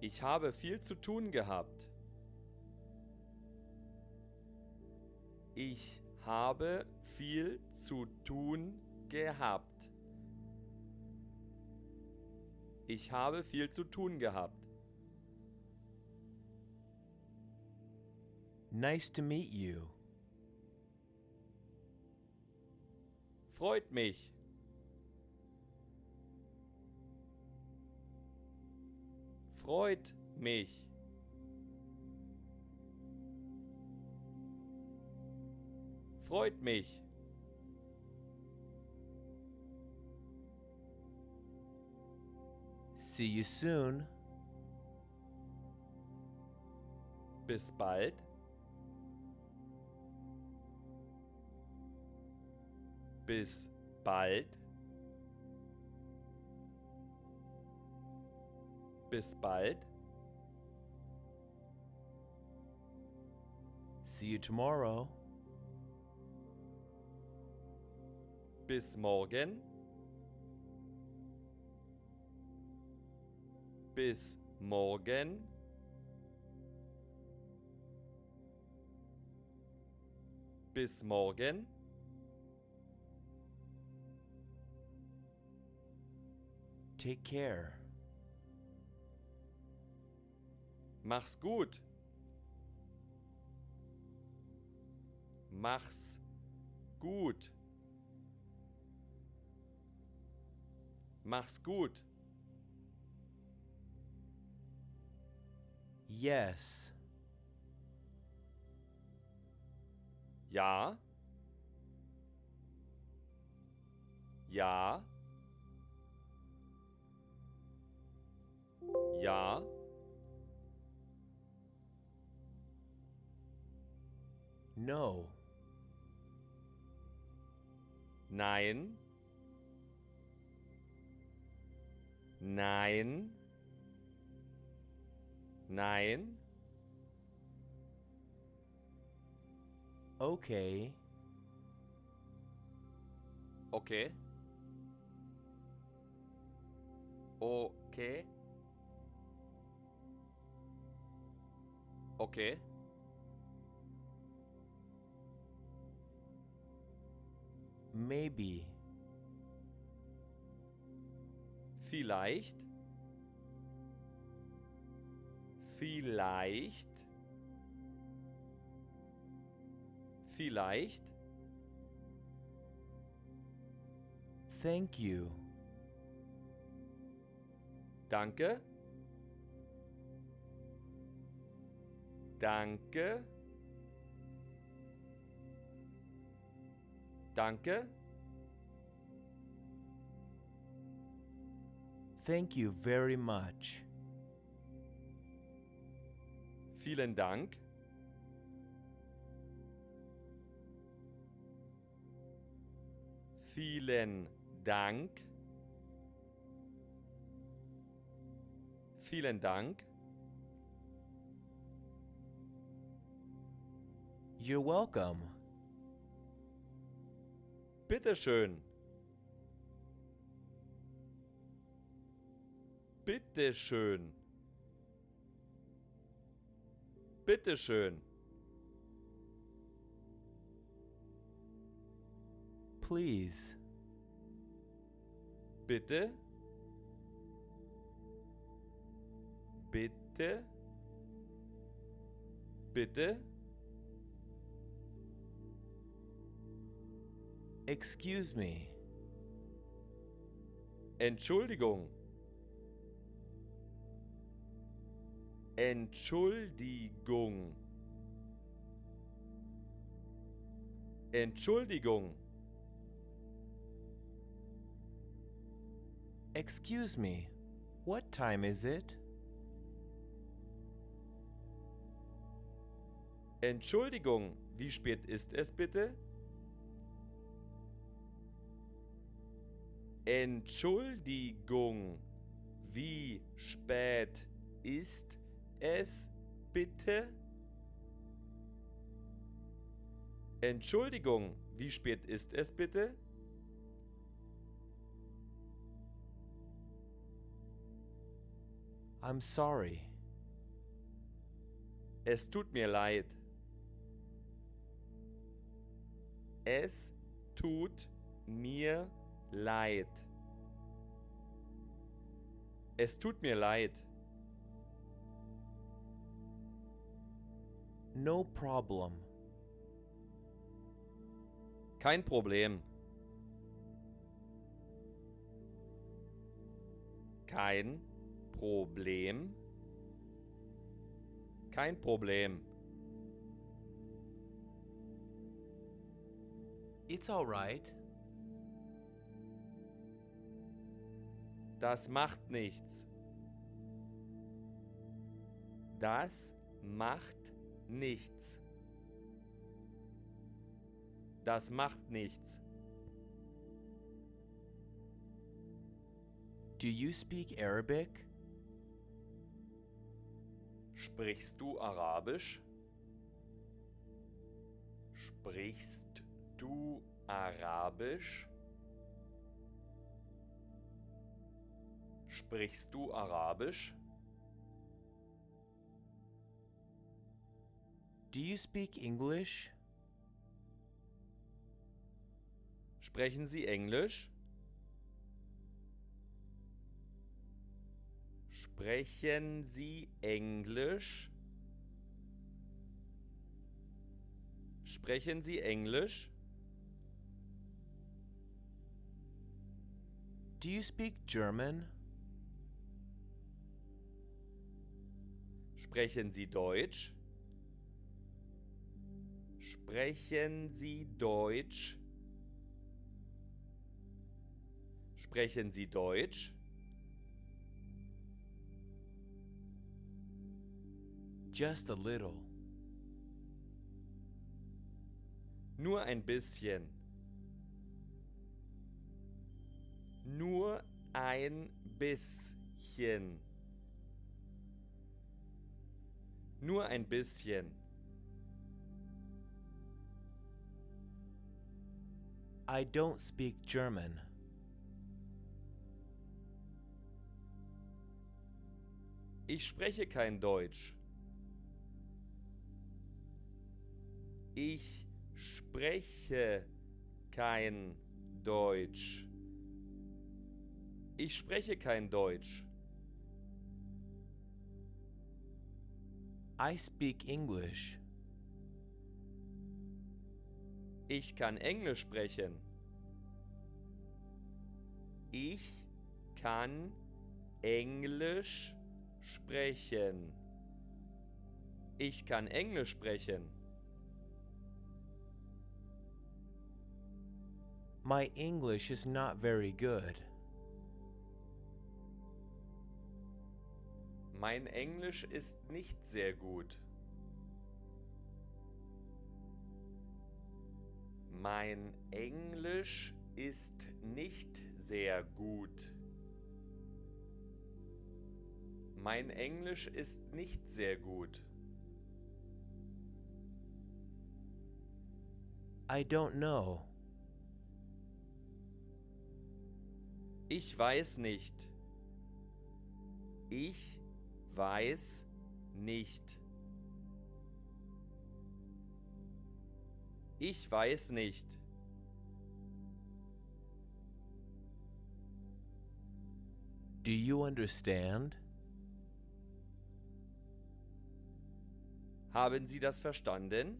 Ich habe viel zu tun gehabt. Ich habe viel zu tun gehabt. Ich habe viel zu tun gehabt. Nice to meet you. Freut mich. Freut mich. Freut mich. See you soon. Bis bald. Bis bald. Bis bald. See you tomorrow. Bis morgen. Bis morgen. Bis morgen. Take care. Mach's gut. Mach's gut. Mach's gut. Yes. Ja. Ja. Ja. No. Nein. Nein. Nein. Okay. Okay. Okay. Okay. Maybe. Vielleicht. Vielleicht. Vielleicht. Thank you. Danke. Danke. Danke. Thank you very much. Vielen Dank. Vielen Dank. Vielen Dank. You're welcome. Bitteschön. Bitteschön. Bitteschön. Please. Bitte. Bitte. Bitte. Excuse me. Entschuldigung. Entschuldigung. Entschuldigung. Excuse me. What time is it? Entschuldigung, wie spät ist es bitte? Entschuldigung, wie spät ist es bitte? Entschuldigung, wie spät ist es bitte? I'm sorry. Es tut mir leid. Es tut mir leid. Es tut mir leid. No problem. Kein Problem. Kein Problem. Kein Problem. It's all right. Das macht nichts. Das macht nichts. Das macht nichts. Do you speak Arabic? Sprichst du Arabisch? Sprichst du Arabisch? Sprichst du Arabisch? Do you speak English? Sprechen Sie Englisch? Sprechen Sie Englisch? Sprechen Sie Englisch? Do you speak German? Sprechen Sie Deutsch? Sprechen Sie Deutsch? Sprechen Sie Deutsch? Just a little. Nur ein bisschen. Nur ein bisschen. Nur ein bisschen. I don't speak German. Ich spreche kein Deutsch. Ich spreche kein Deutsch. Ich spreche kein Deutsch. I speak English. Ich kann Englisch sprechen. Ich kann Englisch sprechen. Ich kann Englisch sprechen. My English is not very good. Mein Englisch ist nicht sehr gut. Mein Englisch ist nicht sehr gut. Mein Englisch ist nicht sehr gut. I don't know. Ich weiß nicht. Ich weiß nicht. Ich weiß nicht. Do you understand? Haben Sie das verstanden?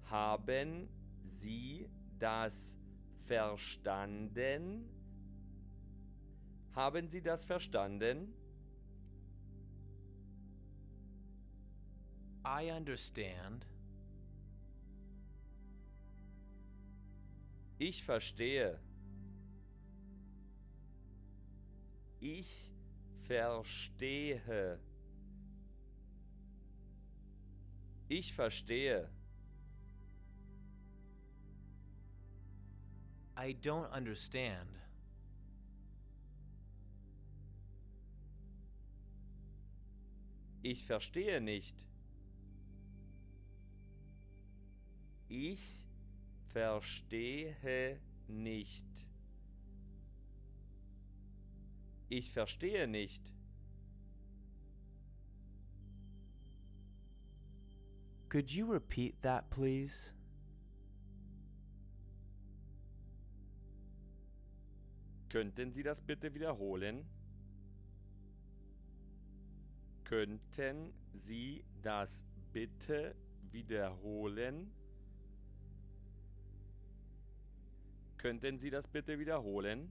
Haben Sie das verstanden? Haben Sie das verstanden? I understand. Ich verstehe. Ich verstehe. Ich verstehe. I don't understand. Ich verstehe nicht. Ich verstehe nicht. Ich verstehe nicht. Could you repeat that, please? Könnten Sie das bitte wiederholen? Könnten Sie das bitte wiederholen? Könnten Sie das bitte wiederholen?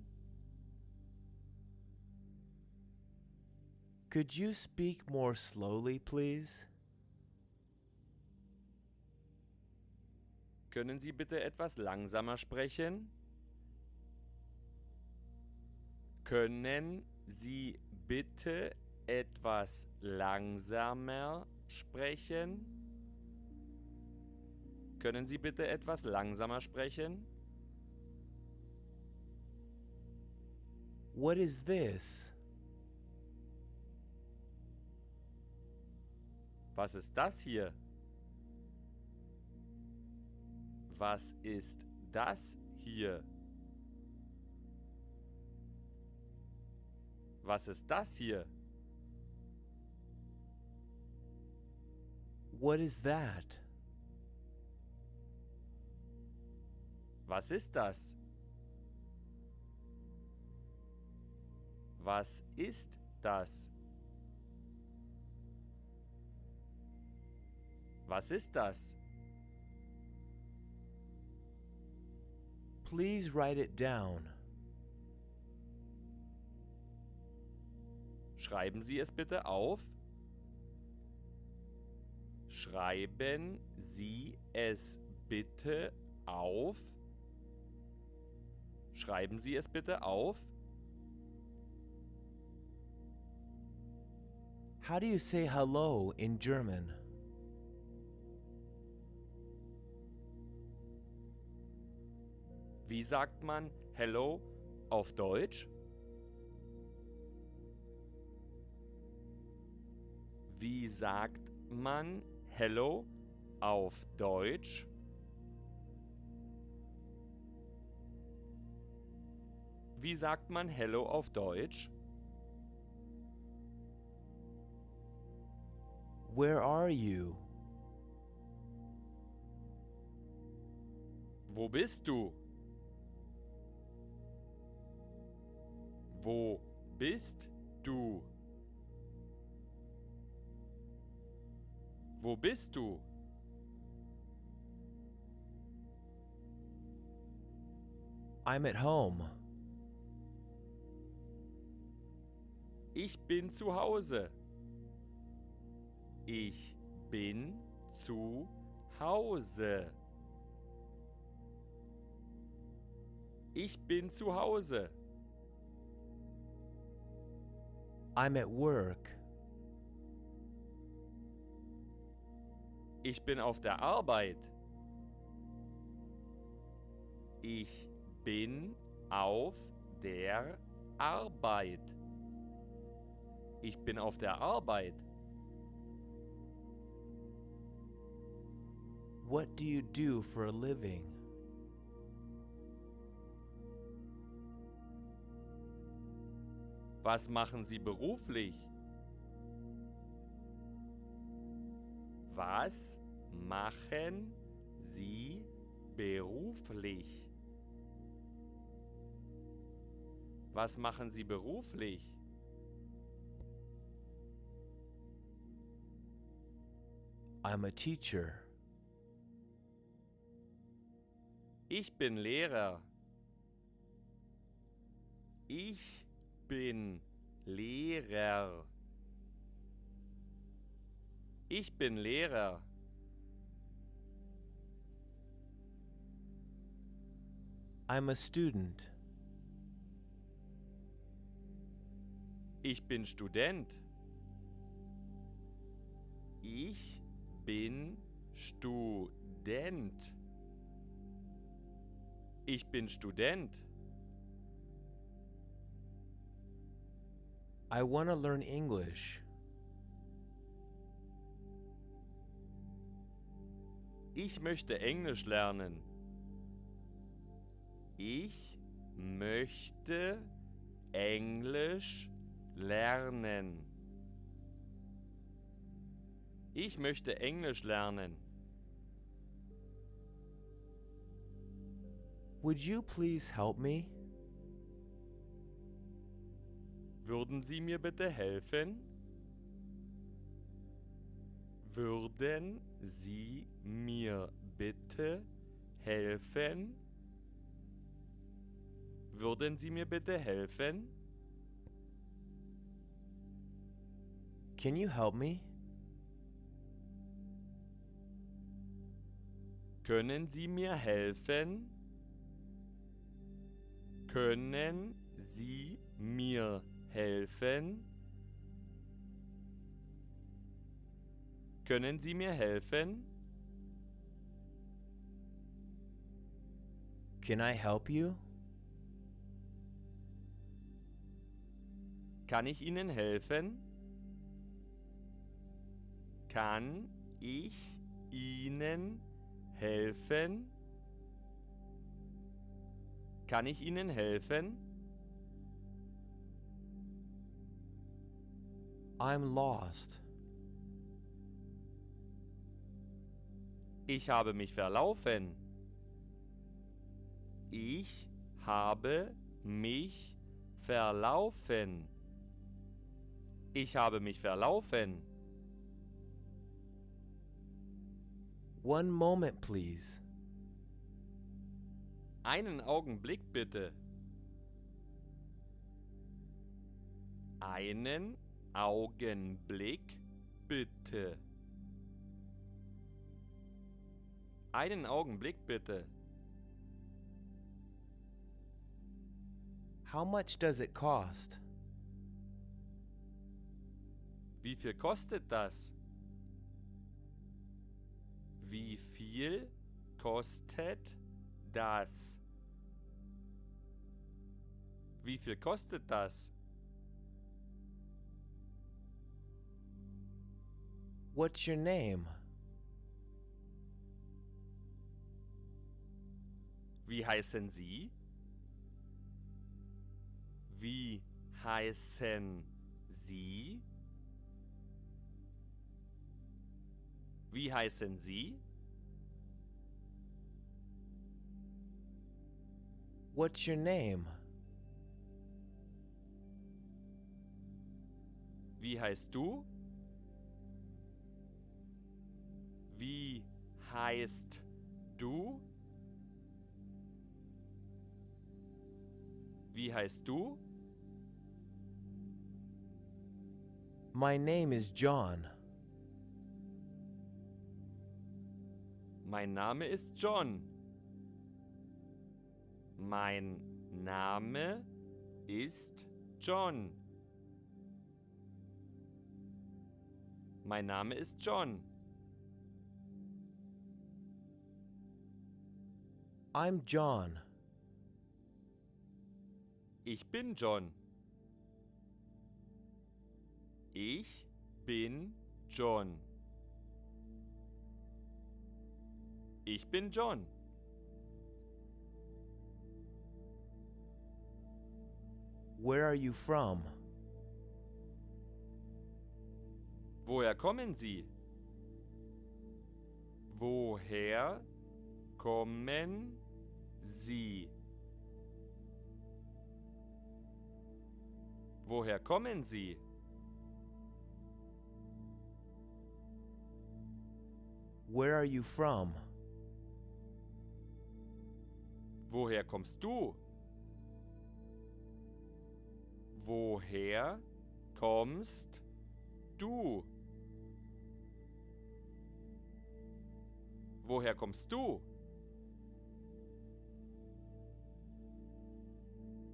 Could you speak more slowly, please? Können Sie bitte etwas langsamer sprechen? Können Sie bitte etwas langsamer sprechen? Können Sie bitte etwas langsamer sprechen? What is this? Was ist das hier? Was ist das hier? Was ist das hier? What is that? Was ist das? Was ist das? Was ist das? Please write it down. Schreiben Sie es bitte auf. Schreiben Sie es bitte auf. Schreiben Sie es bitte auf. How do you say hello in German? Wie sagt man Hello auf Deutsch? Wie sagt man Hello auf Deutsch? Wie sagt man Hello auf Deutsch? Where are you? Wo bist du? Wo bist du? Wo bist du? I'm at home. Ich bin zu Hause. Ich bin zu Hause. Ich bin zu Hause. I'm at work. Ich bin auf der Arbeit. Ich bin auf der Arbeit. Ich bin auf der Arbeit. What do you do for a living? Was machen Sie beruflich? Was machen Sie beruflich? Was machen Sie beruflich? I'm a teacher. Ich bin Lehrer. Ich bin Lehrer. Ich bin Lehrer. I'm a student. Ich bin Student. Ich bin Student. Ich bin Student. I want to learn English. Ich möchte Englisch lernen. Ich möchte Englisch lernen. Ich möchte Englisch lernen. Would you please help me? Würden Sie mir bitte helfen? Würden Sie mir bitte helfen? Würden Sie mir bitte helfen? Can you help me? Können Sie mir helfen? Können Sie mir helfen? Können Sie mir helfen? Can I help you? Kann ich Ihnen helfen? Kann ich Ihnen helfen? Kann ich Ihnen helfen? I'm lost. Ich habe mich verlaufen. Ich habe mich verlaufen. Ich habe mich verlaufen. One moment, please. Einen Augenblick bitte. Einen Augenblick bitte. Einen Augenblick bitte. How much does it cost? Wie viel kostet das? Wie viel kostet das? Wie viel kostet das? What's your name? Wie heißen Sie? Wie heißen Sie? Wie heißen Sie? What's your name? Wie heißt du? Wie heißt du? Wie heißt du? My name is John. Mein Name ist John. Mein Name ist John. Mein Name ist John. I'm John. Ich bin John. Ich bin John. Ich bin John. Where are you from? Woher kommen Sie? Woher kommen Sie? Woher kommen Sie? Where are you from? Woher kommst du? Woher kommst du? Woher kommst du?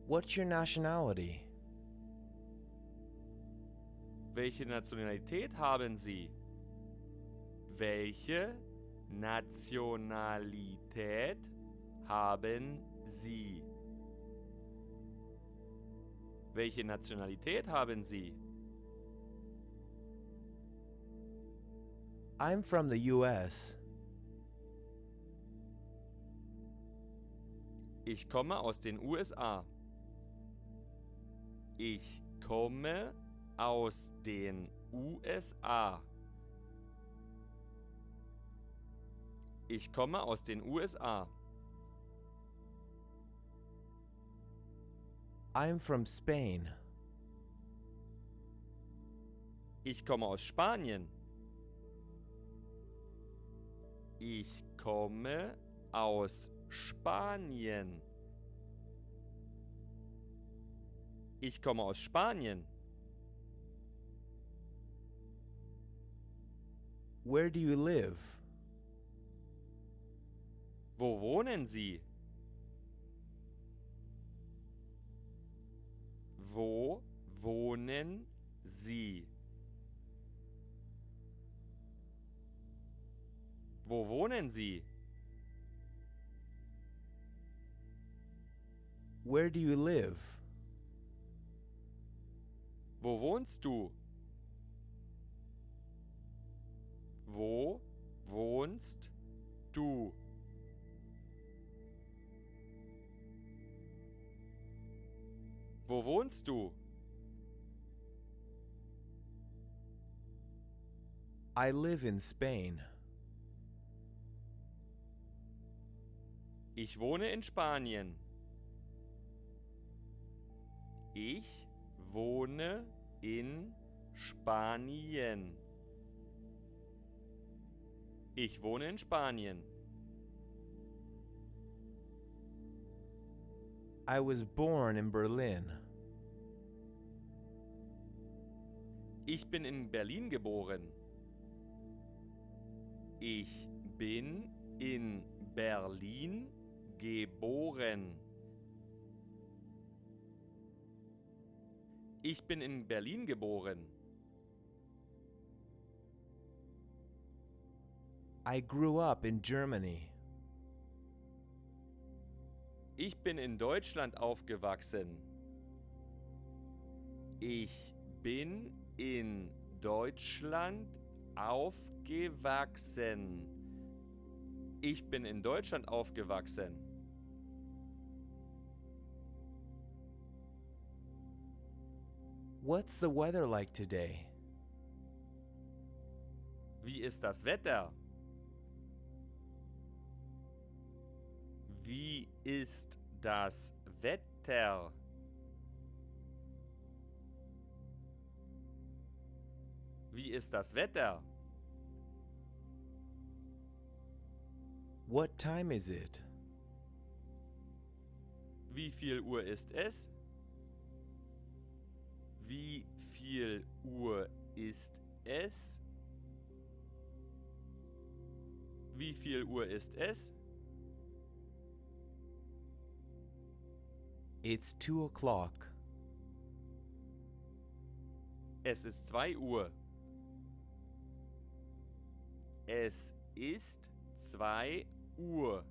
What's your nationality? Welche Nationalität haben Sie? Welche Nationalität haben Sie? Welche Nationalität haben Sie? I'm from the US. Ich komme aus den USA. Ich komme aus den USA. Ich komme aus den USA. I'm from Spain. Ich komme aus Spanien. Ich komme aus Spanien. Ich komme aus Spanien. Where do you live? Wo wohnen Sie? Wo wohnen Sie? Wo wohnen Sie? Where do you live? Wo wohnst du? Wo wohnst du? Wo wohnst du? I live in Spain. Ich wohne in Spanien. Ich wohne in Spanien. Ich wohne in Spanien. I was born in Berlin. Ich bin in Berlin geboren. Ich bin in Berlin geboren. Ich bin in Berlin geboren. I grew up in Germany. Ich bin in Deutschland aufgewachsen. Ich bin in Deutschland aufgewachsen. Ich bin in Deutschland aufgewachsen. What's the weather like today? Wie ist das Wetter? Wie ist das Wetter? Wie ist das Wetter? What time is it? Wie viel Uhr ist es? Wie viel Uhr ist es? Wie viel Uhr ist es? It's 2 o'clock. Es ist 2 Uhr. Es ist 2 Uhr.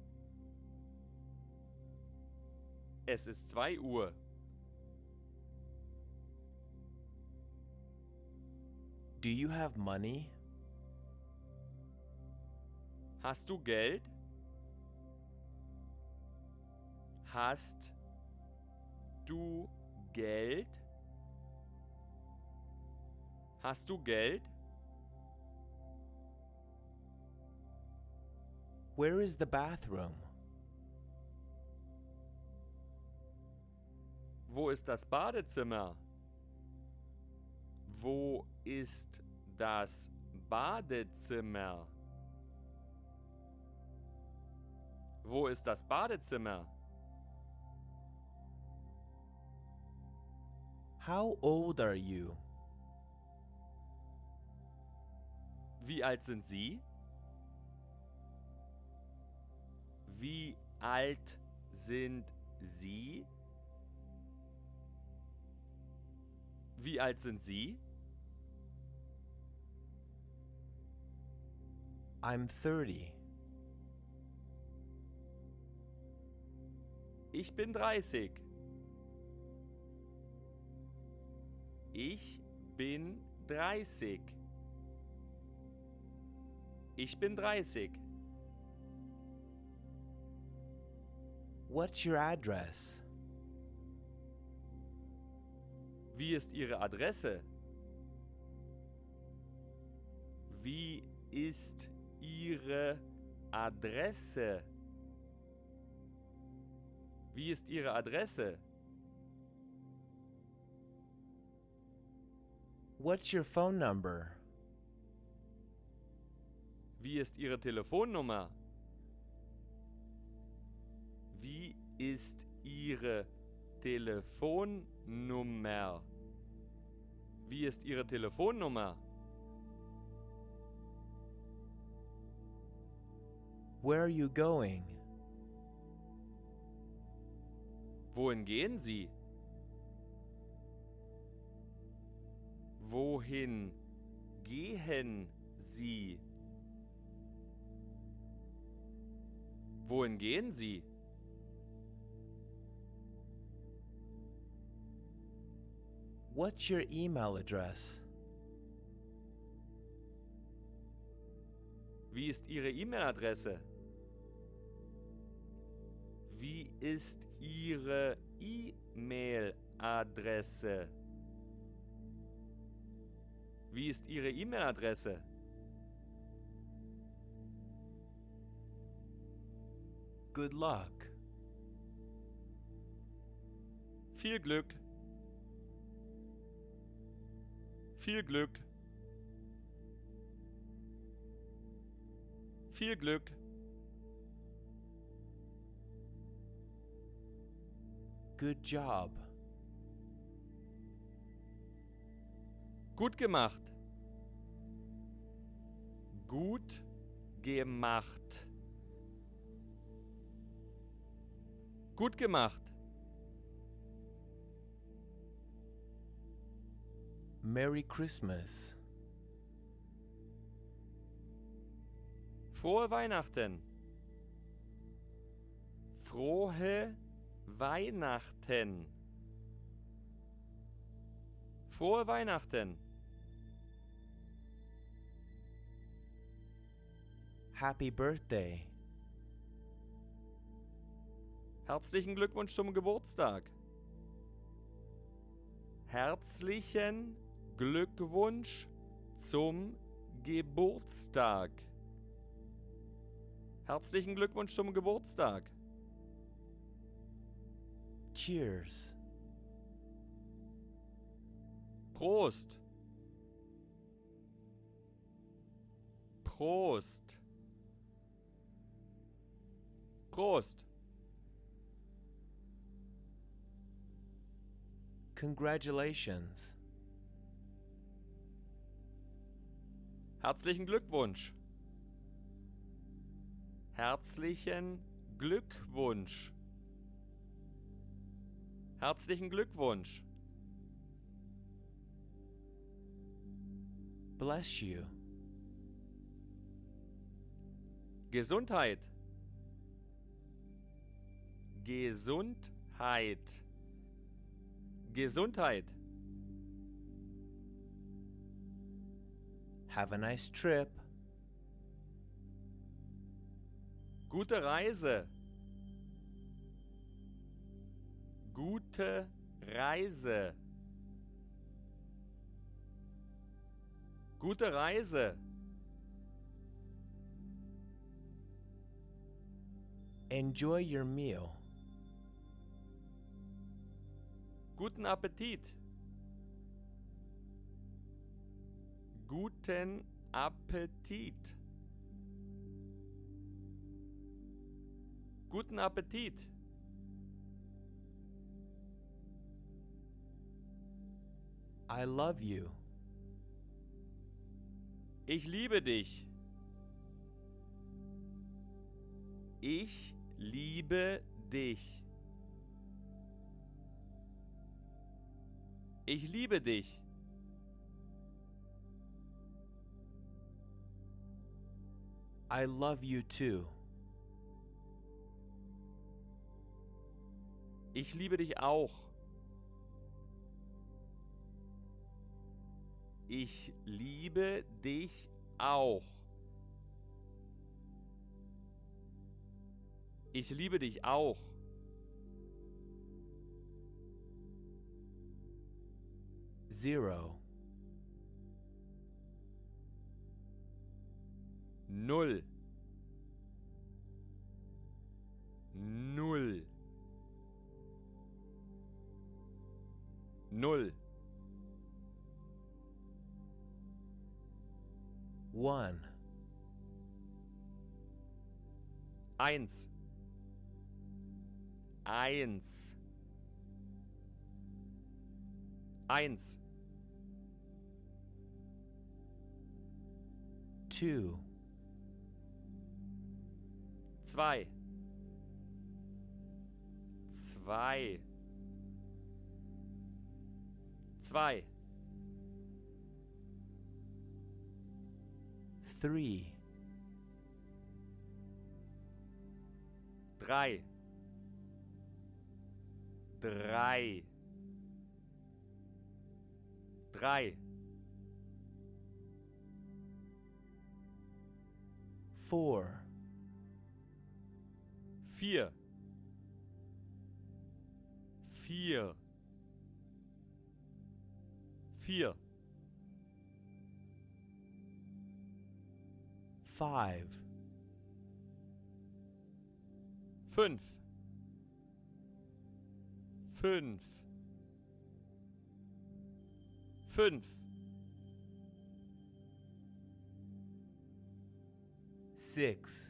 Es ist 2 Uhr. Do you have money? Hast du Geld? Hast du Geld? Hast du Geld? Where is the bathroom? Wo ist das Badezimmer? Wo ist das Badezimmer? Wo ist das Badezimmer? How old are you? Wie alt sind Sie? Wie alt sind Sie? Wie alt sind Sie? I'm 30. Ich bin 30. Ich bin 30. Ich bin 30. What's your address? Wie ist Ihre Adresse? Wie ist Ihre Adresse? Wie ist Ihre Adresse? What's your phone number? Wie ist Ihre Telefonnummer? Wie ist Ihre Telefonnummer? Wie ist Ihre Telefonnummer? Where are you going? Wohin gehen Sie? Wohin gehen Sie? Wohin gehen Sie? What's your email address? Wie ist Ihre E-Mail-Adresse? Wie ist Ihre E-Mail-Adresse? Wie ist Ihre E-Mail-Adresse? Good luck. Viel Glück. Viel Glück. Viel Glück. Good job. Gut gemacht. Gut gemacht. Gut gemacht. Merry Christmas. Frohe Weihnachten. Frohe Weihnachten. Frohe Weihnachten. Happy birthday. Herzlichen Glückwunsch zum Geburtstag. Herzlichen Glückwunsch zum Geburtstag. Herzlichen Glückwunsch zum Geburtstag. Cheers. Prost. Prost. Prost. Congratulations. Herzlichen Glückwunsch. Herzlichen Glückwunsch. Herzlichen Glückwunsch. Bless you. Gesundheit. Gesundheit. Gesundheit. Have a nice trip. Gute Reise. Gute Reise. Gute Reise. Enjoy your meal. Guten Appetit. Guten Appetit. Guten Appetit. I love you. Ich liebe dich. Ich liebe dich. Ich liebe dich. I love you too. Ich liebe dich auch. Ich liebe dich auch. Ich liebe dich auch. Zero. Null. Null. Null. One. Eins. Eins. Eins. Two. Zwei. Zwei. Zwei. Three. Drei. Drei. Drei. Four. Vier. Vier. Vier. Five. Fünf. Fünf. Fünf. Six.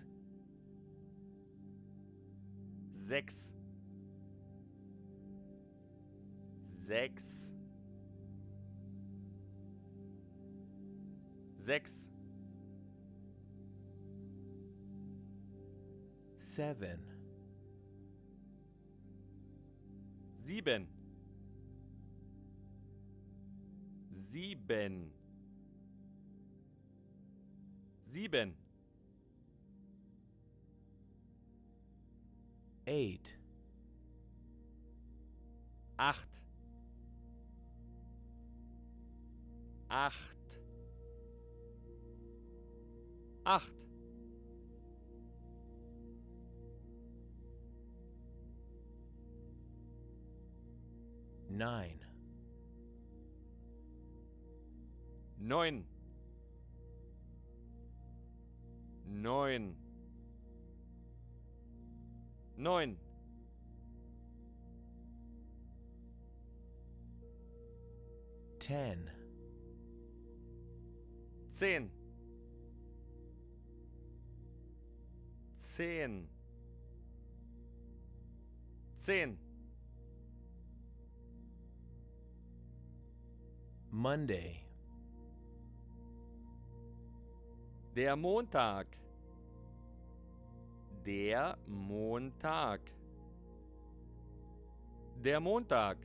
Sechs. Sechs. Sechs. Seven. Sieben. Sieben. Sieben. Eight. Acht. Acht. Acht. Nine. 9, 9, 9, 10, 10, 10, 10, Monday, der Montag, der Montag, der Montag,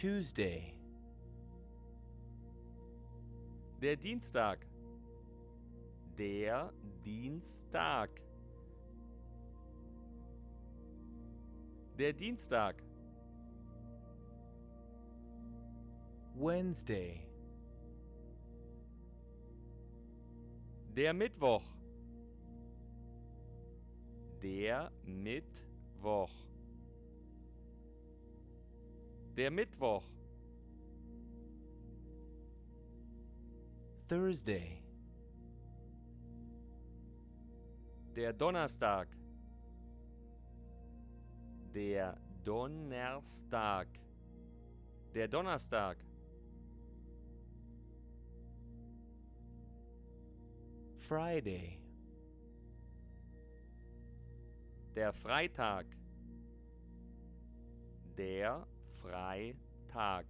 Tuesday, der Dienstag, der Dienstag, der Dienstag, Wednesday, der Mittwoch, der Mittwoch, der Mittwoch, Thursday, der Donnerstag, der Donnerstag, der Donnerstag, Friday, der Freitag, der Freitag,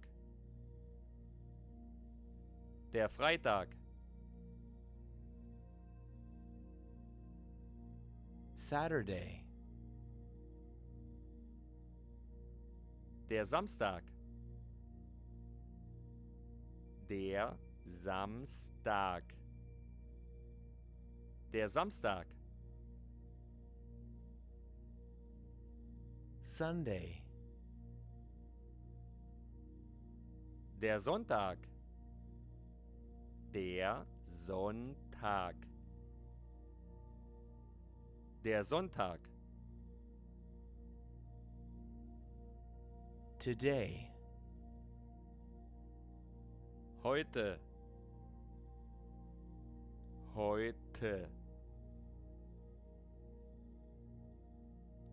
der Freitag, Saturday, der Samstag, der Samstag, der Samstag, Sunday, der Sonntag, der Sonntag, der Sonntag, today, heute, heute,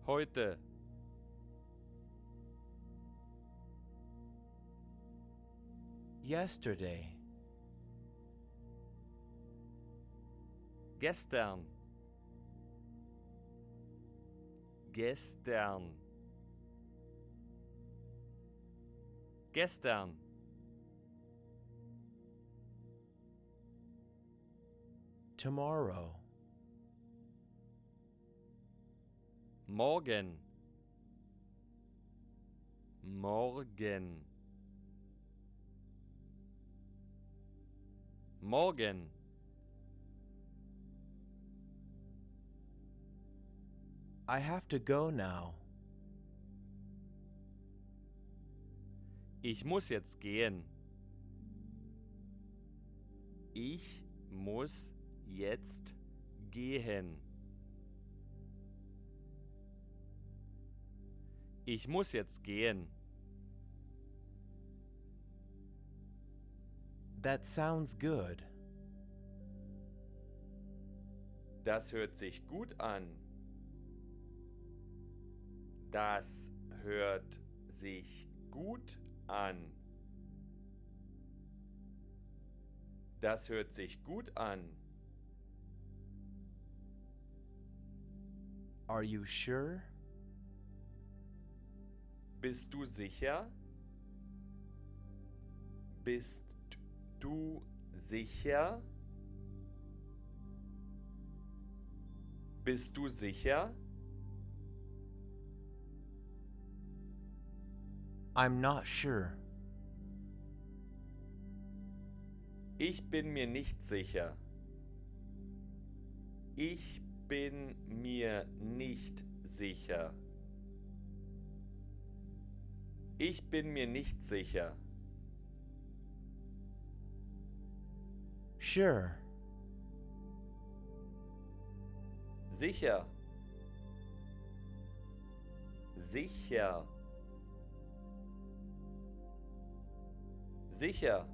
heute, yesterday, gestern, gestern, gestern, tomorrow, morgen, morgen, morgen, I have to go now. Ich muss jetzt gehen. Ich muss jetzt gehen. Ich muss jetzt gehen. That sounds good. Das hört sich gut an. Das hört sich gut an. Das hört sich gut an. Are you sure? Bist du sicher? Bist du sicher? Bist du sicher? I'm not sure. Ich bin mir nicht sicher. Ich bin mir nicht sicher. Ich bin mir nicht sicher. Sure. Sicher. Sicher. Sicher.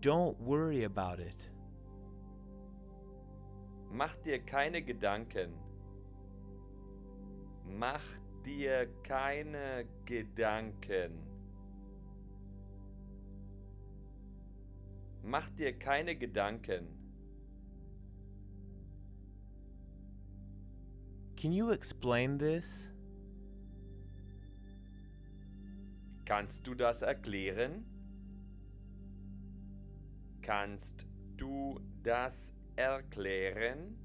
Don't worry about it. Mach dir keine Gedanken. Mach dir keine Gedanken. Mach dir keine Gedanken. Can you explain this? Kannst du das erklären? Kannst du das erklären?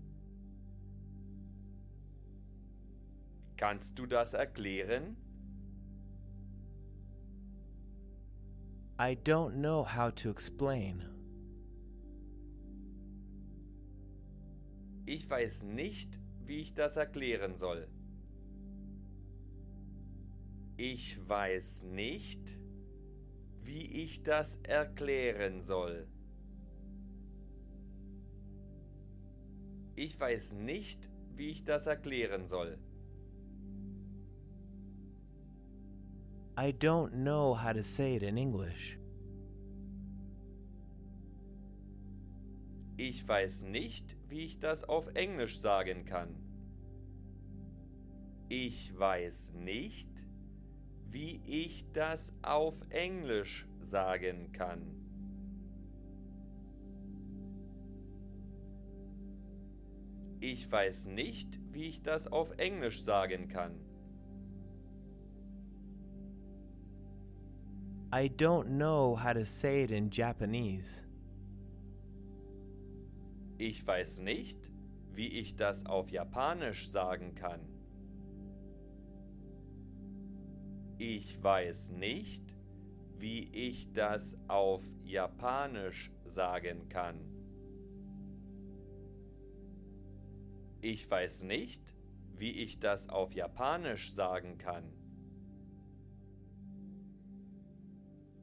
Kannst du das erklären? I don't know how to explain. Ich weiß nicht, wie ich das erklären soll. Ich weiß nicht, wie ich das erklären soll. Ich weiß nicht, wie ich das erklären soll. I don't know how to say it in English. Ich weiß nicht, wie ich das auf Englisch sagen kann. Ich weiß nicht, wie ich das auf Englisch sagen kann. Ich weiß nicht, wie ich das auf Englisch sagen kann. I don't know how to say it in Japanese. Ich weiß nicht, wie ich das auf Japanisch sagen kann. Ich weiß nicht, wie ich das auf Japanisch sagen kann. Ich weiß nicht, wie ich das auf Japanisch sagen kann.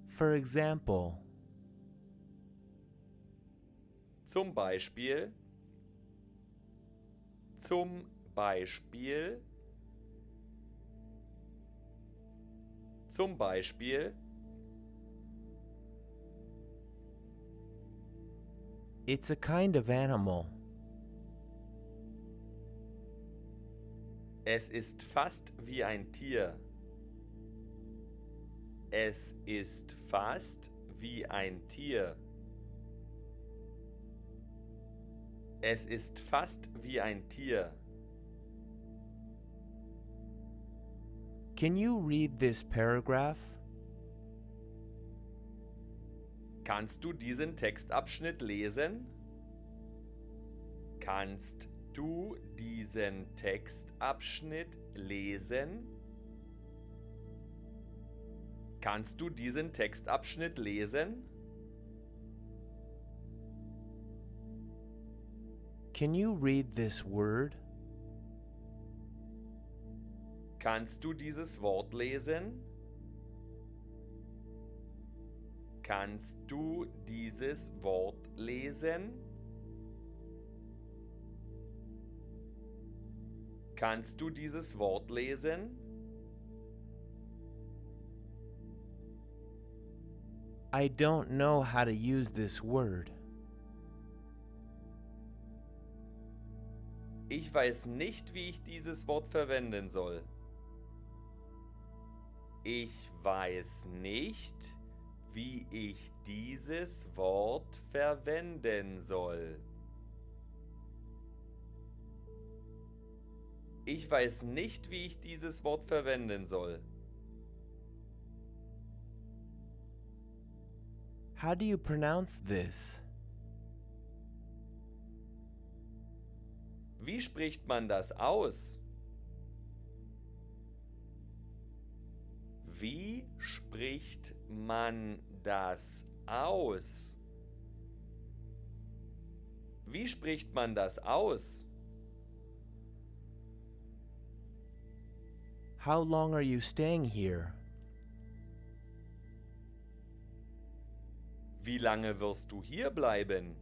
For example, Zum Beispiel, zum Beispiel, zum Beispiel. it's a kind of animal. Es ist fast wie ein Tier. Es ist fast wie ein Tier. Es ist fast wie ein Tier. Can you read this paragraph? Kannst du diesen Textabschnitt lesen? Kannst du diesen Textabschnitt lesen? Kannst du diesen Textabschnitt lesen? Can you read this word? Kannst du dieses Wort lesen? Kannst du dieses Wort lesen? Kannst du dieses Wort lesen? I don't know how to use this word. Ich weiß nicht, wie ich dieses Wort verwenden soll. Ich weiß nicht, wie ich dieses Wort verwenden soll. Ich weiß nicht, wie ich dieses Wort verwenden soll. How do you pronounce this? Wie spricht man das aus? Wie spricht man das aus? Wie spricht man das aus? How long are you staying here? Wie lange wirst du hier bleiben?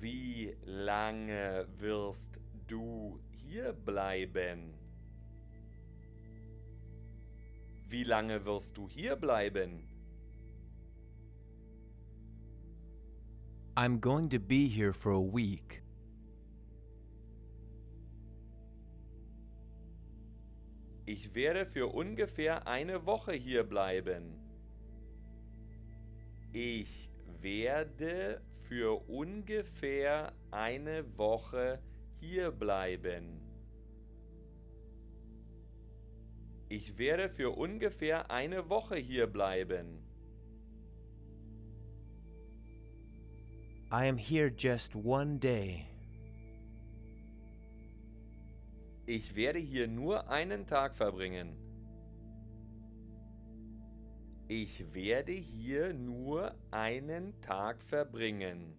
Wie lange wirst du hier bleiben? Wie lange wirst du hier bleiben? I'm going to be here for a week. Ich werde für ungefähr eine Woche hier bleiben. Ich werde für ungefähr eine Woche hier bleiben. Ich werde für ungefähr eine Woche hier bleiben. I am here just one day. Ich werde hier nur einen Tag verbringen. Ich werde hier nur einen Tag verbringen.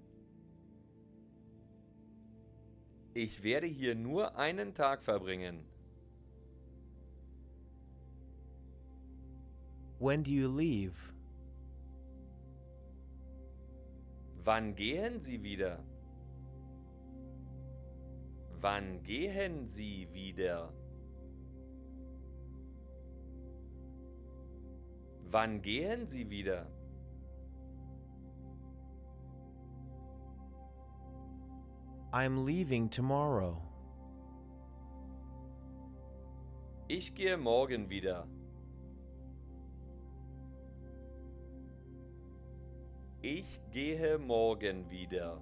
Ich werde hier nur einen Tag verbringen. When do you leave? Wann gehen Sie wieder? Wann gehen Sie wieder? Wann gehen Sie wieder? I'm leaving tomorrow. Ich gehe morgen wieder. Ich gehe morgen wieder.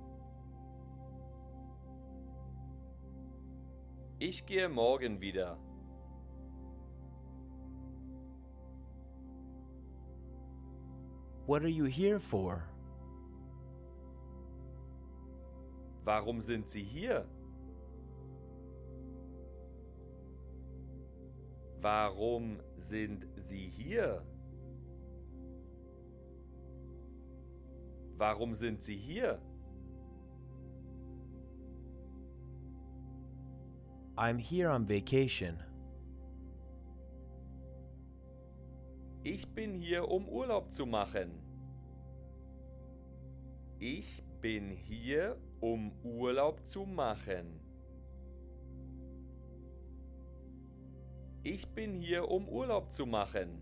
Ich gehe morgen wieder. What are you here for? Warum sind Sie hier? Warum sind Sie hier? Warum sind Sie hier? I'm here on vacation. Ich bin hier, um Urlaub zu machen. Ich bin hier, um Urlaub zu machen. Ich bin hier, um Urlaub zu machen.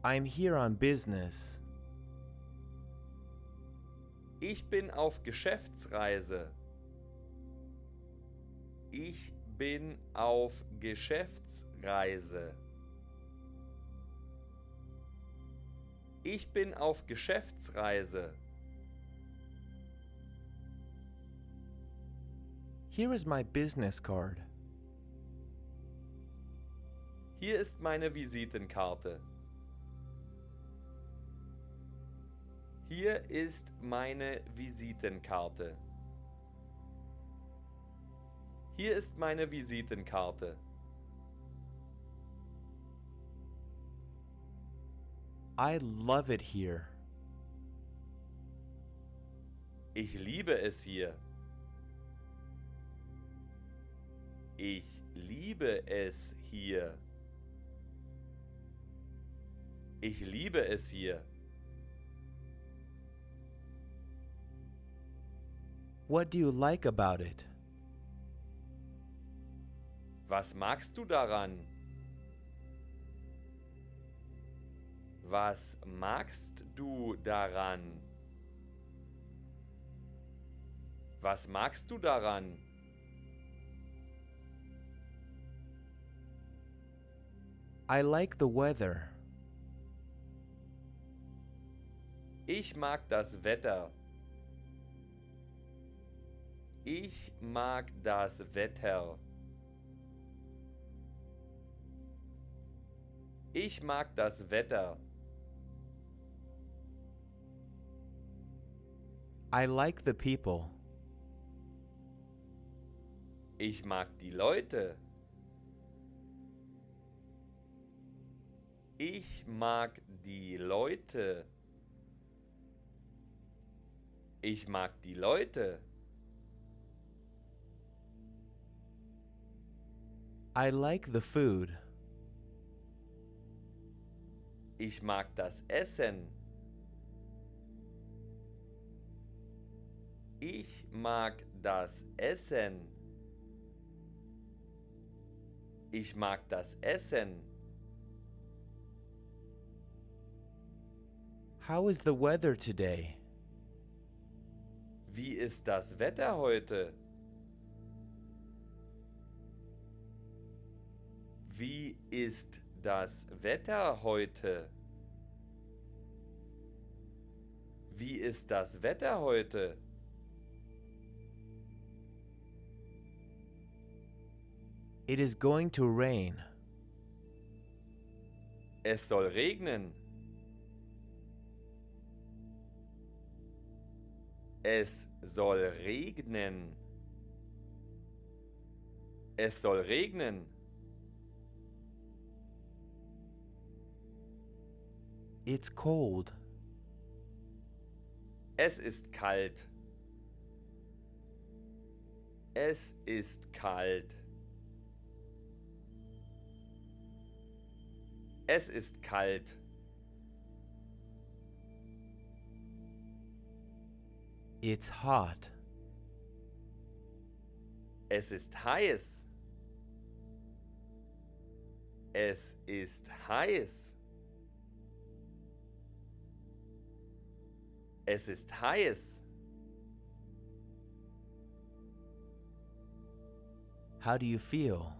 I'm here on business. Ich bin auf Geschäftsreise. Ich bin auf Geschäftsreise. Ich bin auf Geschäftsreise. Here is my business card. Hier ist meine Visitenkarte. Hier ist meine Visitenkarte. Hier ist meine Visitenkarte. I love it here. Ich liebe es hier. Ich liebe es hier. Ich liebe es hier. What do you like about it? Was magst du daran? Was magst du daran? Was magst du daran? I like the weather. Ich mag das Wetter. Ich mag das Wetter. Ich mag das Wetter. I like the people. Ich mag die Leute. Ich mag die Leute. Ich mag die Leute. I like the food. Ich mag das Essen. Ich mag das Essen. Ich mag das Essen. How is the weather today? Wie ist das Wetter heute? Wie ist das Wetter heute? Wie ist das Wetter heute? It is going to rain. Es soll regnen. Es soll regnen. Es soll regnen. It's cold. Es ist kalt. Es ist kalt. Es ist kalt. It's hot. Es ist heiß. Es ist heiß. Es ist heiß. How do you feel?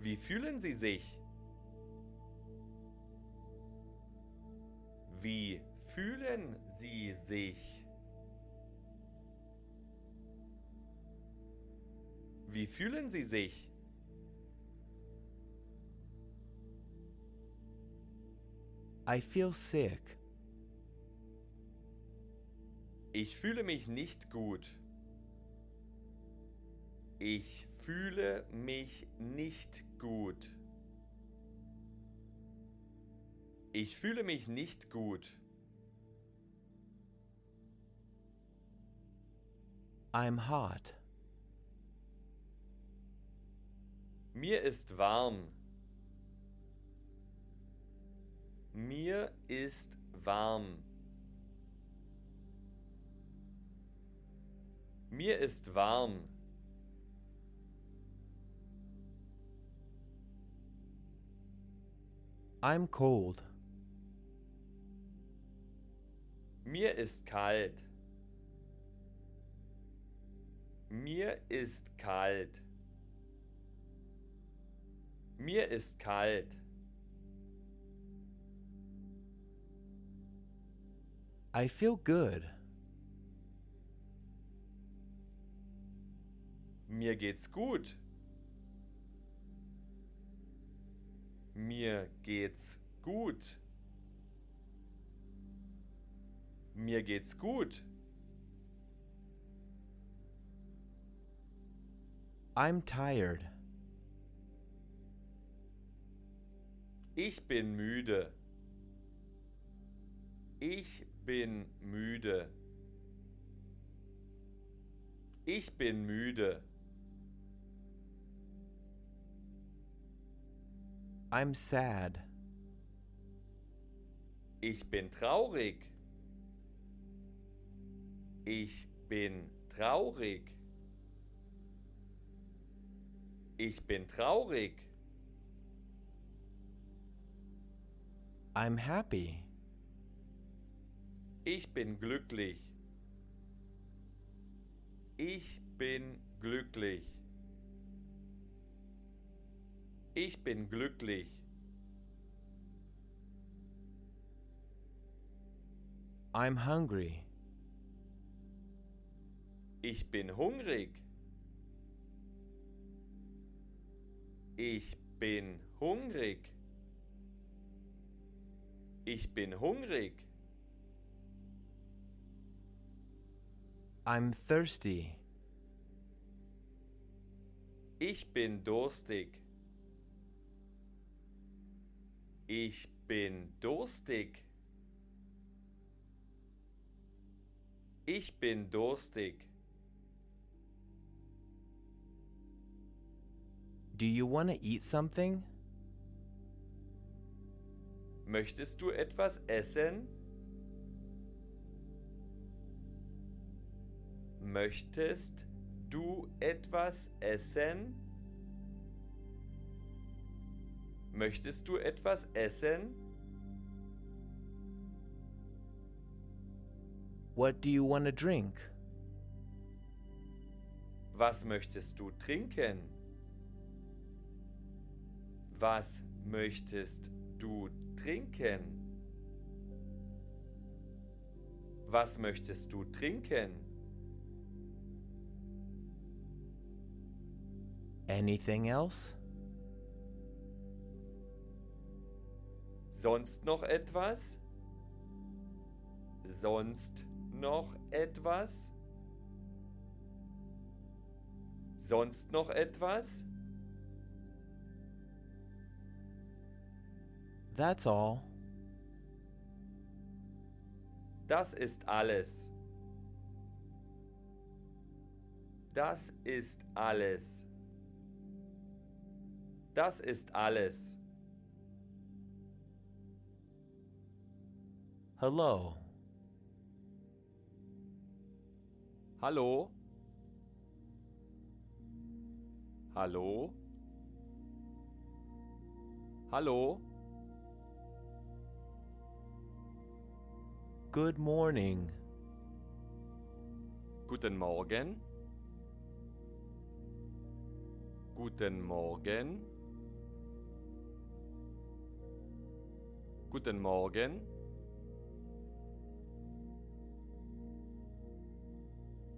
Wie fühlen Sie sich? Wie fühlen Sie sich? Wie fühlen Sie sich? I feel sick. Ich fühle mich nicht gut. Ich fühle mich nicht gut. Ich fühle mich nicht gut. I'm hot. Mir ist warm. Mir ist warm. Mir ist warm. I'm cold. Mir ist kalt. Mir ist kalt. Mir ist kalt. I feel good. Mir geht's gut. Mir geht's gut. Mir geht's gut. I'm tired. Ich bin müde. Ich bin müde. Ich bin müde. I'm sad. Ich bin traurig. Ich bin traurig. Ich bin traurig. I'm happy. Ich bin glücklich. Ich bin glücklich. Ich bin glücklich. I'm hungry. Ich bin hungrig. Ich bin hungrig. Ich bin hungrig. I'm thirsty. Ich bin durstig. Ich bin durstig. Ich bin durstig. Do you want to eat something? Möchtest du etwas essen? Möchtest du etwas essen? Möchtest du etwas essen? What do you want to drink? Was möchtest du trinken? Was möchtest du trinken? Was möchtest du trinken? Anything else? Sonst noch etwas? Sonst noch etwas? Sonst noch etwas? That's all. Das ist alles. Das ist alles. Das ist alles. Hello. Hallo? Hallo? Hallo? Good morning. Guten Morgen. Guten Morgen. Guten Morgen.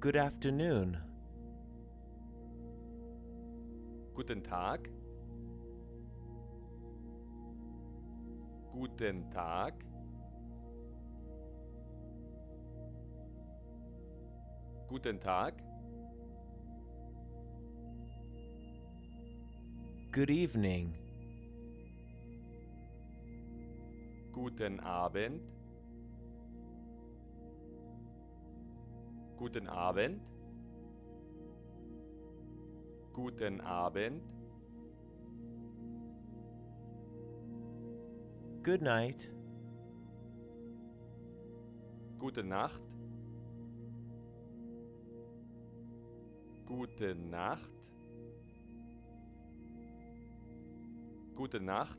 Good afternoon. Guten Tag. Guten Tag. Guten Tag. Good evening. Guten Abend. Guten Abend. Guten Abend. Good night. Gute Nacht. Gute Nacht. Gute Nacht.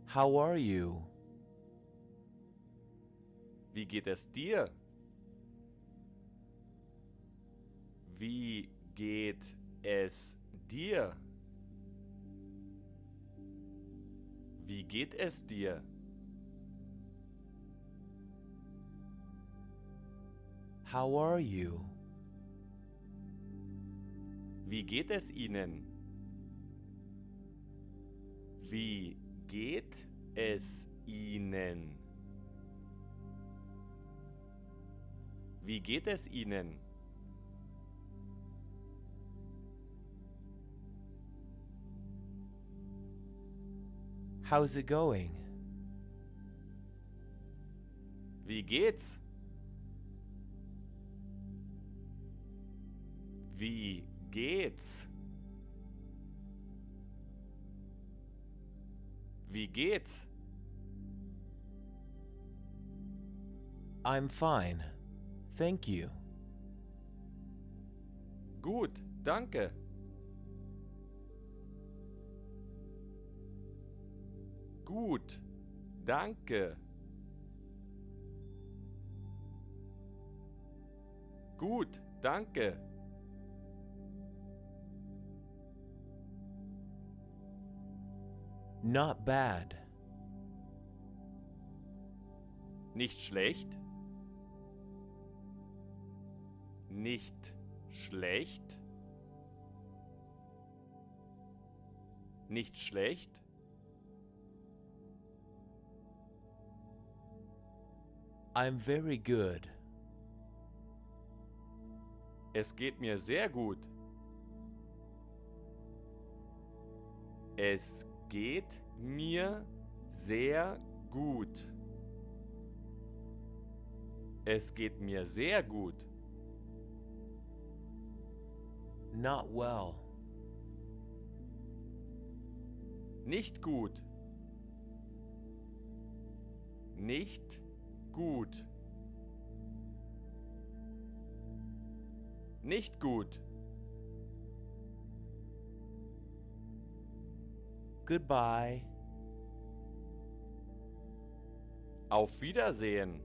How are you? Wie geht es dir? Wie geht es dir? Wie geht es dir? How are you? Wie geht es Ihnen? Wie geht es Ihnen? Wie geht es Ihnen? How's it going? Wie geht's? Wie geht's? Wie geht's? I'm fine. Thank you. Gut, danke. Gut, danke. Gut, danke. Not bad. Nicht schlecht. Nicht schlecht. Nicht schlecht. I'm very good. Es geht mir sehr gut. Es geht mir sehr gut. Es geht mir sehr gut. Not well. Nicht gut. Nicht gut. Nicht gut. Goodbye. Auf Wiedersehen.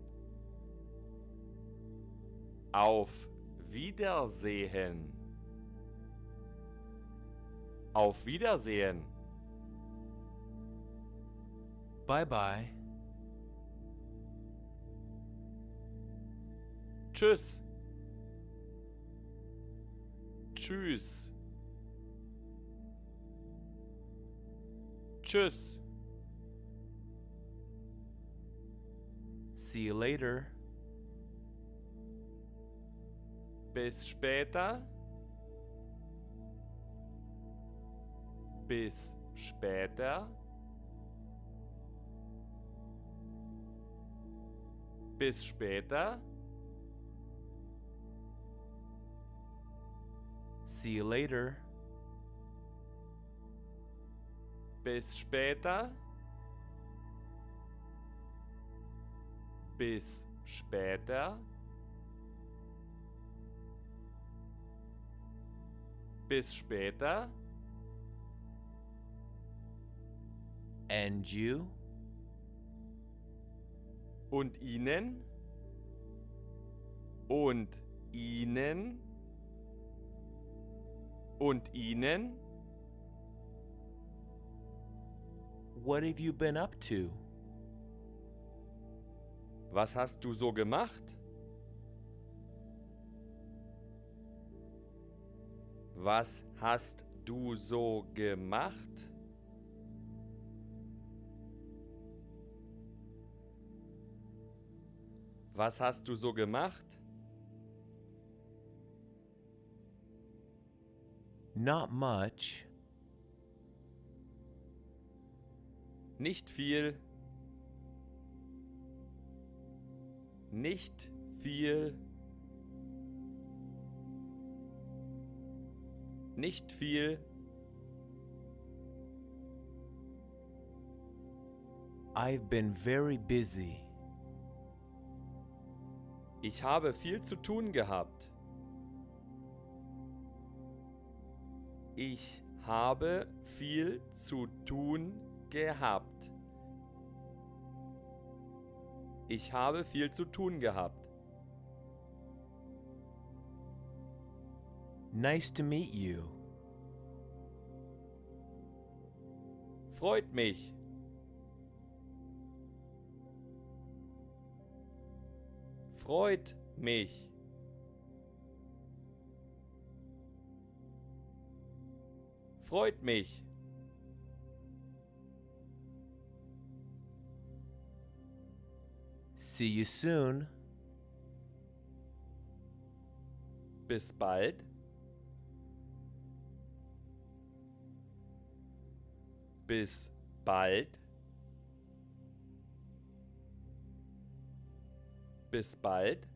Auf Wiedersehen. Auf Wiedersehen. Bye bye. Tschüss. Tschüss. Tschüss. See you later. Bis später. Bis später. Bis später. See you later. Bis später. Bis später. Bis später. And you? Und Ihnen? Und Ihnen? Und Ihnen? What have you been up to? Was hast du so gemacht? Was hast du so gemacht? Was hast du so gemacht? Not much. Nicht viel. Nicht viel. Nicht viel. I've been very busy. Ich habe viel zu tun gehabt. Ich habe viel zu tun gehabt. Ich habe viel zu tun gehabt. Nice to meet you. Freut mich. Freut mich. Freut mich. See you soon. Bis bald. Bis bald. Bis bald.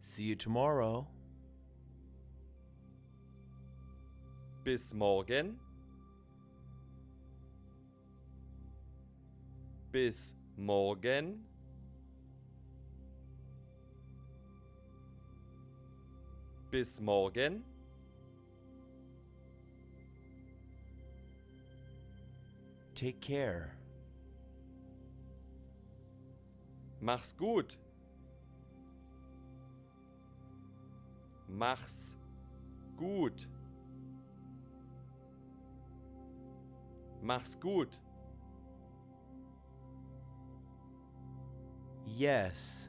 See you tomorrow. Bis morgen. Bis morgen. Bis morgen. Take care. Mach's gut. Mach's gut. Mach's gut. Yes.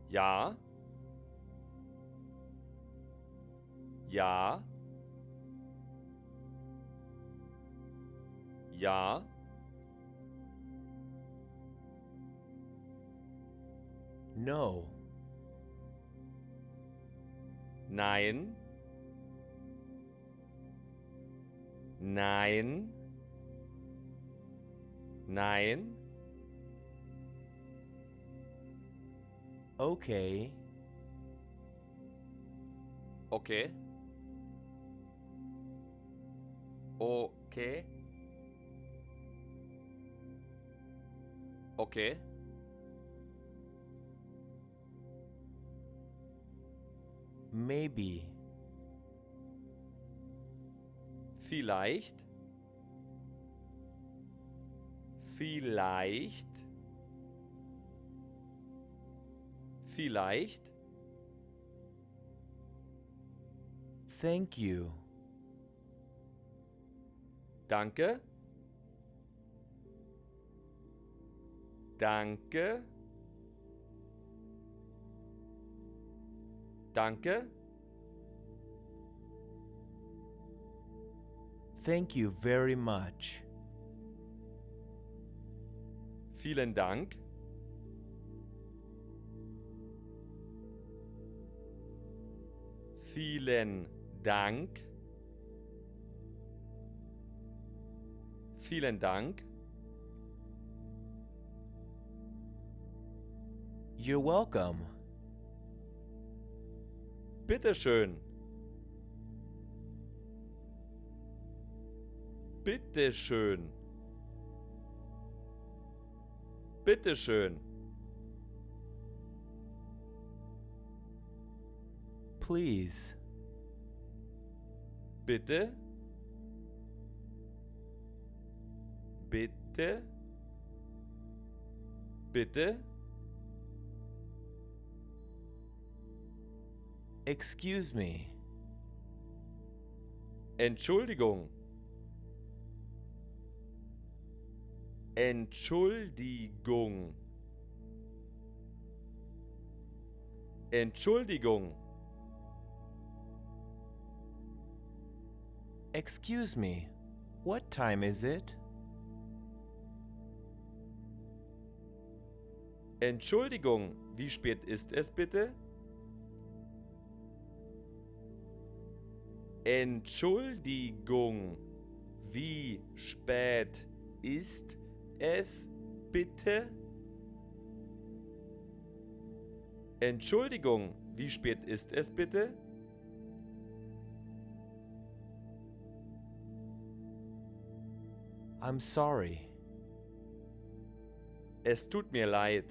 Ja. Ja. Ja. No. Nein. Nein. Nein. Okay. Okay. Okay. Okay. Maybe. Vielleicht. Vielleicht. Vielleicht. Thank you. Danke. Danke. Danke. Thank you very much. Vielen Dank. Vielen Dank. Vielen Dank. You're welcome. Bitteschön. Bitteschön. Bitteschön. Please. Bitte. Bitte. Bitte. Excuse me. Entschuldigung. Entschuldigung. Entschuldigung. Excuse me. What time is it? Entschuldigung, wie spät ist es bitte? Entschuldigung, wie spät ist es bitte? Entschuldigung, wie spät ist es bitte? I'm sorry. Es tut mir leid.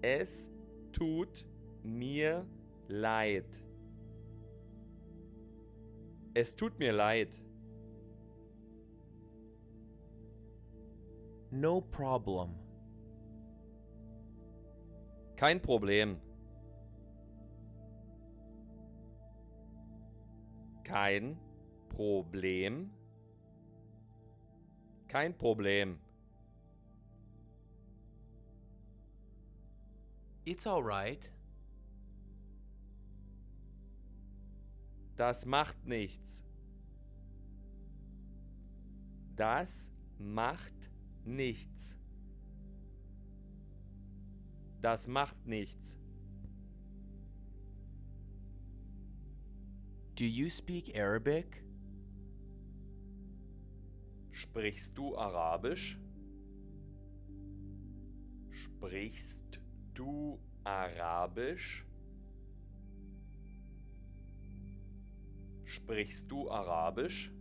Es tut mir leid. Es tut mir leid. No problem. Kein Problem. Kein Problem. Kein Problem. It's all right. Das macht nichts. Das macht nichts. Das macht nichts. Do you speak Arabic? Sprichst du Arabisch? Sprichst du Arabisch? Sprichst du Arabisch?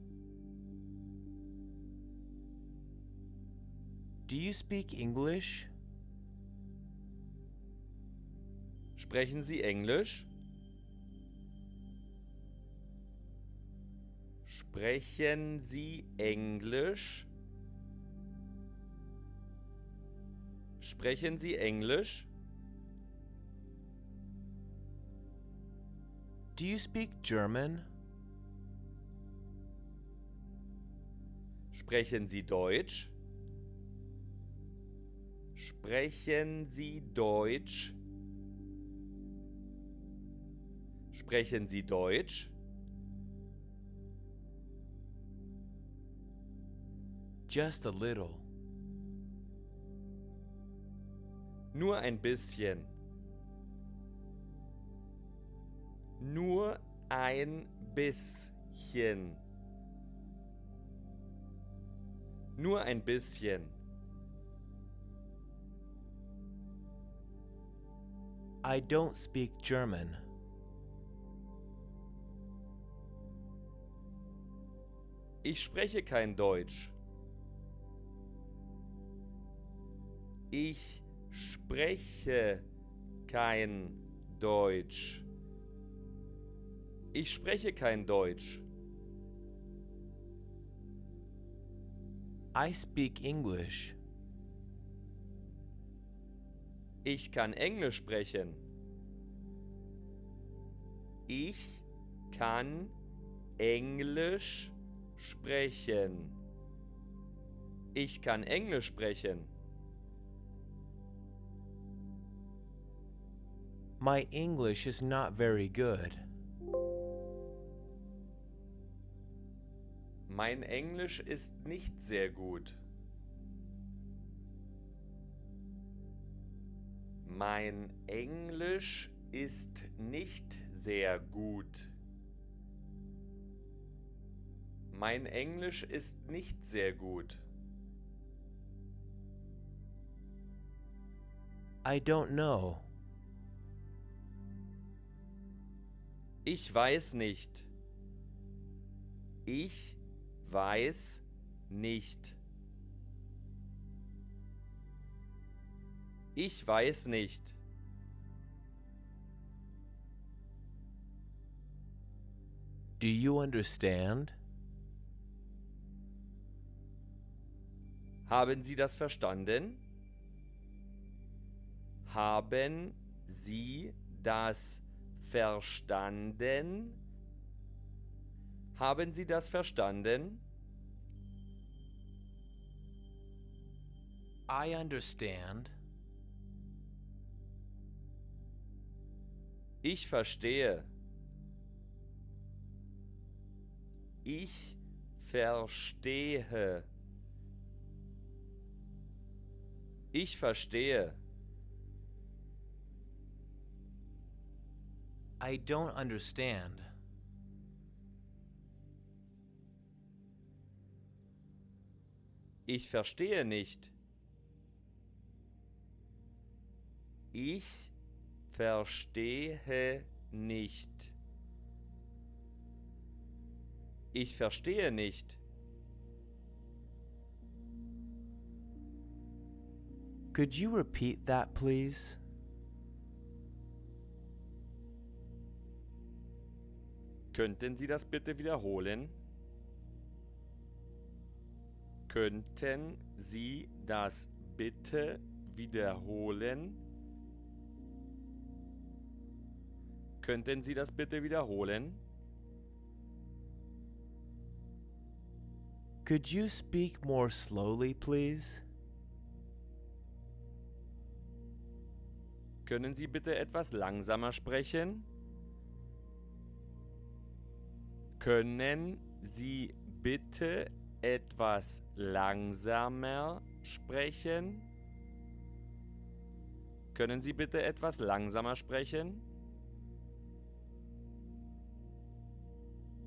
Do you speak English? Sprechen Sie Englisch? Sprechen Sie Englisch? Sprechen Sie Englisch? Do you speak German? Sprechen Sie Deutsch? Sprechen Sie Deutsch? Sprechen Sie Deutsch? Just a little. Nur ein bisschen. Nur ein bisschen. Nur ein bisschen. I don't speak German. Ich spreche kein Deutsch. Ich spreche kein Deutsch. Ich spreche kein Deutsch. I speak English. Ich kann Englisch sprechen. Ich kann Englisch sprechen. Ich kann Englisch sprechen. My English is not very good. Mein Englisch ist nicht sehr gut. Mein Englisch ist nicht sehr gut. Mein Englisch ist nicht sehr gut. I don't know. Ich weiß nicht. Ich weiß nicht. Ich weiß nicht. Do you understand? Haben Sie das verstanden? Haben Sie das verstanden? Haben Sie das verstanden? I understand. Ich verstehe. Ich verstehe. Ich verstehe. I don't understand. Ich verstehe nicht. Ich verstehe nicht. Ich verstehe nicht. Could you repeat that, please? Könnten Sie das bitte wiederholen? Könnten Sie das bitte wiederholen? Könnten Sie das bitte wiederholen? Could you speak more slowly, please? Können Sie bitte etwas langsamer sprechen? Können Sie bitte etwas langsamer sprechen? Können Sie bitte etwas langsamer sprechen?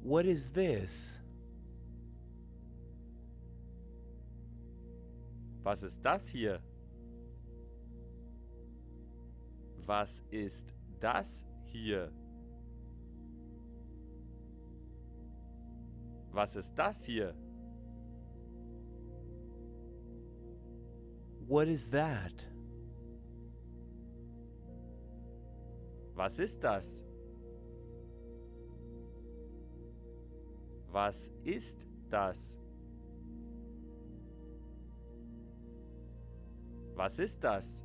What is this? Was ist das hier? Was ist das hier? Was ist das hier? What is that? Was ist das? Was ist das? Was ist das?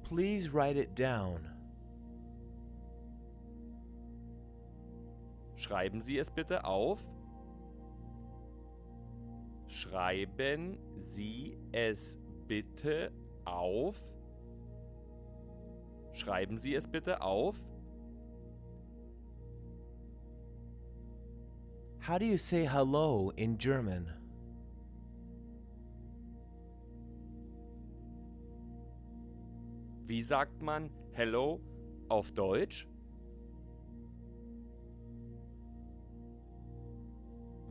Please write it down. Schreiben Sie es bitte auf. Schreiben Sie es bitte auf. Schreiben Sie es bitte auf. How do you say hello in German? Wie sagt man Hello auf Deutsch?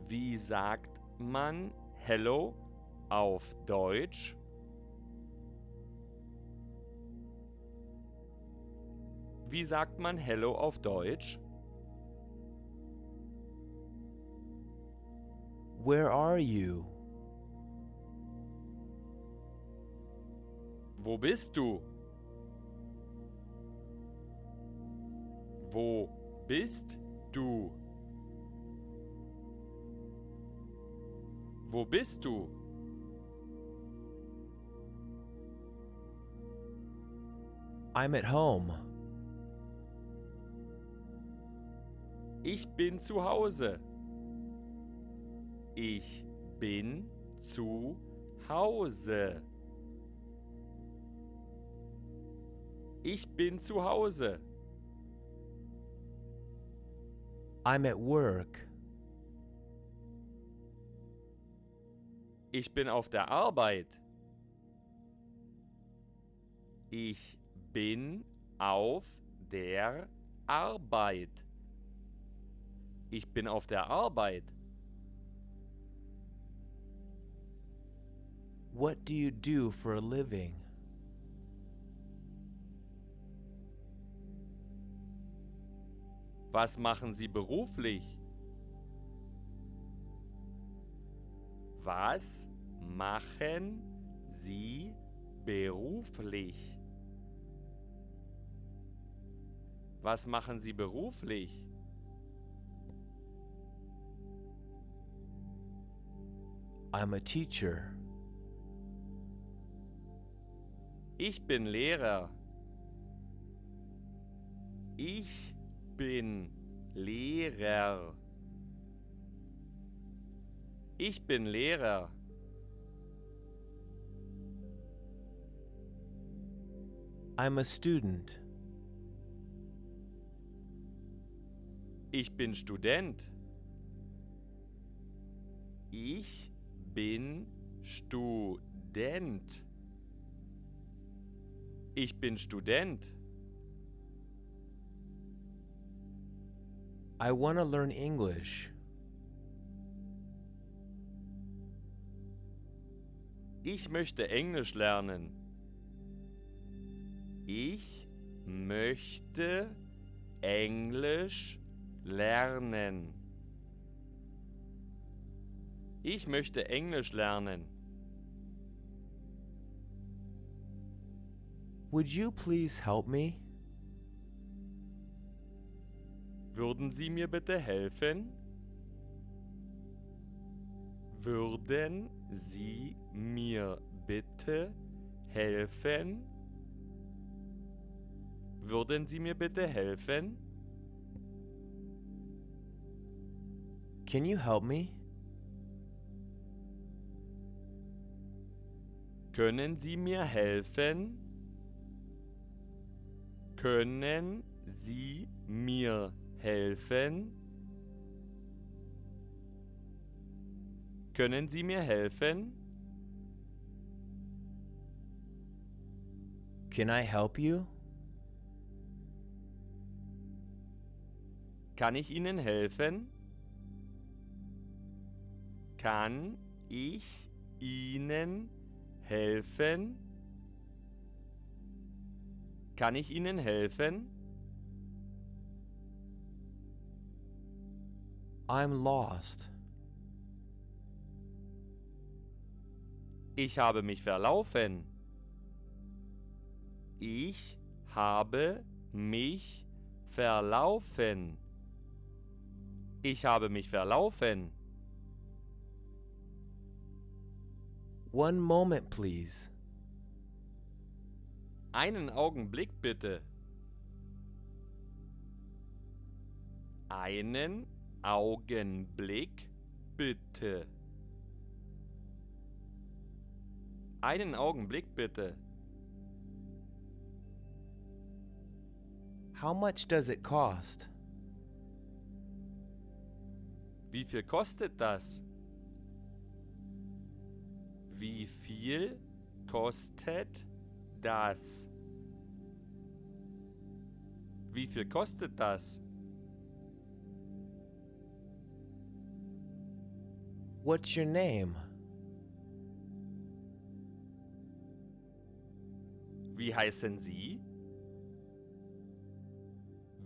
Wie sagt man Hello auf Deutsch? Wie sagt man Hello auf Deutsch? Where are you? Wo bist du? Wo bist du? Wo bist du? I'm at home. Ich bin zu Hause. Ich bin zu Hause. Ich bin zu Hause. I'm at work. Ich bin auf der Arbeit. Ich bin auf der Arbeit. Ich bin auf der Arbeit. What do you do for a living? Was machen Sie beruflich? Was machen Sie beruflich? Was machen Sie beruflich? I'm a teacher. Ich bin Lehrer. Ich bin Lehrer. Ich bin Lehrer. I'm a student. Ich bin Student. Ich bin Student. Ich bin Student. I want to learn English. Ich möchte Englisch lernen. Ich möchte Englisch lernen. Ich möchte Englisch lernen. Would you please help me? Würden Sie mir bitte helfen? Würden Sie mir bitte helfen? Würden Sie mir bitte helfen? Can you help me? Können Sie mir helfen? Können Sie mir helfen? Können Sie mir helfen? Can I help you? Kann ich Ihnen helfen? Kann ich Ihnen helfen? Kann ich Ihnen helfen? I'm lost. Ich habe mich verlaufen. Ich habe mich verlaufen. Ich habe mich verlaufen. One moment, please. Einen Augenblick bitte. Einen Augenblick bitte. Einen Augenblick bitte. How much does it cost? Wie viel kostet das? Wie viel kostet das? Wie viel kostet das? What's your name? Wie heißen Sie?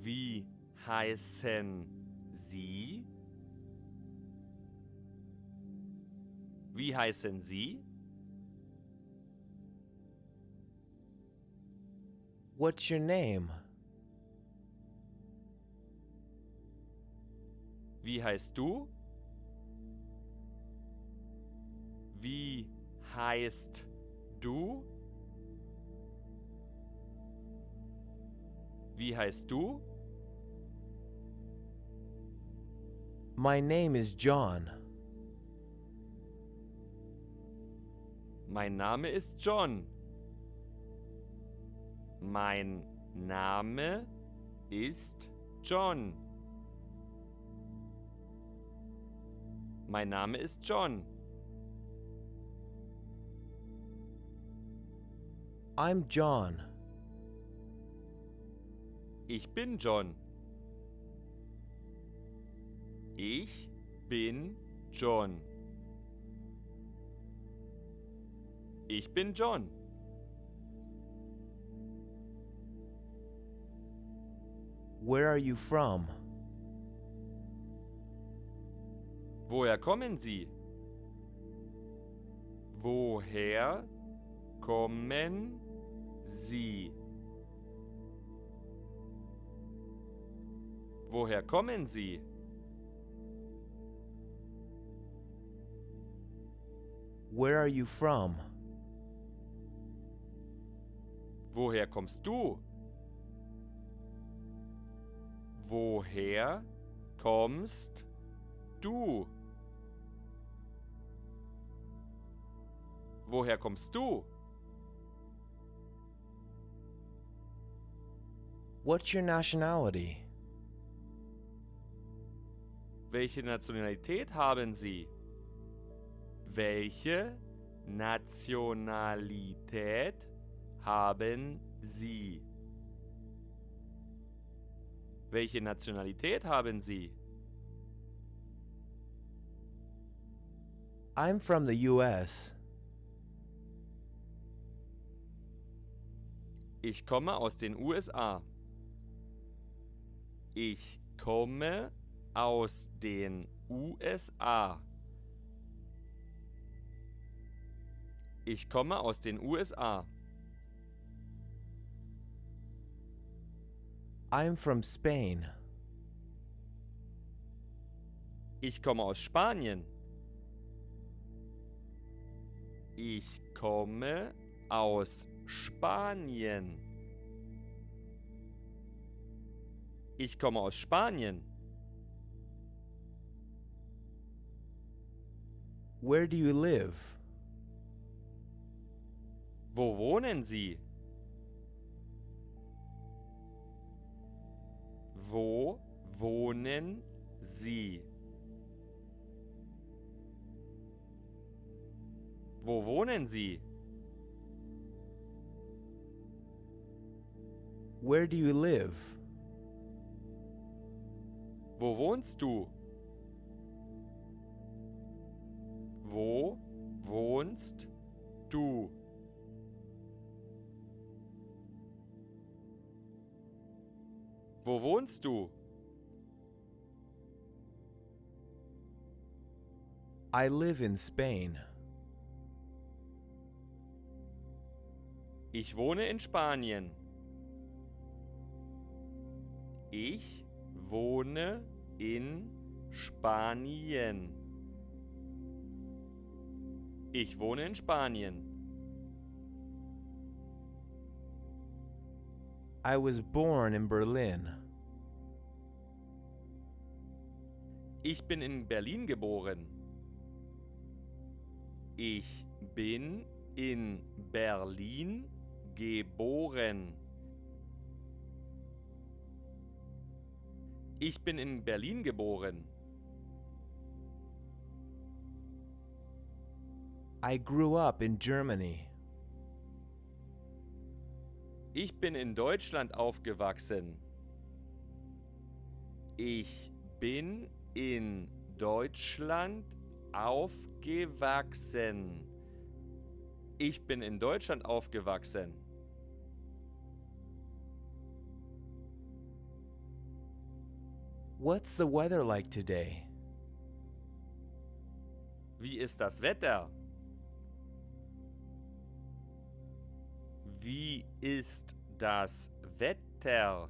Wie heißen Sie? Wie heißen Sie? What's your name? Wie heißt du? Wie heißt du? Wie heißt du? My name is John. Mein Name ist John. Mein Name ist John. Mein Name ist John. I'm John. Ich bin John. Ich bin John. Ich bin John. Where are you from? Woher kommen Sie? Woher kommen Sie? Woher kommen Sie? Where are you from? Woher kommst du? Woher kommst du? Woher kommst du? What's your nationality? Welche Nationalität haben Sie? Welche Nationalität haben Sie? Welche Nationalität haben Sie? I'm from the US. Ich komme aus den USA. Ich komme aus den USA. Ich komme aus den USA. I'm from Spain. Ich komme aus Spanien. Ich komme aus Spanien. Ich komme aus Spanien. Where do you live? Wo wohnen Sie? Wo wohnen Sie? Wo wohnen Sie? Where do you live? Wo wohnst du? Wo wohnst du? Wo wohnst du? I live in Spain. Ich wohne in Spanien. Ich wohne in Spanien. Ich wohne in Spanien. I was born in Berlin. Ich bin in Berlin geboren. Ich bin in Berlin geboren. Ich bin in Berlin geboren. I grew up in Germany. Ich bin in Deutschland aufgewachsen. Ich bin in Deutschland aufgewachsen. Ich bin in Deutschland aufgewachsen. What's the weather like today? Wie ist das Wetter? Wie ist das Wetter?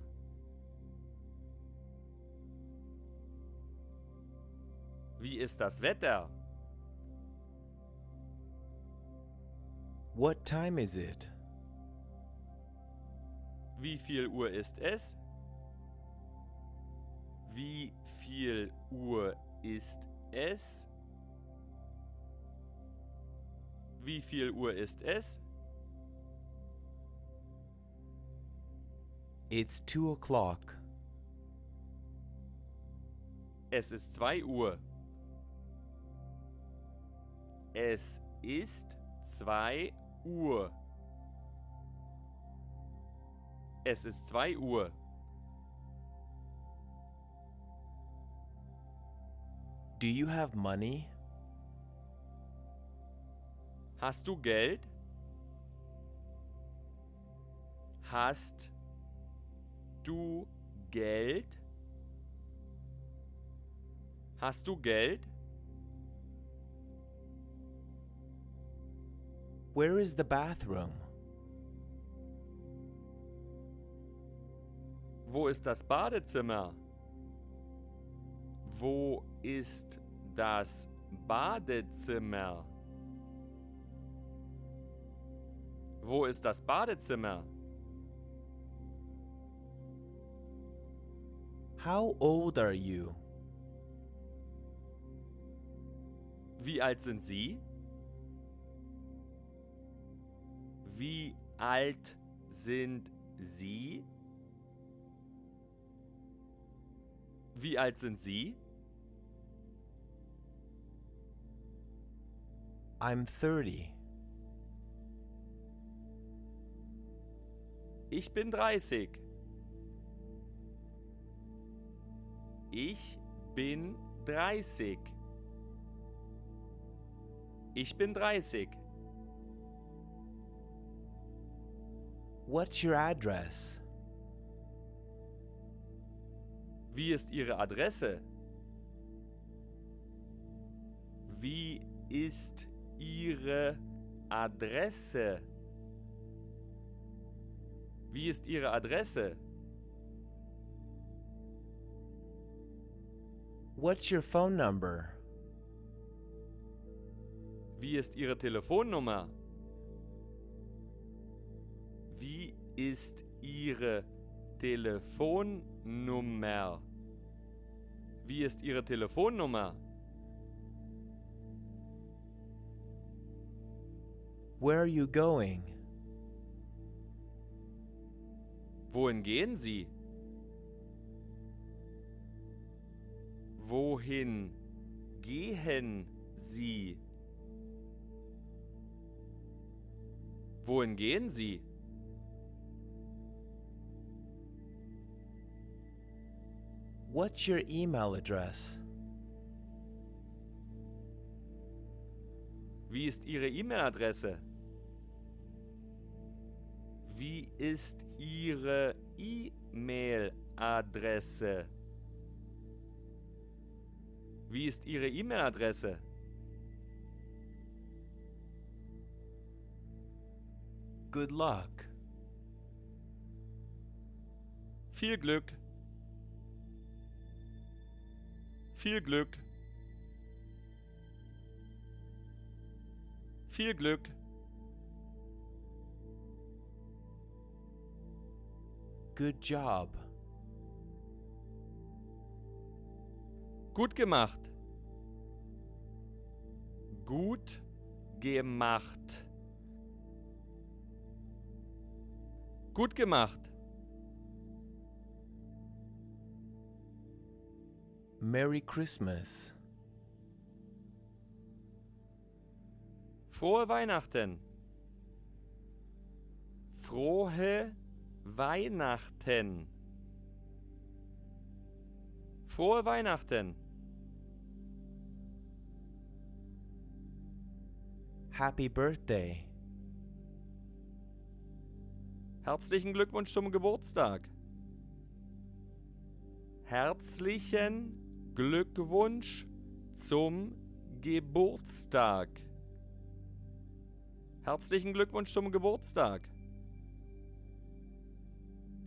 Wie ist das Wetter? What time is it? Wie viel Uhr ist es? Wie viel Uhr ist es? Wie viel Uhr ist es? It's 2 o'clock. Es ist 2 Uhr. Es ist 2 Uhr. Es ist 2 Uhr. Do you have money? Hast du Geld? Hast du Geld? Hast du Geld? Where is the bathroom? Wo ist das Badezimmer? Wo ist das Badezimmer? Wo ist das Badezimmer? How old are you? Wie alt sind Sie? Wie alt sind Sie? Wie alt sind Sie? I'm 30. Ich bin 30. Ich bin 30. Ich bin 30. What's your address? Wie ist Ihre Adresse? Wie ist Ihre Adresse? Wie ist Ihre Adresse? What's your phone number? Wie ist Ihre Telefonnummer? Wie ist Ihre Telefonnummer? Wie ist Ihre Telefonnummer? Where are you going? Wohin gehen Sie? Wohin gehen Sie? Wohin gehen Sie? What's your email address? Wie ist Ihre E-Mail-Adresse? Wie ist Ihre E-Mail-Adresse? Wie ist Ihre E-Mail-Adresse? Good luck. Viel Glück. Viel Glück. Viel Glück. Good job. Gut gemacht. Gut gemacht. Gut gemacht. Merry Christmas. Frohe Weihnachten. Frohe Weihnachten. Frohe Weihnachten. Happy birthday. Herzlichen Glückwunsch zum Geburtstag. Herzlichen Glückwunsch zum Geburtstag. Herzlichen Glückwunsch zum Geburtstag.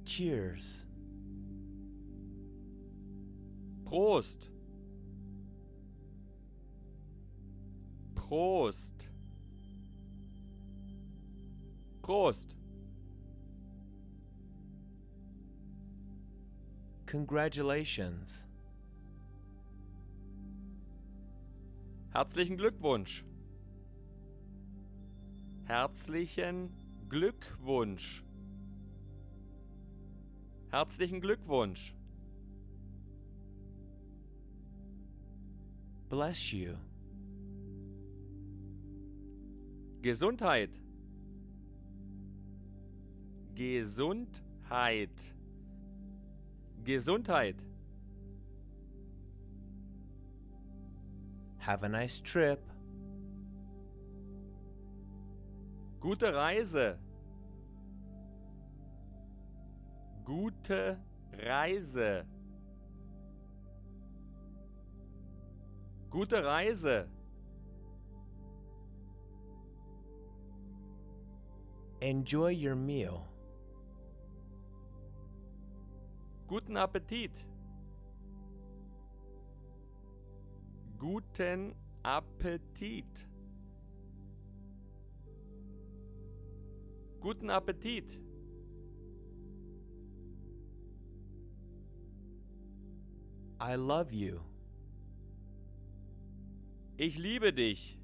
Cheers. Prost. Prost. Prost. Congratulations. Herzlichen Glückwunsch. Herzlichen Glückwunsch. Herzlichen Glückwunsch. Bless you. Gesundheit. Gesundheit. Gesundheit. Have a nice trip. Gute Reise. Gute Reise. Gute Reise. Enjoy your meal. Guten Appetit. Guten Appetit. Guten Appetit. I love you. Ich liebe dich.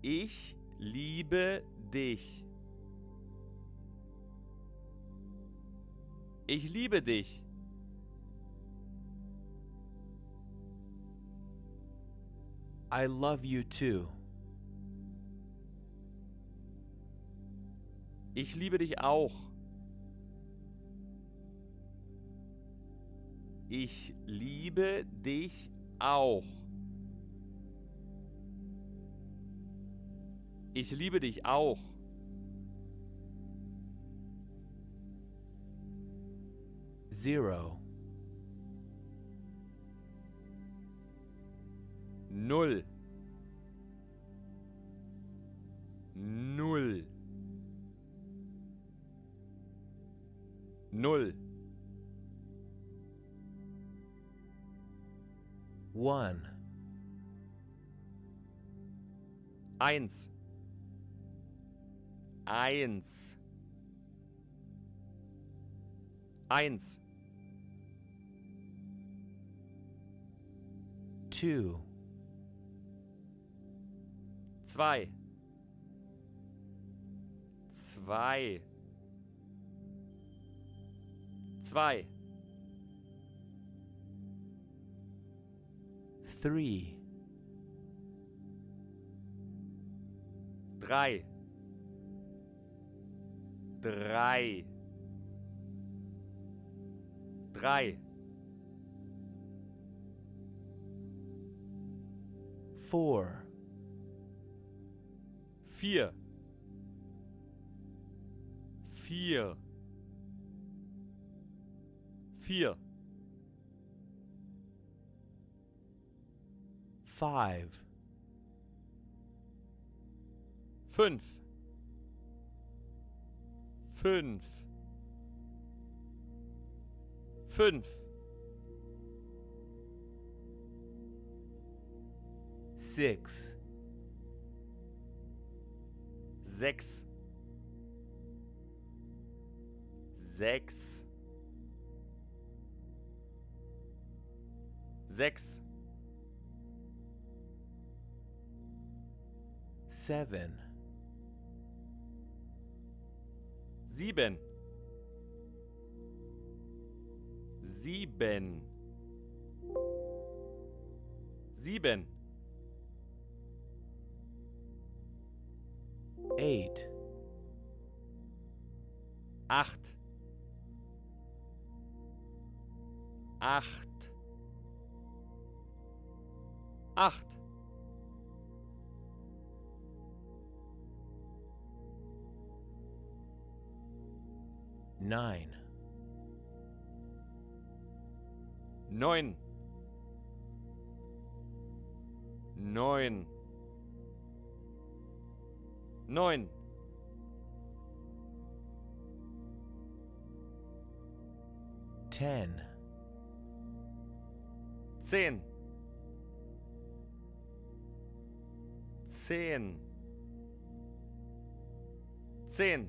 Ich liebe dich. Ich liebe dich. I love you too. Ich liebe dich auch. Ich liebe dich auch. Ich liebe dich auch. Zero. Null. Null. Null. One. Eins. Eins. Eins. Two. Zwei. Zwei. Zwei. Three. Drei. Drei. Drei. Four. Vier. Vier. Vier. Five. Fünf. Fünf. Fünf. Six. Sechs. Sechs. Sechs. Seven. Sieben. Sieben. Sieben. Eight. Acht. Acht. Acht. Nine. Neun. Neun. Neun. 10. 10. 10. 10.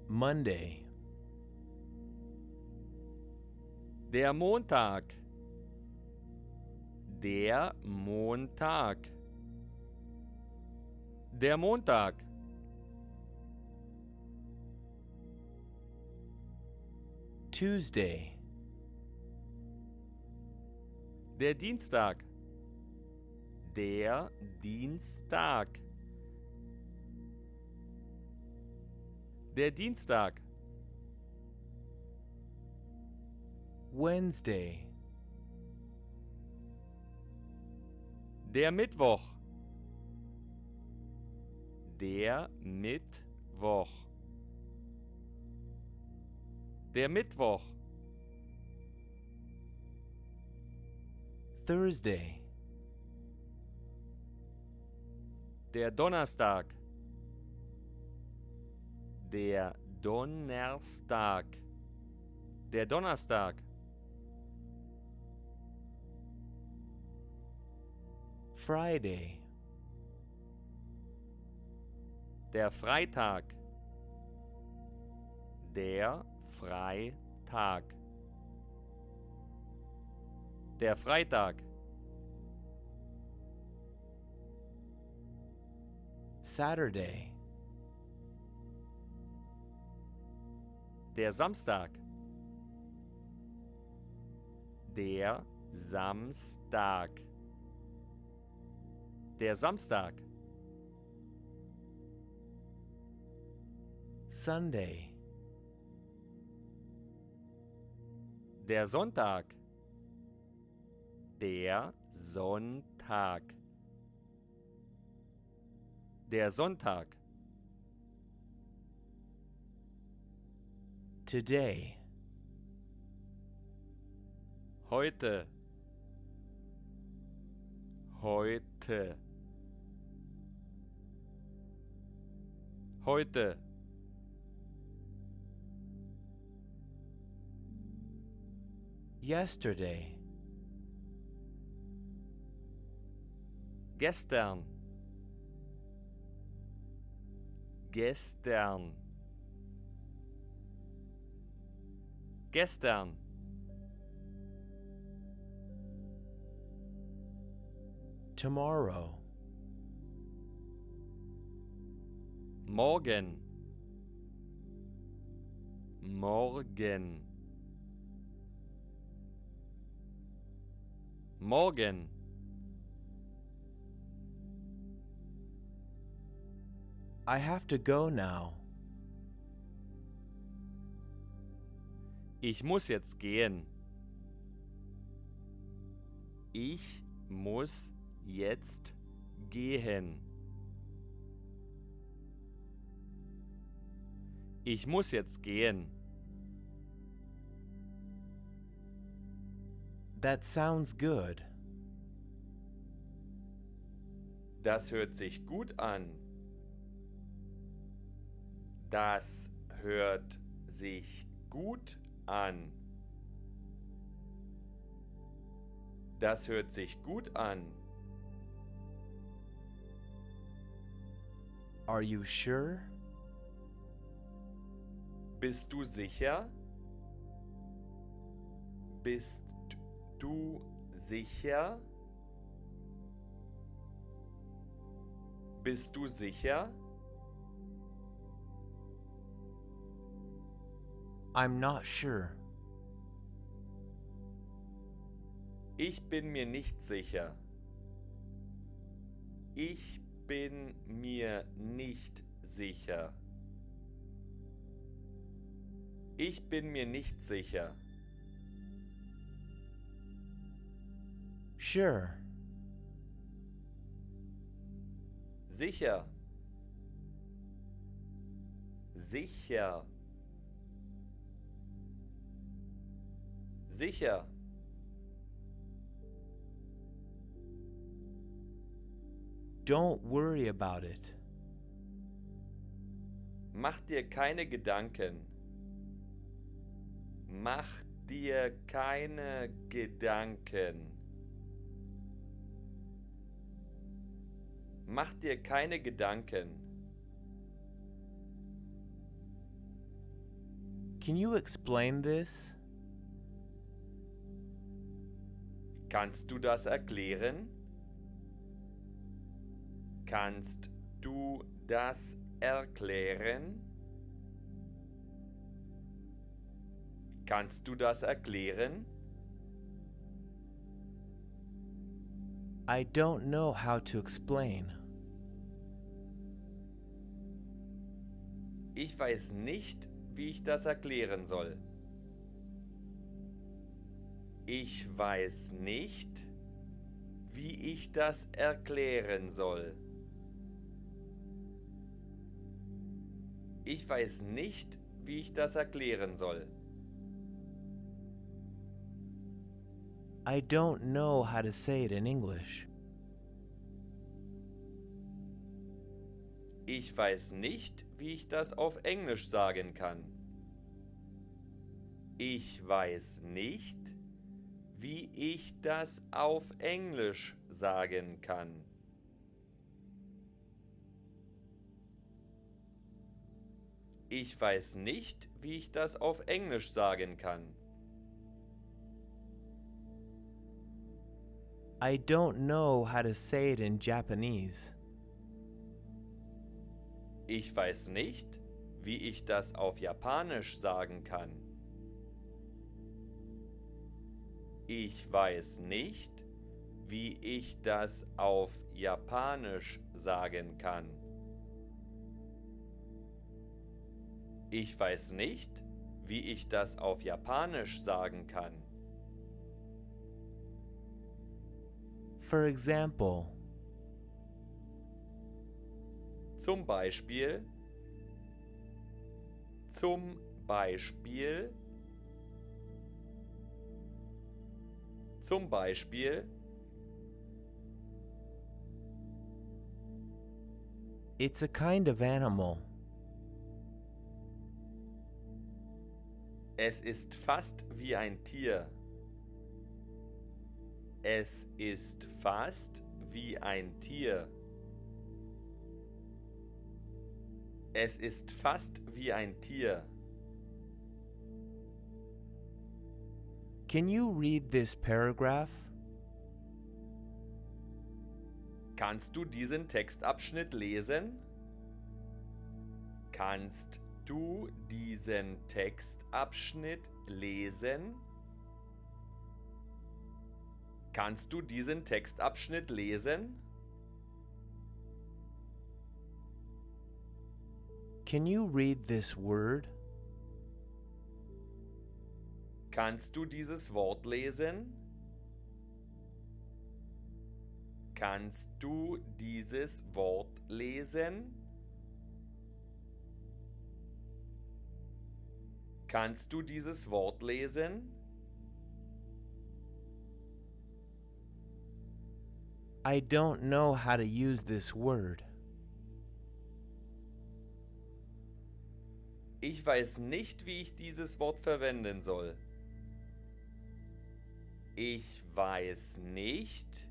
Monday. Der Montag. Der Montag. Der Montag. Tuesday. Der Dienstag. Der Dienstag. Der Dienstag. Wednesday. Der Mittwoch. Der Mittwoch. Der Mittwoch. Thursday. Der Donnerstag. Der Donnerstag. Der Donnerstag. Friday. Der Freitag. Der Freitag. Der Freitag. Saturday. Der Samstag. Der Samstag. Der Samstag. Sunday. Der Sonntag. Der Sonntag. Der Sonntag. Today. Heute. Heute. Heute. Yesterday. Gestern. Gestern. Gestern. Tomorrow. Morgen. Morgen. Morgen. I have to go now. Ich muss jetzt gehen. Ich muss jetzt gehen. Ich muss jetzt gehen. That sounds good. Das hört sich gut an. Das hört sich gut an. Das hört sich gut an. Are you sure? Bist du sicher? Bist du sicher? Bist du sicher? I'm not sure. Ich bin mir nicht sicher. Ich bin mir nicht sicher. Ich bin mir nicht sicher. Sure. Sicher. Sicher. Sicher. Don't worry about it. Mach dir keine Gedanken. Mach dir keine Gedanken. Mach dir keine Gedanken. Can you explain this? Kannst du das erklären? Kannst du das erklären? Kannst du das erklären? I don't know how to explain. Ich weiß nicht, wie ich das erklären soll. Ich weiß nicht, wie ich das erklären soll. Ich weiß nicht, wie ich das erklären soll. I don't know how to say it in English. Ich weiß nicht, wie ich das auf Englisch sagen kann. Ich weiß nicht, wie ich das auf Englisch sagen kann. Ich weiß nicht, wie ich das auf Englisch sagen kann. I don't know how to say it in Japanese. Ich weiß nicht, wie ich das auf Japanisch sagen kann. Ich weiß nicht, wie ich das auf Japanisch sagen kann. Ich weiß nicht, wie ich das auf Japanisch sagen kann. For example, Zum Beispiel, zum Beispiel, zum Beispiel. it's a kind of animal. Es ist fast wie ein Tier. Es ist fast wie ein Tier. Es ist fast wie ein Tier. Can you read this paragraph? Kannst du diesen Textabschnitt lesen? Kannst du diesen Textabschnitt lesen? Kannst du diesen Textabschnitt lesen? Can you read this word? Kannst du dieses Wort lesen? Kannst du dieses Wort lesen? Kannst du dieses Wort lesen? I don't know how to use this word. Ich weiß nicht, wie ich dieses Wort verwenden soll. Ich weiß nicht,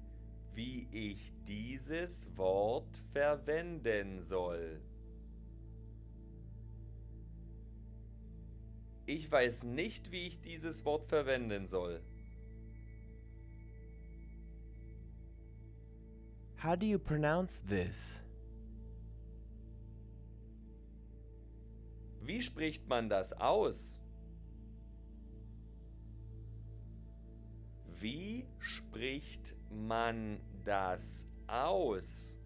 wie ich dieses Wort verwenden soll. Ich weiß nicht, wie ich dieses Wort verwenden soll. How do you pronounce this? Wie spricht man das aus? Wie spricht man das aus?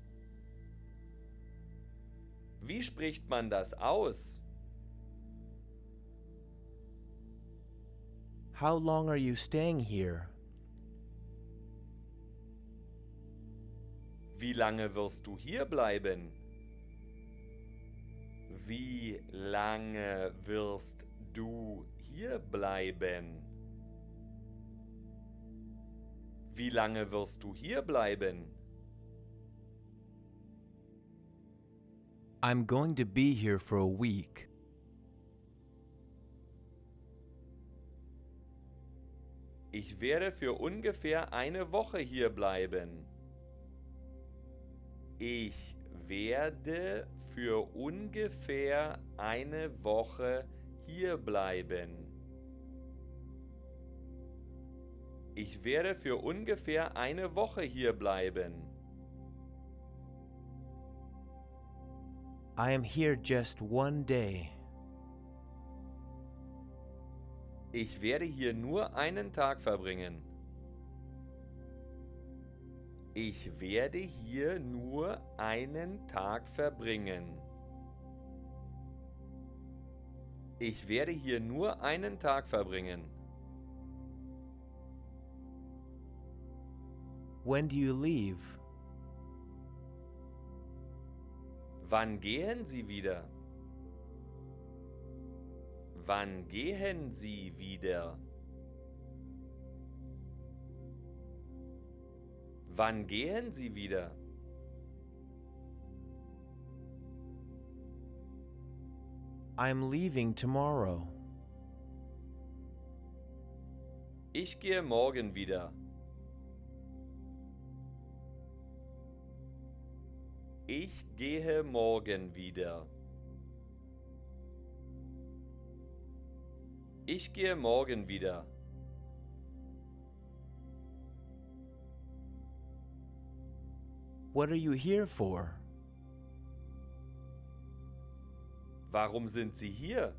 Wie spricht man das aus? How long are you staying here? Wie lange wirst du hier bleiben? Wie lange wirst du hier bleiben? Wie lange wirst du hier bleiben? I'm going to be here for a week. Ich werde für ungefähr eine Woche hier bleiben. Ich werde für ungefähr eine Woche hier bleiben. Ich werde für ungefähr eine Woche hier bleiben. I am here just one day. Ich werde hier nur einen Tag verbringen. Ich werde hier nur einen Tag verbringen. Ich werde hier nur einen Tag verbringen. When do you leave? Wann gehen Sie wieder? Wann gehen Sie wieder? Wann gehen Sie wieder? I'm leaving tomorrow. Ich gehe morgen wieder. Ich gehe morgen wieder. Ich gehe morgen wieder. What are you here for? Warum sind Sie hier?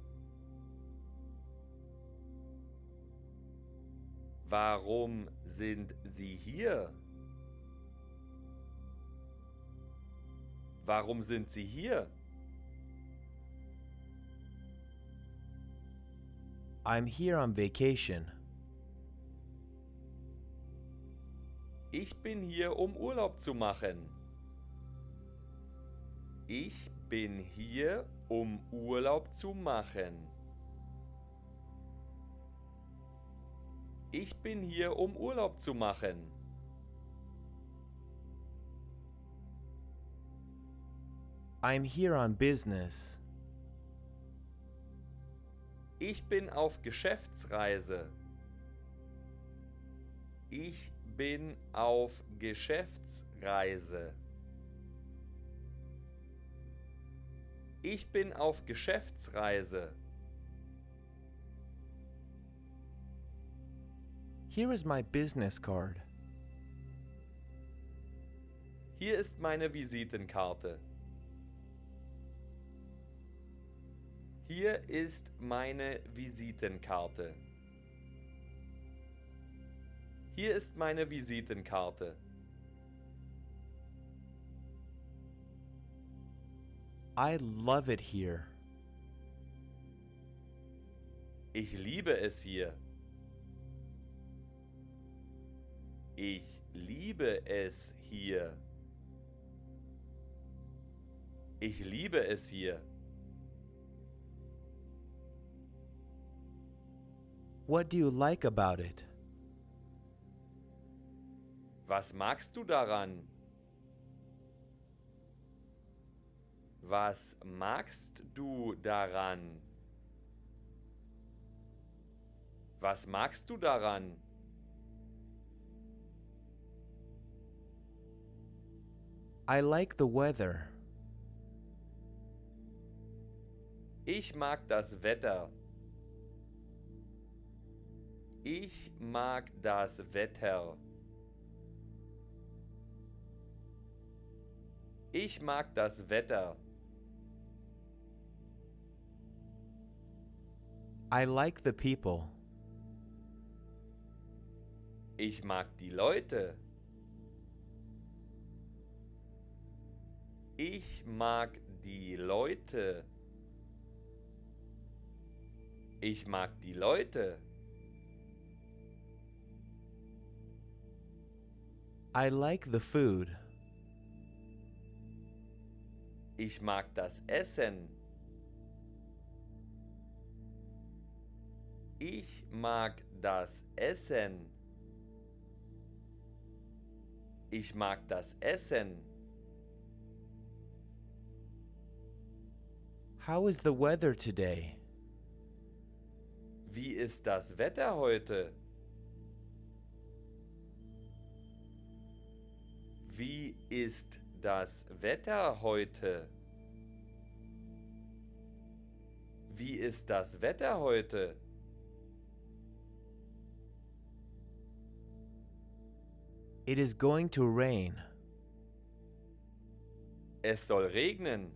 Warum sind Sie hier? Warum sind Sie hier? I'm here on vacation. Ich bin hier, um Urlaub zu machen. Ich bin hier, um Urlaub zu machen. Ich bin hier, um Urlaub zu machen. I'm here on business. Ich bin auf Geschäftsreise. Ich bin auf Geschäftsreise. Ich bin auf Geschäftsreise. Here is my business card. Hier ist meine Visitenkarte. Hier ist meine Visitenkarte. Hier ist meine Visitenkarte. I love it here. Ich liebe es hier. Ich liebe es hier. Ich liebe es hier. What do you like about it? Was magst du daran? Was magst du daran? Was magst du daran? I like the weather. Ich mag das Wetter. Ich mag das Wetter. Ich mag das Wetter. I like the people. Ich mag die Leute. Ich mag die Leute. Ich mag die Leute. I like the food. Ich mag das Essen. Ich mag das Essen. Ich mag das Essen. How is the weather today? Wie ist das Wetter heute? Wie ist das Wetter heute? Wie ist das Wetter heute? It is going to rain. Es soll regnen.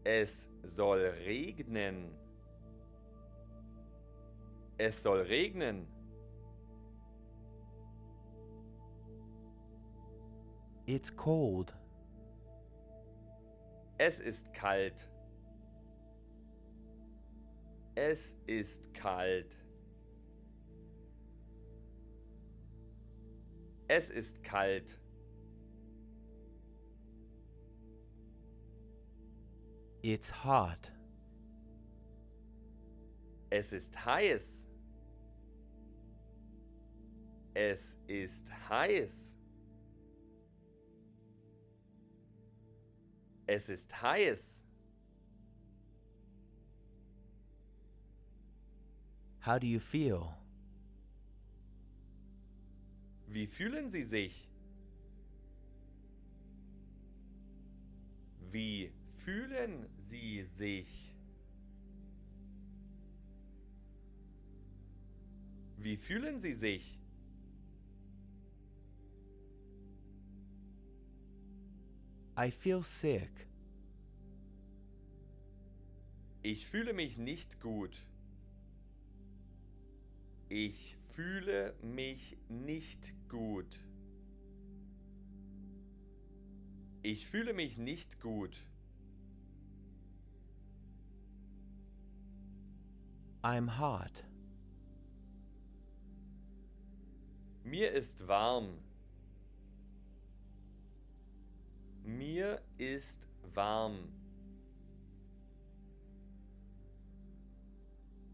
Es soll regnen. Es soll regnen. It's cold. Es ist kalt. Es ist kalt. Es ist kalt. It's hot. Es ist heiß. Es ist heiß. Es ist heiß. How do you feel? Wie fühlen Sie sich? Wie fühlen Sie sich? Wie fühlen Sie sich? I feel sick. Ich fühle mich nicht gut. Ich fühle mich nicht gut. Ich fühle mich nicht gut. I'm hot. Mir ist warm. Mir ist warm.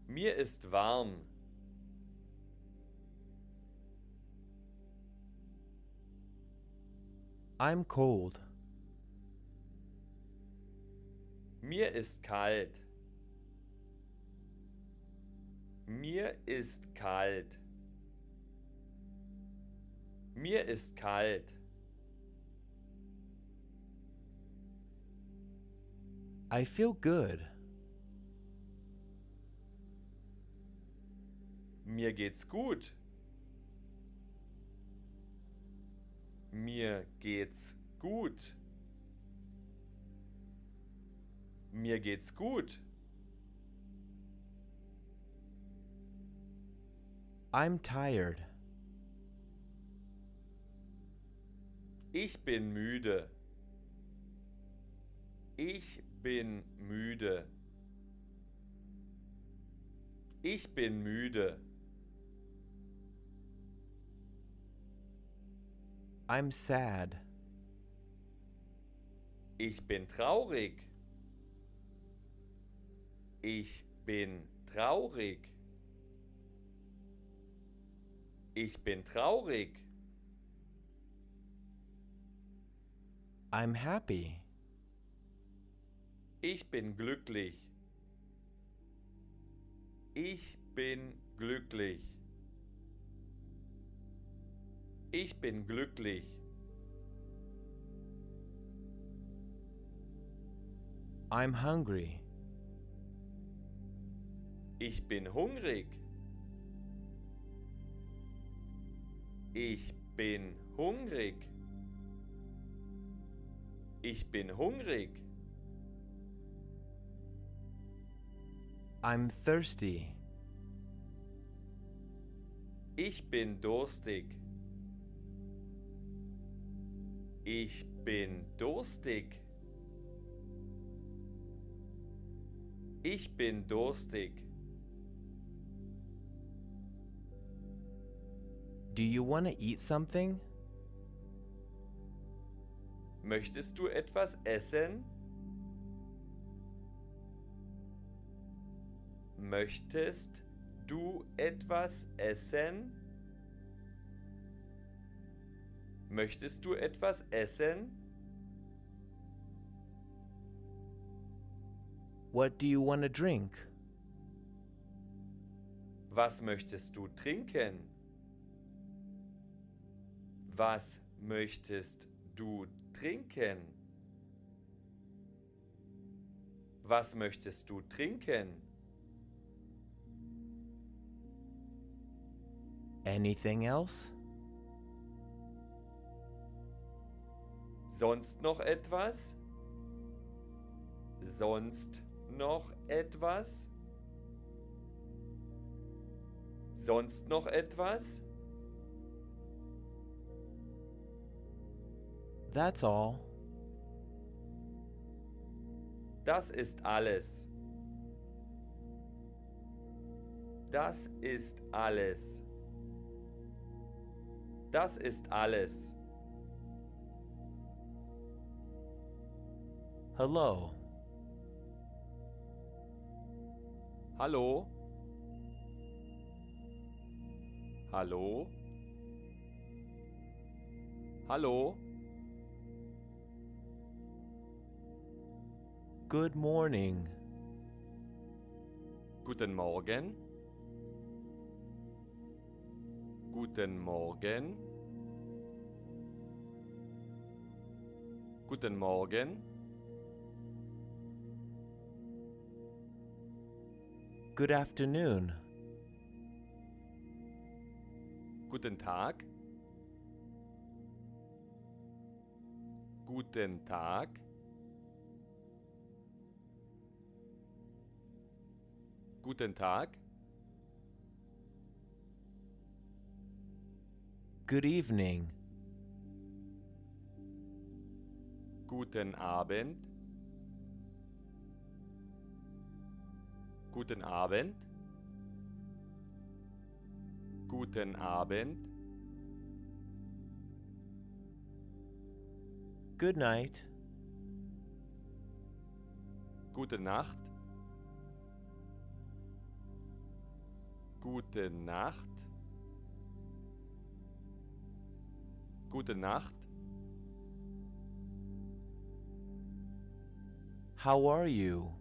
Mir ist warm. I'm cold. Mir ist kalt. Mir ist kalt. Mir ist kalt. I feel good. Mir geht's gut. Mir geht's gut. Mir geht's gut. I'm tired. Ich bin müde. Ich bin müde. Ich bin müde. I'm sad. Ich bin traurig. Ich bin traurig. Ich bin traurig. I'm happy. Ich bin glücklich. Ich bin glücklich. Ich bin glücklich. I'm hungry. Ich bin hungrig. Ich bin hungrig. Ich bin hungrig. I'm thirsty. Ich bin durstig. Ich bin durstig. Ich bin durstig. Do you want to eat something? Möchtest du etwas essen? Möchtest du etwas essen? Möchtest du etwas essen? What do you want to drink? Was möchtest du trinken? Was möchtest du trinken? Was möchtest du trinken? Anything else? Sonst noch etwas? Sonst noch etwas? Sonst noch etwas? That's all. Das ist alles. Das ist alles. Das ist alles. Hello. Hallo? Hallo? Hallo? Good morning. Guten Morgen. Guten Morgen. Guten Morgen. Good afternoon. Guten Tag. Guten Tag. Guten Tag. Good evening. Guten Abend. Guten Abend. Guten Abend. Good night. Gute Nacht. Gute Nacht. Gute Nacht. How are you?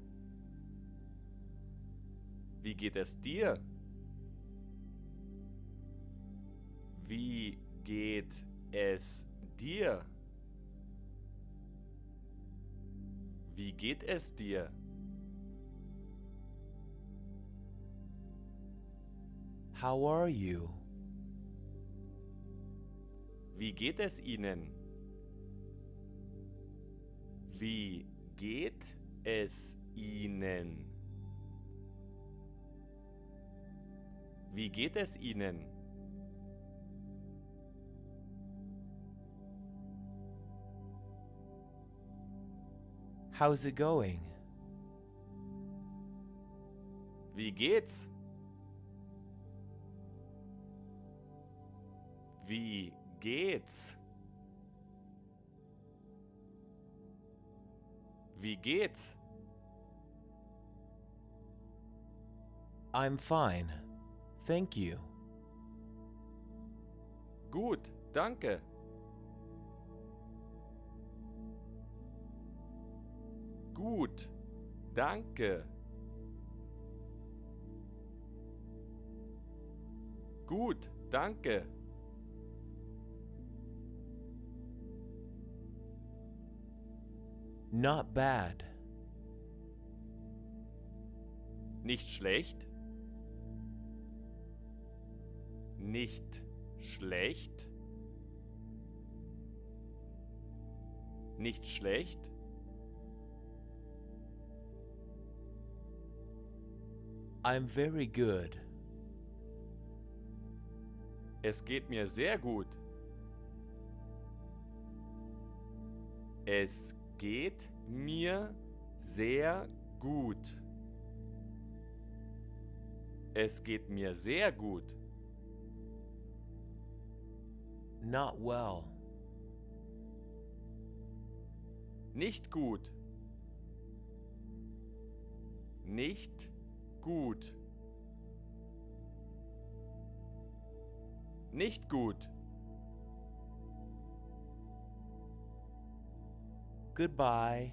Wie geht es dir? Wie geht es dir? Wie geht es dir? How are you? Wie geht es Ihnen? Wie geht es Ihnen? Wie geht es Ihnen? How's it going? Wie geht's? Wie geht's? Wie geht's? I'm fine. Thank you. Gut, danke. Gut, danke. Gut, danke. Not bad. Nicht schlecht. Nicht schlecht. Nicht schlecht. I'm very good. Es geht mir sehr gut. Es geht mir sehr gut. Es geht mir sehr gut. Not well. Nicht gut. Nicht gut. Nicht gut. Goodbye.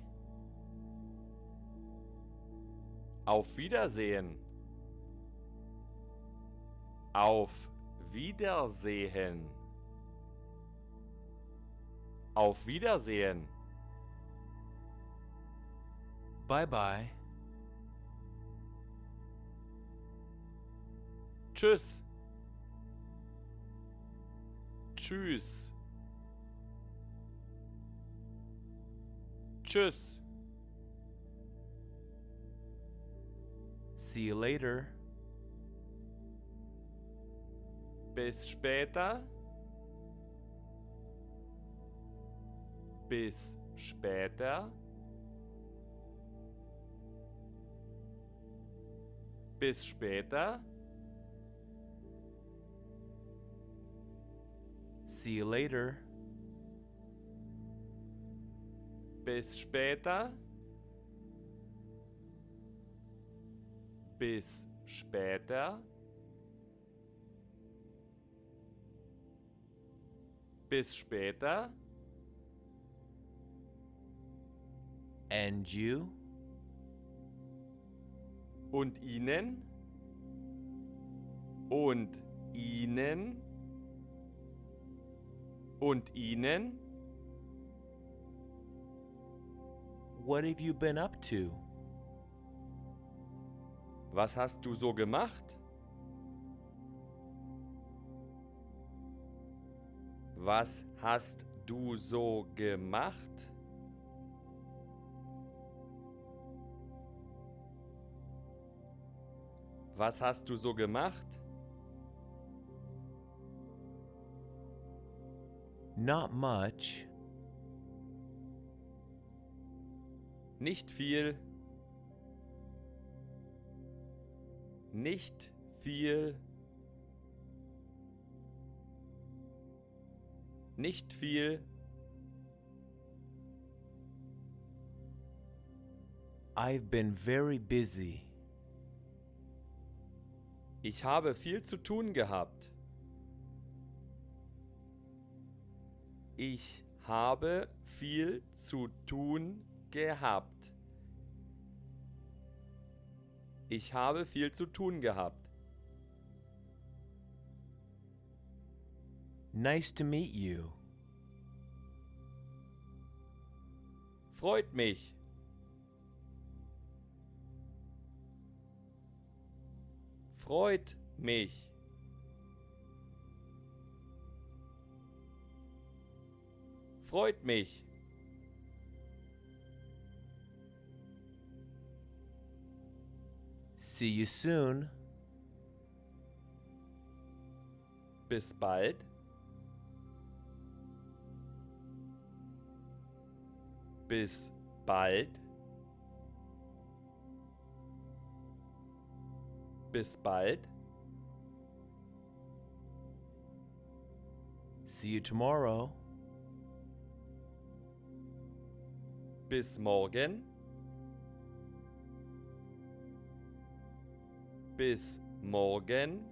Auf Wiedersehen. Auf Wiedersehen. Auf Wiedersehen. Bye bye. Tschüss. Tschüss. Tschüss. See you later. Bis später. Bis später. Bis später. See you later. Bis später. Bis später. Bis später. And you? Und Ihnen? Und Ihnen? Und Ihnen? What have you been up to? Was hast du so gemacht? Was hast du so gemacht? Was hast du so gemacht? Not much. Nicht viel. Nicht viel. Nicht viel. I've been very busy. Ich habe viel zu tun gehabt. Ich habe viel zu tun gehabt. Ich habe viel zu tun gehabt. Nice to meet you. Freut mich. Freut mich. Freut mich. See you soon. Bis bald. Bis bald. Bis bald. See you tomorrow. Bis morgen. Bis morgen.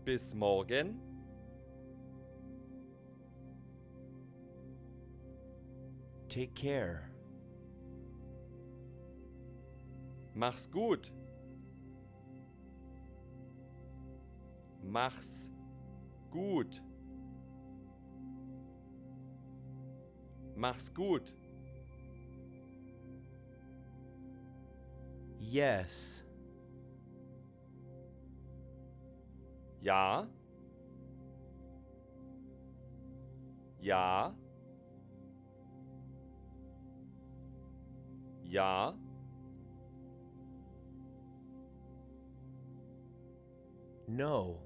Bis morgen. Take care. Mach's gut. Mach's gut. Mach's gut. Yes. Ja. Ja. Ja. No.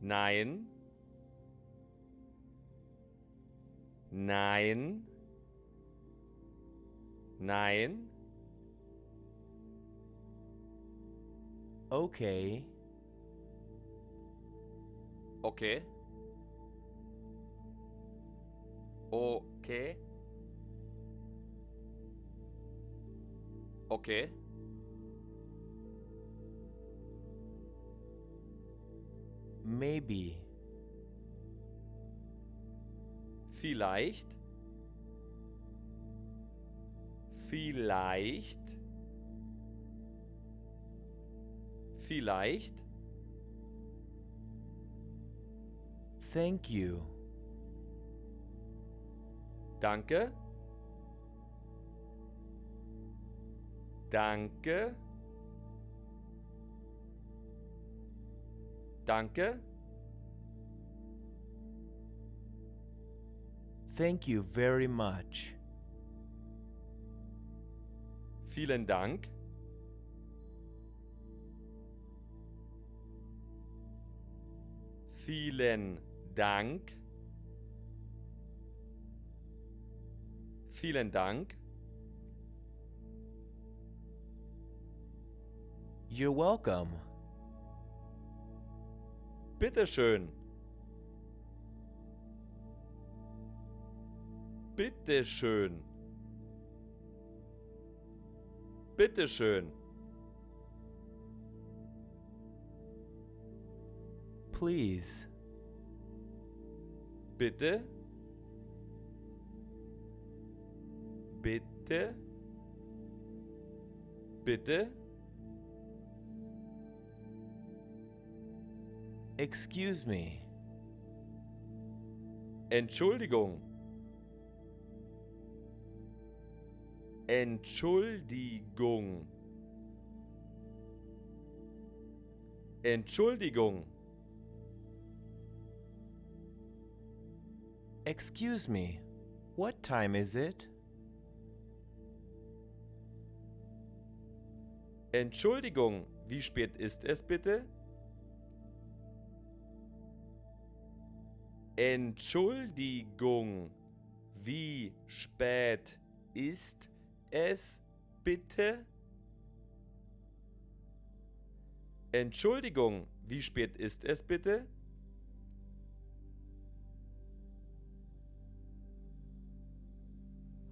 Nein. Nein. Nein. Okay. Okay. Okay. Okay. Vielleicht. Vielleicht. Vielleicht. Thank you. Danke. Danke. Danke. Thank you very much. Vielen Dank. Vielen Dank. Vielen Dank. You're welcome. Bitteschön. Bitteschön. Bitteschön. Please. Bitte. Bitte. Bitte. Excuse me. Entschuldigung. Entschuldigung. Entschuldigung. Excuse me. What time is it? Entschuldigung, wie spät ist es bitte? Entschuldigung, wie spät ist es bitte? Entschuldigung, wie spät ist es bitte?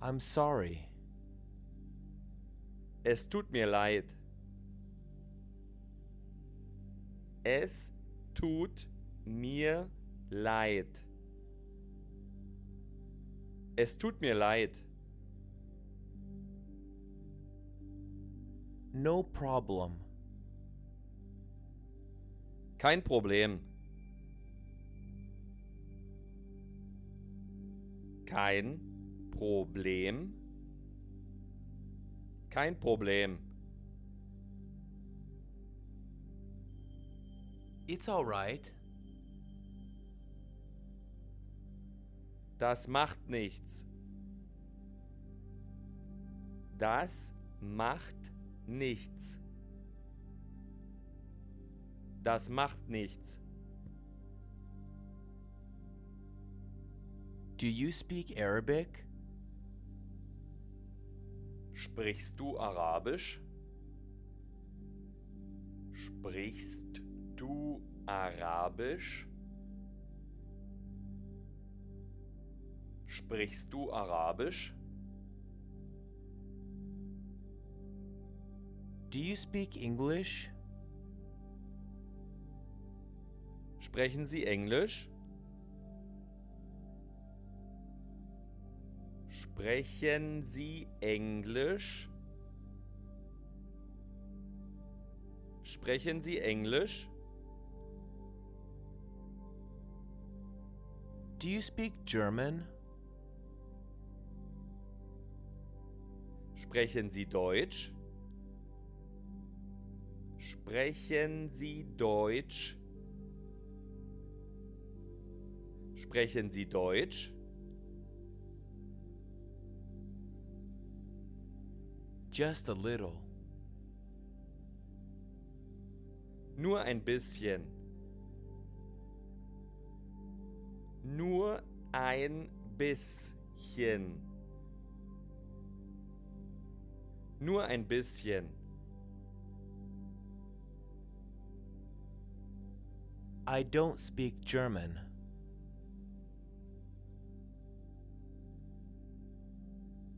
I'm sorry. Es tut mir leid. Es tut mir leid. Es tut mir leid. No problem. Kein Problem. Kein Problem. Kein Problem. It's all right. Das macht nichts. Das macht nichts. Das macht nichts. Do you speak Arabic? Sprichst du Arabisch? Sprichst du Arabisch? Sprichst du Arabisch? Do you speak English? Sprechen Sie Englisch? Sprechen Sie Englisch? Sprechen Sie Englisch? Do you speak German? Sprechen Sie Deutsch? Sprechen Sie Deutsch? Sprechen Sie Deutsch? Just a little. Nur ein bisschen. Nur ein bisschen. Nur ein bisschen. I don't speak German.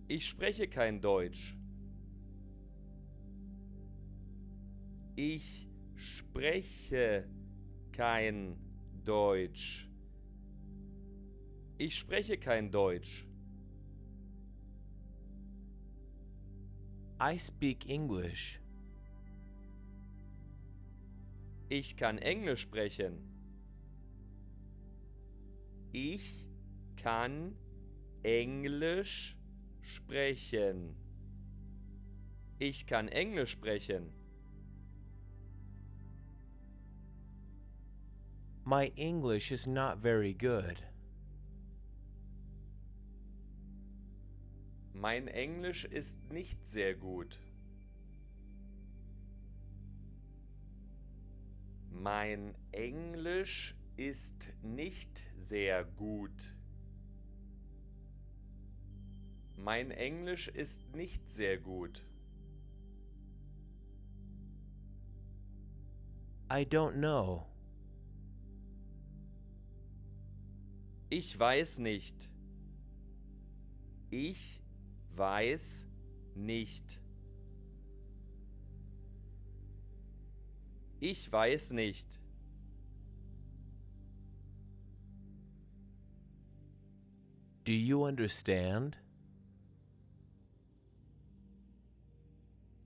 Ich spreche kein Deutsch. Ich spreche kein Deutsch. Ich spreche kein Deutsch. I speak English. Ich kann Englisch sprechen. Ich kann Englisch sprechen. Ich kann Englisch sprechen. My English is not very good. Mein Englisch ist nicht sehr gut. Mein Englisch ist nicht sehr gut. Mein Englisch ist nicht sehr gut. I don't know. Ich weiß nicht. Ich weiß nicht. Ich weiß nicht. Do you understand?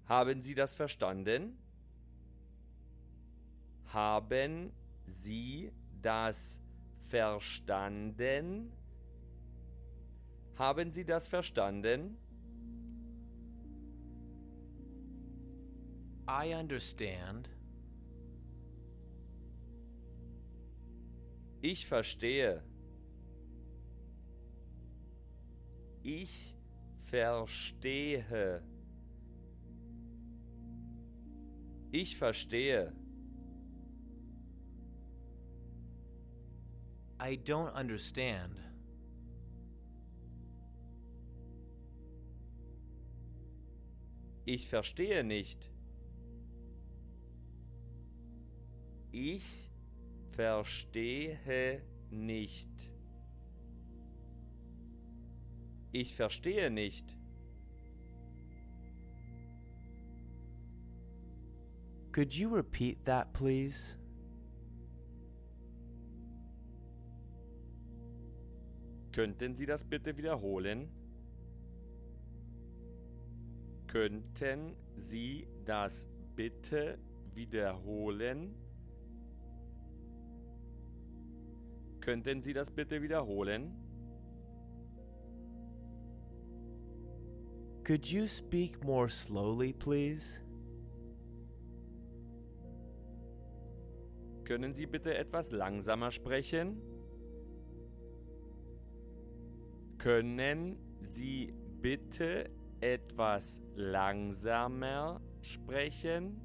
Haben Sie das verstanden? Haben Sie das verstanden? Haben Sie das verstanden? I understand. Ich verstehe. Ich verstehe. Ich verstehe. I don't understand. Ich verstehe nicht. Ich verstehe nicht. Ich verstehe nicht. Could you repeat that, please? Könnten Sie das bitte wiederholen? Könnten Sie das bitte wiederholen? Könnten Sie das bitte wiederholen? Could you speak more slowly, please? Können Sie bitte etwas langsamer sprechen? Können Sie bitte etwas langsamer sprechen?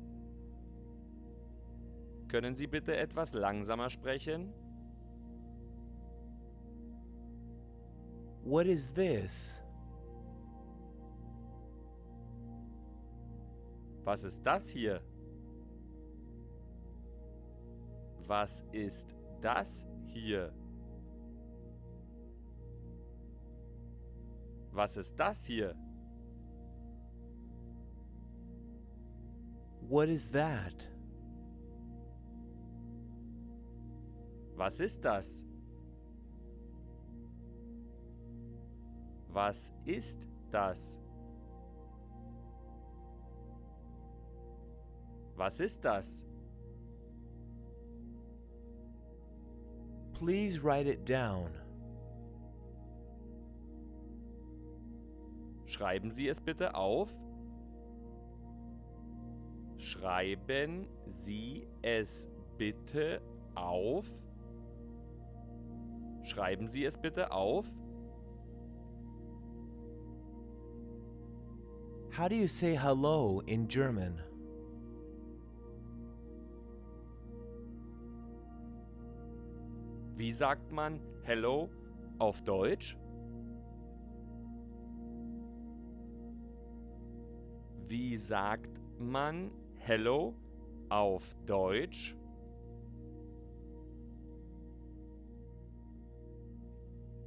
Können Sie bitte etwas langsamer sprechen? What is this? Was ist das hier? Was ist das hier? Was ist das hier? What is that? Was ist das? Was ist das? Was ist das? Please write it down. Schreiben Sie es bitte auf. Schreiben Sie es bitte auf. Schreiben Sie es bitte auf. How do you say hello in German? Wie sagt man Hello auf Deutsch? Wie sagt man Hello auf Deutsch?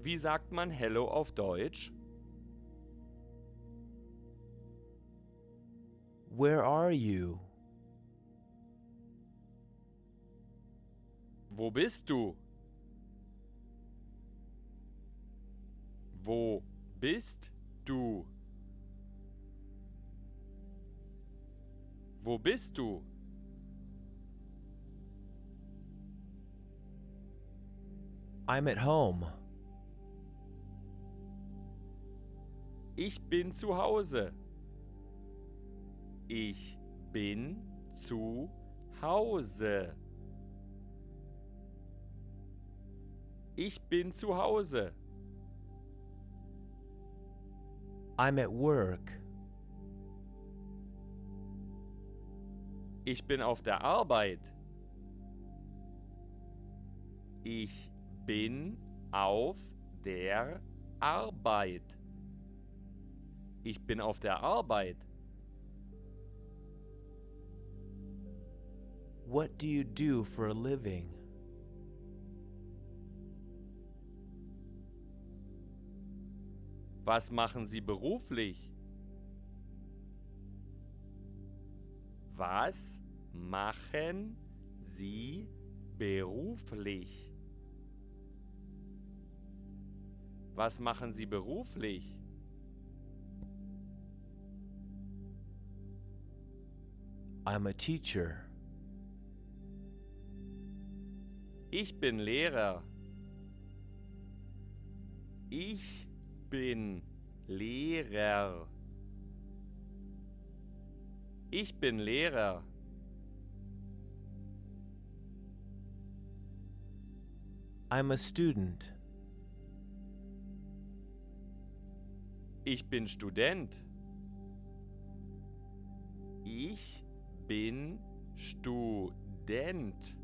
Wie sagt man Hello auf Deutsch? Where are you? Wo bist du? Wo bist du? Wo bist du? I'm at home. Ich bin zu Hause. Ich bin zu Hause. Ich bin zu Hause. I'm at work. Ich bin auf der Arbeit. Ich bin auf der Arbeit. Ich bin auf der Arbeit. What do you do for a living? Was machen Sie beruflich? Was machen Sie beruflich? Was machen Sie beruflich? I'm a teacher. Ich bin Lehrer. Ich bin Lehrer. Ich bin Lehrer. I'm a student. Ich bin Student. Ich bin Student.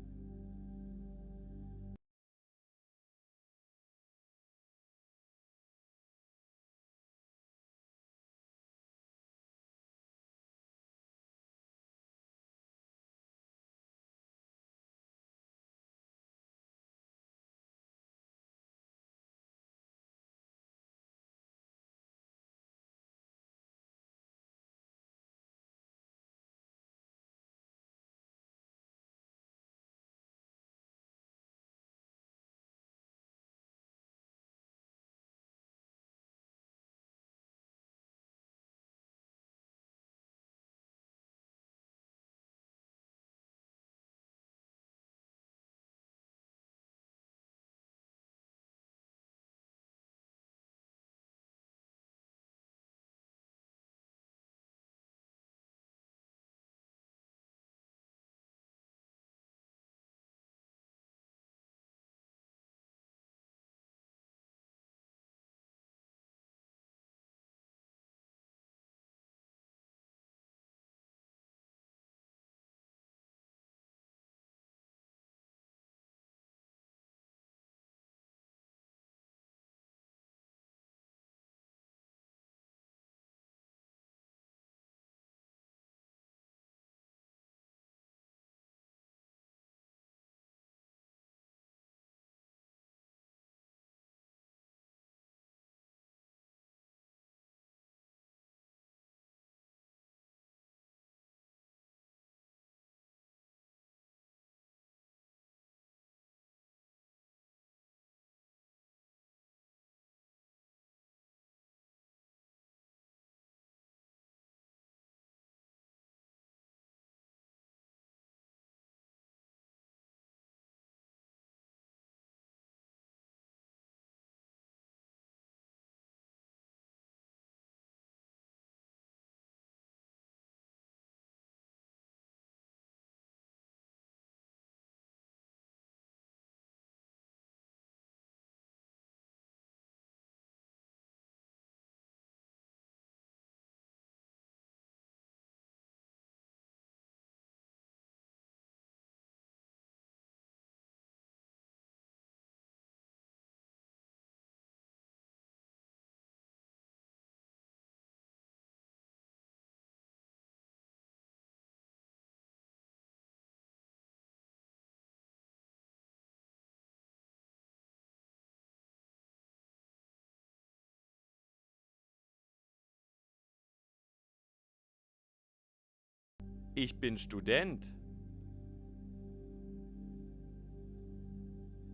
Ich bin Student.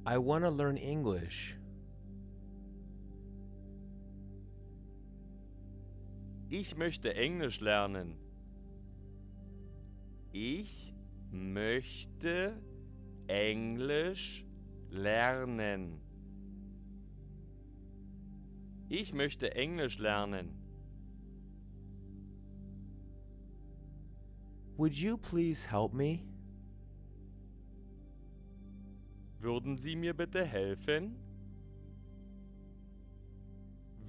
I want to learn English. Ich möchte Englisch lernen. Ich möchte Englisch lernen. Ich möchte Englisch lernen. Would you please help me? Würden Sie mir bitte helfen?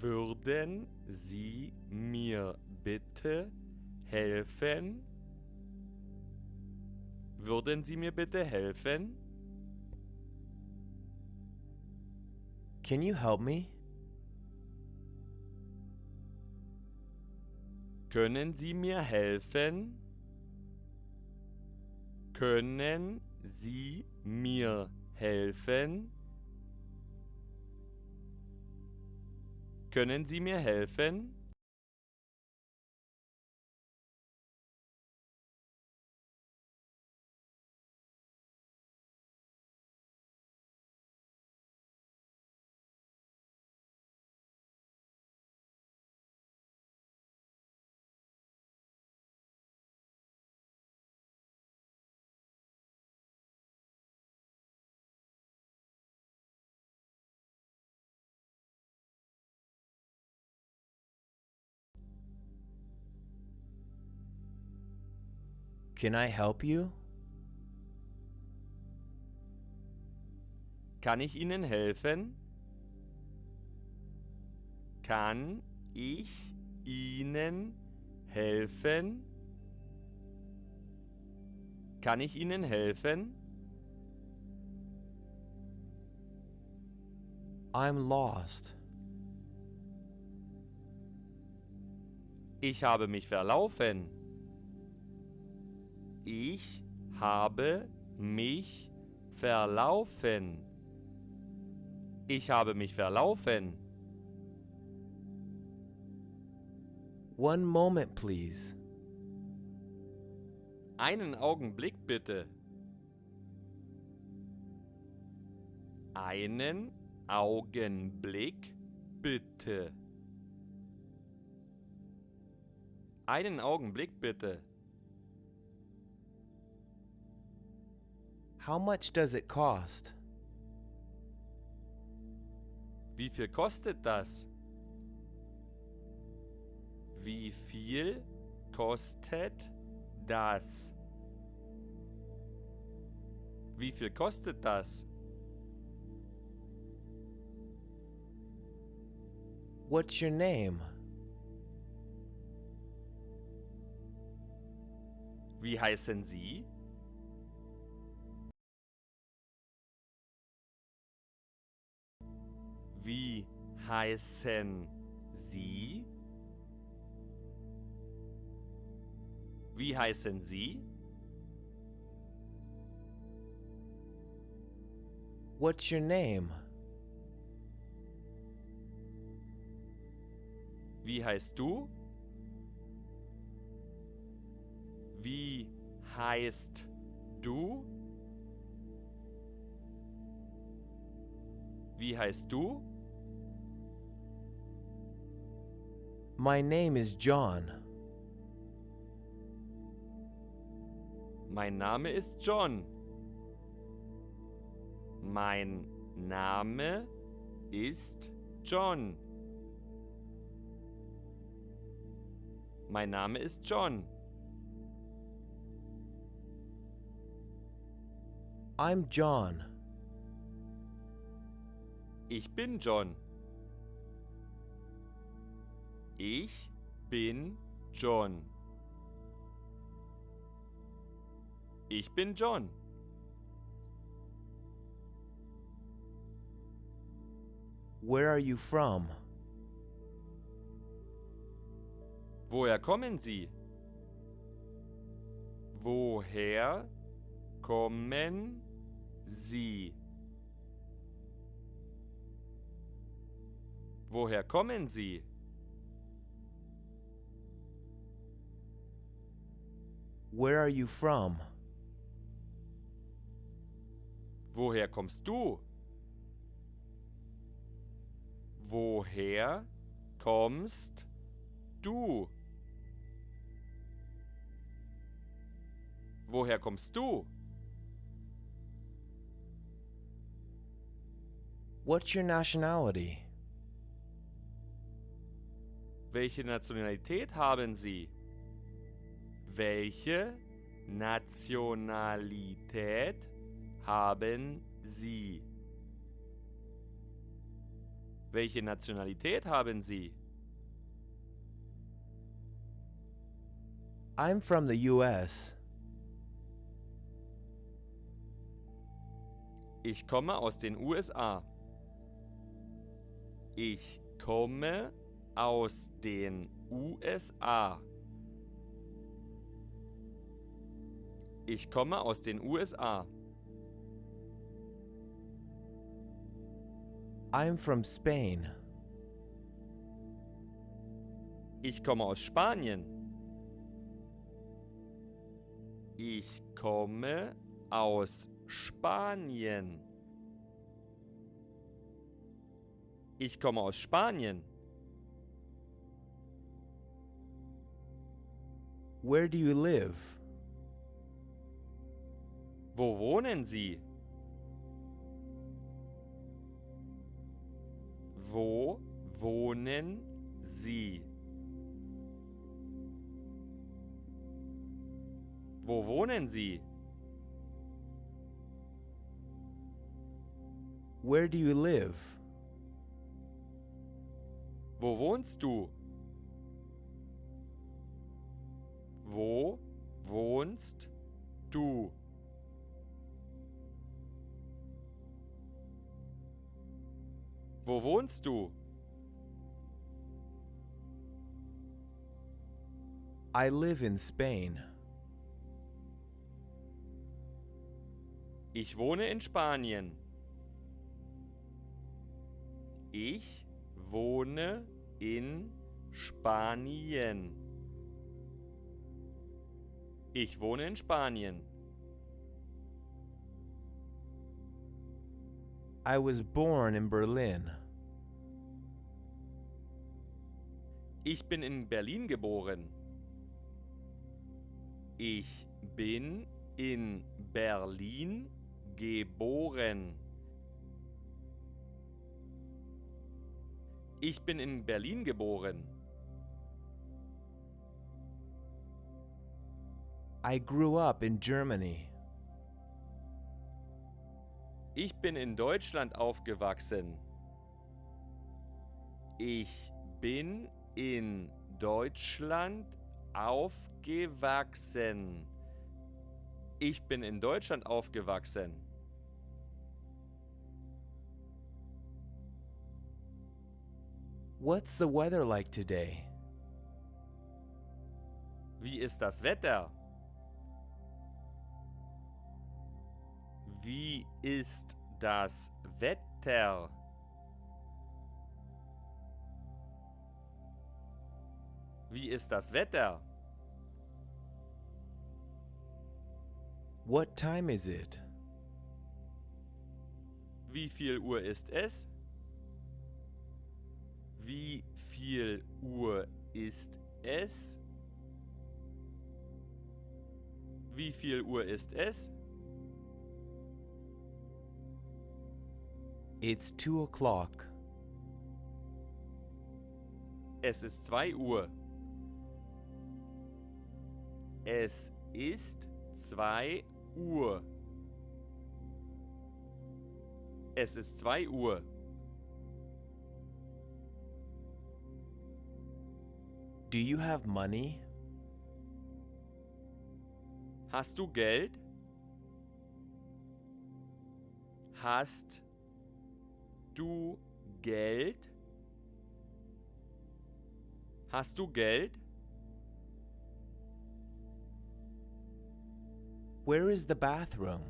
Würden Sie mir bitte helfen? Würden Sie mir bitte helfen? Can you help me? Können Sie mir helfen? Können Sie mir helfen? Können Sie mir helfen? Can I help you? Kann ich Ihnen helfen? Kann ich Ihnen helfen? Kann ich Ihnen helfen? I'm lost. Ich habe mich verlaufen. Ich habe mich verlaufen. Ich habe mich verlaufen. One moment, please. Einen Augenblick bitte. Einen Augenblick bitte. Einen Augenblick bitte. How much does it cost? Wie viel kostet das? Wie viel kostet das? Wie viel kostet das? What's your name? Wie heißen Sie? Wie heißen Sie? Wie heißen Sie? What's your name? Wie heißt du? Wie heißt du? Wie heißt du? My name is John. Mein Name ist John. Mein Name ist John. Mein Name ist John. I'm John. Ich bin John. Ich bin John. Ich bin John. Where are you from? Woher kommen Sie? Woher kommen Sie? Woher kommen Sie? Where are you from? Woher kommst du? Woher kommst du? Woher kommst du? What's your nationality? Welche Nationalität haben Sie? Welche Nationalität haben Sie? Welche Nationalität haben Sie? I'm from the US. Ich komme aus den USA. Ich komme aus den USA. Ich komme aus den USA. I'm from Spain. Ich komme aus Spanien. Ich komme aus Spanien. Ich komme aus Spanien. Where do you live? Wo wohnen Sie? Wo wohnen Sie? Wo wohnen Sie? Where do you live? Wo wohnst du? Wo wohnst du? Wo wohnst du? I live in Spain. Ich wohne in Spanien. Ich wohne in Spanien. Ich wohne in Spanien. I was born in Berlin. Ich bin in Berlin geboren. Ich bin in Berlin geboren. Ich bin in Berlin geboren. I grew up in Germany. Ich bin in Deutschland aufgewachsen. Ich bin in Deutschland aufgewachsen. Ich bin in Deutschland aufgewachsen. What's the weather like today? Wie ist das Wetter? Wie ist das Wetter? Wie ist das Wetter? What time is it? Wie viel Uhr ist es? Wie viel Uhr ist es? Wie viel Uhr ist es? It's 2 o'clock. Es ist 2 Uhr. Es ist 2 Uhr. Es ist 2 Uhr. Do you have money? Hast du Geld? Hast du Geld? Hast du Geld? Where is the bathroom?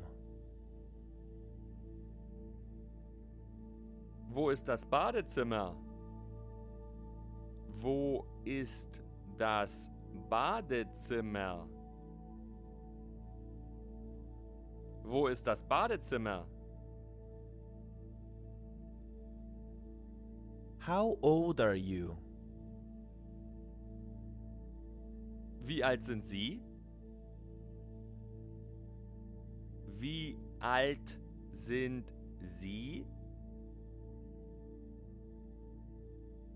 Wo ist das Badezimmer? Wo ist das Badezimmer? Wo ist das Badezimmer? How old are you? Wie alt sind Sie? Wie alt sind Sie?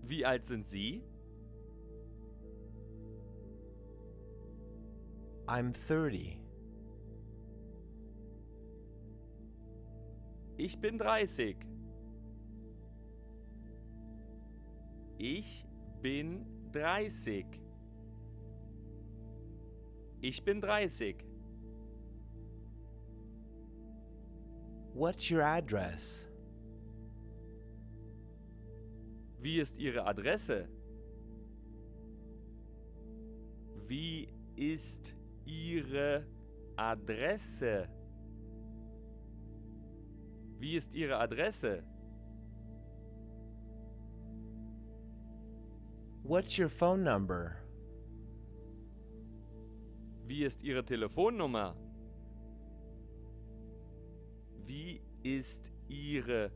Wie alt sind Sie? I'm 30. Ich bin 30. Ich bin 30. Ich bin 30. What's your address? Wie ist Ihre Adresse? Wie ist Ihre Adresse? Wie ist Ihre Adresse? What's your phone number? Wie ist Ihre Telefonnummer? Wie ist Ihre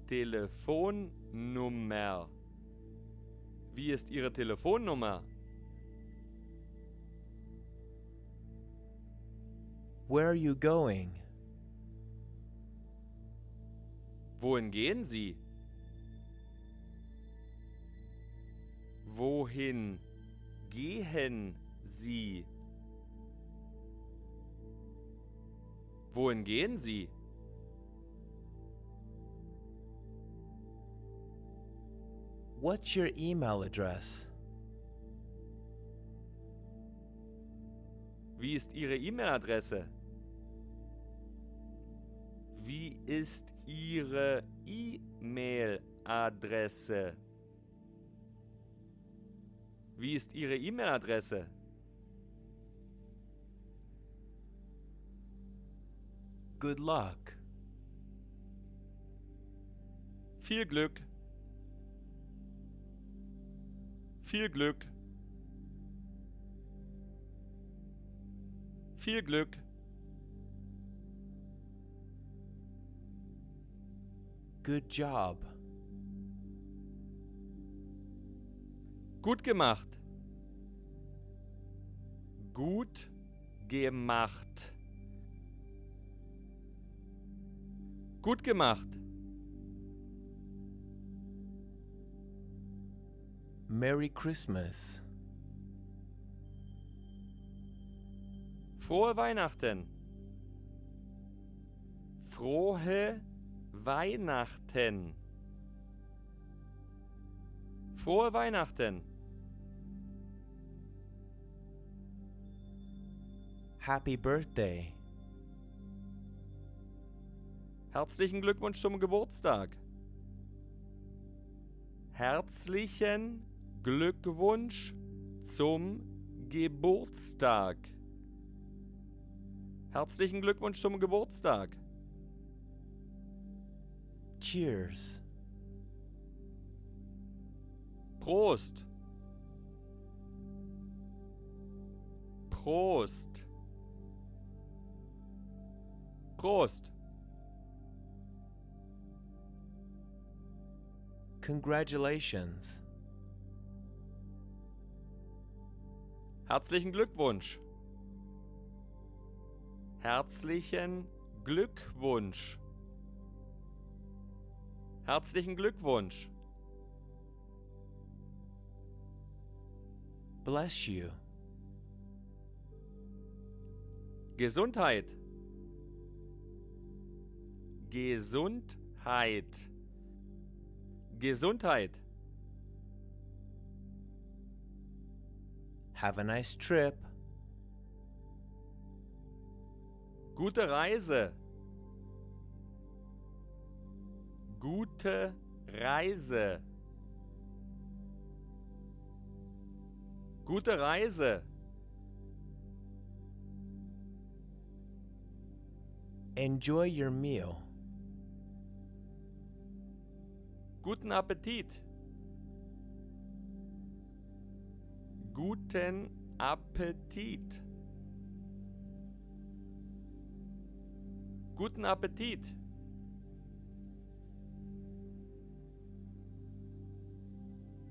Telefonnummer? Wie ist Ihre Telefonnummer? Where are you going? Wohin gehen Sie? Wohin gehen Sie? Wohin gehen Sie? What's your email address? Wie ist Ihre E-Mail-Adresse? Wie ist Ihre E-Mail-Adresse? Wie ist Ihre E-Mail-Adresse? Good luck. Viel Glück. Viel Glück. Viel Glück. Good job. Gut gemacht. Gut gemacht. Gut gemacht. Merry Christmas. Frohe Weihnachten. Frohe Weihnachten. Frohe Weihnachten. Happy birthday. Herzlichen Glückwunsch zum Geburtstag. Herzlichen Glückwunsch zum Geburtstag. Herzlichen Glückwunsch zum Geburtstag. Cheers. Prost. Prost. Prost. Congratulations. Herzlichen Glückwunsch. Herzlichen Glückwunsch. Herzlichen Glückwunsch. Bless you. Gesundheit. Gesundheit. Gesundheit. Have a nice trip. Gute Reise. Gute Reise. Gute Reise. Enjoy your meal. Guten Appetit. Guten Appetit. Guten Appetit.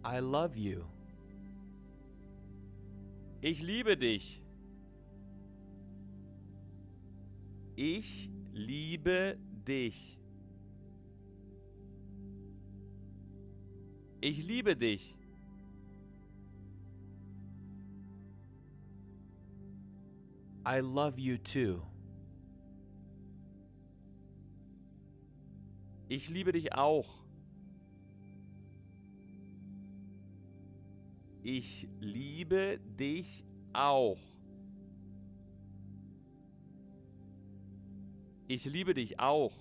I love you. Ich liebe dich. Ich liebe dich. Ich liebe dich. I love you too. Ich liebe dich auch. Ich liebe dich auch. Ich liebe dich auch.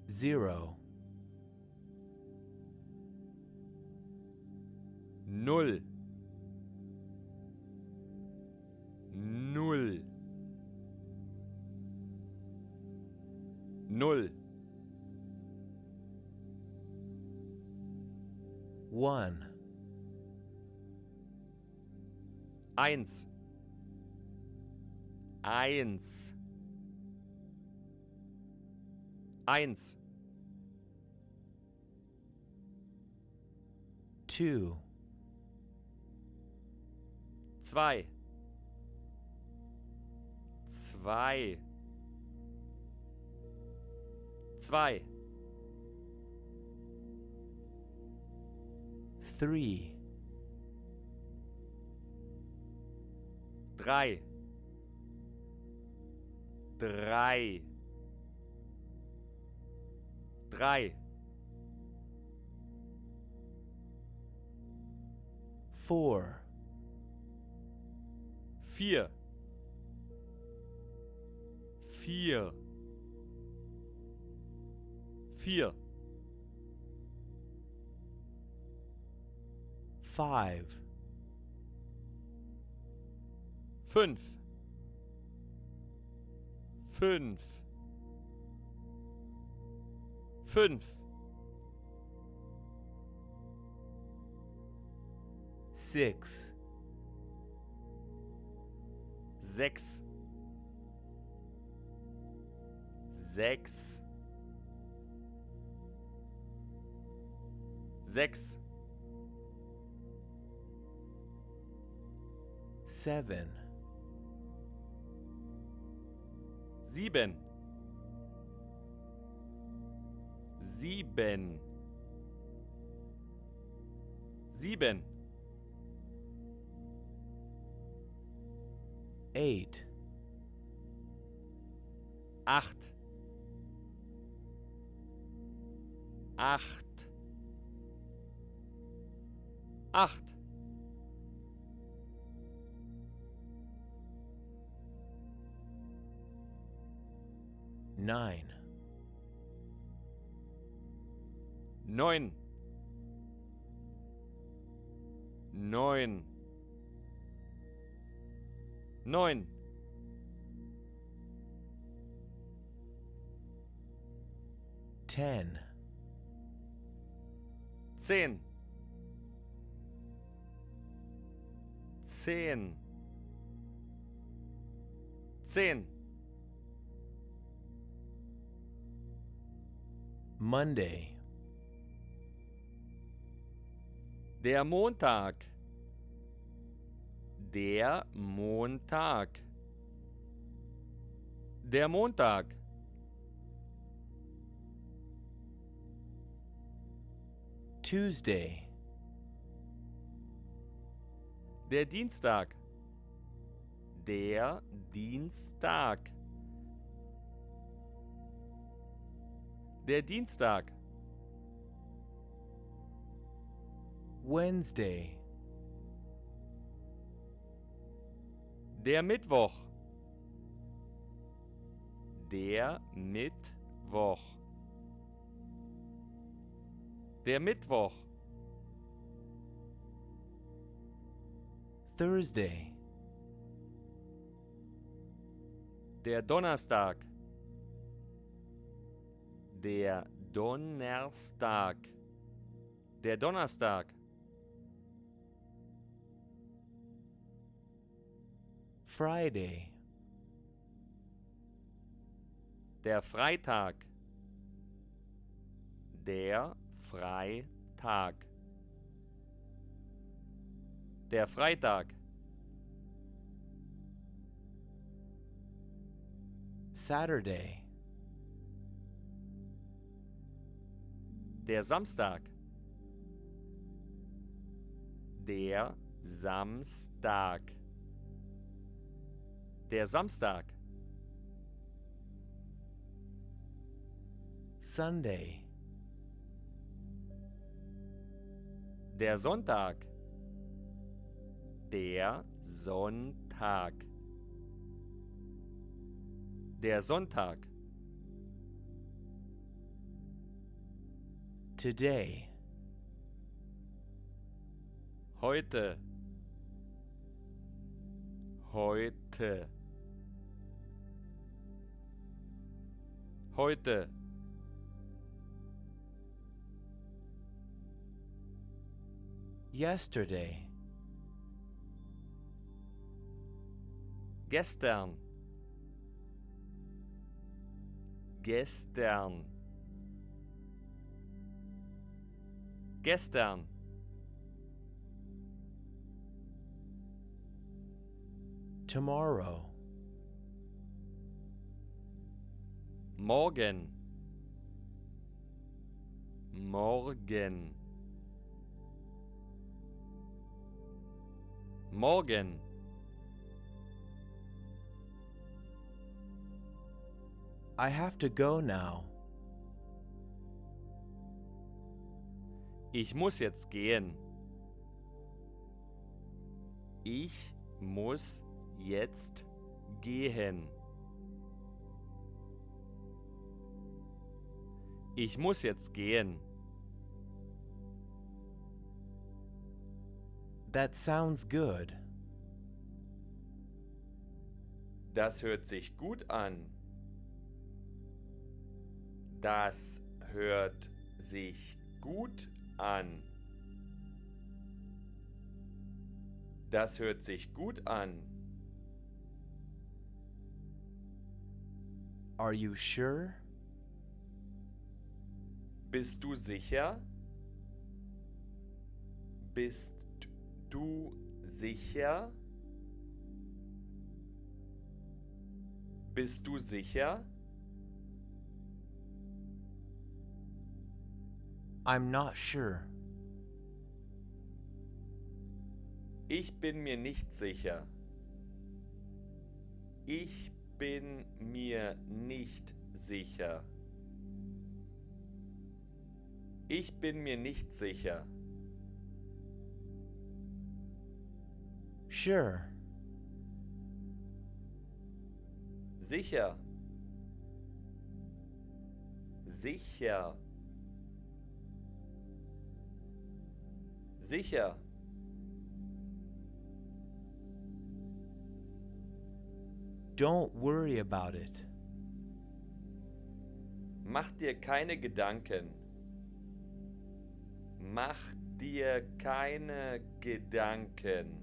Zero. Null. Null. Null. One. Eins. Eins. Eins. Two. Zwei. Zwei. Zwei. Three. Drei. Drei. Drei. Four. Vier. Vier. Vier. Five. Fünf. Fünf. Fünf. Six. Sechs. Sechs. Sechs. Seven. Sieben. Sieben. Sieben. Eight. Acht. Acht. Acht. Nine. Neun. Neun. Neun. Ten. Zehn. Zehn. Zehn. Monday. Der Montag. Der Montag. Der Montag. Tuesday. Der Dienstag. Der Dienstag. Der Dienstag. Wednesday. Der Mittwoch. Der Mittwoch. Der Mittwoch. Thursday. Der Donnerstag. Der Donnerstag. Der Donnerstag. Friday. Der Freitag. Der Freitag. Der Freitag. Saturday. Der Samstag. Der Samstag. Der Samstag. Sunday. Der Sonntag. Der Sonntag. Der Sonntag. Today. Heute. Heute. Heute. Yesterday. Gestern. Gestern. Gestern. Tomorrow. Morgen. Morgen. Morgen. I have to go now. Ich muss jetzt gehen. Ich muss jetzt gehen. Ich muss jetzt gehen. That sounds good. Das hört sich gut an. Das hört sich gut an. Das hört sich gut an. Are you sure? Bist du sicher? Bist du sicher? Bist du sicher? I'm not sure. Ich bin mir nicht sicher. Ich bin mir nicht sicher. Ich bin mir nicht sicher. Sure. Sicher. Sicher. Sicher. Don't worry about it. Mach dir keine Gedanken. Mach dir keine Gedanken.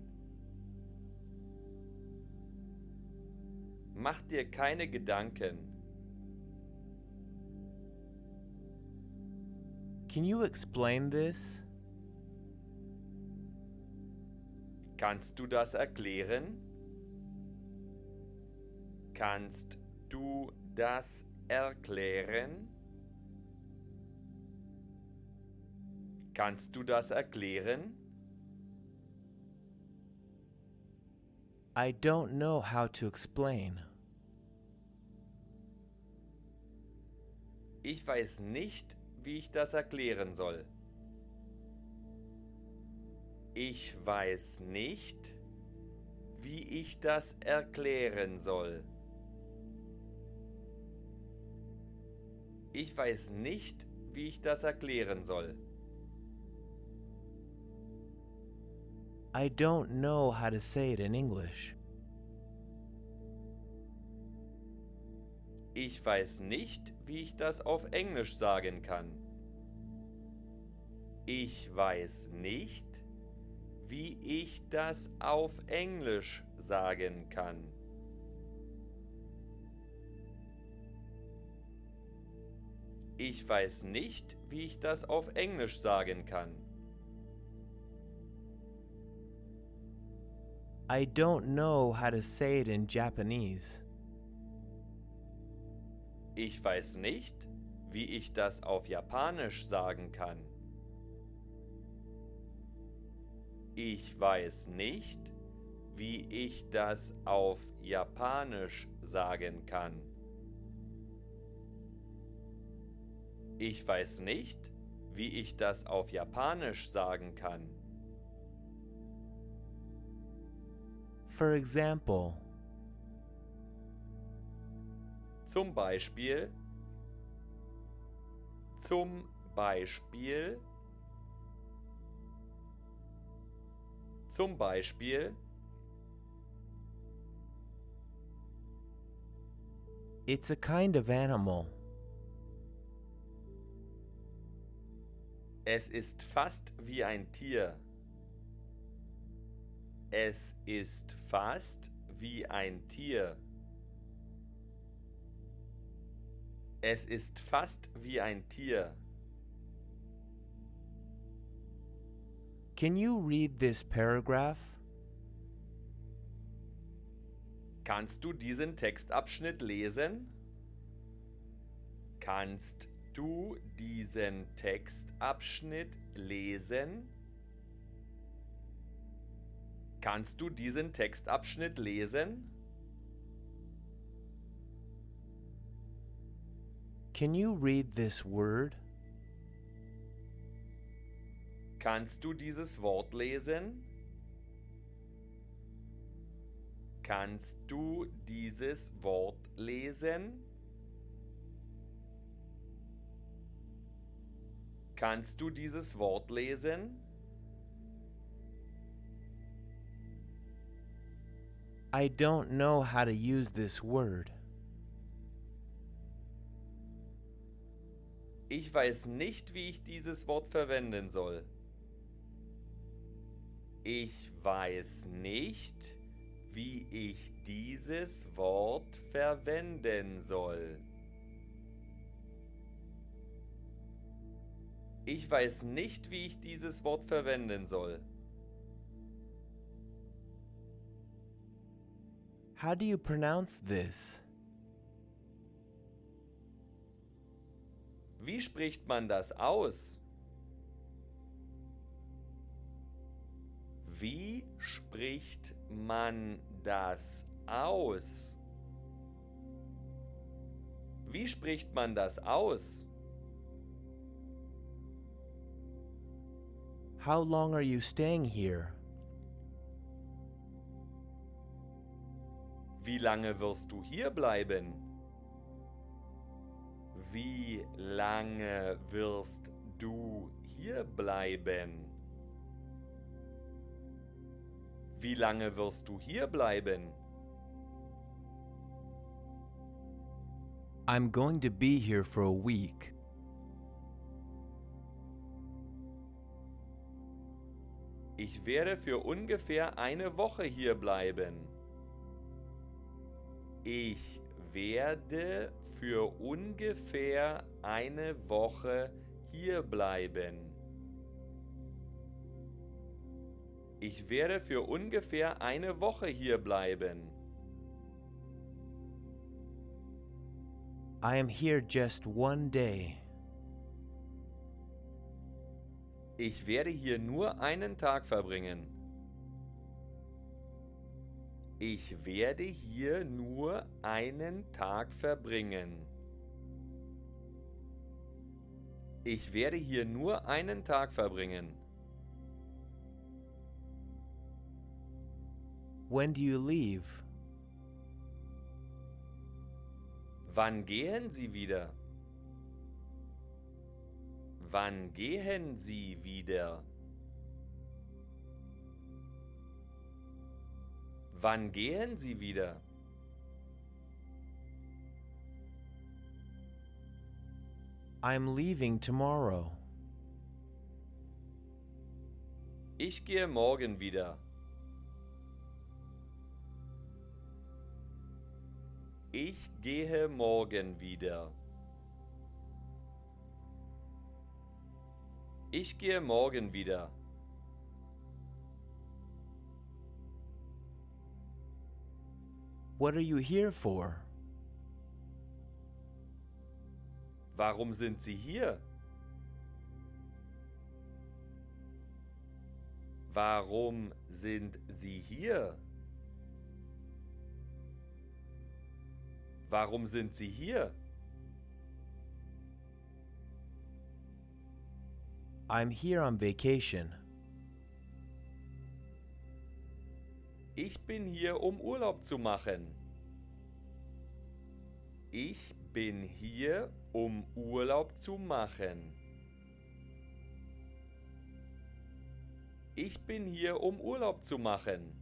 Mach dir keine Gedanken. Can you explain this? Kannst du das erklären? Kannst du das erklären? Kannst du das erklären? I don't know how to explain. Ich weiß nicht, wie ich das erklären soll. Ich weiß nicht, wie ich das erklären soll. Ich weiß nicht, wie ich das erklären soll. I don't know how to say it in English. Ich weiß nicht, wie ich das auf Englisch sagen kann. Ich weiß nicht, wie ich das auf Englisch sagen kann. Ich weiß nicht, wie ich das auf Englisch sagen kann. I don't know how to say it in Japanese. Ich weiß nicht, wie ich das auf Japanisch sagen kann. Ich weiß nicht, wie ich das auf Japanisch sagen kann. Ich weiß nicht, wie ich das auf Japanisch sagen kann. For example, Zum Beispiel, zum Beispiel, zum Beispiel, it's a kind of animal. es ist fast wie ein Tier. Es ist fast wie ein Tier. Es ist fast wie ein Tier. Can you read this paragraph? Kannst du diesen Textabschnitt lesen? Kannst du diesen Textabschnitt lesen? Kannst du diesen Textabschnitt lesen? Can you read this word? Kannst du dieses Wort lesen? Kannst du dieses Wort lesen? Kannst du dieses Wort lesen? I don't know how to use this word. Ich weiß nicht, wie ich dieses Wort verwenden soll. Ich weiß nicht, wie ich dieses Wort verwenden soll. Ich weiß nicht, wie ich dieses Wort verwenden soll. How do you pronounce this? Wie spricht man das aus? Wie spricht man das aus? Wie spricht man das aus? How long are you staying here? Wie lange wirst du hier bleiben? Wie lange wirst du hier bleiben? Wie lange wirst du hier bleiben? I'm going to be here for a week. Ich werde für ungefähr eine Woche hier bleiben. Ich werde für ungefähr eine Woche hier bleiben. Ich werde für ungefähr eine Woche hier bleiben. I am here just one day. Ich werde hier nur einen Tag verbringen. Ich werde hier nur einen Tag verbringen. Ich werde hier nur einen Tag verbringen. When do you leave? Wann gehen Sie wieder? Wann gehen Sie wieder? Wann gehen Sie wieder? I'm leaving tomorrow. Ich gehe morgen wieder. Ich gehe morgen wieder. Ich gehe morgen wieder. What are you here for? Warum sind Sie hier? Warum sind Sie hier? Warum sind Sie hier? I'm here on vacation. Ich bin hier, um Urlaub zu machen. Ich bin hier, um Urlaub zu machen. Ich bin hier, um Urlaub zu machen.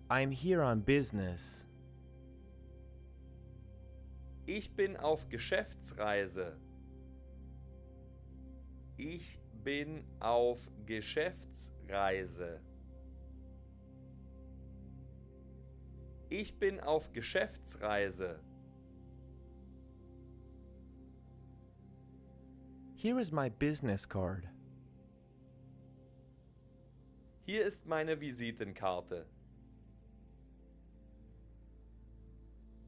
I'm here on business. Ich bin auf Geschäftsreise. Ich bin auf Geschäftsreise. Ich bin auf Geschäftsreise. Here is my business card. Hier ist meine Visitenkarte.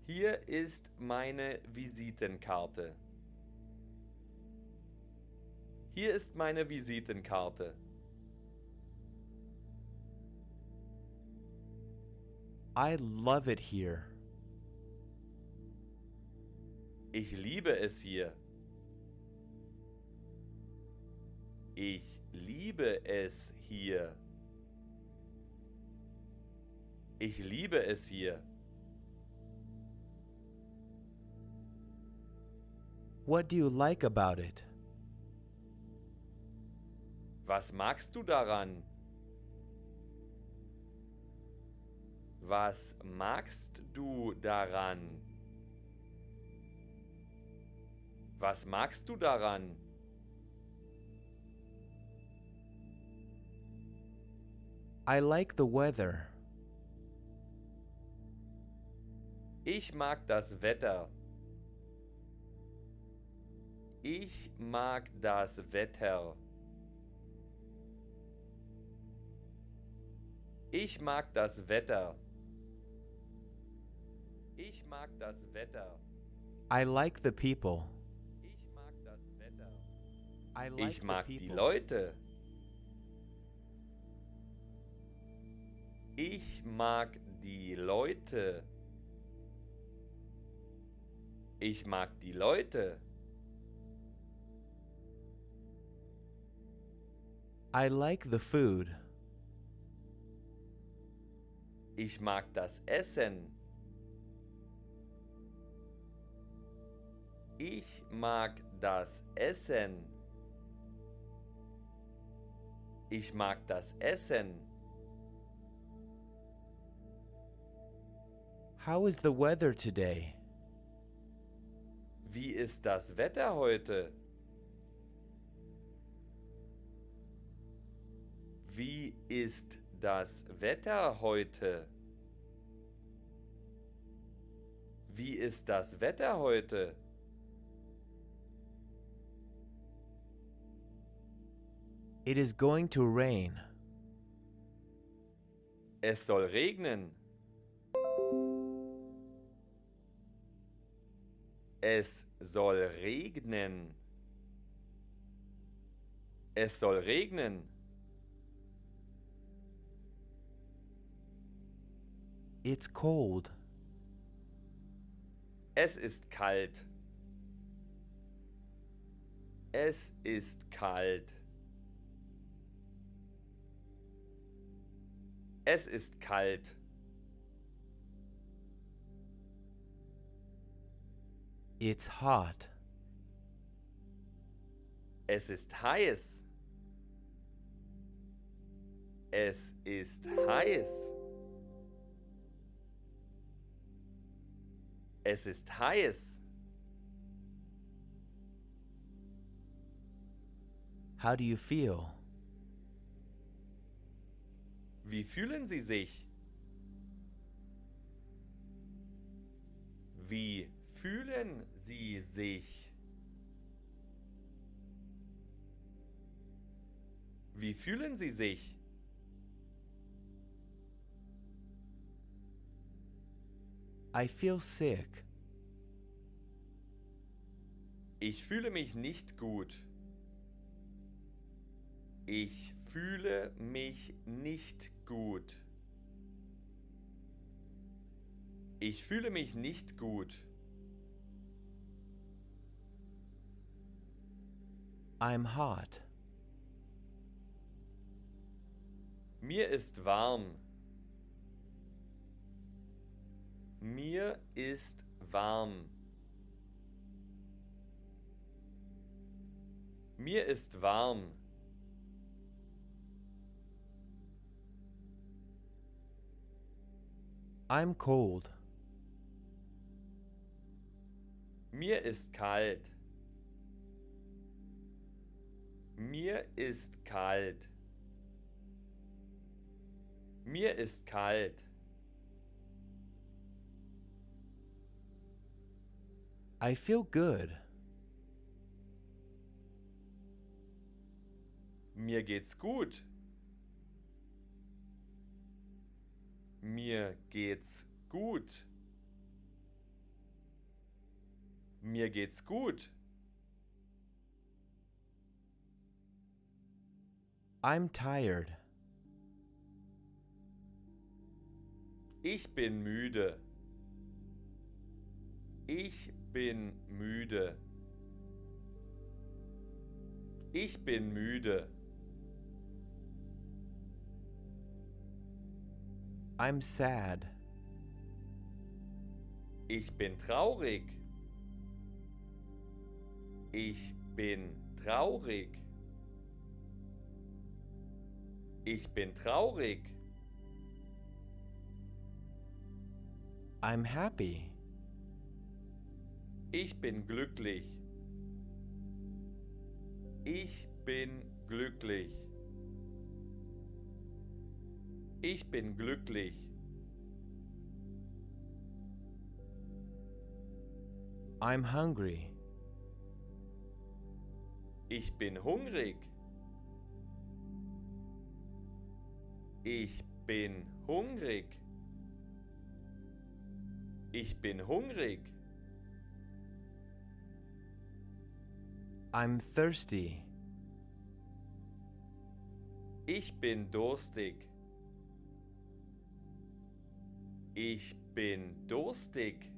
Hier ist meine Visitenkarte. Hier ist meine Visitenkarte. I love it here. Ich liebe es hier. Ich liebe es hier. Ich liebe es hier. What do you like about it? Was magst du daran? Was magst du daran? Was magst du daran? I like the weather. Ich mag das Wetter. Ich mag das Wetter. Ich mag das Wetter. Ich mag das Wetter. I like the people. Ich mag das Wetter. I like Ich mag the die people. Leute. Ich mag die Leute. Ich mag die Leute. I like the food. Ich mag das Essen. Ich mag das Essen. Ich mag das Essen. How is the weather today? Wie ist das Wetter heute? Wie ist das Wetter heute? Wie ist das Wetter heute? It is going to rain. Es soll regnen. Es soll regnen. Es soll regnen. It's cold. Es ist kalt. Es ist kalt. Es ist kalt. It's hot. Es ist heiß. Es ist heiß. Es ist heiß. How do you feel? Wie fühlen Sie sich? Wie fühlen Sie sich? Wie fühlen Sie sich? I feel sick. Ich fühle mich nicht gut. Ich fühle mich nicht gut. Ich fühle mich nicht gut. I'm hot. Mir ist warm. Mir ist warm. Mir ist warm. I'm cold. Mir ist kalt. Mir ist kalt. Mir ist kalt. I feel good. Mir geht's gut. Mir geht's gut. Mir geht's gut. I'm tired. Ich bin müde. Ich bin müde. Ich bin müde. I'm sad. Ich bin traurig. Ich bin traurig. Ich bin traurig. I'm happy. Ich bin glücklich. Ich bin glücklich. Ich bin glücklich. I'm hungry. Ich bin hungrig. Ich bin hungrig. Ich bin hungrig. I'm thirsty. Ich bin durstig. Ich bin durstig.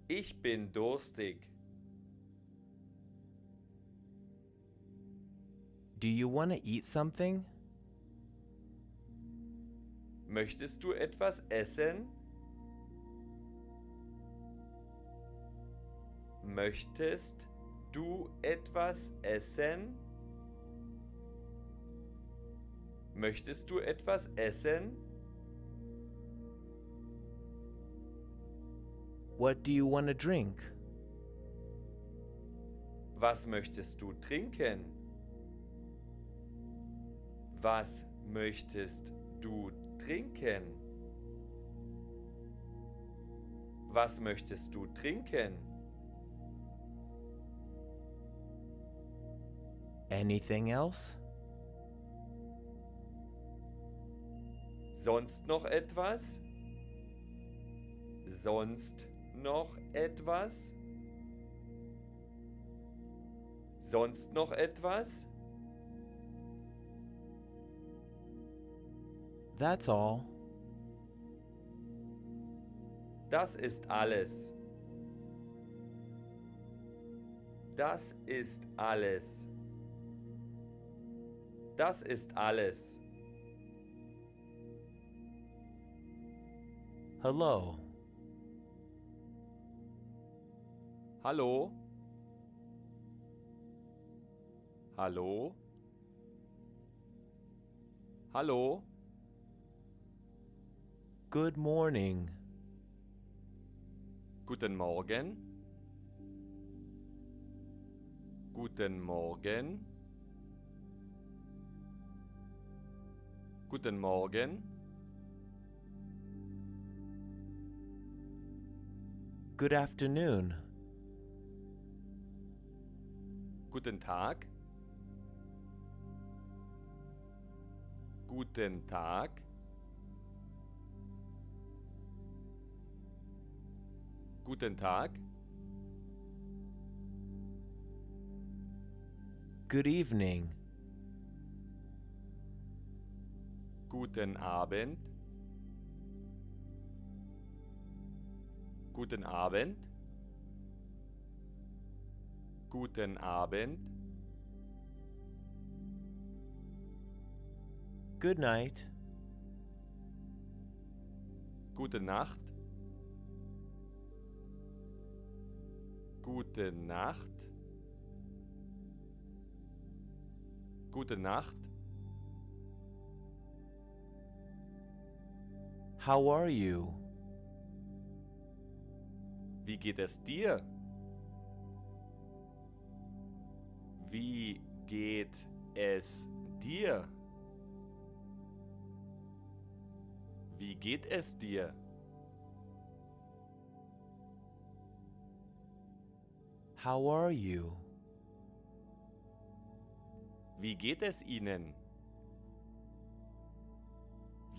Ich bin durstig. Do you want to eat something? Möchtest du etwas essen? Möchtest du etwas essen? Möchtest du etwas essen? What do you want to drink? Was möchtest du trinken? Was möchtest du trinken? Was möchtest du trinken? Anything else? Sonst noch etwas? Sonst noch etwas? Sonst noch etwas? That's all. Das ist alles. Das ist alles. Das ist alles. Hello. Hallo? Hallo? Hallo? Good morning. Guten Morgen. Guten Morgen. Guten Morgen. Good afternoon. Guten Tag. Guten Tag. Guten Tag. Good evening. Guten Abend. Guten Abend. Guten Abend. Good night. Gute Nacht. Gute Nacht. Gute Nacht. How are you? Wie geht es dir? Wie geht es dir? Wie geht es dir? How are you? Wie geht es Ihnen?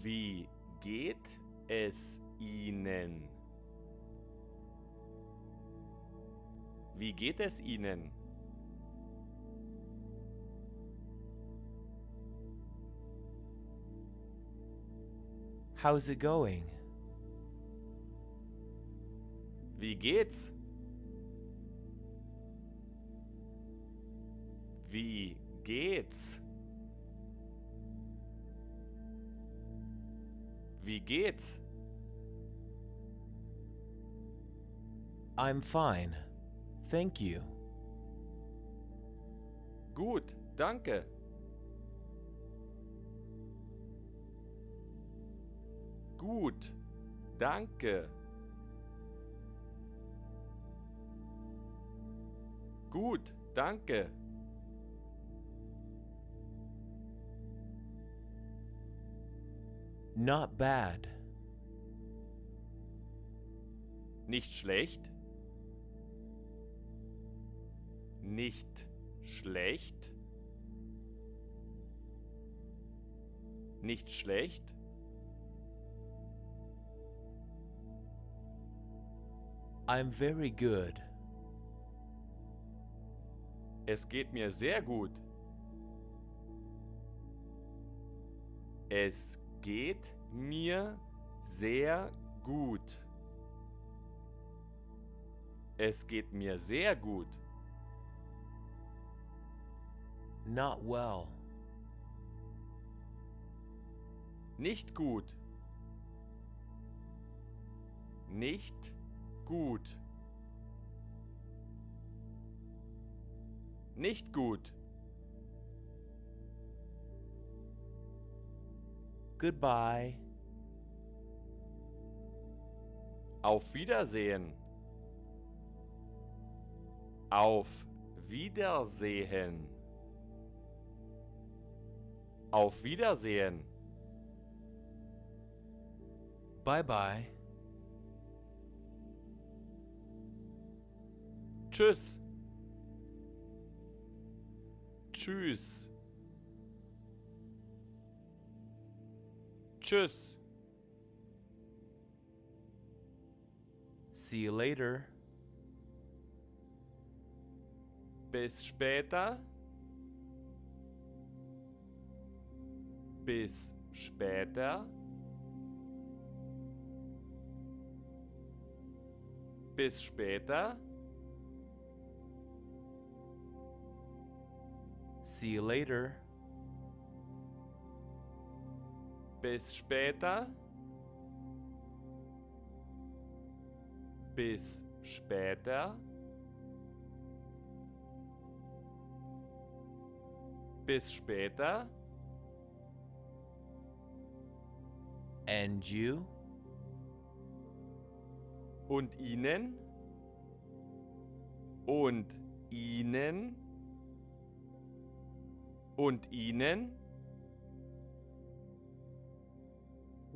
Wie geht es Ihnen? Wie geht es Ihnen? How's it going? Wie geht's? Wie geht's? Wie geht's? I'm fine. Thank you. Gut, danke. Gut, danke. Gut, danke. Not bad. Nicht schlecht. Nicht schlecht. Nicht schlecht. I'm very good. Es geht mir sehr gut. Es geht mir sehr gut. Es geht mir sehr gut. Not well. Nicht gut. Nicht gut. Nicht gut. Goodbye. Auf Wiedersehen. Auf Wiedersehen. Auf Wiedersehen. Bye bye. Tschüss. Tschüss. Tschüss. See you later. Bis später. Bis später. Bis später. See you later. Bis später. Bis später. Bis später. And you? Und Ihnen? Und Ihnen? Und Ihnen?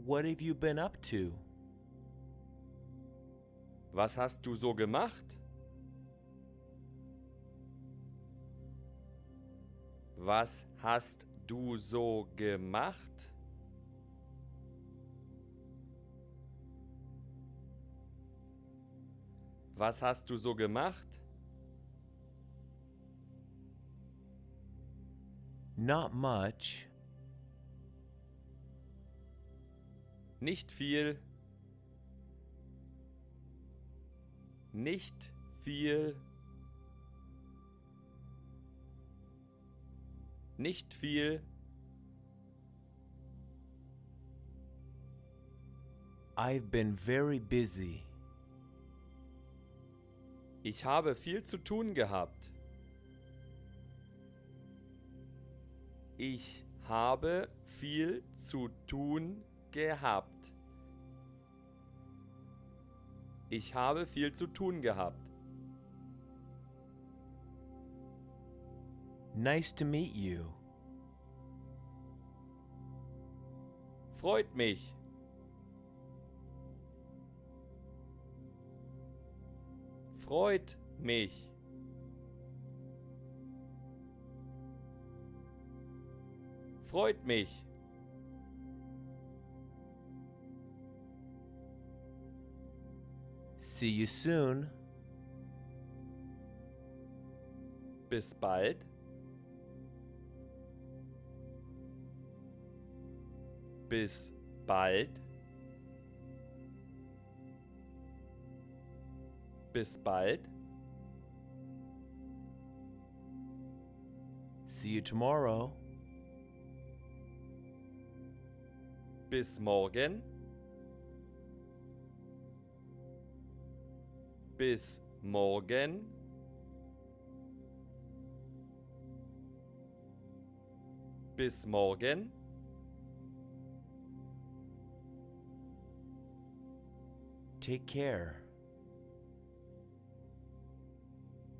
What have you been up to? Was hast du so gemacht? Was hast du so gemacht? Was hast du so gemacht? Not much. Nicht viel. Nicht viel. Nicht viel. I've been very busy. Ich habe viel zu tun gehabt. Ich habe viel zu tun gehabt. Ich habe viel zu tun gehabt. Nice to meet you. Freut mich. Freut mich. Freut mich. See you soon. Bis bald. Bis bald. Bis bald. See you tomorrow. Bis morgen. Bis morgen. Bis morgen. Take care.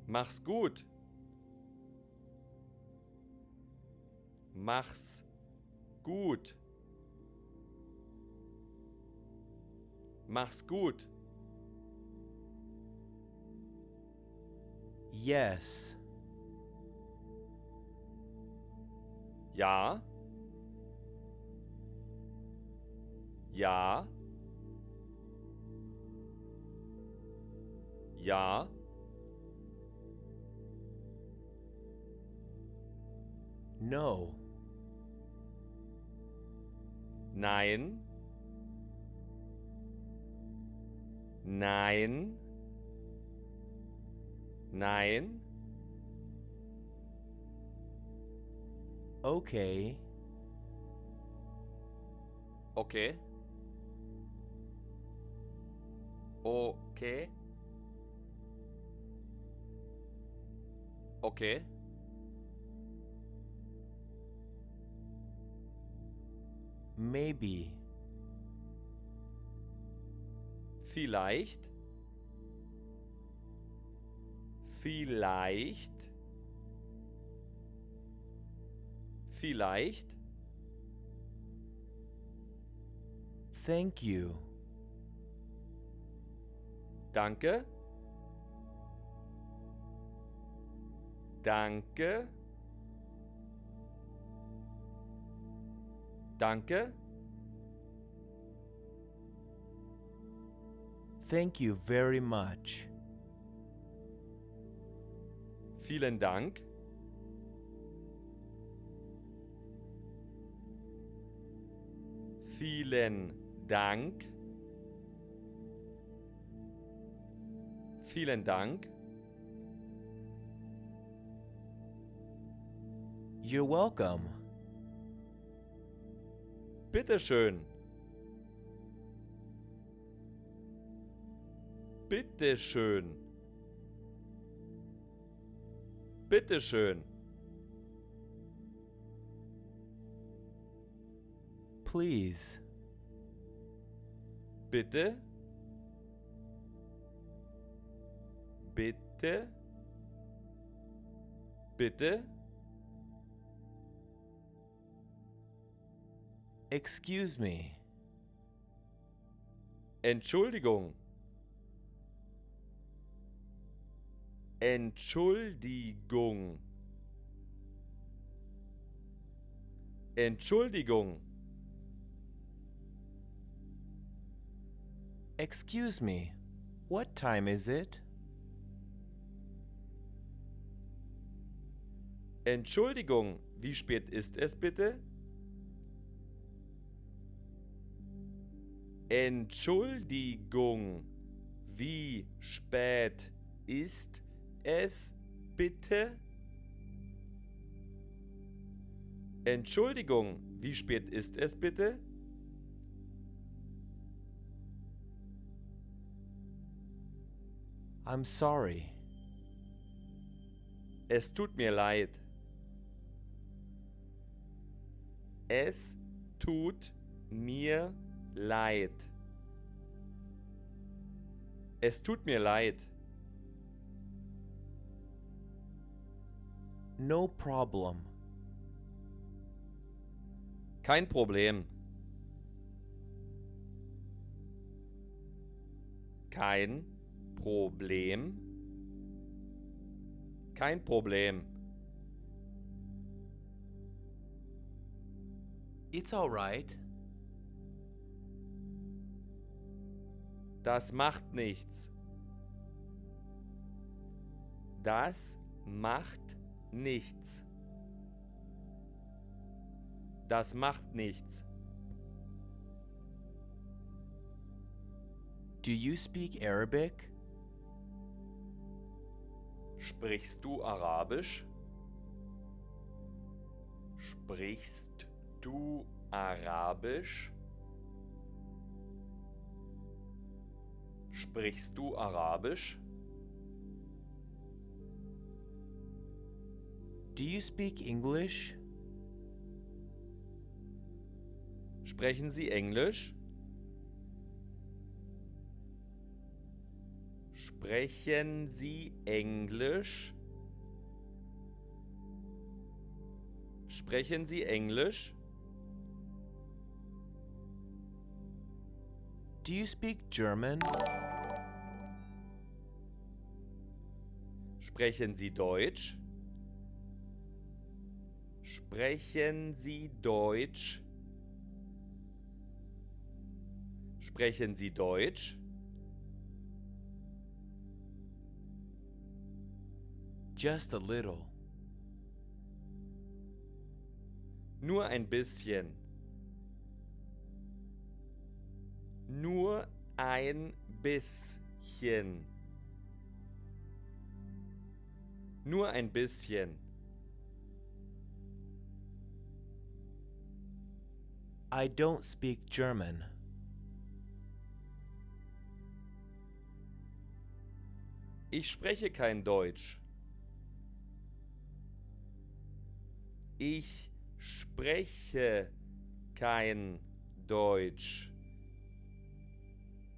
Mach's gut. Mach's gut. Mach's gut. Yes. Ja. Ja. Ja. No. Nein. Nein. Nein. Okay. Okay. Okay. Okay. Maybe. Vielleicht. Vielleicht. Vielleicht. Thank you. Danke. Danke. Danke. Thank you very much. Vielen Dank. Vielen Dank. Vielen Dank. You're welcome. Bitteschön. Bitteschön. Bitteschön. Please. Bitte. Bitte. Bitte. Excuse me. Entschuldigung. Entschuldigung. Entschuldigung. Excuse me. What time is it? Entschuldigung, wie spät ist es bitte? Entschuldigung, wie spät ist es bitte? Entschuldigung, wie spät ist es bitte? I'm sorry. Es tut mir leid. Es tut mir leid. Es tut mir leid. No problem. Kein Problem. Kein Problem. Kein Problem. It's all right. Das macht nichts. Das macht nichts. Das macht nichts. Do you speak Arabic? Sprichst du Arabisch? Sprichst du Arabisch? Sprichst du Arabisch? Do you speak English? Sprechen Sie Englisch? Sprechen Sie Englisch? Sprechen Sie Englisch? Do you speak German? Sprechen Sie Deutsch? Sprechen Sie Deutsch? Sprechen Sie Deutsch? Just a little. Nur ein bisschen. Nur ein bisschen. Nur ein bisschen. I don't speak German. Ich spreche kein Deutsch. Ich spreche kein Deutsch.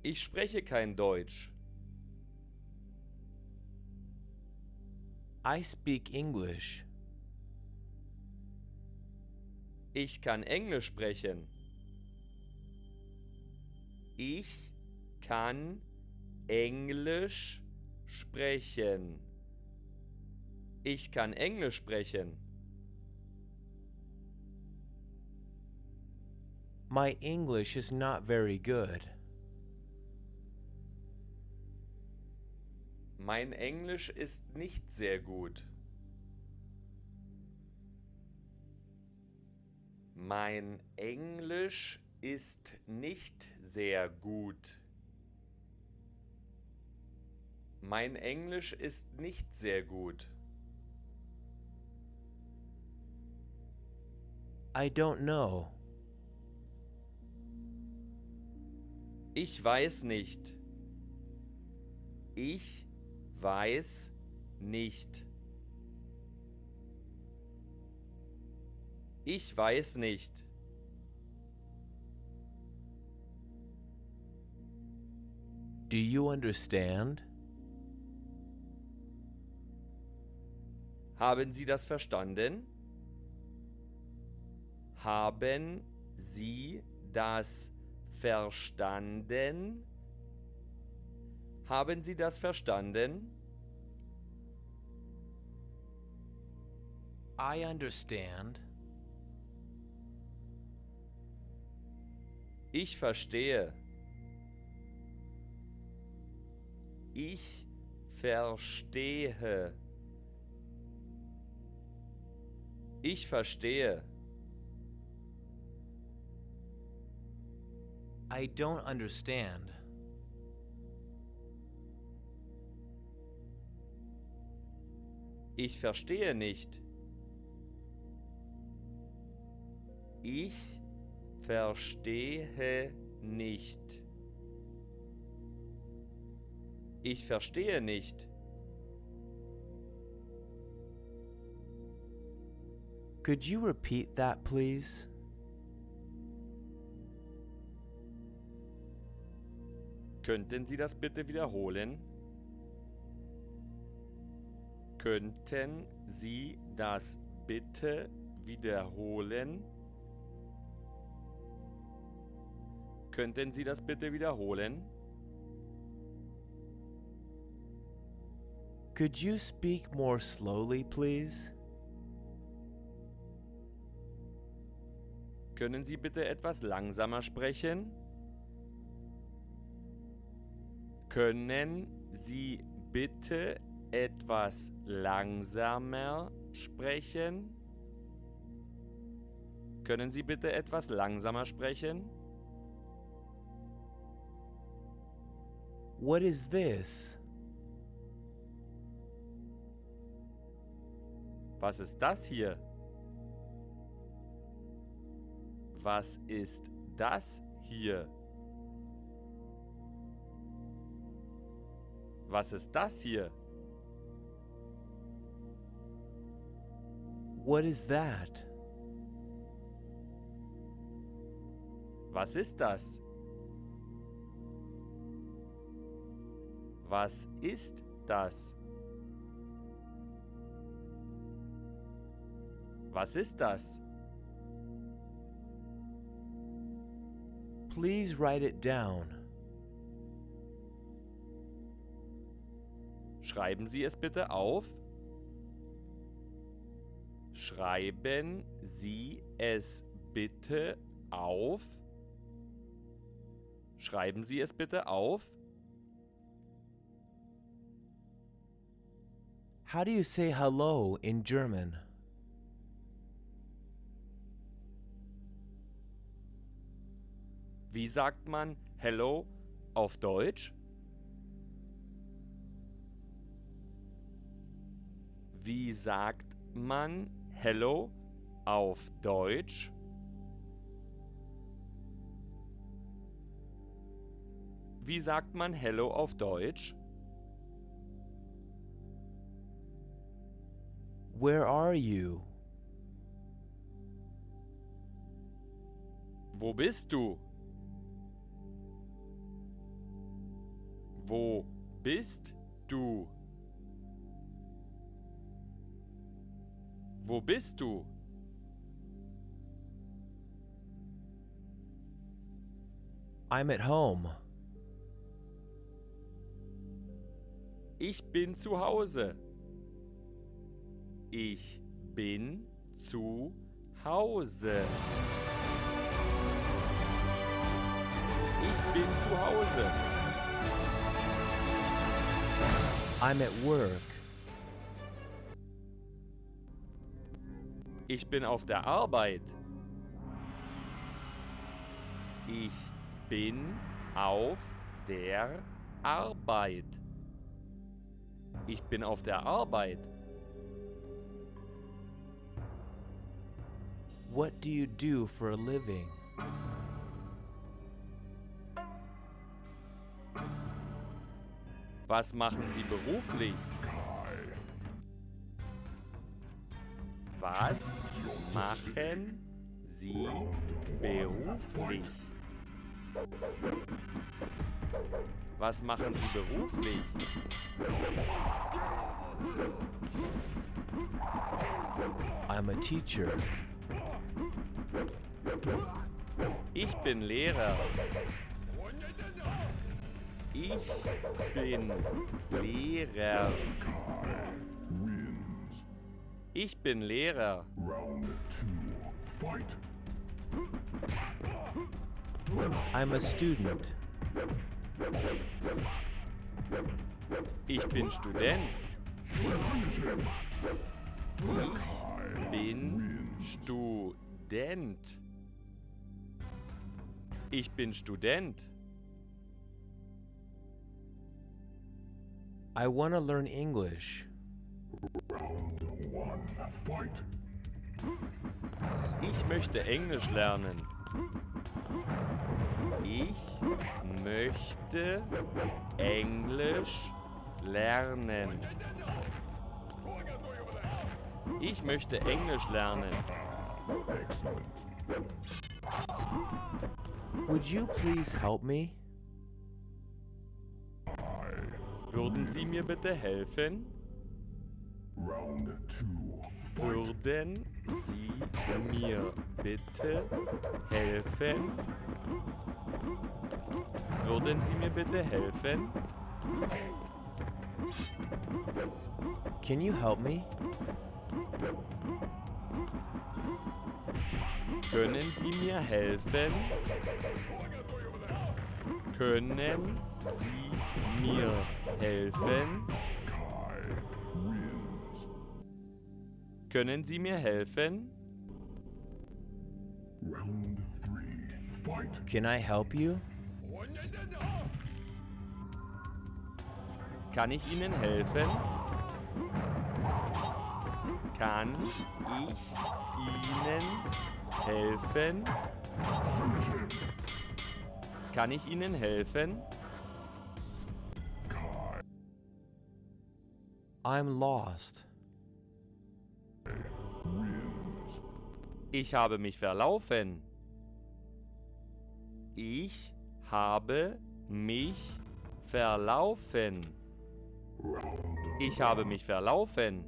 Ich spreche kein Deutsch. I speak English. Ich kann Englisch sprechen. Ich kann Englisch sprechen. Ich kann Englisch sprechen. My English is not very good. Mein Englisch ist nicht sehr gut. Mein Englisch ist nicht sehr gut. Mein Englisch ist nicht sehr gut. I don't know. Ich weiß nicht. Ich weiß nicht. Ich weiß nicht. Do you understand? Haben Sie das verstanden? Haben Sie das verstanden? Haben Sie das verstanden? I understand. Ich verstehe. Ich verstehe. Ich verstehe. I don't understand. Ich verstehe nicht. Ich verstehe nicht. Ich verstehe nicht. Could you repeat that, please? Könnten Sie das bitte wiederholen? Könnten Sie das bitte wiederholen? Könnten Sie das bitte wiederholen? Could you speak more slowly, please? Können Sie bitte etwas langsamer sprechen? Können Sie bitte etwas langsamer sprechen? Können Sie bitte etwas langsamer sprechen? What is this? Was ist das hier? Was ist das hier? Was ist das hier? What is that? Was ist das? Was ist das? Was ist das? Please write it down. Schreiben Sie es bitte auf. Schreiben Sie es bitte auf. Schreiben Sie es bitte auf. How do you say hello in German? Wie sagt man Hello auf Deutsch? Wie sagt man Hello auf Deutsch? Wie sagt man Hello auf Deutsch? Where are you? Wo bist du? Wo bist du? Wo bist du? I'm at home. Ich bin zu Hause. Ich bin zu Hause. Ich bin zu Hause. I'm at work. Ich bin auf der Arbeit. Ich bin auf der Arbeit. Ich bin auf der Arbeit. What do you do for a living? Was machen Sie beruflich? Was machen Sie beruflich? Was machen Sie beruflich? I'm a teacher. Ich bin Lehrer. Ich bin Lehrer. Ich bin Lehrer. I'm a student. Ich bin Student. Ich bin Student. Ich bin Student. I want to learn English. Ich möchte Englisch lernen. Ich möchte Englisch lernen. Ich möchte Englisch lernen. Would you please help me? Würden Sie mir bitte helfen? Würden Sie mir bitte helfen? Würden Sie mir bitte helfen? Can you help me? Können Sie mir helfen? Können Sie mir helfen? Können Sie mir helfen? Can I help you? Kann ich Ihnen helfen? Kann ich Ihnen helfen? Kann ich Ihnen helfen? I'm lost. Ich habe mich verlaufen. Ich habe mich verlaufen. Ich habe mich verlaufen.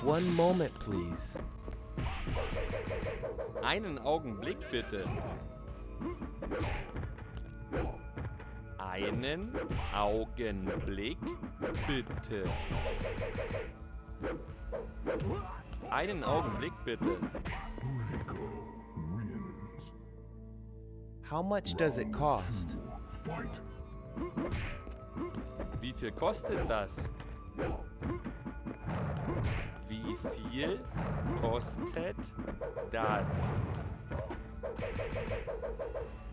One moment, please. Einen Augenblick bitte. Einen Augenblick bitte. Einen Augenblick bitte. How much does it cost? Wie viel kostet das? Wie viel kostet das?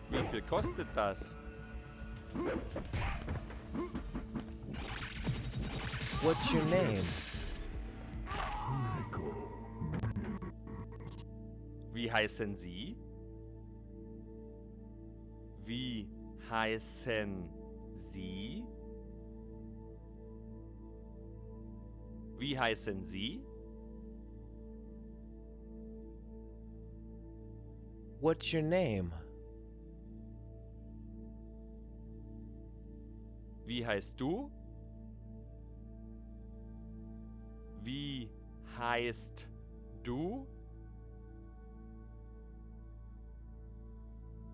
Wie viel kostet das? What's your name? Wie heißen Sie? Wie heißen Sie? Wie heißen Sie? What's your name? Wie heißt du? Wie heißt du?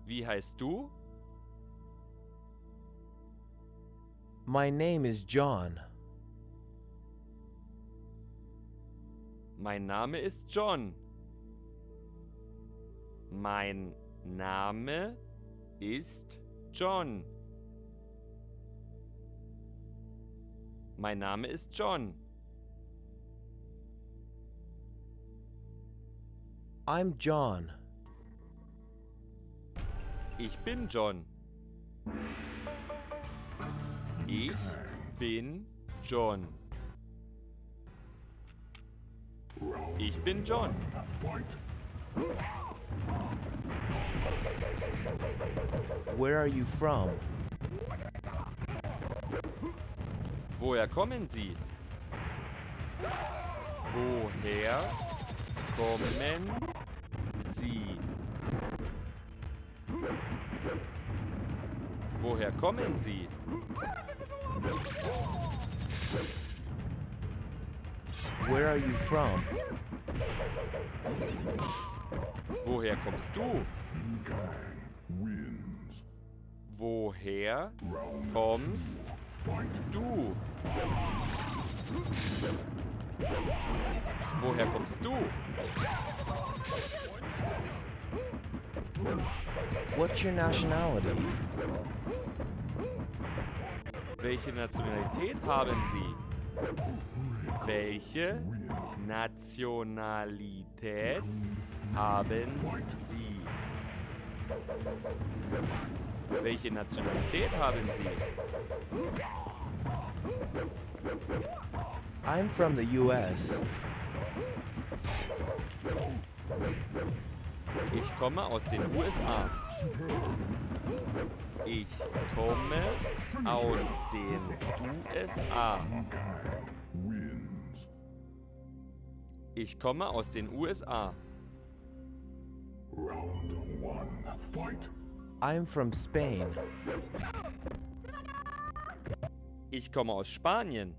Wie heißt du? My name is John. Mein Name ist John. Mein Name ist John. Mein Name ist John. I'm John. Ich bin John. Ich bin John. Ich bin John. Where are you from? Woher kommen Sie? Woher kommen Sie? Woher kommen Sie? Where are you from? Woher kommst du? Woher kommst du? Woher kommst du? What's your nationality? Welche Nationalität haben Sie? Welche Nationalität haben Sie? Welche Nationalität haben Sie? I'm from the US. Ich komme aus den USA. Ich komme aus den USA. Ich komme aus den USA. I'm from Spain. Ich komme aus Spanien.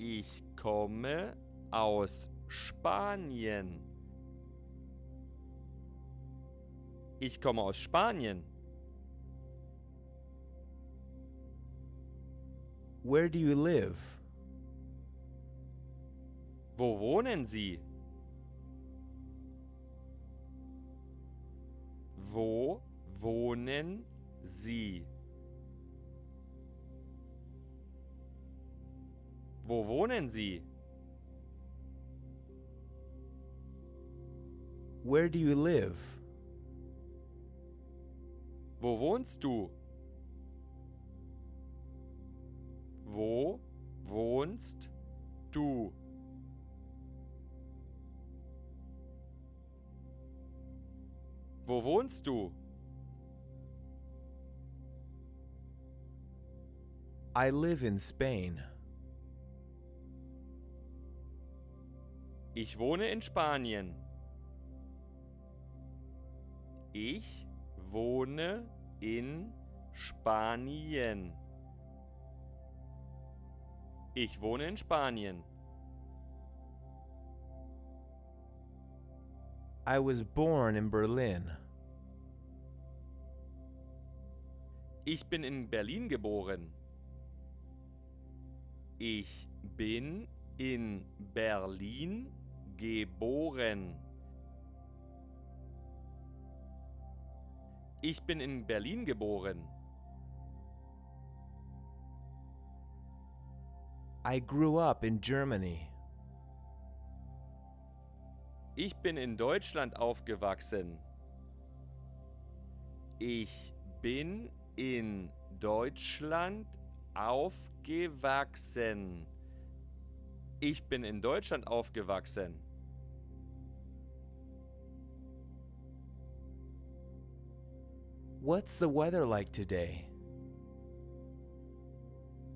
Ich komme aus Spanien. Ich komme aus Spanien. Where do you live? Wo wohnen Sie? Wo wohnen Sie? Wo wohnen Sie? Where do you live? Wo wohnst du? Wo wohnst du? Wo wohnst du? I live in Spain. Ich wohne in Spanien. Ich wohne in Spanien. Ich wohne in Spanien. I was born in Berlin. Ich bin in Berlin geboren. Ich bin in Berlin geboren. Ich bin in Berlin geboren. I grew up in Germany. Ich bin in Deutschland aufgewachsen. Ich bin in Deutschland aufgewachsen. Ich bin in Deutschland aufgewachsen. What's the weather like today?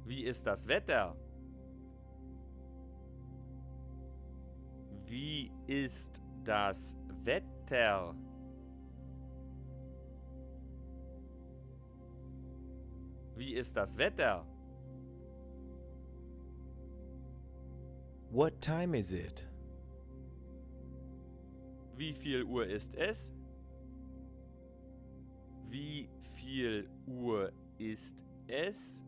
Wie ist das Wetter? Wie ist das Wetter? Wie ist das Wetter? What time is it? Wie viel Uhr ist es? Wie viel Uhr ist es?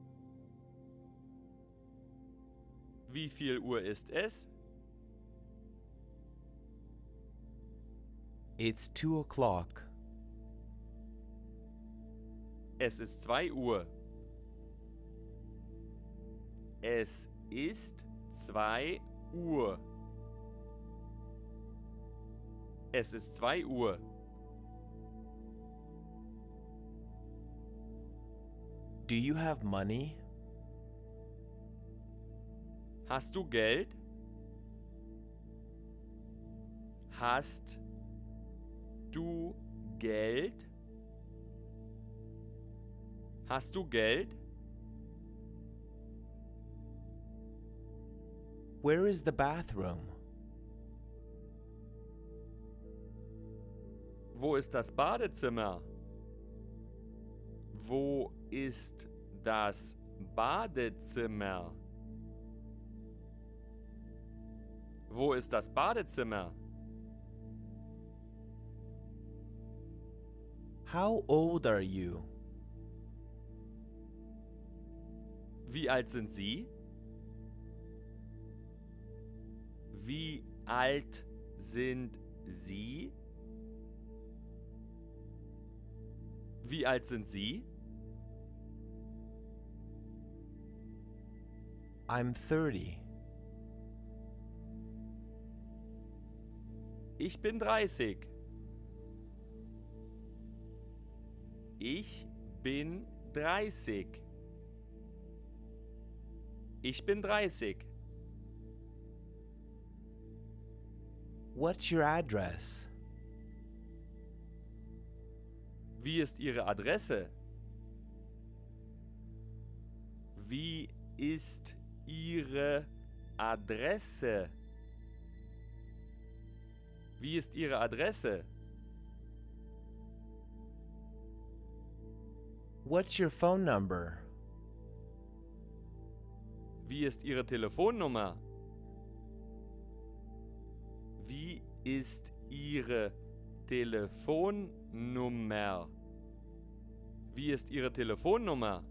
Wie viel Uhr ist es? It's 2 o'clock. Es ist 2 Uhr. Es ist 2 Uhr. Es ist 2 Uhr. Do you have money? Hast du Geld? Hast du Geld? Hast du Geld? Where is the bathroom? Wo ist das Badezimmer? Wo ist das Badezimmer? Wo ist das Badezimmer? How old are you? Wie alt sind Sie? Wie alt sind Sie? Wie alt sind Sie? I'm 30. Ich bin 30. Ich bin 30. Ich bin 30. What's your address? Wie ist Ihre Adresse? Wie ist Ihre Adresse? Wie ist Ihre Adresse? What's your phone number? Wie ist Ihre Telefonnummer? Wie ist Ihre Telefonnummer? Wie ist Ihre Telefonnummer?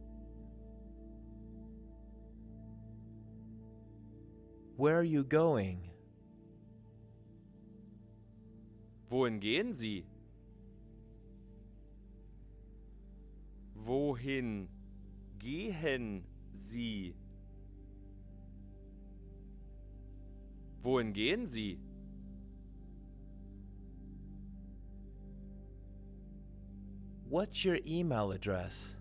Where are you going? Wohin gehen Sie? Wohin gehen Sie? Wohin gehen Sie? What's your email address?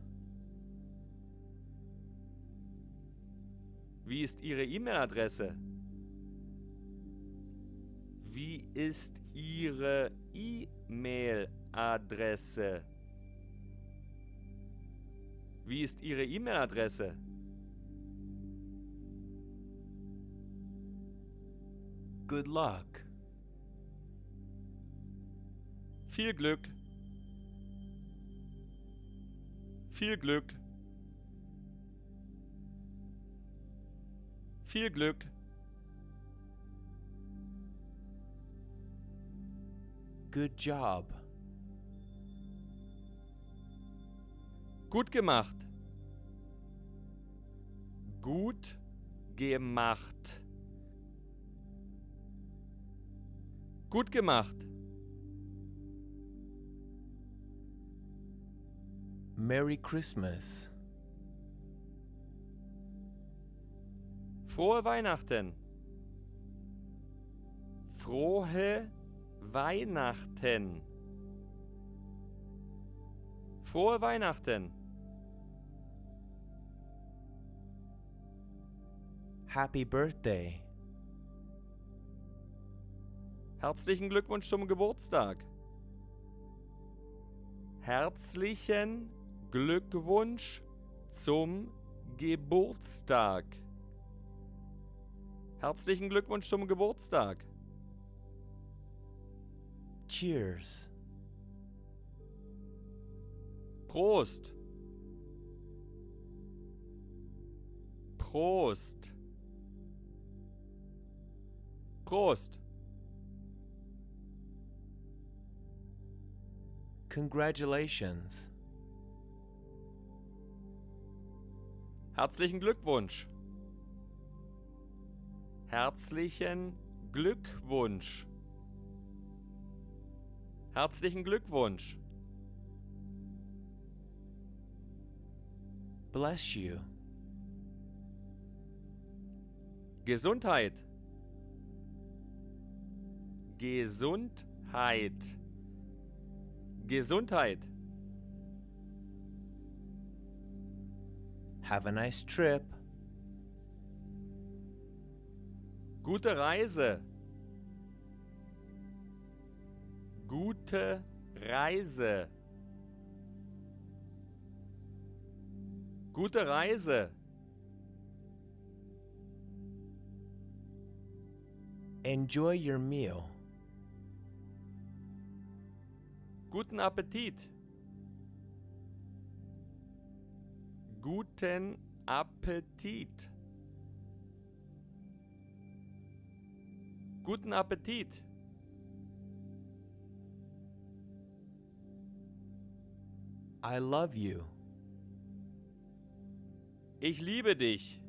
Wie ist Ihre E-Mail-Adresse? Wie ist Ihre E-Mail-Adresse? Wie ist Ihre E-Mail-Adresse? Good luck. Viel Glück. Viel Glück. Viel Glück. Good job. Gut gemacht. Gut gemacht. Gut gemacht. Merry Christmas. Frohe Weihnachten. Frohe Weihnachten. Frohe Weihnachten. Happy birthday. Herzlichen Glückwunsch zum Geburtstag. Herzlichen Glückwunsch zum Geburtstag. Herzlichen Glückwunsch zum Geburtstag. Cheers. Prost. Prost. Prost. Congratulations. Herzlichen Glückwunsch. Herzlichen Glückwunsch. Herzlichen Glückwunsch. Bless you. Gesundheit. Gesundheit. Gesundheit. Have a nice trip. Gute Reise. Gute Reise. Gute Reise. Enjoy your meal. Guten Appetit. Guten Appetit. Guten Appetit. I love you. Ich liebe dich.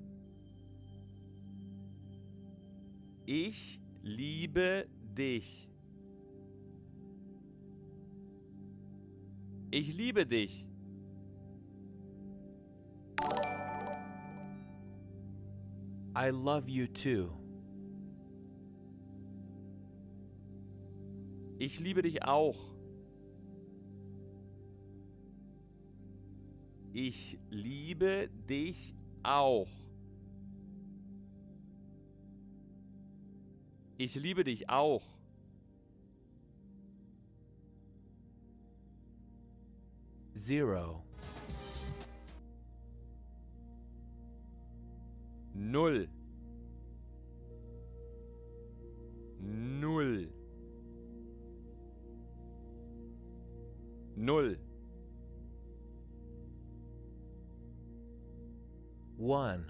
Ich liebe dich. Ich liebe dich. I love you too. Ich liebe dich auch. Ich liebe dich auch. Ich liebe dich auch. Zero. Null. Null. Null. One.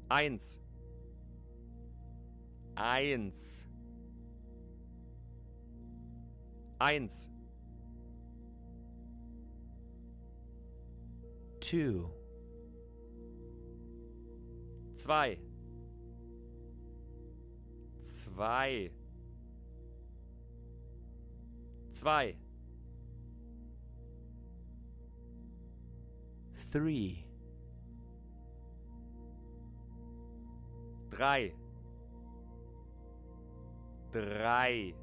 Eins. Eins. Eins. Two. Zwei. Zwei. Zwei. Three. Drei. Drei.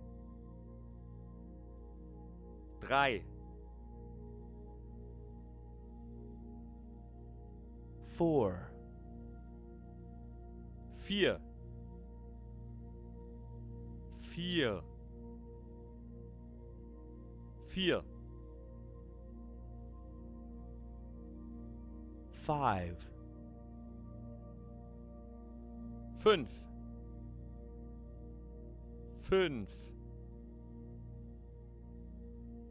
Drei. Four. Vier. Vier. Vier. Five. Fünf. Fünf.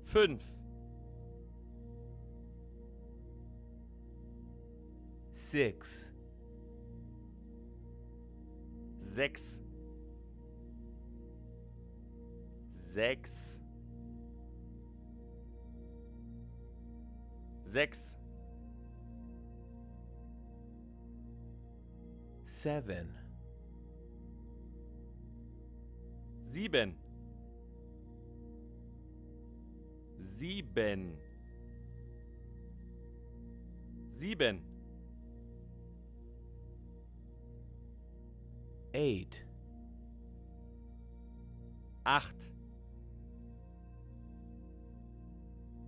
Fünf. 6, 6, 6, 6, 7, 7, 7, 7, 8, 8,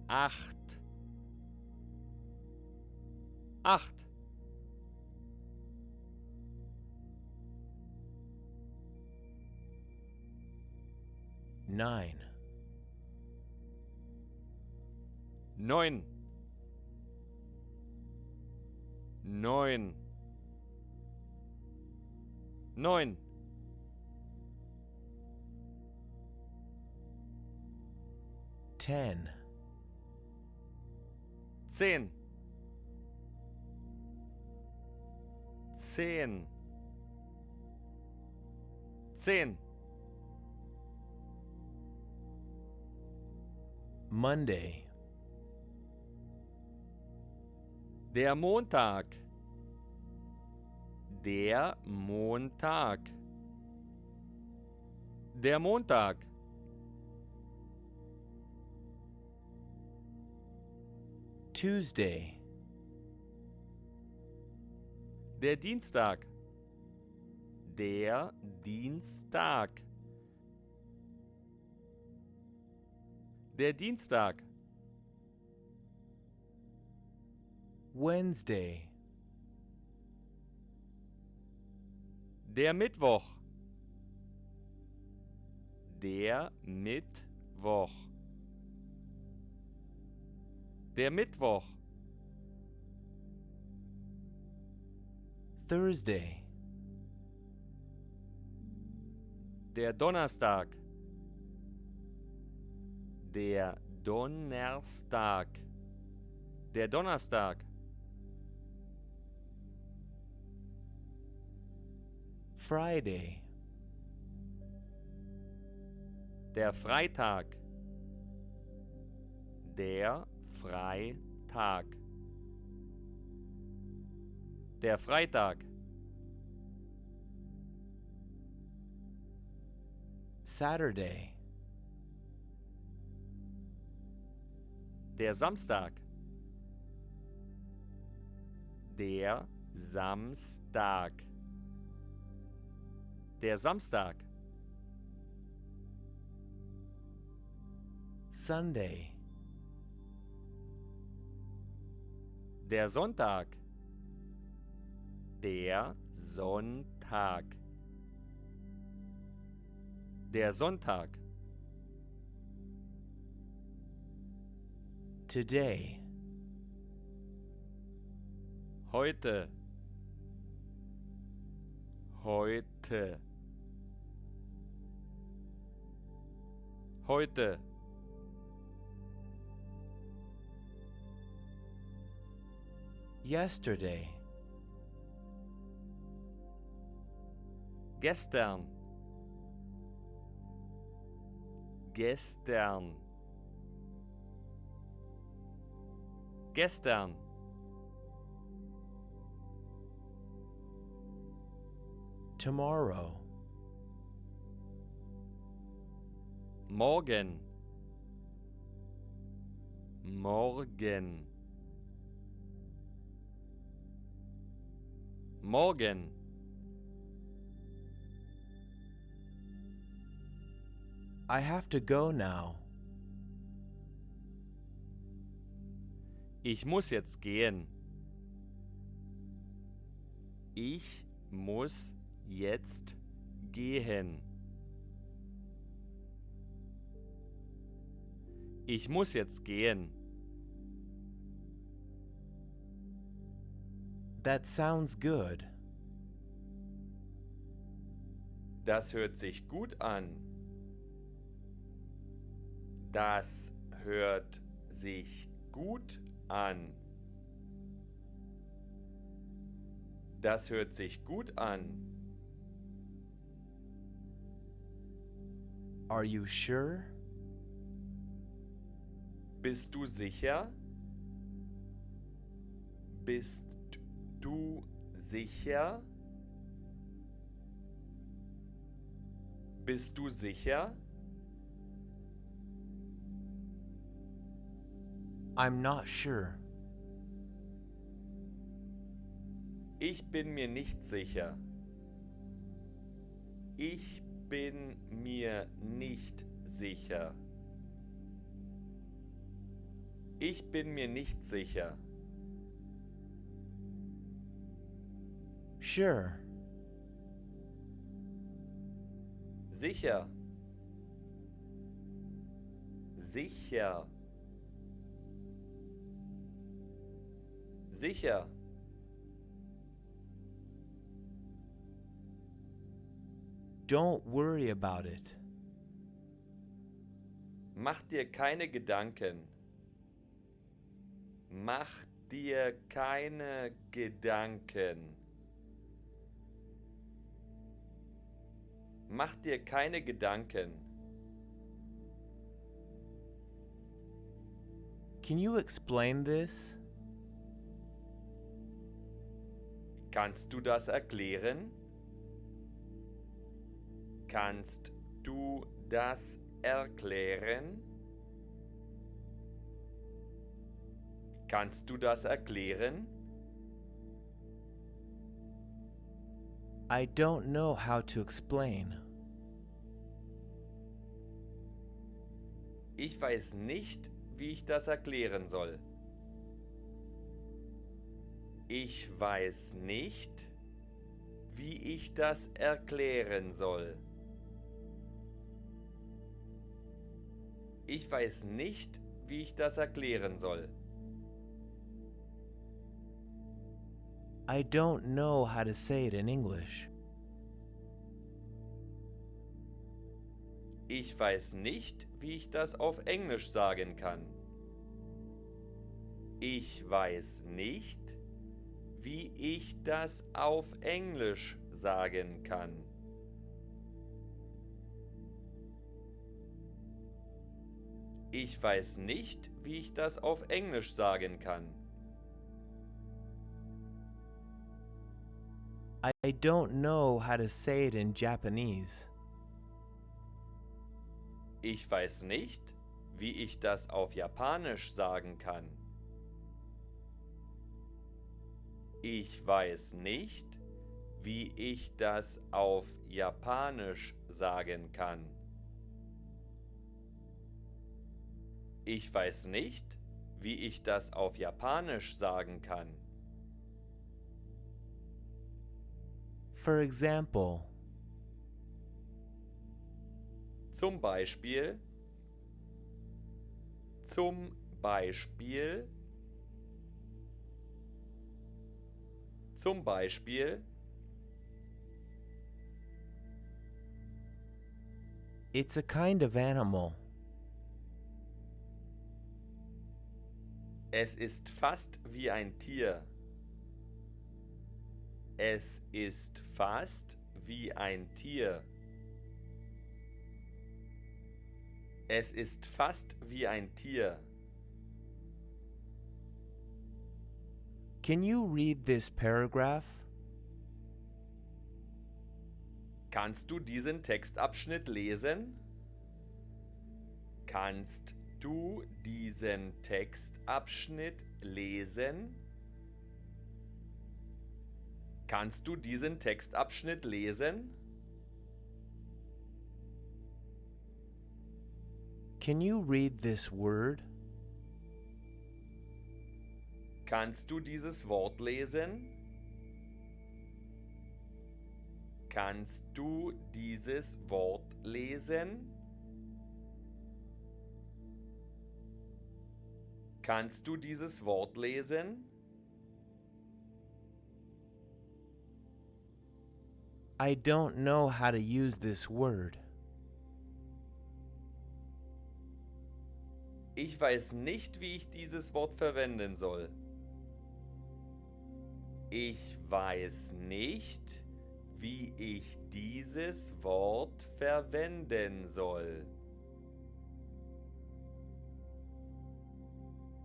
8, 8, 9, 9, 9, 9, 10, 10, 10, 10, Monday, der Montag, der Montag, der Montag, Tuesday, der Dienstag, der Dienstag, der Dienstag, Wednesday, der Mittwoch, der Mittwoch, der Mittwoch, Thursday, der Donnerstag, der Donnerstag, der Donnerstag, Friday, der Freitag, der Freitag, der Freitag, Saturday, der Samstag, der Samstag, der Samstag, Sunday, der Sonntag, der Sonntag, der Sonntag, today, heute, heute, heute, yesterday, gestern, gestern, gestern, tomorrow, morgen, morgen, morgen, I have to go now. Ich muss jetzt gehen. Ich muss jetzt gehen. Ich muss jetzt gehen. That sounds good. Das hört sich gut an. Das hört sich gut an. Das hört sich gut an. Are you sure? Bist du sicher? Bist du sicher? Bist du sicher? I'm not sure. Ich bin mir nicht sicher. Ich bin mir nicht sicher. Ich bin mir nicht sicher. Sure. Sicher. Sicher. Sicher. Don't worry about it. Mach dir keine Gedanken. Mach dir keine Gedanken. Mach dir keine Gedanken. Can you explain this? Kannst du das erklären? Kannst du das erklären? Kannst du das erklären? I don't know how to explain. Ich weiß nicht, wie ich das erklären soll. Ich weiß nicht, wie ich das erklären soll. Ich weiß nicht, wie ich das erklären soll. I don't know how to say it in English. Ich weiß nicht, wie ich das auf Englisch sagen kann. Ich weiß nicht, wie ich das auf Englisch sagen kann. Ich weiß nicht, wie ich das auf Englisch sagen kann. I don't know how to say it in Japanese. Ich weiß nicht, wie ich das auf Japanisch sagen kann. Ich weiß nicht, wie ich das auf Japanisch sagen kann. Ich weiß nicht, wie ich das auf Japanisch sagen kann. For example, Zum Beispiel, zum Beispiel, zum Beispiel, it's a kind of animal. es ist fast wie ein Tier. Es ist fast wie ein Tier. Es ist fast wie ein Tier. Can you read this paragraph? Kannst du diesen Textabschnitt lesen? Kannst du diesen Textabschnitt lesen? Kannst du diesen Textabschnitt lesen? Can you read this word? Kannst du dieses Wort lesen? Kannst du dieses Wort lesen? Kannst du dieses Wort lesen? I don't know how to use this word. Ich weiß nicht, wie ich dieses Wort verwenden soll. Ich weiß nicht, wie ich dieses Wort verwenden soll.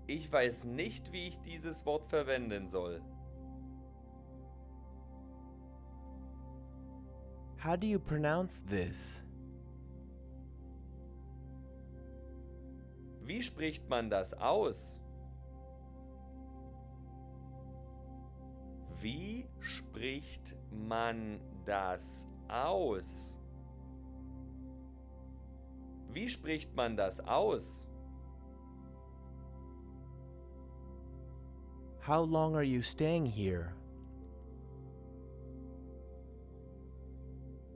Ich weiß nicht, wie ich dieses Wort verwenden soll. How do you pronounce this? Wie spricht man das aus? Wie spricht man das aus? Wie spricht man das aus? How long are you staying here?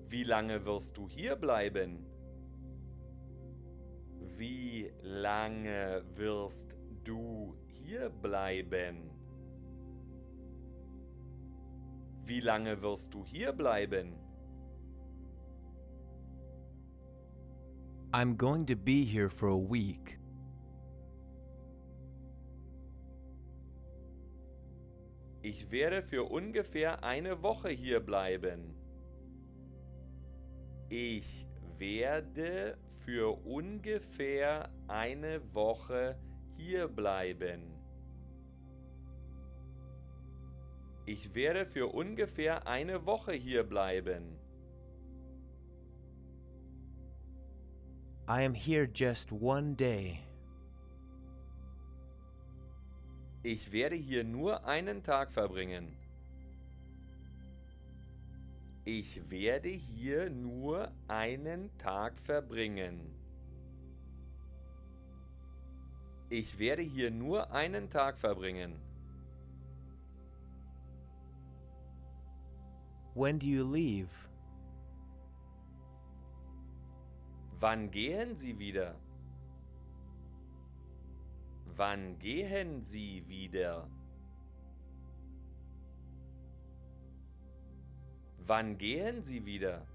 Wie lange wirst du hier bleiben? Wie lange wirst du hier bleiben? Wie lange wirst du hier bleiben? I'm going to be here for a week. Ich werde für ungefähr eine Woche hier bleiben. Ich werde für ungefähr eine Woche hier bleiben. Ich werde für ungefähr eine Woche hier bleiben. I am here just one day. Ich werde hier nur einen Tag verbringen. Ich werde hier nur einen Tag verbringen. Ich werde hier nur einen Tag verbringen. When do you leave? Wann gehen Sie wieder? Wann gehen Sie wieder? Wann gehen Sie wieder?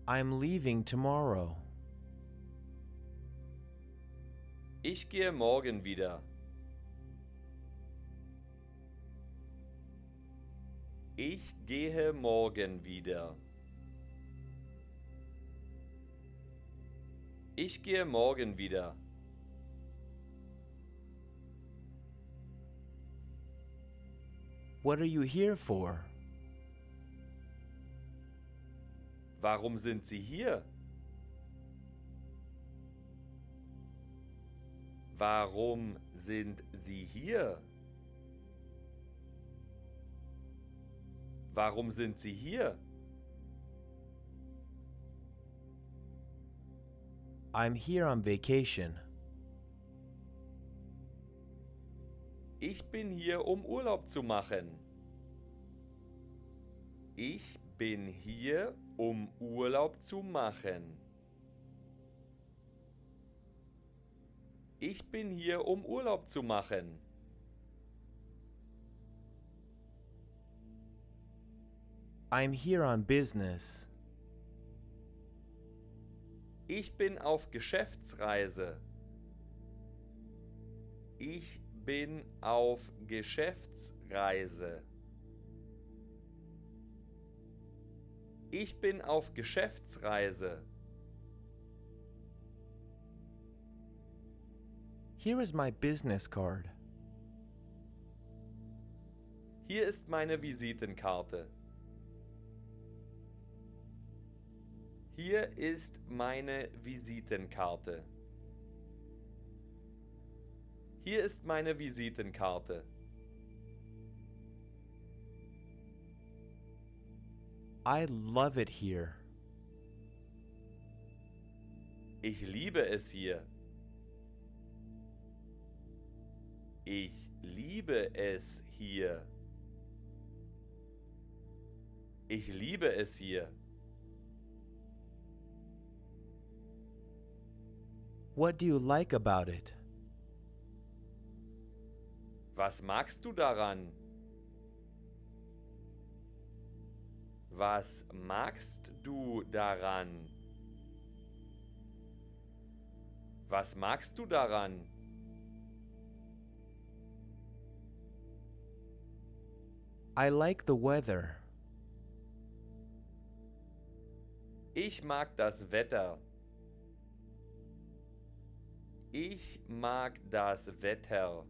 I'm leaving tomorrow. Ich gehe morgen wieder. Ich gehe morgen wieder. Ich gehe morgen wieder. What are you here for? Warum sind Sie hier? Warum sind Sie hier? Warum sind Sie hier? I'm here on vacation. Ich bin hier, um Urlaub zu machen. Ich bin hier, um Urlaub zu machen. Ich bin hier, um Urlaub zu machen. I'm here on business. Ich bin auf Geschäftsreise. Ich bin auf Geschäftsreise. Ich bin auf Geschäftsreise. Here is my business card. Hier ist meine Visitenkarte. Hier ist meine Visitenkarte. Hier ist meine Visitenkarte. I love it here. Ich liebe es hier. Ich liebe es hier. Ich liebe es hier. What do you like about it? Was magst du daran? Was magst du daran? Was magst du daran? I like the weather. Ich mag das Wetter. Ich mag das Wetter.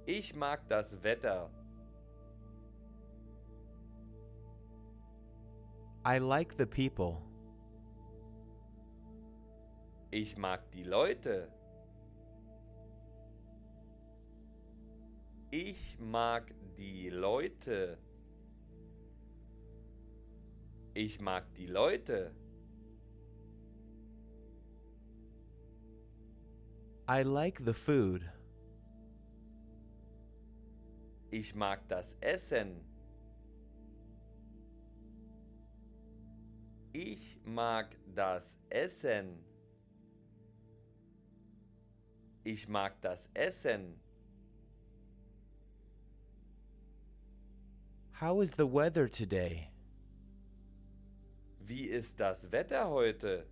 Ich mag das Wetter. I like the people. Ich mag die Leute. Ich mag die Leute. Ich mag die Leute. I like the food. Ich mag das Essen. Ich mag das Essen. Ich mag das Essen. How is the weather today? Wie ist das Wetter heute?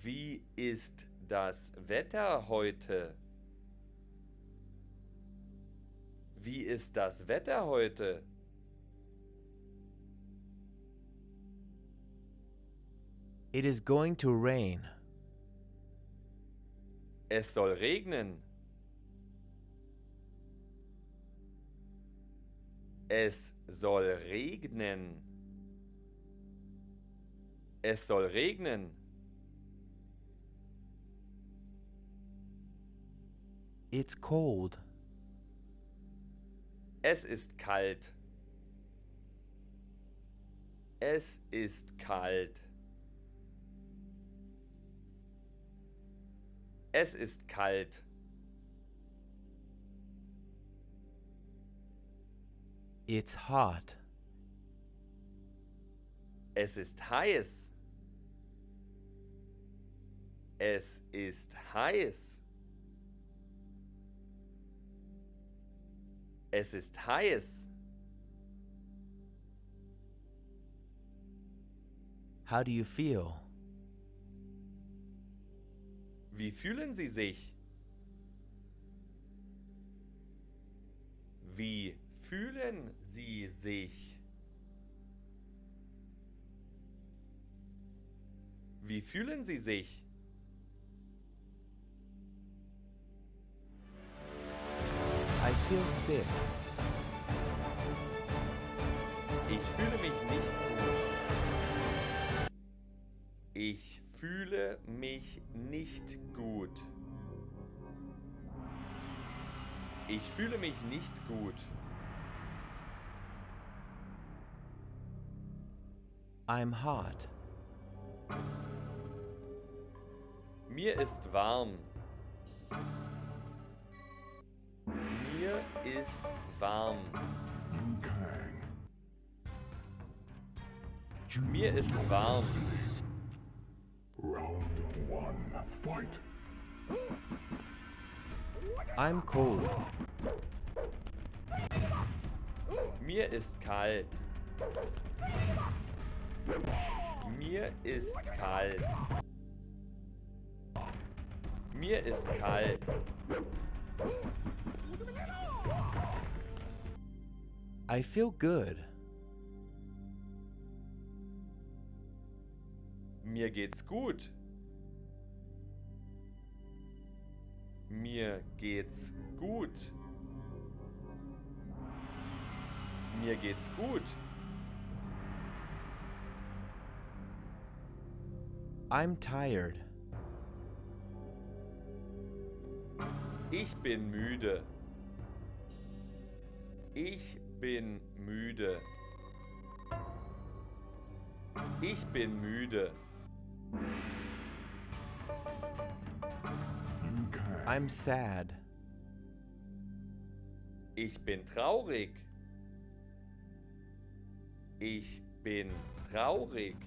Wie ist das Wetter heute? Wie ist das Wetter heute? It is going to rain. Es soll regnen. Es soll regnen. Es soll regnen. It's cold. Es ist kalt. Es ist kalt. Es ist kalt. It's hot. Es ist heiß. Es ist heiß. Es ist heiß. How do you feel? Wie fühlen Sie sich? Wie fühlen Sie sich? Wie fühlen Sie sich? I feel sick. Ich fühle mich nicht gut. Ich fühle mich nicht gut. Ich fühle mich nicht gut. I'm hot. Mir ist warm. Mir ist warm. Mir ist warm. I'm cold. Mir ist kalt. Mir ist kalt. Mir ist kalt. I feel good. Mir geht's gut. Mir geht's gut. Mir geht's gut. I'm tired. Ich bin müde. Ich bin müde. Ich bin müde. I'm sad. Ich bin traurig. Ich bin traurig.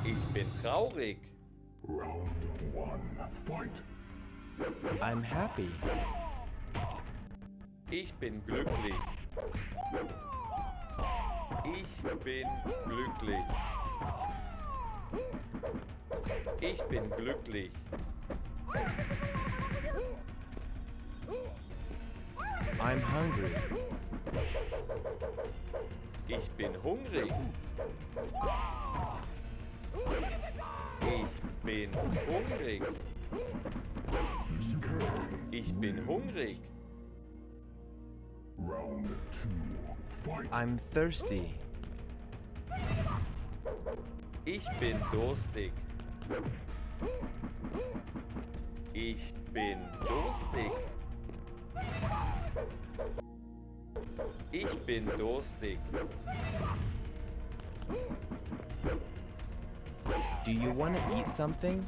Ich bin traurig. I'm happy. Ich bin glücklich. Ich bin glücklich. Ich bin glücklich. I'm hungry. Ich bin hungrig. Ich bin hungrig. Ich bin hungrig. I'm thirsty. Ich bin durstig. Ich bin durstig. Ich bin durstig. Do you want to eat something?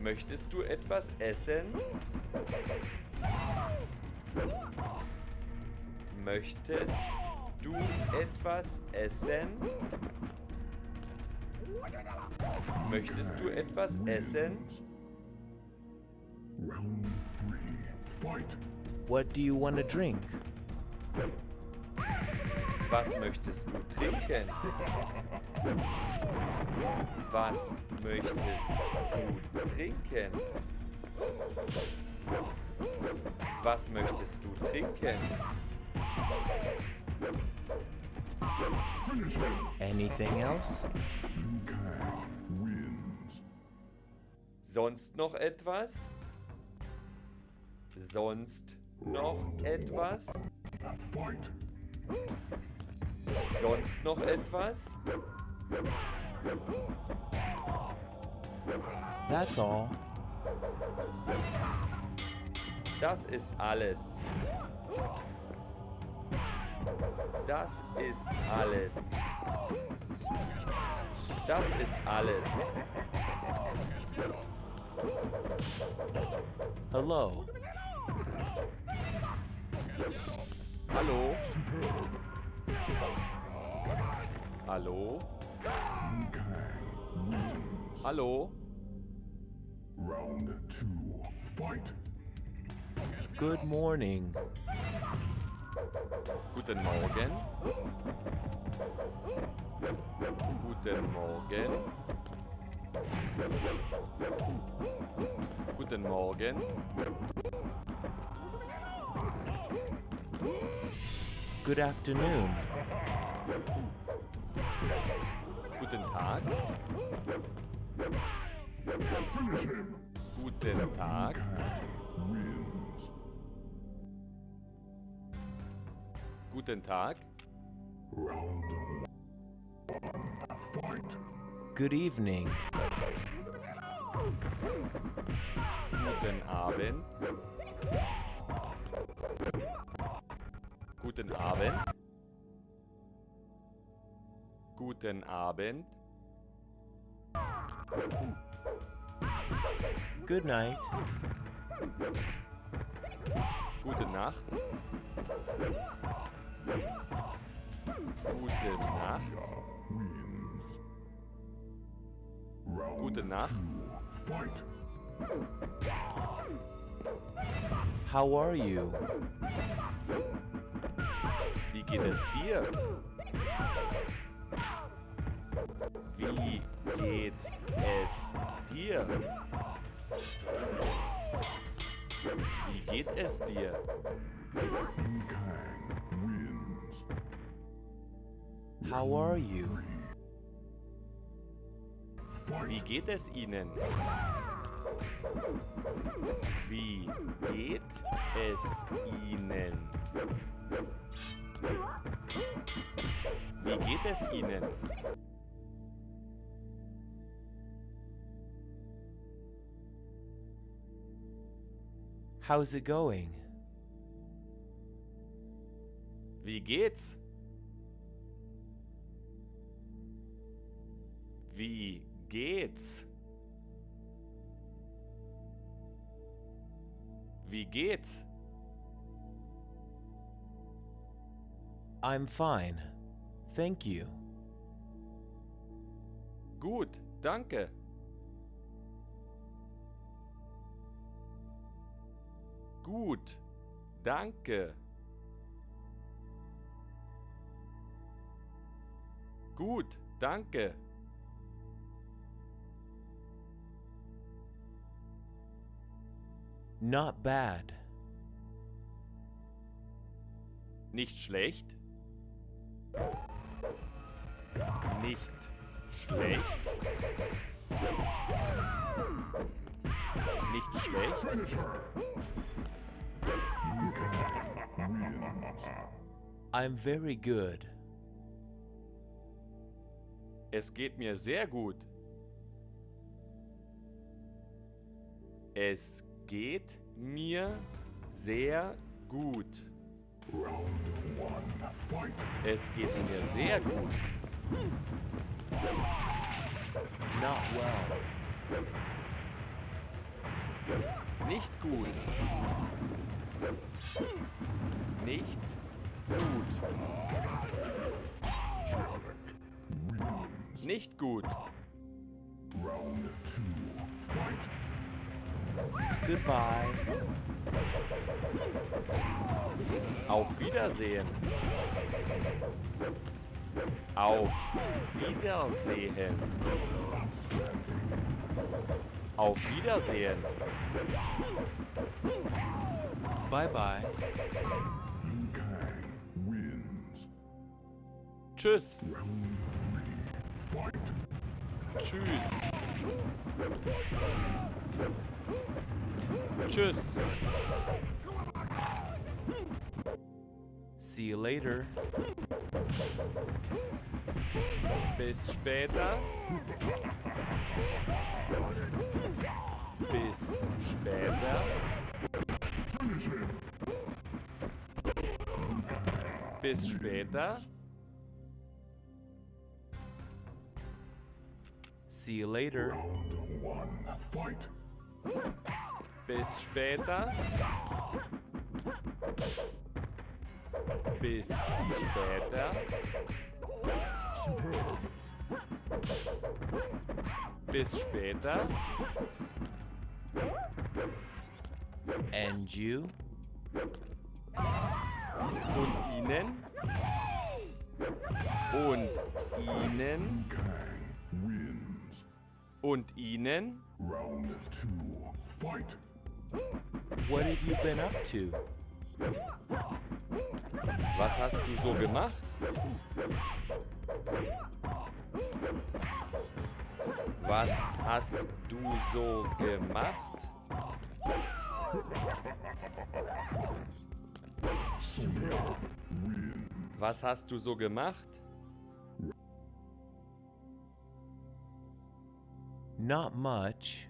Möchtest du etwas essen? Möchtest du etwas essen? Möchtest du etwas essen? What do you want to drink? Was möchtest du trinken? Was möchtest du trinken? Was möchtest du trinken? Anything else? Sonst noch etwas? Sonst noch etwas? Sonst noch etwas? That's all. Das ist alles. Das ist alles. Das ist alles. Hello. Hallo? Hallo? Hallo? Good morning. Guten Morgen. Guten Morgen. Guten Morgen. Good afternoon. Guten Tag. Guten Tag. Guten Tag. Good evening. Guten Abend. Guten Abend. Guten Abend. Good night. Gute Nacht. Gute Nacht. Gute Nacht. How are you? Wie geht es dir? Wie geht es dir? Wie geht es dir? How are you? Wie geht es Ihnen? Wie geht es Ihnen? Wie geht es Ihnen? How's it going? Wie geht's? Wie geht's? Wie geht's? I'm fine. Thank you. Gut, danke. Gut, danke. Gut, danke. Not bad. Nicht schlecht. Nicht schlecht. Nicht schlecht. I'm very good. Es geht mir sehr gut. Es geht mir sehr gut. Es geht mir sehr gut. Not well. Nicht gut. Nicht gut. Nicht gut. Goodbye. Auf Wiedersehen. Auf Wiedersehen. Auf Wiedersehen. Bye bye. Tschüss. Tschüss. Tschüss. See you later. Bis später. Bis später. Bis später. See you later. Bis später. Bis später. Bis später. And you? Und Ihnen? Und Ihnen? Und Ihnen? What have you been up to? Was hast du so gemacht? Was hast du so gemacht? Was hast du so gemacht? Not much.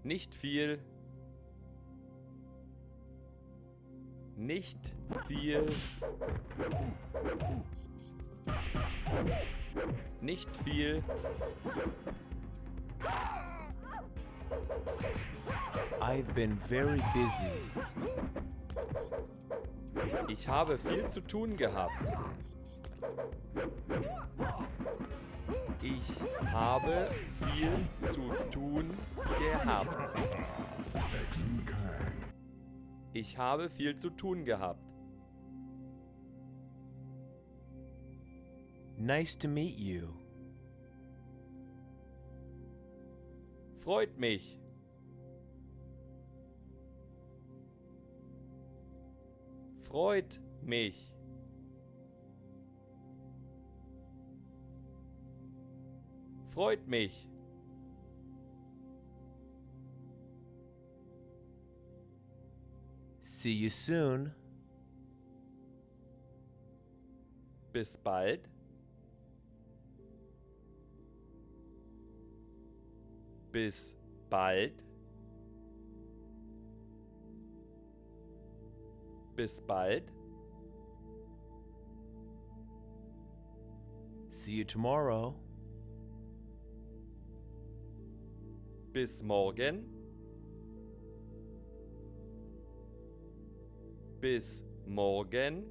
Nicht viel. Nicht viel. Nicht viel. I've been very busy. Ich habe viel zu tun gehabt. Ich habe viel zu tun gehabt. Ich habe viel zu tun gehabt. Nice to meet you. Freut mich. Freut mich. Freut mich. See you soon. Bis bald. Bis bald. Bis bald. See you tomorrow. Bis morgen. Bis morgen.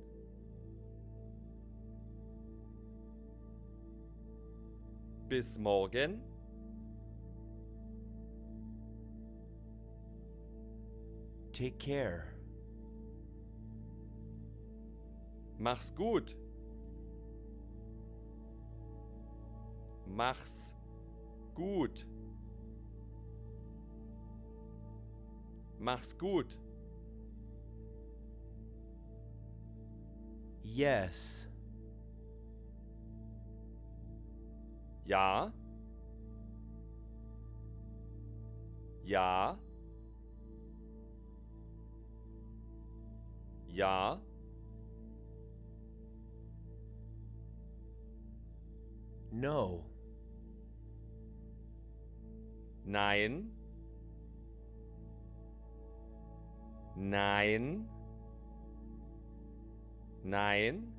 Bis morgen. Take care. Mach's gut. Mach's gut. Mach's gut. Yes. Ja. Ja. Ja. No. Nein. Nein. Nein.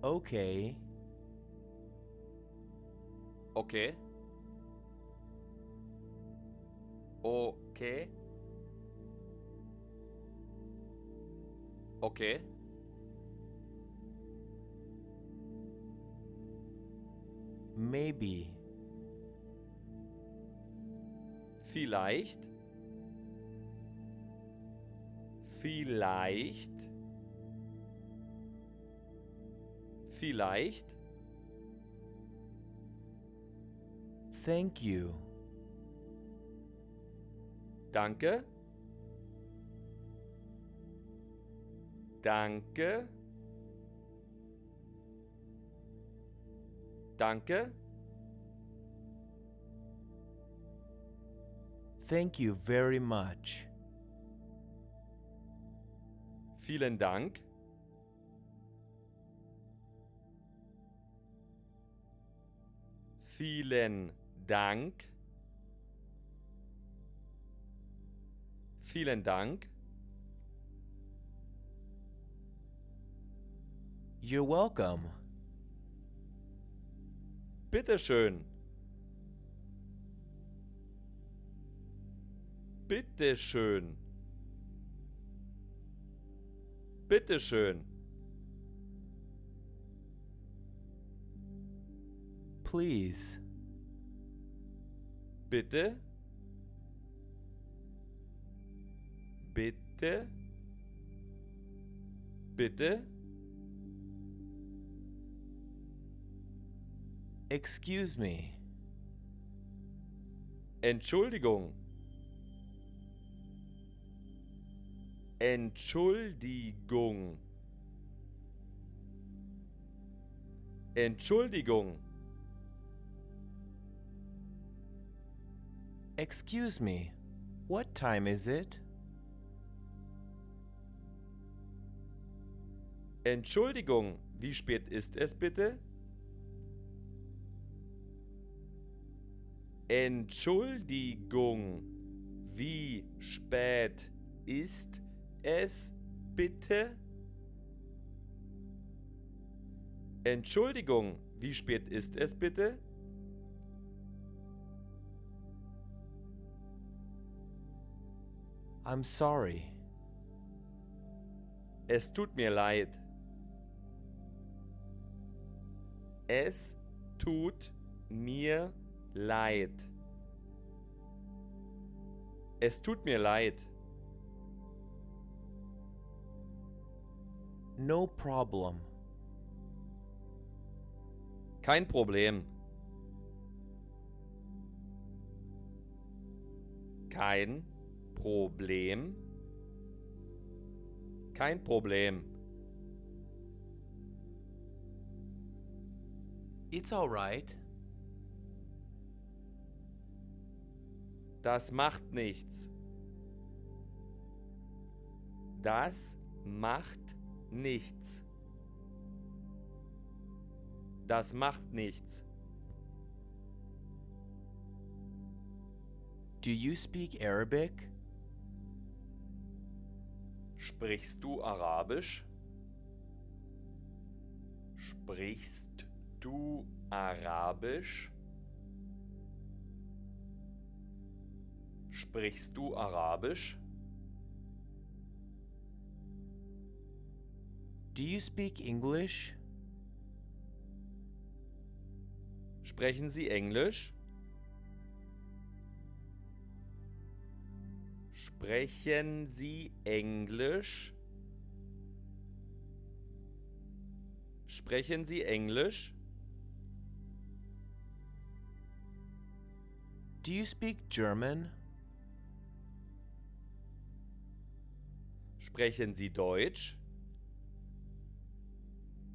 Okay. Okay. Okay. Okay. Maybe. Vielleicht. Vielleicht. Vielleicht. Thank you. Danke. Danke. Danke. Thank you very much. Vielen Dank. Vielen Dank. Vielen Dank. You're welcome. Bitteschön. Bitteschön. Bitteschön. Please. Bitte. Bitte. Bitte. Excuse me. Entschuldigung. Entschuldigung. Entschuldigung. Excuse me. What time is it? Entschuldigung, wie spät ist es bitte? Entschuldigung, wie spät ist es bitte? Entschuldigung, wie spät ist es bitte? I'm sorry. Es tut mir leid. Es tut mir leid. Es tut mir leid. No problem. Kein Problem. Kein Problem. Kein Problem. It's all right. Das macht nichts. Das macht nichts. Das macht nichts. Do you speak Arabic? Sprichst du Arabisch? Sprichst du Arabisch? Sprichst du Arabisch? Do you speak English? Sprechen Sie Englisch? Sprechen Sie Englisch? Sprechen Sie Englisch? Do you speak German? Sprechen Sie Deutsch?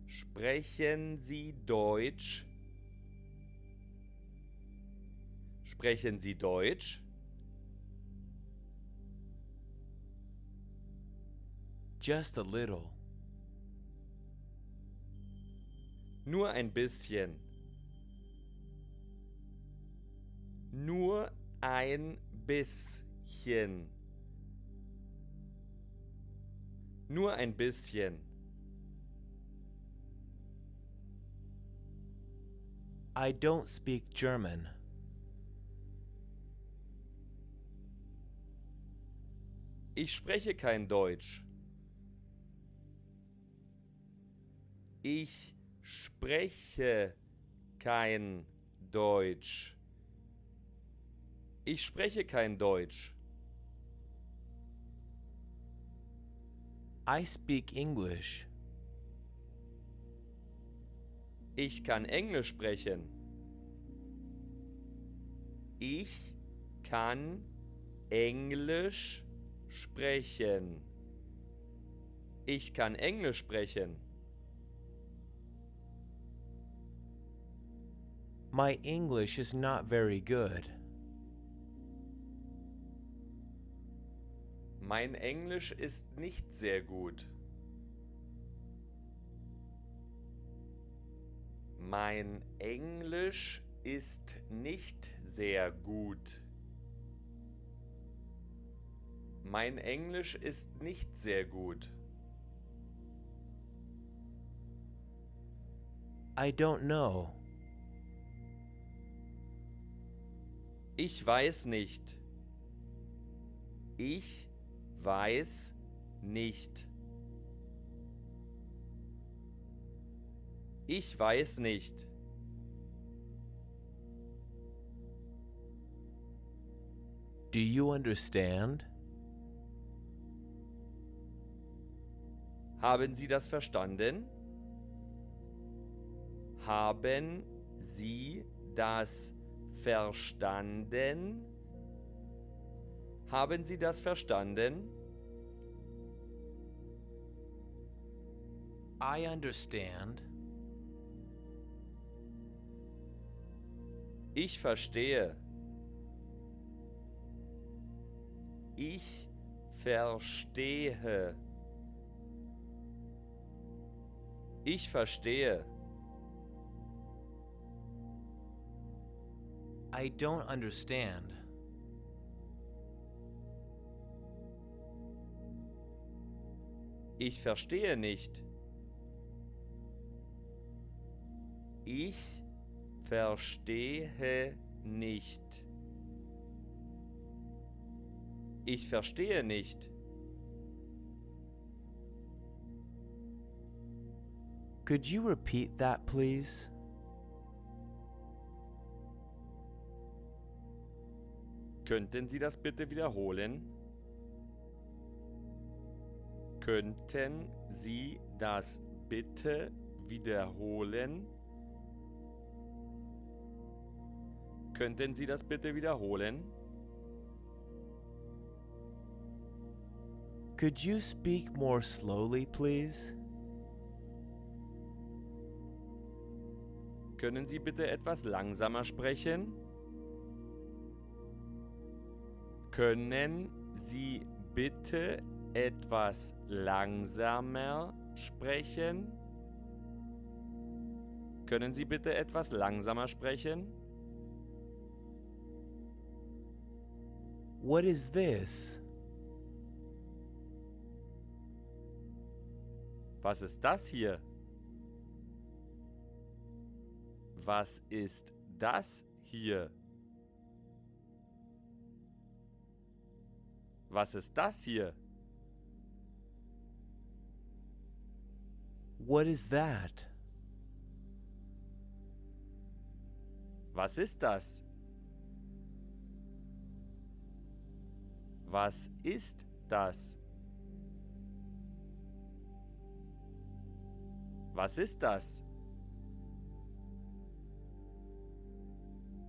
Sprechen Sie Deutsch? Sprechen Sie Deutsch? Just a little. Nur ein bisschen. Nur ein bisschen. Nur ein bisschen. I don't speak German. Ich spreche kein Deutsch. Ich spreche kein Deutsch. Ich spreche kein Deutsch. I speak English. Ich kann Englisch sprechen. Ich kann Englisch sprechen. Ich kann Englisch sprechen. My English is not very good. Mein Englisch ist nicht sehr gut. Mein Englisch ist nicht sehr gut. Mein Englisch ist nicht sehr gut. I don't know. Ich weiß nicht. Ich weiß nicht. Ich weiß nicht. Do you understand? Haben Sie das verstanden? Haben Sie das verstanden? Haben Sie das verstanden? I understand. Ich verstehe. Ich verstehe. Ich verstehe. I don't understand. Ich verstehe nicht. Ich verstehe nicht. Ich verstehe nicht. Could you repeat that, please? Könnten Sie das bitte wiederholen? Könnten Sie das bitte wiederholen? Könnten Sie das bitte wiederholen? Could you speak more slowly, please? Können Sie bitte etwas langsamer sprechen? Können Sie bitte etwas langsamer sprechen? Können Sie bitte etwas langsamer sprechen? What is this? Was ist das hier? Was ist das hier? Was ist das hier? What is that? Was ist das? Was ist das? Was ist das?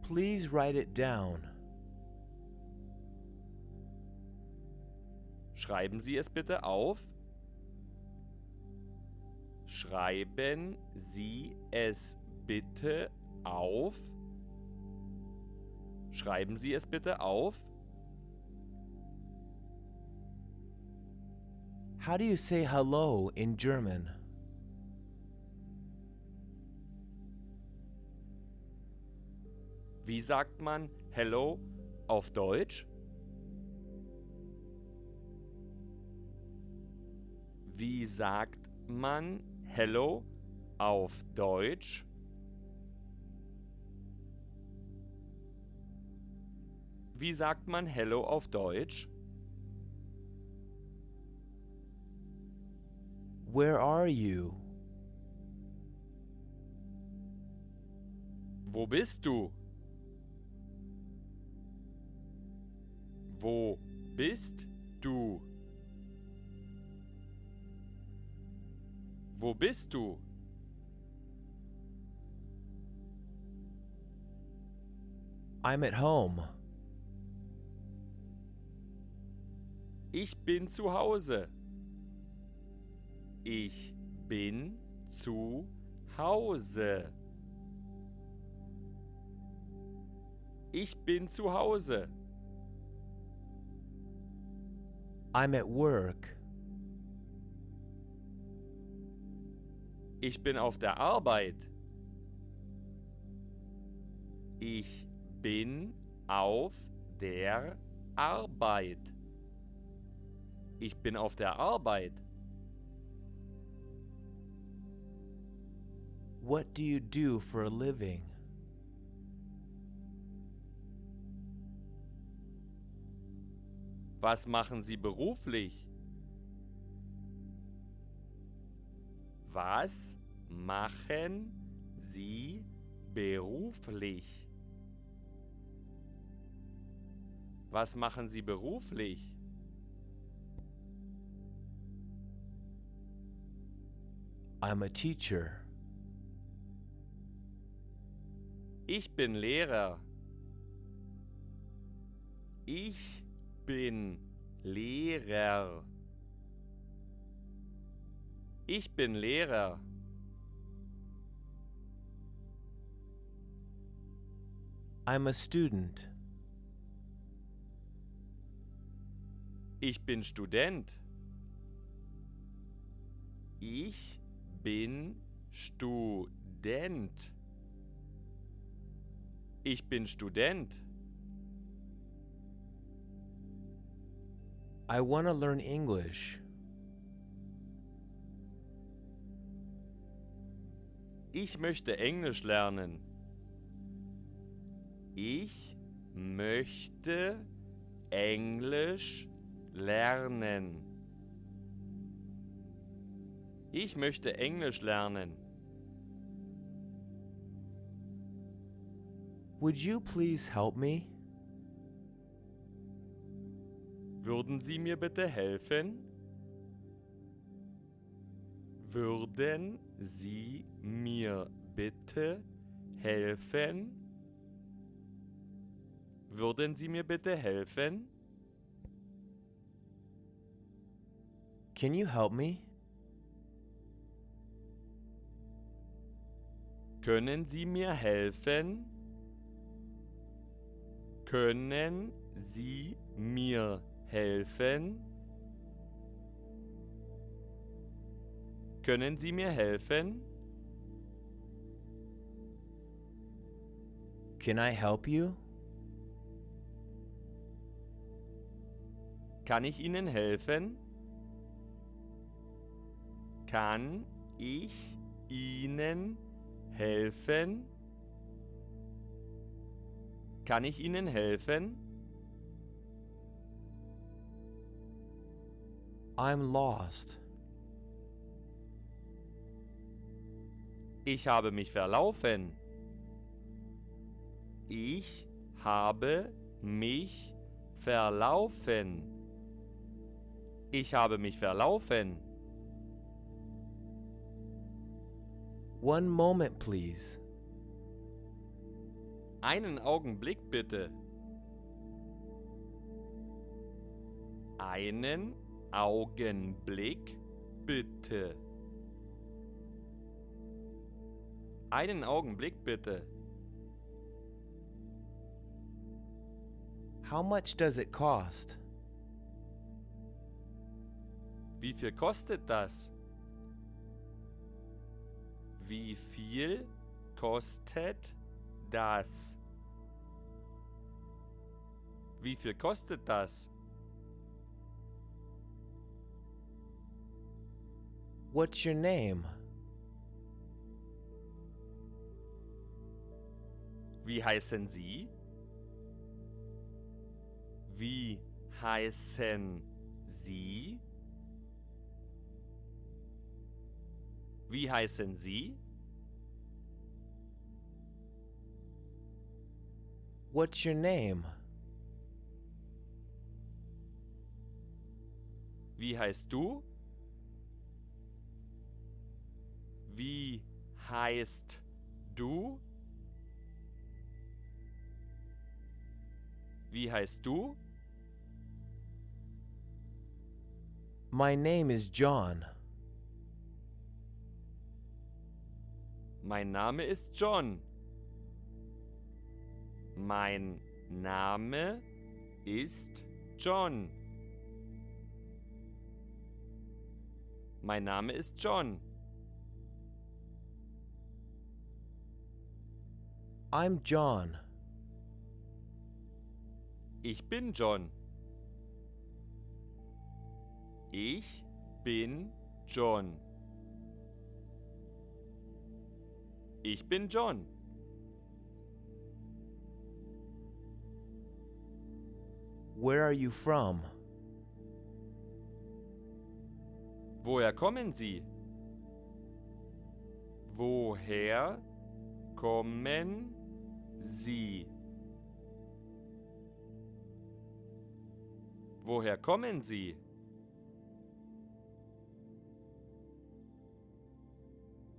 Please write it down. Schreiben Sie es bitte auf. Schreiben Sie es bitte auf. Schreiben Sie es bitte auf. How do you say hello in German? Wie sagt man Hello auf Deutsch? Wie sagt man Hello auf Deutsch? Wie sagt man Hello auf Deutsch? Where are you? Wo bist du? Wo bist du? Wo bist du? I'm at home. Ich bin zu Hause. Ich bin zu Hause. Ich bin zu Hause. I'm at work. Ich bin auf der Arbeit. Ich bin auf der Arbeit. Ich bin auf der Arbeit. What do you do for a living? Was machen Sie beruflich? Was machen Sie beruflich? Was machen Sie beruflich? I'm a teacher. Ich bin Lehrer. Ich bin Lehrer. Ich bin Lehrer. I'm a student. Ich bin Student. Ich bin Student. Ich bin Student. I want to learn English. Ich möchte Englisch lernen. Ich möchte Englisch lernen. Ich möchte Englisch lernen. Would you please help me? Würden Sie mir bitte helfen? Würden Sie mir bitte helfen? Würden Sie mir bitte helfen? Can you help me? Können Sie mir helfen? Können Sie mir helfen? Können Sie mir helfen? Can I help you? Kann ich Ihnen helfen? Kann ich Ihnen helfen? Kann ich Ihnen helfen? I'm lost. Ich habe mich verlaufen. Ich habe mich verlaufen. Ich habe mich verlaufen. One moment, please. Einen Augenblick bitte. Einen Augenblick, bitte. Einen Augenblick, bitte. How much does it cost? Wie viel kostet das? Wie viel kostet das? Wie viel kostet das? What's your name? Wie heißen Sie? Wie heißen Sie? Wie heißen Sie? What's your name? Wie heißt du? Wie heißt du? Wie heißt du? My name is John. Mein Name ist John. Mein Name ist John. Mein Name ist John. I'm John. Ich bin John. Ich bin John. Ich bin John. Where are you from? Woher kommen Sie? Woher kommen Sie? Woher kommen Sie?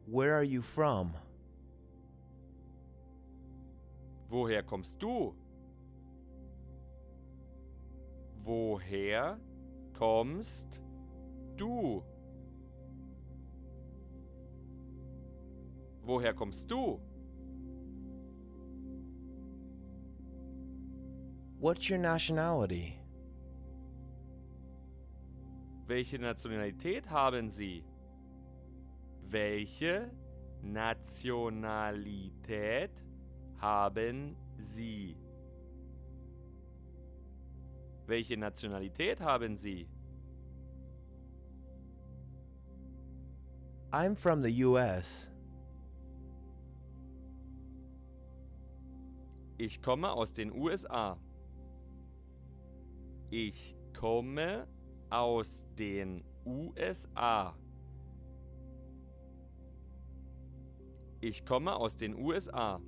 Where are you from? Woher kommst du? Woher kommst du? Woher kommst du? What's your nationality? Welche Nationalität haben Sie? Welche Nationalität haben Sie? Welche Nationalität haben Sie? I'm from the US. Ich komme aus den USA. Ich komme aus den USA. Ich komme aus den USA.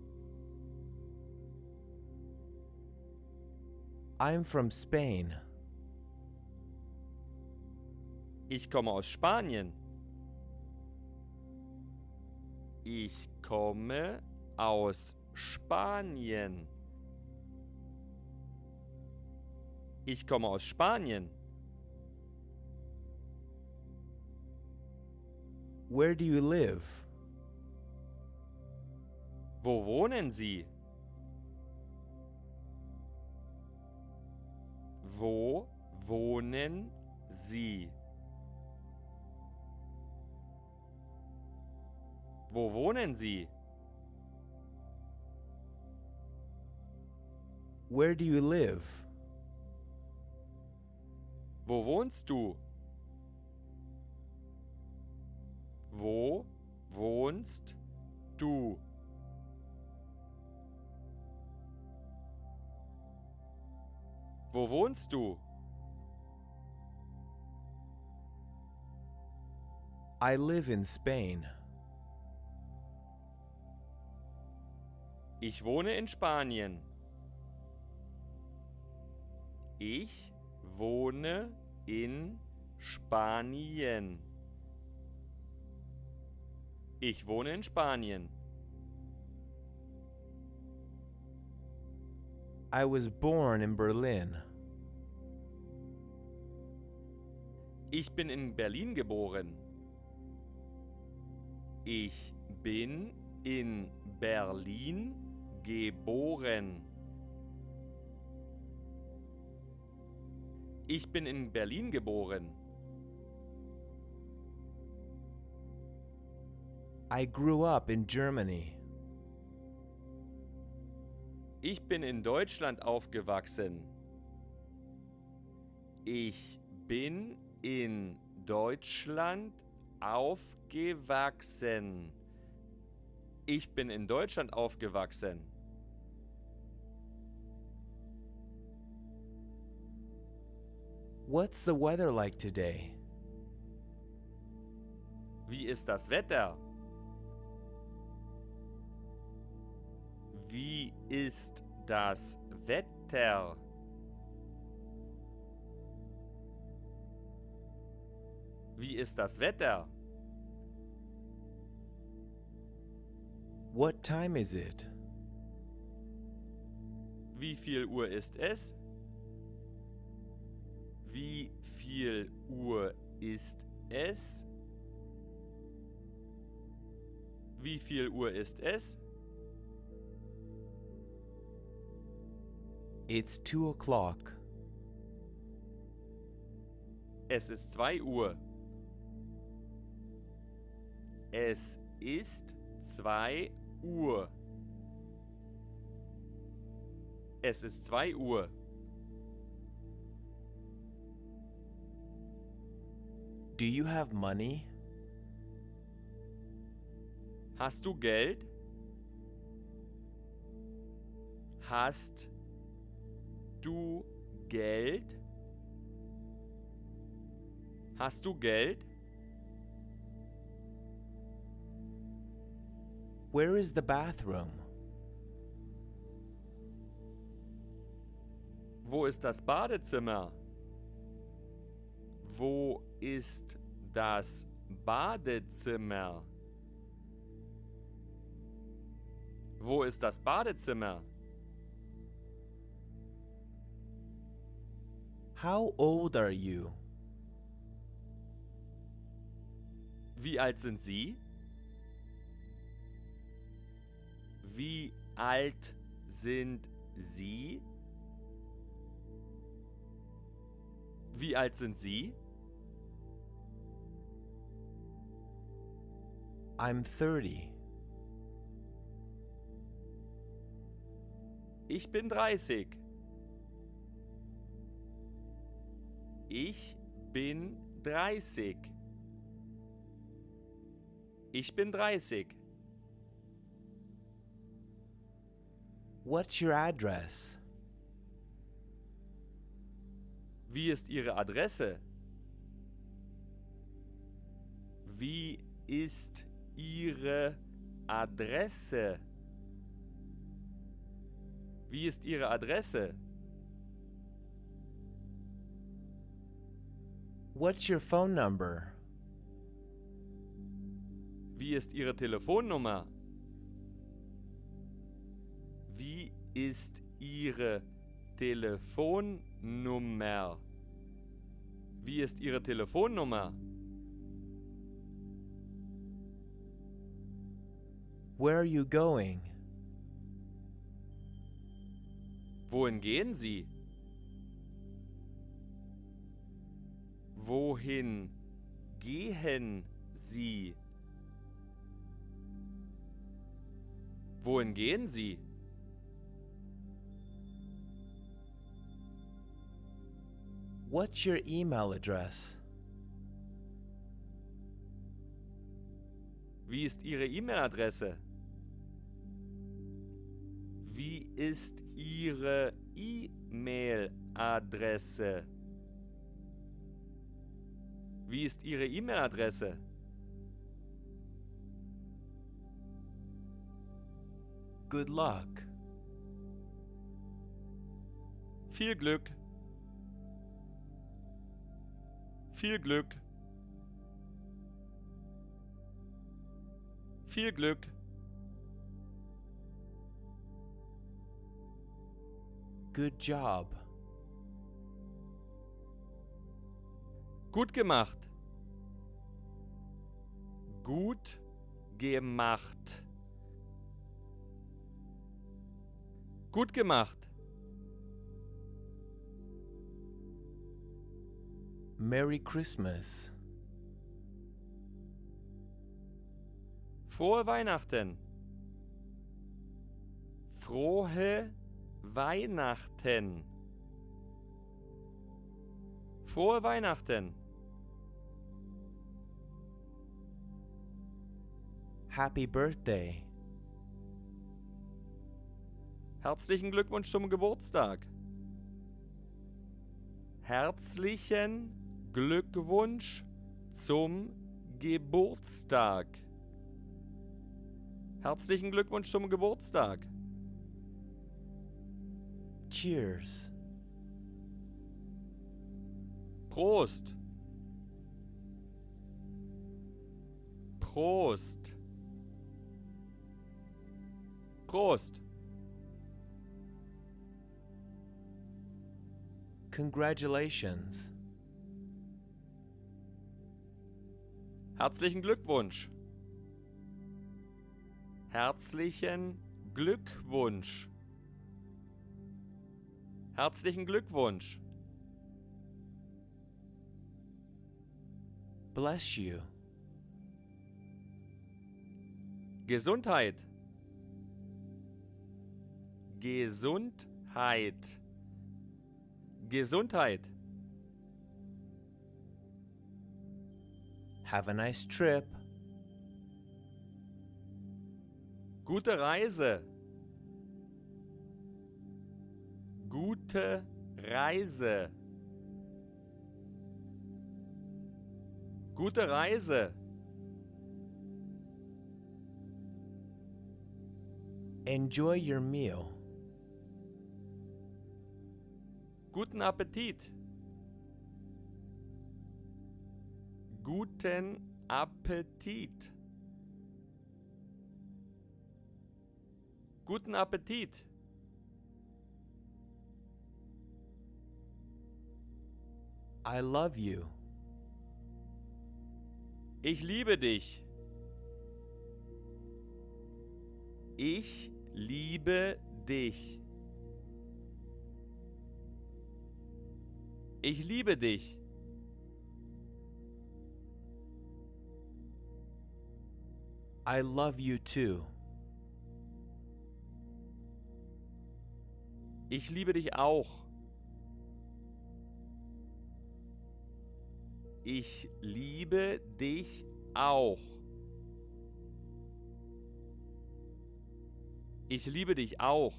I'm from Spain. Ich komme aus Spanien. Ich komme aus Spanien. Ich komme aus Spanien. Where do you live? Wo wohnen Sie? Wo wohnen Sie? Wo wohnen Sie? Where do you live? Wo wohnst du? Wo wohnst du? Wo wohnst du? I live in Spain. Ich wohne in Spanien. Ich wohne in Spanien. Ich wohne in Spanien. I was born in Berlin. Ich bin in Berlin geboren. Ich bin in Berlin geboren. Ich bin in Berlin geboren. I grew up in Germany. Ich bin in Deutschland aufgewachsen. Ich bin in Deutschland aufgewachsen. Ich bin in Deutschland aufgewachsen. What's the weather like today? Wie ist das Wetter? Wie ist das Wetter? Wie ist das Wetter? What time is it? Wie viel Uhr ist es? Wie viel Uhr ist es? Wie viel Uhr ist es? It's 2 o'clock. Es ist 2 Uhr. Es ist 2 Uhr. Es ist 2 Uhr. Do you have money? Hast du Geld? Hast du Geld? Hast du Geld? Where is the bathroom? Wo ist das Badezimmer? Wo ist das Badezimmer? Wo ist das Badezimmer? How old are you? Wie alt sind Sie? Wie alt sind Sie? Wie alt sind Sie? I'm 30. Ich bin 30. Ich bin 30. Ich bin 30. What's your address? Wie ist Ihre Adresse? Wie ist Ihre Adresse? Wie ist Ihre Adresse? What's your phone number? Wie ist Ihre Telefonnummer? Wie ist Ihre Telefonnummer? Wie ist Ihre Telefonnummer? Where are you going? Wohin gehen Sie? Wohin gehen Sie? Wohin gehen Sie? What's your email address? Wie ist Ihre E-Mail-Adresse? Wie ist Ihre E-Mail-Adresse? Wie ist Ihre E-Mail-Adresse? Good luck. Viel Glück. Viel Glück. Viel Glück. Good job. Gut gemacht. Gut gemacht. Gut gemacht. Merry Christmas. Frohe Weihnachten. Frohe Weihnachten. Frohe Weihnachten. Happy birthday. Herzlichen Glückwunsch zum Geburtstag. Herzlichen Glückwunsch zum Geburtstag. Herzlichen Glückwunsch zum Geburtstag. Cheers. Prost. Prost. Prost. Congratulations. Herzlichen Glückwunsch. Herzlichen Glückwunsch. Herzlichen Glückwunsch. Bless you. Gesundheit. Gesundheit. Gesundheit. Have a nice trip. Gute Reise. Gute Reise. Gute Reise. Enjoy your meal. Guten Appetit. Guten Appetit. Guten Appetit. I love you. Ich liebe dich. Ich liebe dich. Ich liebe dich. I love you too. Ich liebe dich auch. Ich liebe dich auch. Ich liebe dich auch.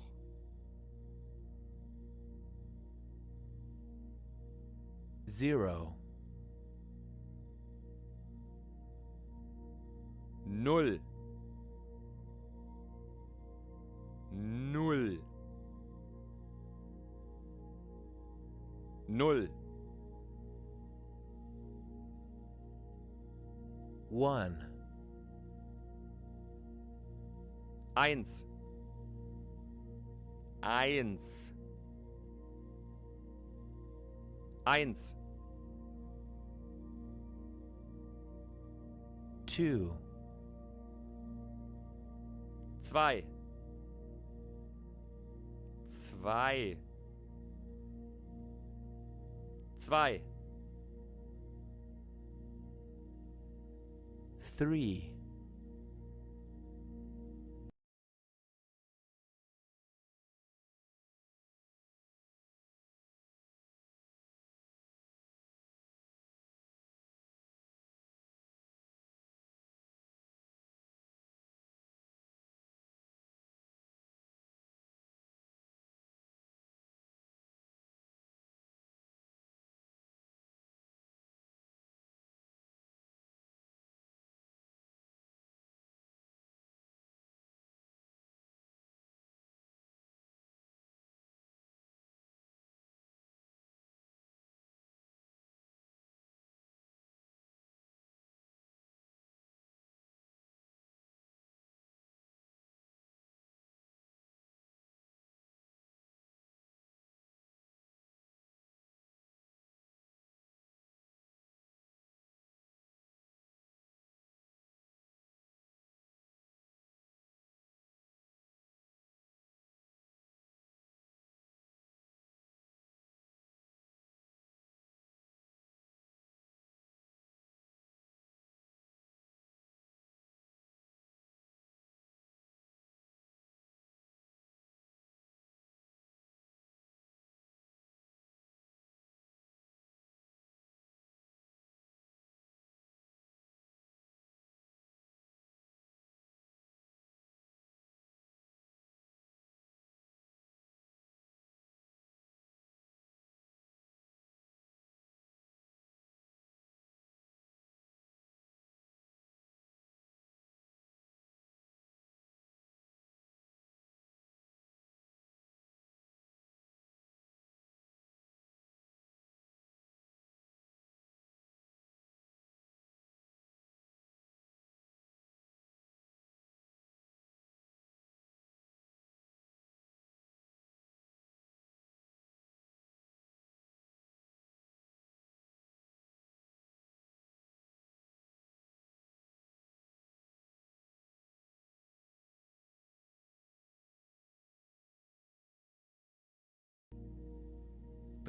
Zero. Null. Null. Null. One. Eins. Eins. Eins. Two. Zwei. Zwei. Zwei. Three.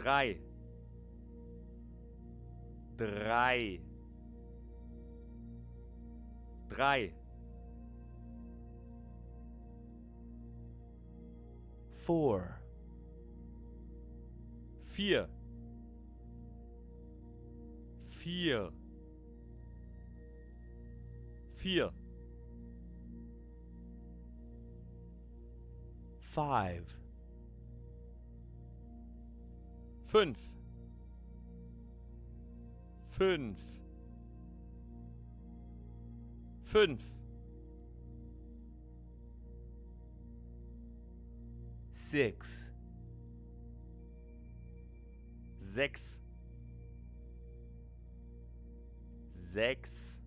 3. 3. 3. 4. 4. 4. 4. 5. 5. 5. 5. 6. 6. 6.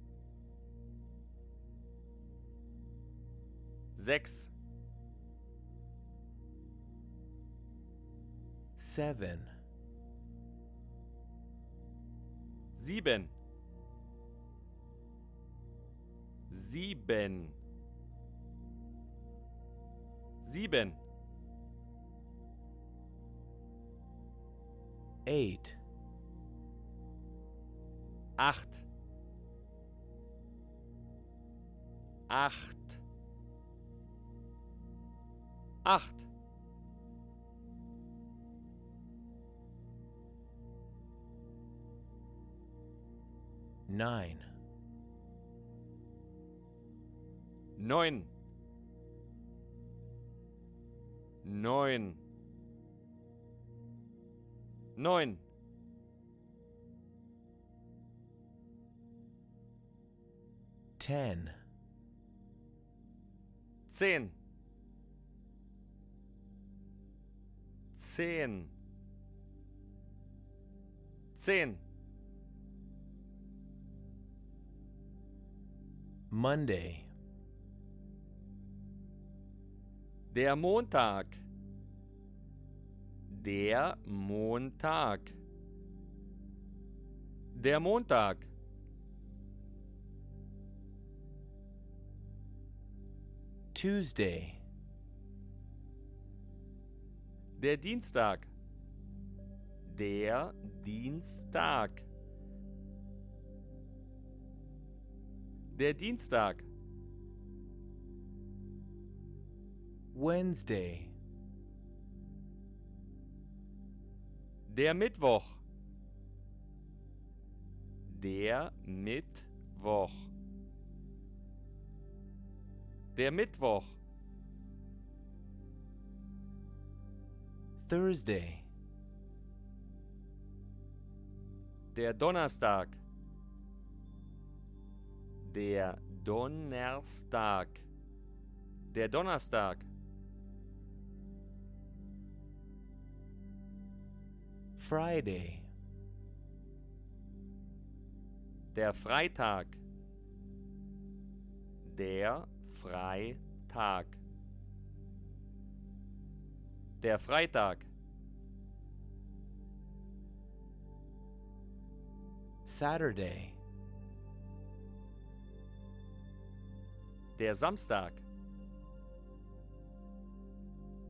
6. 7. 7. 7. 7. 8. 8. 8. 8. 9. 9. 9. 9. 10. 10. 10. 10. Monday. Der Montag. Der Montag. Der Montag. Tuesday. Der Dienstag. Der Dienstag. Der Dienstag. Wednesday. Der Mittwoch. Der Mittwoch. Der Mittwoch. Thursday. Der Donnerstag. Der Donnerstag. Der Donnerstag. Friday. Der Freitag. Der Freitag. Der Freitag. Saturday. Der Samstag.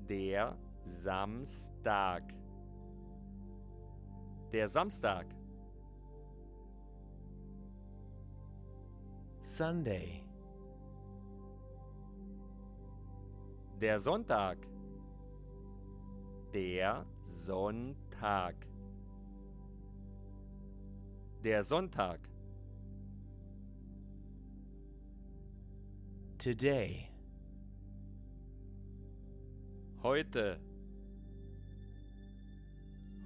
Der Samstag. Der Samstag. Sunday. Der Sonntag. Der Sonntag. Der Sonntag. Today. Heute.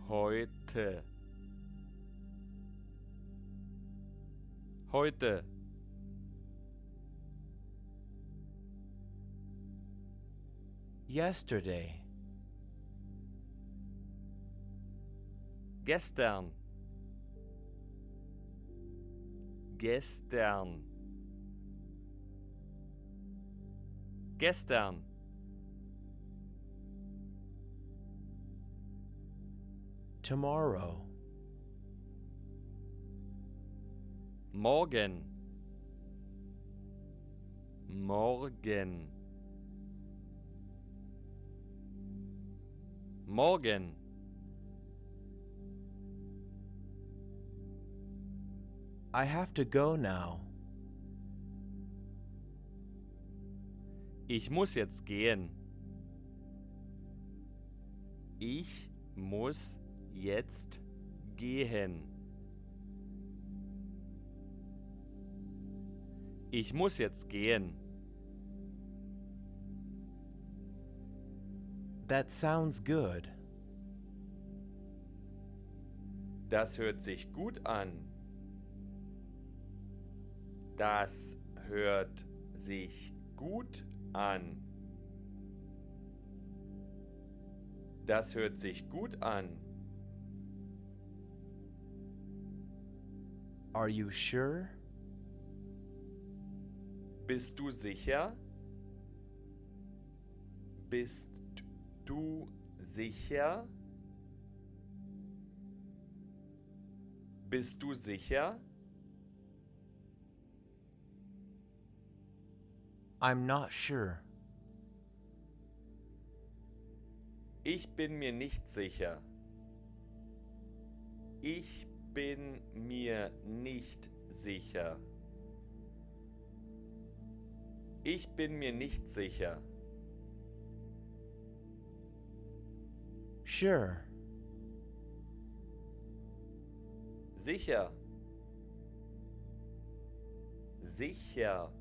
Heute. Heute. Yesterday. Gestern. Gestern. Gestern. Tomorrow. Morgen. Morgen. Morgen. I have to go now. Ich muss jetzt gehen. Ich muss jetzt gehen. Ich muss jetzt gehen. That sounds good. Das hört sich gut an. Das hört sich gut an. Das hört sich gut an. Are you sure? Bist du sicher? Bist du sicher? Bist du sicher? I'm not sure. Ich bin mir nicht sicher. Ich bin mir nicht sicher. Ich bin mir nicht sicher. Sure. Sicher. Sicher.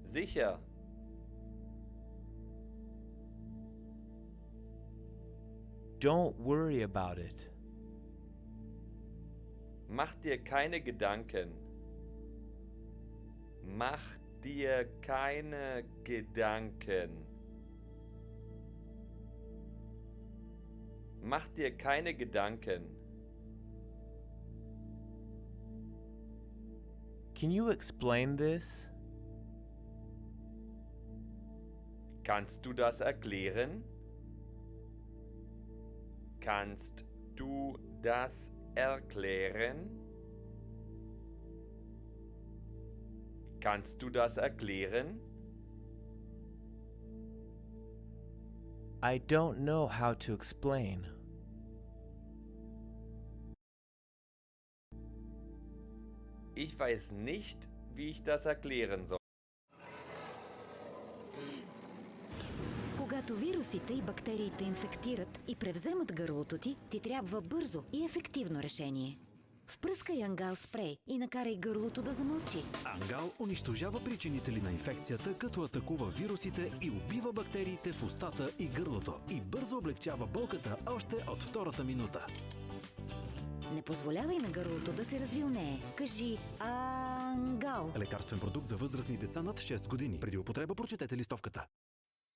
Sicher. Don't worry about it. Mach dir keine Gedanken. Mach dir keine Gedanken. Mach dir keine Gedanken. Can you explain this? Kannst du das erklären? Kannst du das erklären? Kannst du das erklären? I don't know how to explain. Ich weiß nicht, wie ich das erklären soll. Когато вирусите и бактериите инфектират и превземат гърлото ти, ти трябва бързо и ефективно решение. Впръскай Ангал спрей и накарай гърлото да замълчи. Ангал унищожава причинители на инфекцията, като атакува вирусите и убива бактериите в устата и гърлото. И бързо облегчава болката още от втората минута. Не позволявай на гърлото да се развилнее. Кажи Ангал. Лекарствен продукт за възрастни деца над 6 години. Преди употреба прочетете листовката.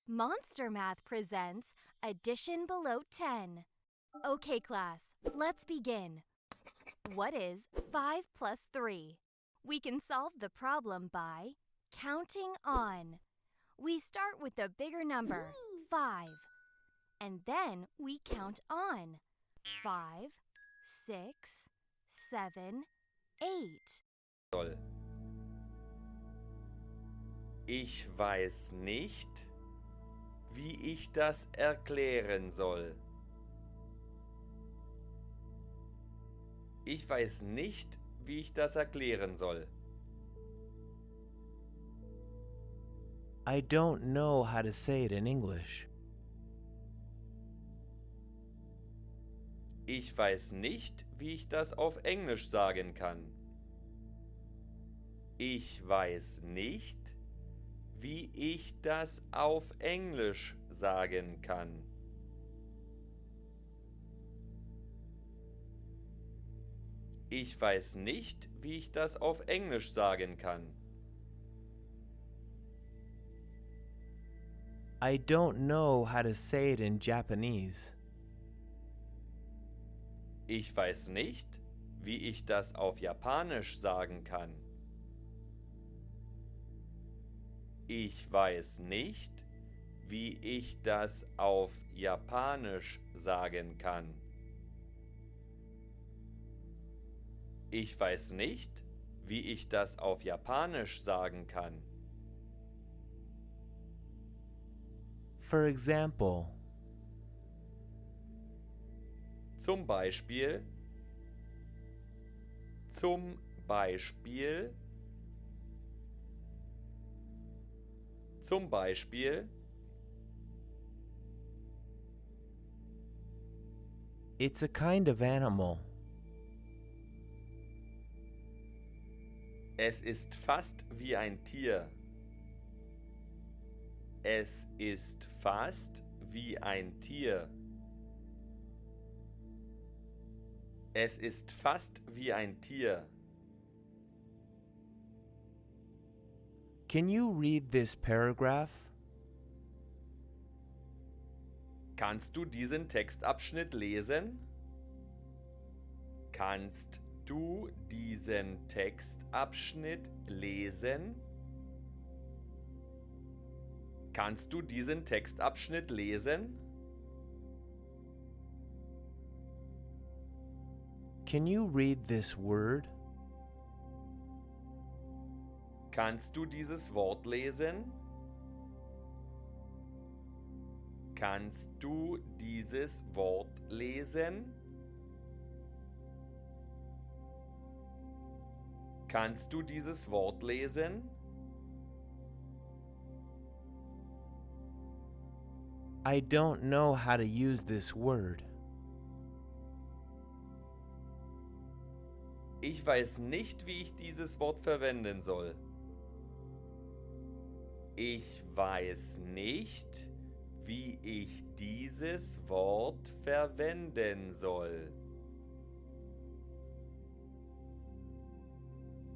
Monster Math presents Addition Below 10. Okay, class, let's begin. What is 5 plus 3? We can solve the problem by counting on. We start with the bigger number, 5. And then we count on. 5, 6, 7, 8. Ich weiß nicht, wie ich das erklären soll. Ich weiß nicht, wie ich das erklären soll. I don't know how to say it in English. Ich weiß nicht, wie ich das auf Englisch sagen kann. Ich weiß nicht, wie ich das auf Englisch sagen kann. Ich weiß nicht, wie ich das auf Englisch sagen kann. I don't know how to say it in Japanese. Ich weiß nicht, wie ich das auf Japanisch sagen kann. Ich weiß nicht, wie ich das auf Japanisch sagen kann. Ich weiß nicht, wie ich das auf Japanisch sagen kann. For example, Zum Beispiel, Zum Beispiel. Zum Beispiel. It's a kind of animal. Es ist fast wie ein Tier. Es ist fast wie ein Tier. Es ist fast wie ein Tier. Can you read this paragraph? Kannst du diesen Textabschnitt lesen? Kannst du diesen Textabschnitt lesen? Kannst du diesen Textabschnitt lesen? Can you read this word? Kannst du dieses Wort lesen? Kannst du dieses Wort lesen? Kannst du dieses Wort lesen? I don't know how to use this word. Ich weiß nicht, wie ich dieses Wort verwenden soll. Ich weiß nicht, wie ich dieses Wort verwenden soll.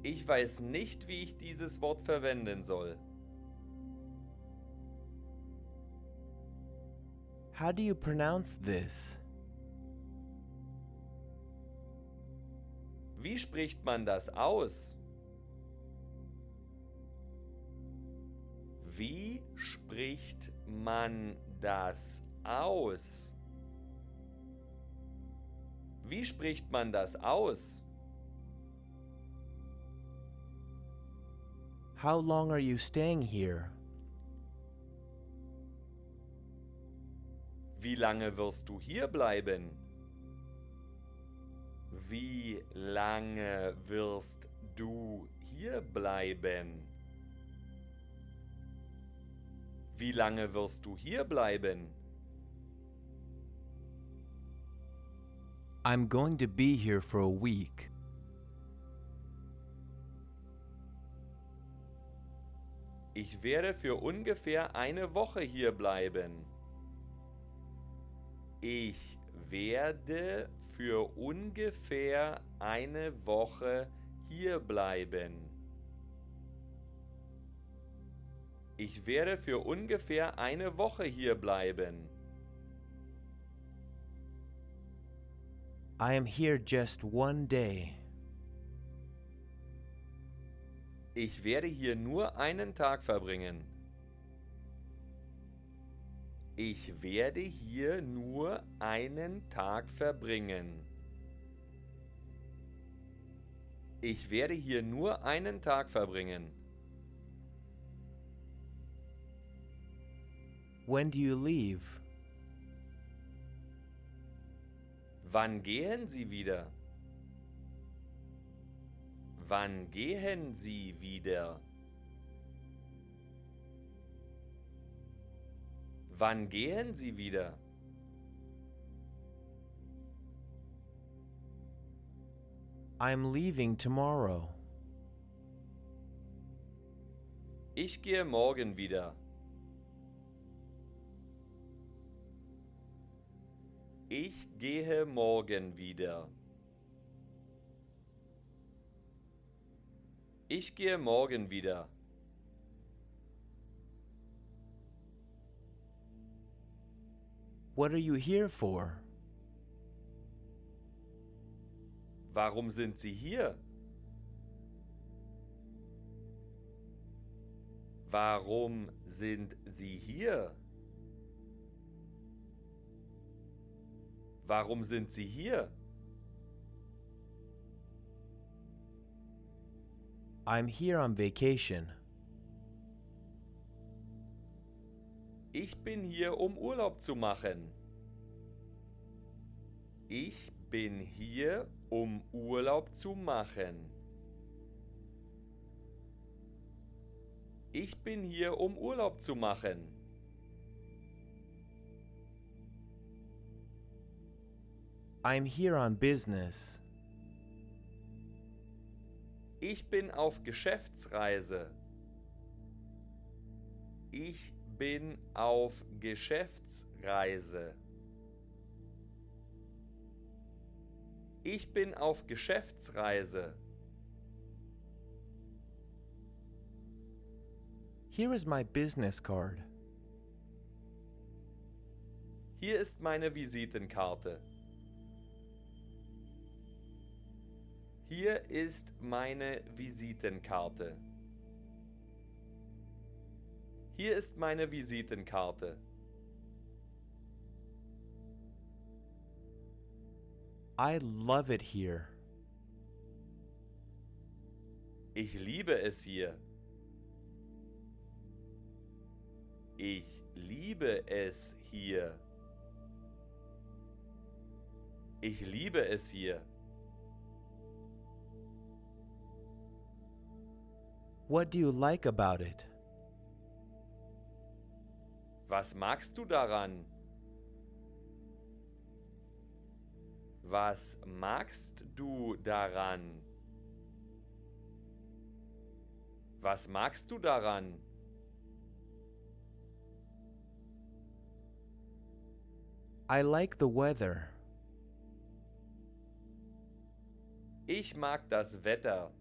Ich weiß nicht, wie ich dieses Wort verwenden soll. How do you pronounce this? Wie spricht man das aus? Wie spricht man das aus? Wie spricht man das aus? How long are you staying here? Wie lange wirst du hier bleiben? Wie lange wirst du hier bleiben? Wie lange wirst du hier bleiben? I'm going to be here for a week. Ich werde für ungefähr eine Woche hier bleiben. Ich werde für ungefähr eine Woche hier bleiben. Ich werde für ungefähr eine Woche hier bleiben. I am here just one day. Ich werde hier nur einen Tag verbringen. Ich werde hier nur einen Tag verbringen. Ich werde hier nur einen Tag verbringen. When do you leave? Wann gehen Sie wieder? Wann gehen Sie wieder? Wann gehen Sie wieder? I'm leaving tomorrow. Ich gehe morgen wieder. Ich gehe morgen wieder. Ich gehe morgen wieder. What are you here for? Warum sind Sie hier? Warum sind Sie hier? Warum sind Sie hier? I'm here on vacation. Ich bin hier, um Urlaub zu machen. Ich bin hier, um Urlaub zu machen. Ich bin hier, um Urlaub zu machen. I'm here on business. Ich bin auf Geschäftsreise. Ich bin auf Geschäftsreise. Ich bin auf Geschäftsreise. Here is my business card. Hier ist meine Visitenkarte. Hier ist meine Visitenkarte. Hier ist meine Visitenkarte. I love it here. Ich liebe es hier. Ich liebe es hier. Ich liebe es hier. What do you like about it? Was magst du daran? Was magst du daran? Was magst du daran? I like the weather. Ich mag das Wetter.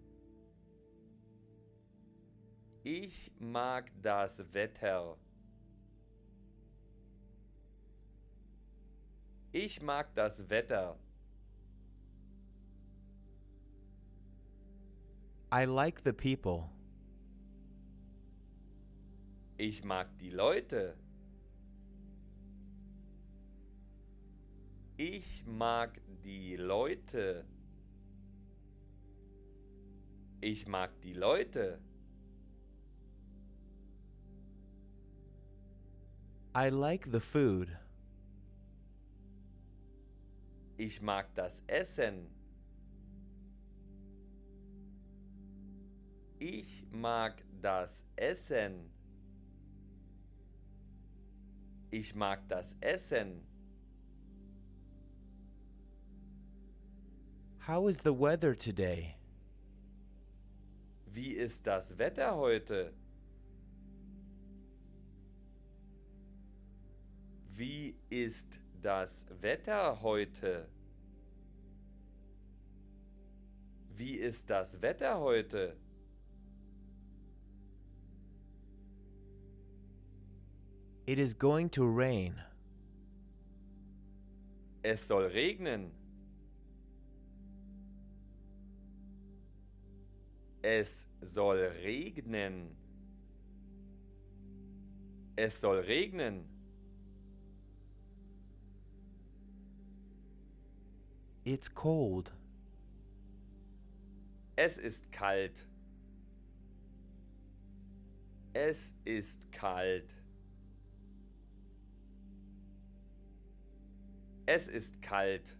Ich mag das Wetter. Ich mag das Wetter. I like the people. Ich mag die Leute. Ich mag die Leute. Ich mag die Leute. I like the food. Ich mag das Essen. Ich mag das Essen. Ich mag das Essen. How is the weather today? Wie ist das Wetter heute? Wie ist das Wetter heute? Wie ist das Wetter heute? It is going to rain. Es soll regnen. Es soll regnen. Es soll regnen. It's cold. Es ist kalt. Es ist kalt. Es ist kalt.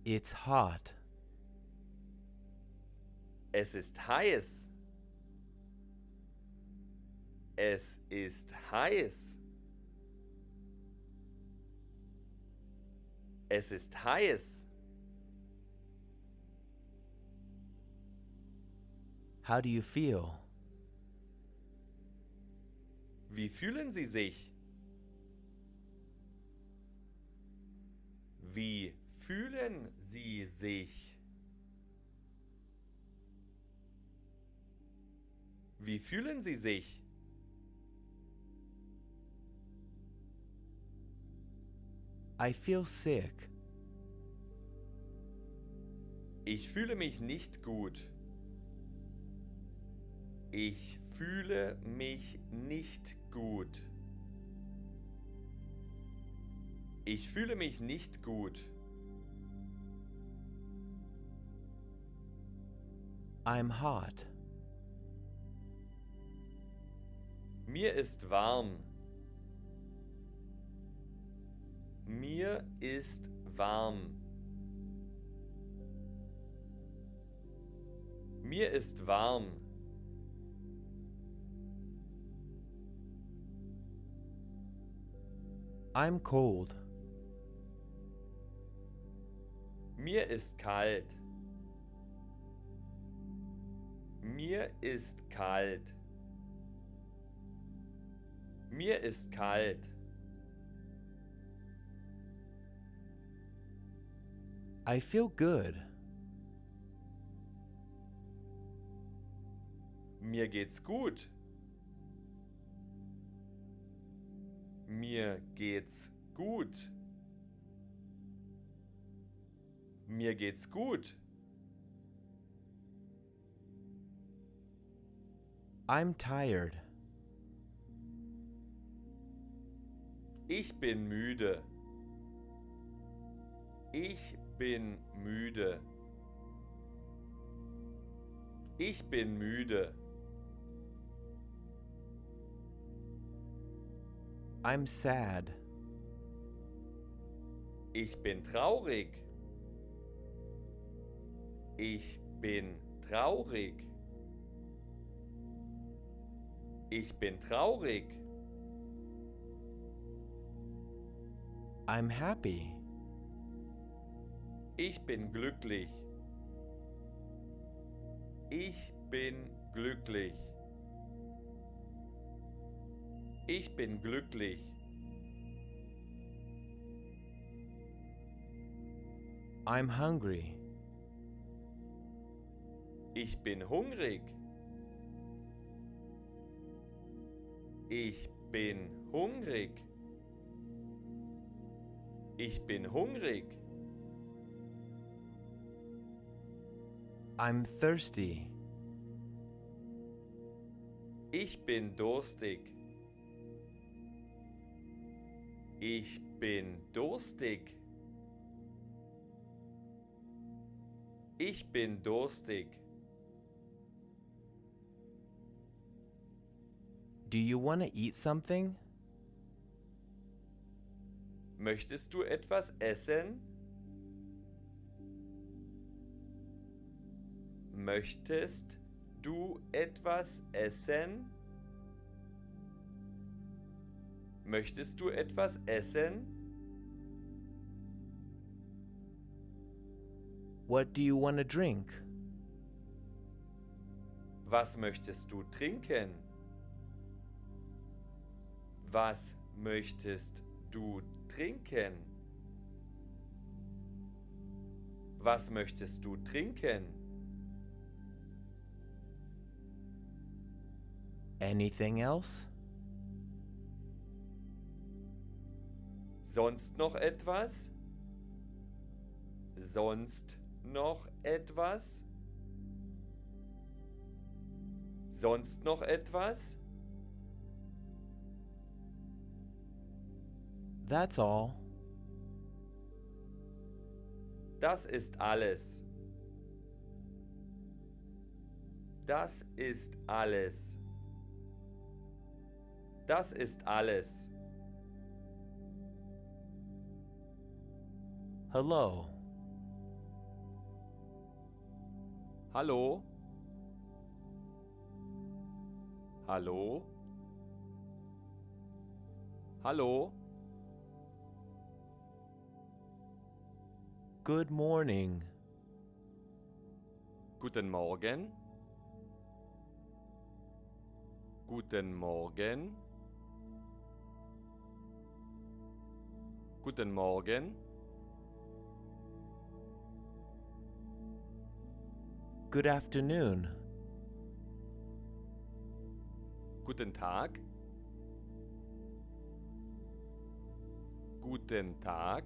It's hot. Es ist heiß. Es ist heiß. Es ist heiß. How do you feel? Wie fühlen Sie sich? Wie fühlen Sie sich? Wie fühlen Sie sich? I feel sick. Ich fühle mich nicht gut. Ich fühle mich nicht gut. Ich fühle mich nicht gut. I'm hot. Mir ist warm. Mir ist warm. Mir ist warm. I'm cold. Mir ist kalt. Mir ist kalt. Mir ist kalt. I feel good. Mir geht's gut. Mir geht's gut. Mir geht's gut. I'm tired. Ich bin müde. Ich bin müde. Ich bin müde. I'm sad. Ich bin traurig. Ich bin traurig. Ich bin traurig. I'm happy. Ich bin glücklich. Ich bin glücklich. Ich bin glücklich. I'm hungry. Ich bin hungrig. Ich bin hungrig. Ich bin hungrig. I'm thirsty. Ich bin durstig. Ich bin durstig. Ich bin durstig. Do you want to eat something? Möchtest du etwas essen? Möchtest du etwas essen? Möchtest du etwas essen? What do you want to drink? Was möchtest du trinken? Was möchtest du trinken? Was möchtest du trinken? Anything else? Sonst noch etwas? Sonst noch etwas? Sonst noch etwas? That's all. Das ist alles. Das ist alles. Das ist alles. Hello. Hallo? Hallo? Hallo? Good morning. Guten Morgen. Guten Morgen. Guten Morgen. Good afternoon. Guten Tag. Guten Tag.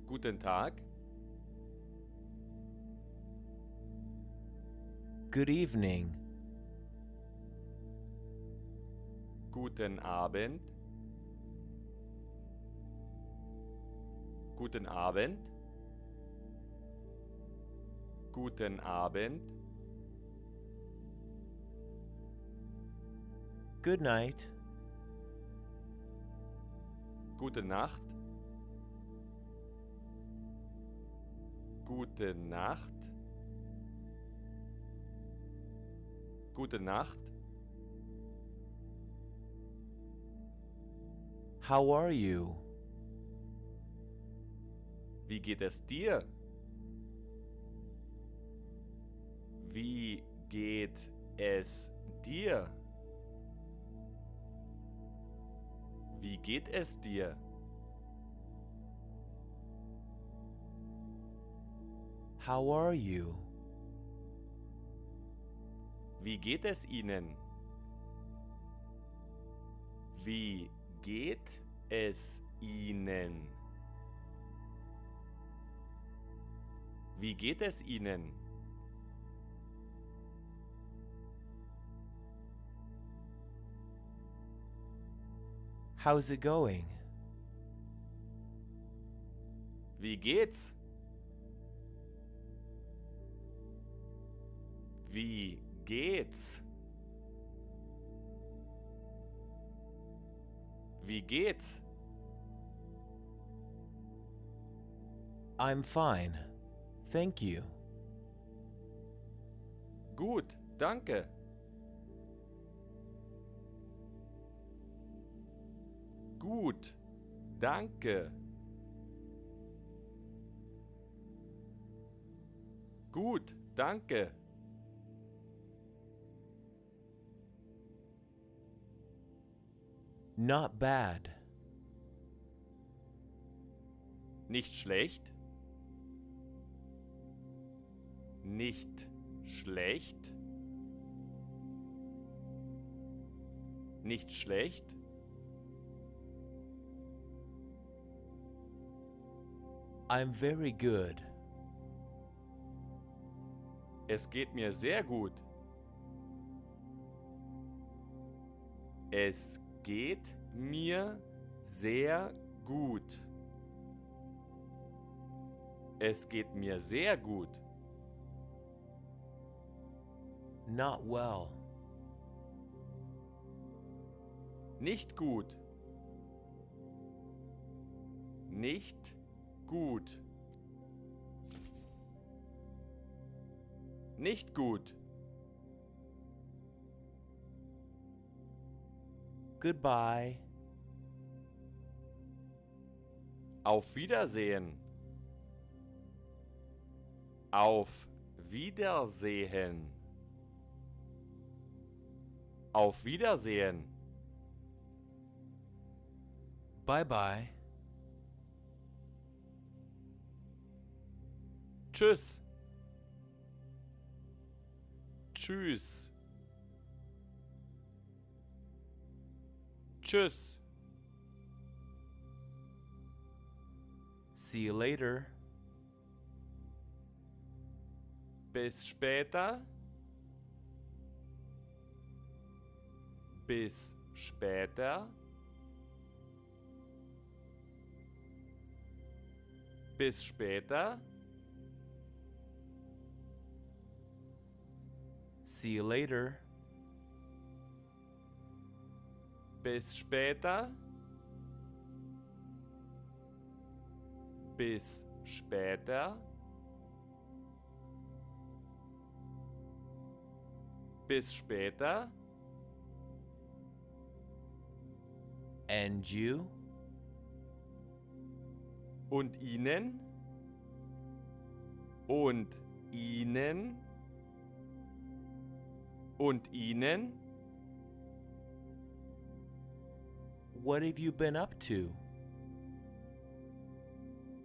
Guten Tag. Good evening. Guten Abend. Guten Abend. Guten Abend. Good night. Gute Nacht. Gute Nacht. Gute Nacht. How are you? Wie geht es dir? Wie geht es dir? Wie geht es dir? How are you? Wie geht es Ihnen? Wie geht es Ihnen? Wie geht es Ihnen? How's it going? Wie geht's? Wie geht's? Wie geht's? I'm fine. Thank you. Gut, danke. Gut, danke. Gut, danke. Not bad. Nicht schlecht. Nicht schlecht. Nicht schlecht. I'm very good. Es geht mir sehr gut. Es geht mir sehr gut. Es geht mir sehr gut. Not well. Nicht gut. Nicht gut. Nicht gut. Goodbye. Auf Wiedersehen. Auf Wiedersehen. Auf Wiedersehen. Bye bye. Tschüss. Tschüss. Tschüss. See you later. Bis später. Bis später. Bis später. See you later. Bis später. Bis später. Bis später. And you? Und Ihnen? Und Ihnen? Und Ihnen? What have you been up to?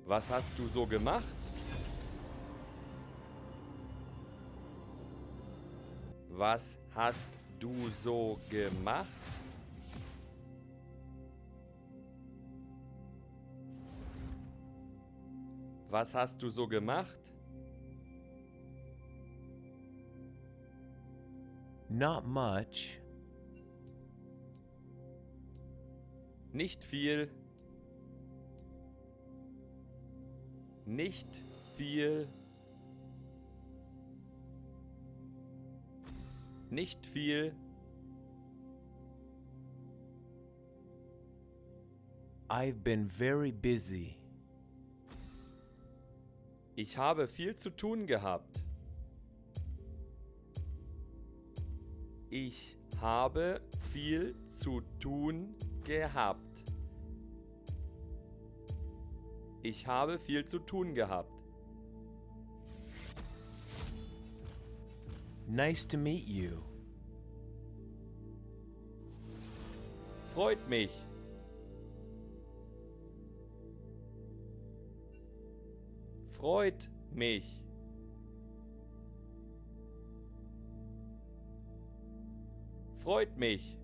Was hast du so gemacht? Was hast du so gemacht? Was hast du so gemacht? Not much. Nicht viel. Nicht viel. Nicht viel. I've been very busy. Ich habe viel zu tun gehabt. Ich habe viel zu tun gehabt. Ich habe viel zu tun gehabt. Nice to meet you. Freut mich. Freut mich. Freut mich.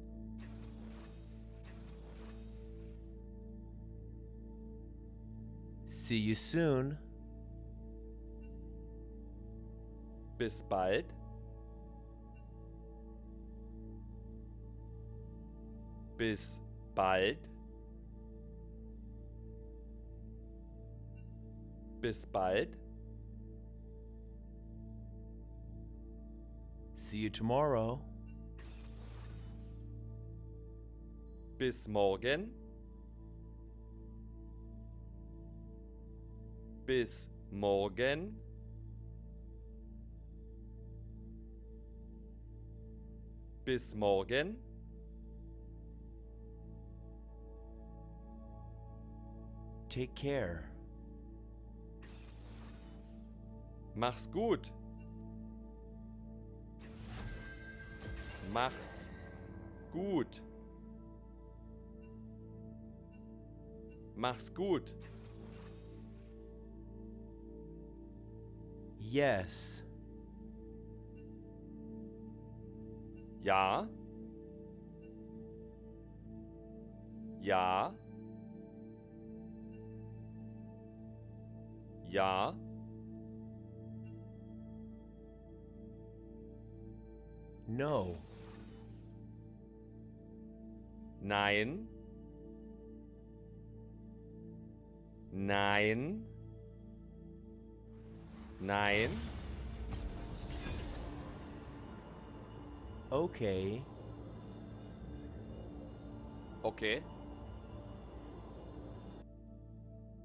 See you soon. Bis bald. Bis bald. Bis bald. See you tomorrow. Bis morgen. Bis morgen. Bis morgen. Take care. Mach's gut. Mach's gut. Mach's gut. Yes. Ja. Ja. Ja. No. Nein. Nein. Nein. Okay. Okay.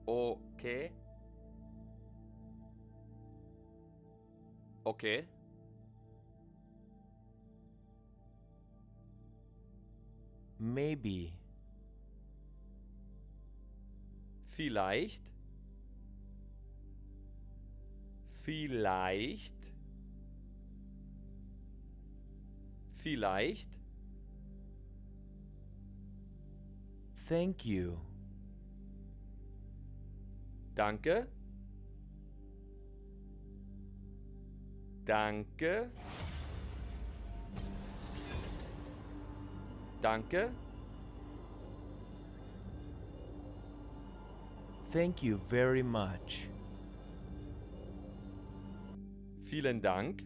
Okay. Okay. Maybe. Vielleicht. Vielleicht. Vielleicht. Thank you. Danke. Danke. Danke. Thank you very much. Vielen Dank.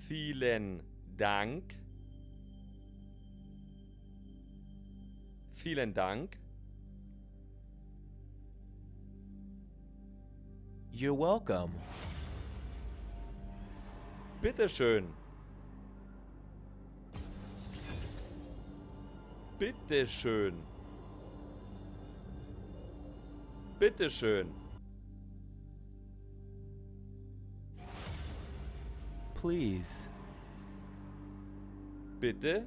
Vielen Dank. Vielen Dank. You're welcome. Bitteschön. Bitteschön. Bitteschön. Please. Bitte.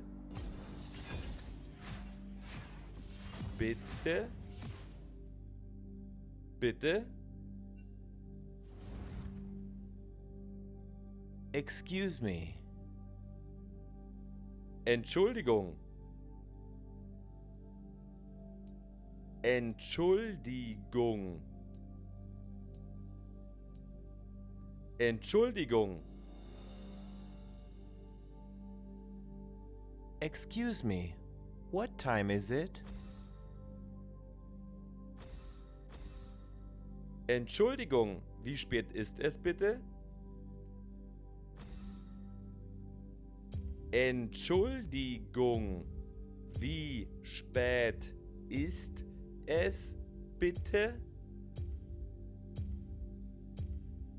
Bitte. Bitte. Excuse me. Entschuldigung. Entschuldigung. Entschuldigung. Excuse me. What time is it? Entschuldigung, wie spät ist es bitte? Entschuldigung, wie spät ist es bitte?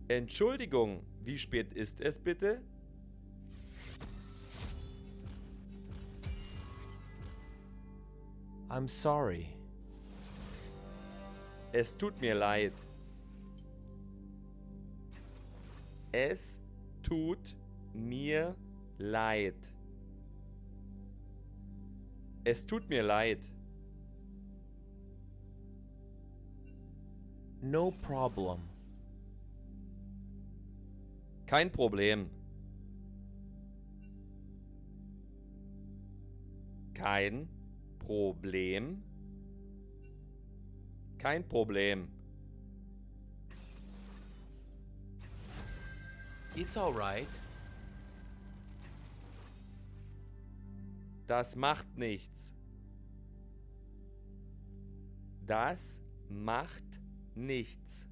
Entschuldigung, wie spät ist es bitte? I'm sorry. Es tut mir leid. Es tut mir leid. Es tut mir leid. No problem. Kein Problem. Kein Problem. Kein Problem. It's all right. Das macht nichts. Das macht nichts.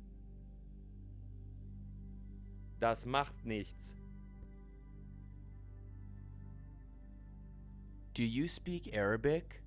Das macht nichts. Do you speak Arabic?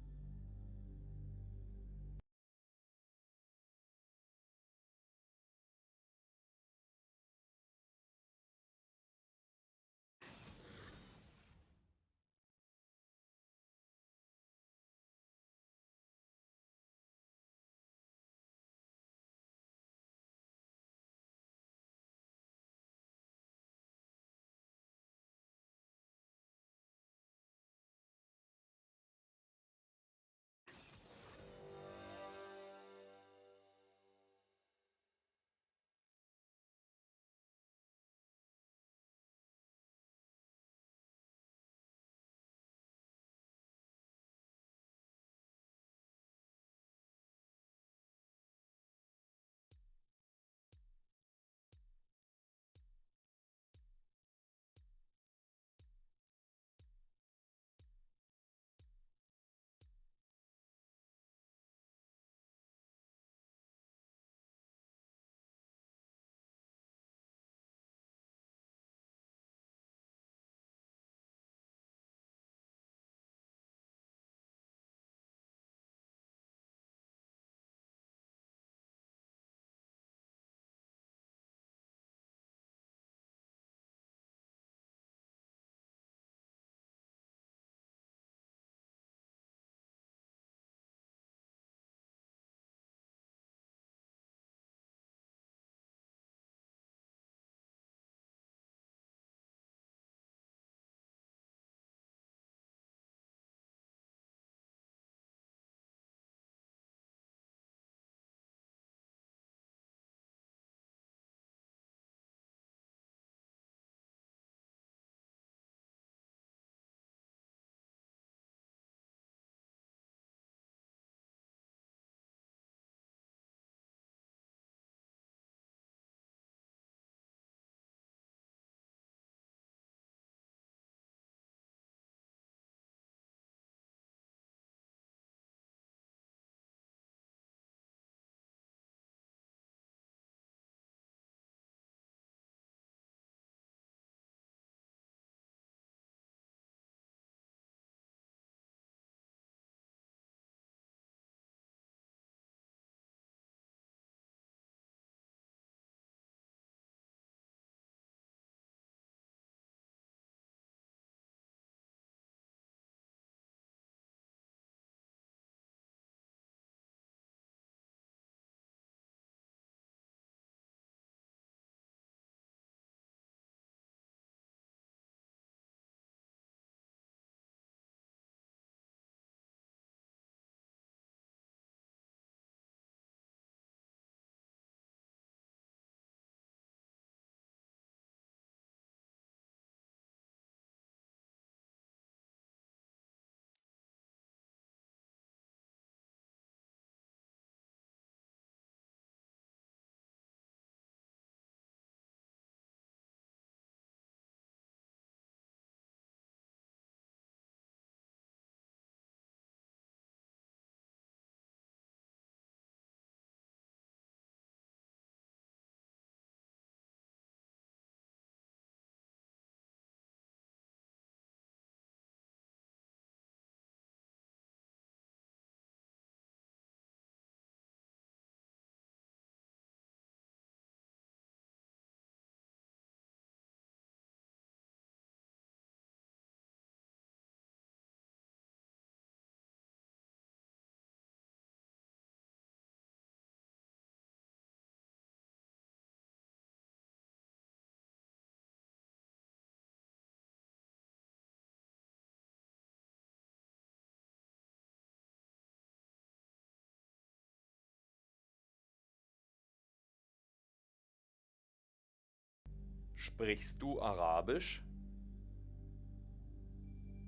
Sprichst du Arabisch?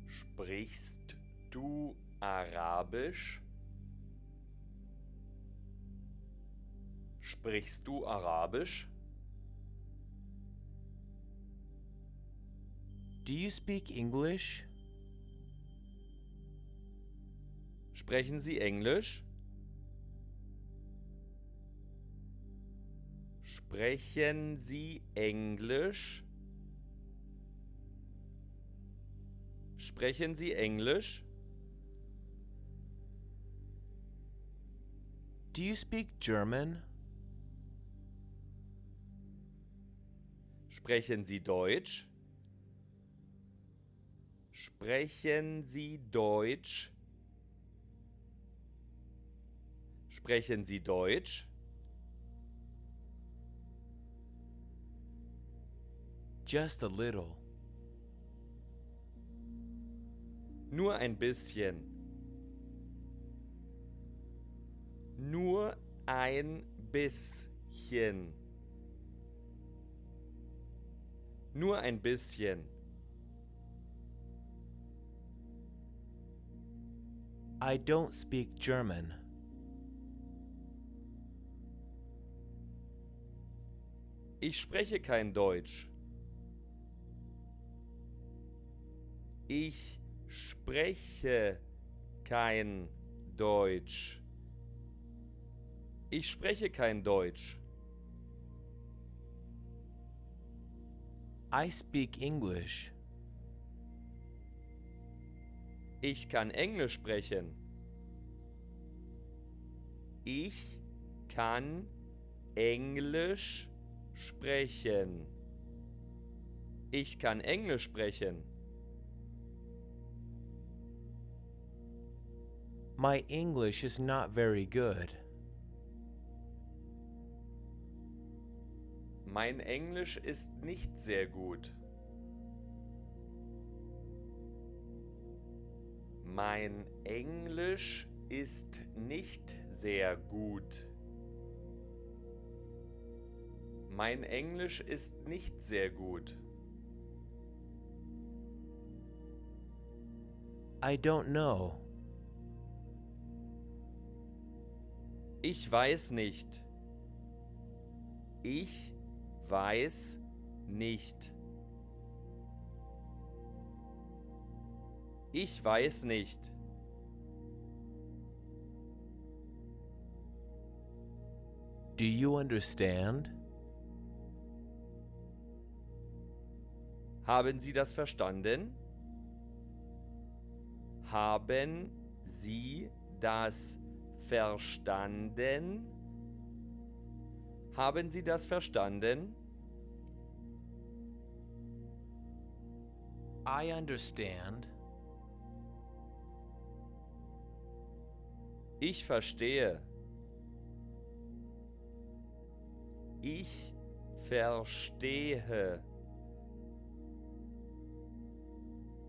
Sprichst du Arabisch? Sprichst du Arabisch? Do you speak English? Sprechen Sie Englisch? Sprechen Sie Englisch? Sprechen Sie Englisch? Do you speak German? Sprechen Sie Deutsch? Sprechen Sie Deutsch? Sprechen Sie Deutsch? Just a little. Nur ein bisschen. Nur ein bisschen. Nur ein bisschen. I don't speak German. Ich spreche kein Deutsch. Ich spreche kein Deutsch. Ich spreche kein Deutsch. I speak English. Ich kann Englisch sprechen. Ich kann Englisch sprechen. Ich kann Englisch sprechen. My English is not very good. Mein Englisch ist nicht sehr gut. Mein Englisch ist nicht sehr gut. Mein Englisch ist nicht sehr gut. I don't know. Ich weiß nicht. Ich weiß nicht. Ich weiß nicht. Do you understand? Haben Sie das verstanden? Haben Sie das verstanden? Haben Sie das verstanden? I understand. Ich verstehe. Ich verstehe.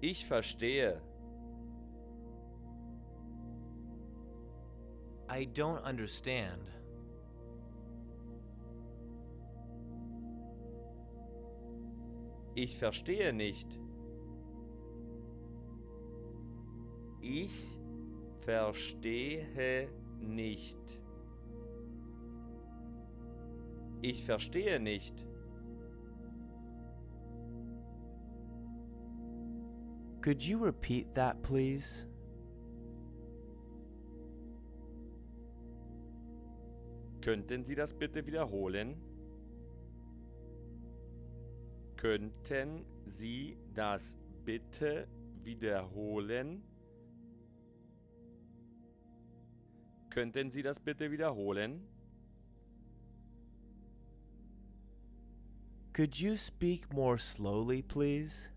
Ich verstehe. I don't understand. Ich verstehe nicht. Ich verstehe nicht. Ich verstehe nicht. Could you repeat that, please? Könnten Sie das bitte wiederholen? Könnten Sie das bitte wiederholen? Könnten Sie das bitte wiederholen? Could you speak more slowly, please?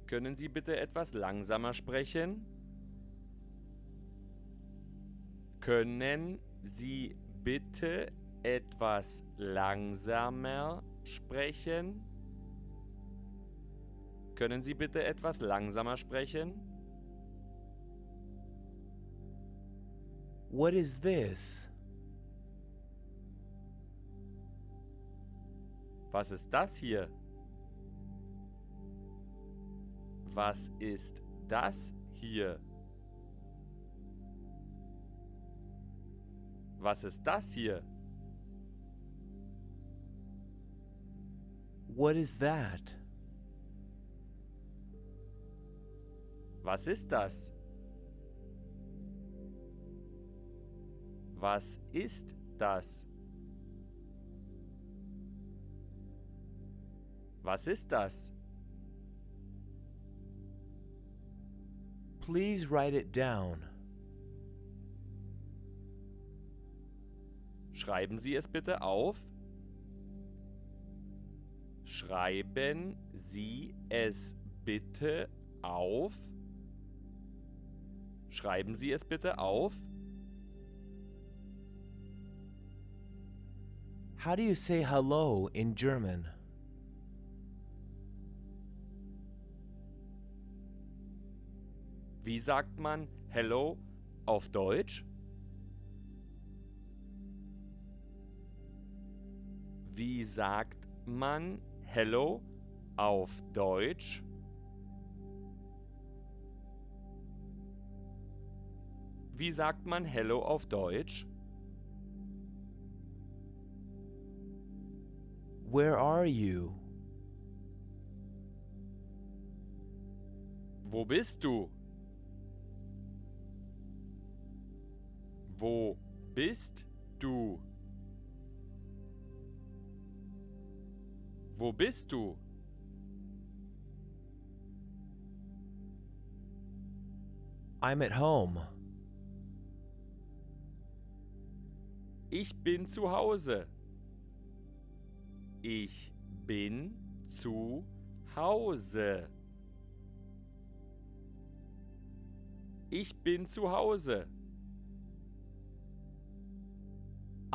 Können Sie bitte etwas langsamer sprechen? Können Sie bitte etwas langsamer sprechen? Können Sie bitte etwas langsamer sprechen? What is this? Was ist das hier? Was ist das hier? Was ist das hier? What is that? Was ist das? Was ist das? Was ist das? Please write it down. Schreiben Sie es bitte auf. Schreiben Sie es bitte auf. Schreiben Sie es bitte auf. How do you say hello in German? Wie sagt man Hello auf Deutsch? Wie sagt man Hello auf Deutsch? Wie sagt man Hello auf Deutsch? Where are you? Wo bist du? Wo bist du? Wo bist du? I'm at home. Ich bin zu Hause. Ich bin zu Hause. Ich bin zu Hause.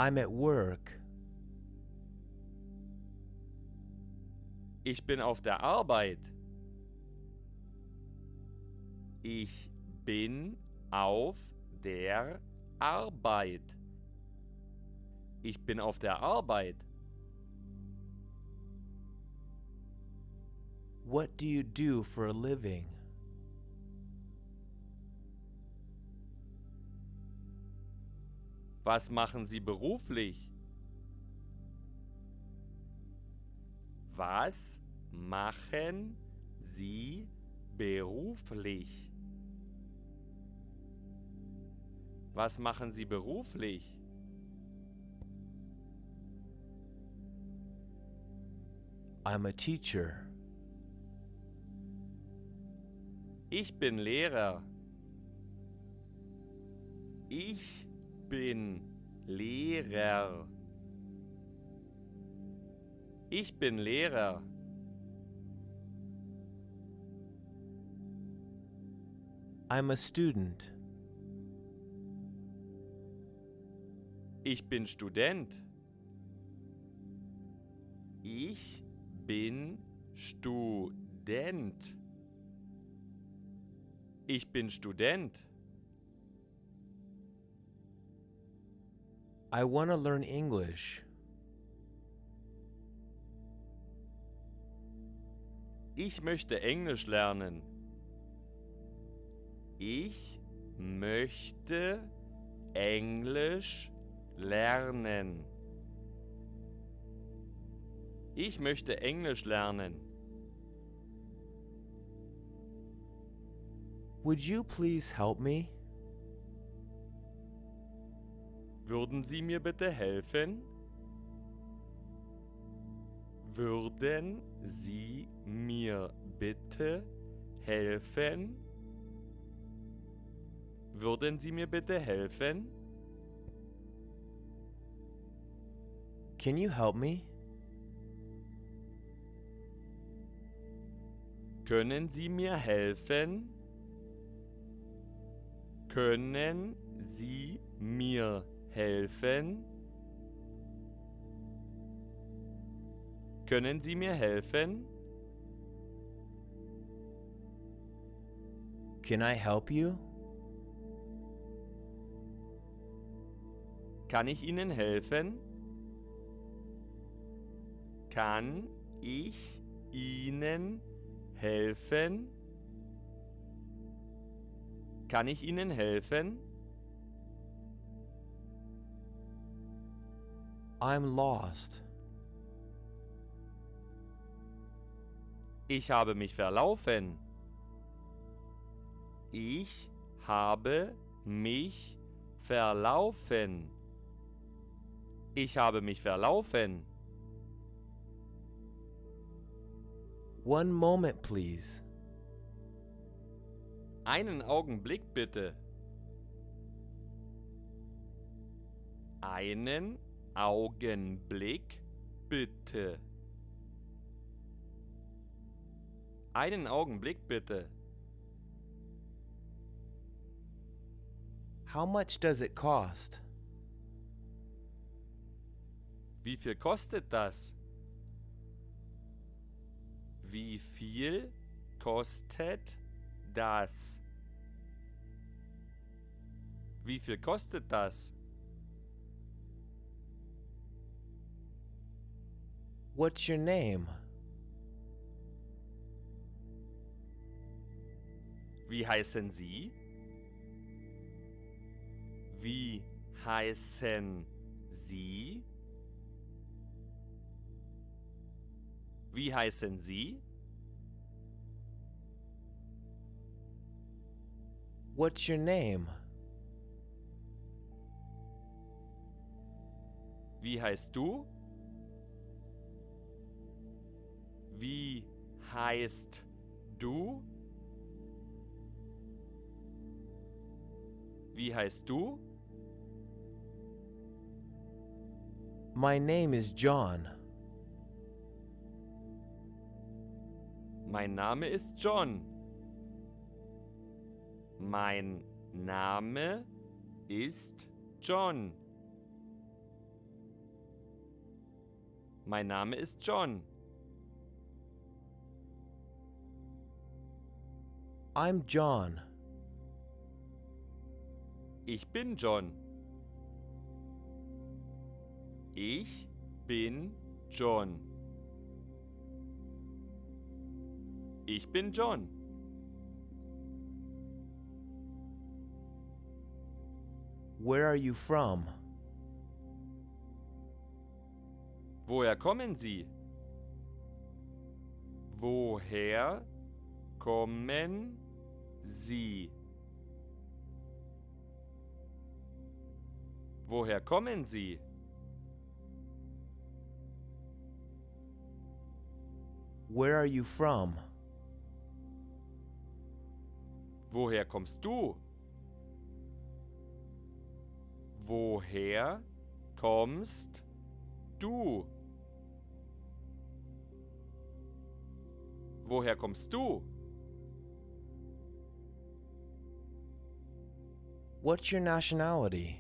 I'm at work. Ich bin auf der Arbeit. Ich bin auf der Arbeit. Ich bin auf der Arbeit. What do you do for a living? Was machen Sie beruflich? Was machen Sie beruflich? Was machen Sie beruflich? I'm a teacher. Ich bin Lehrer. Ich bin Lehrer. Ich bin Lehrer. I'm a student. Ich bin Student. Ich bin Student. Ich bin Student. I want to learn English. Ich möchte Englisch lernen. Ich möchte Englisch lernen. Ich möchte Englisch lernen. Would you please help me? Würden Sie mir bitte helfen? Würden Sie mir bitte helfen? Würden Sie mir bitte helfen? Can you help me? Können Sie mir helfen? Können Sie mir helfen? Können Sie mir helfen? Can I help you? Kann ich Ihnen helfen? Kann ich Ihnen helfen? Kann ich Ihnen helfen? I'm lost. Ich habe mich verlaufen. Ich habe mich verlaufen. Ich habe mich verlaufen. One moment, please. Einen Augenblick bitte. Einen Augenblick bitte. Einen Augenblick bitte. How much does it cost? Wie viel kostet das? Wie viel kostet das? Wie viel kostet das? What's your name? Wie heißen Sie? Wie heißen Sie? Wie heißen Sie? What's your name? Wie heißt du? Wie heißt du? Wie heißt du? My name is John. Mein Name ist John. Mein Name ist John. Mein Name ist John. I'm John. Ich bin John. Ich bin John. Ich bin John. Where are you from? Woher kommen Sie? Woher kommen Sie? Woher kommen Sie? Where are you from? Woher kommst du? Woher kommst du? Woher kommst du? What's your nationality?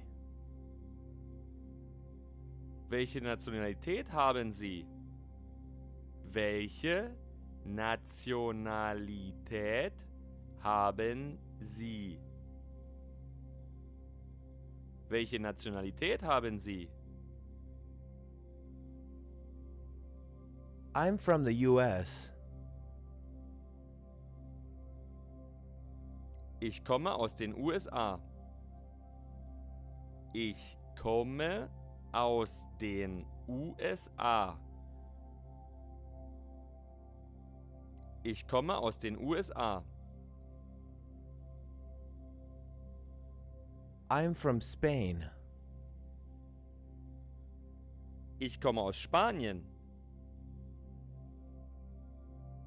Welche Nationalität haben Sie? Welche Nationalität haben Sie? Welche Nationalität haben Sie? I'm from the US. Ich komme aus den USA. Ich komme aus den USA. Ich komme aus den USA. I'm from Spain. Ich komme aus Spanien.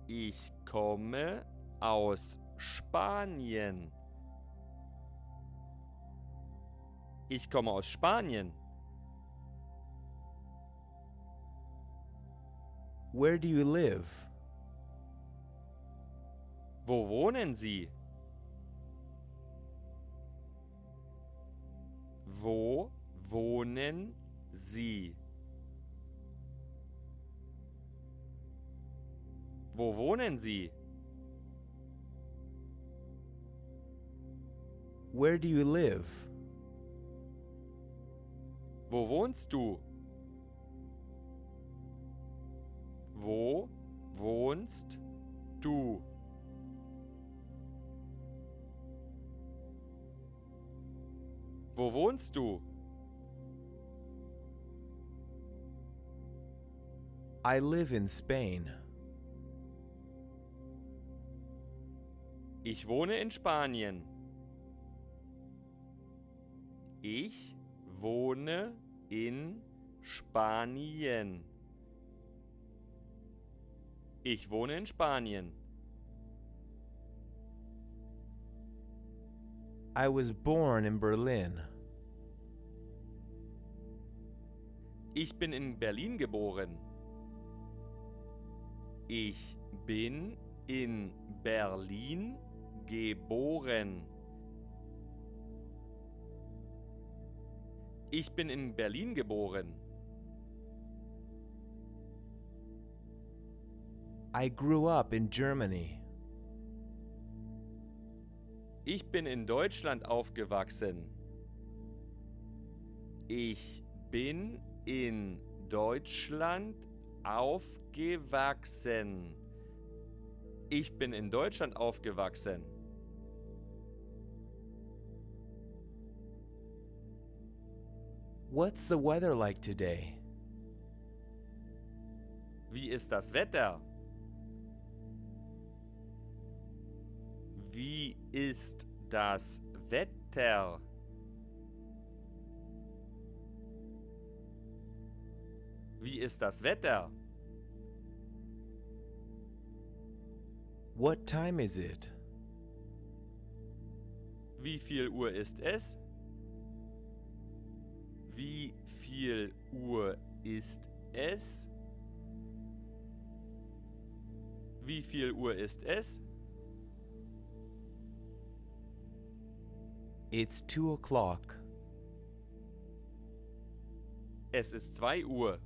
Ich komme aus Spanien. Ich komme aus Spanien. Where do you live? Wo wohnen Sie? Wo wohnen Sie? Wo wohnen Sie? Where do you live? Wo wohnst du? Wo wohnst du? Wo wohnst du? I live in Spain. Ich wohne in Spanien. Ich wohne in Spanien. Ich wohne in Spanien. I was born in Berlin. Ich bin in Berlin geboren. Ich bin in Berlin geboren. Ich bin in Berlin geboren. I grew up in Germany. Ich bin in Deutschland aufgewachsen. Ich bin in Deutschland aufgewachsen. Ich bin in Deutschland aufgewachsen. What's the weather like today? Wie ist das Wetter? Wie ist das Wetter? Wie ist das Wetter? What time is it? Wie viel Uhr ist es? Wie viel Uhr ist es? Wie viel Uhr ist es? It's 2 o'clock. Es ist 2 Uhr.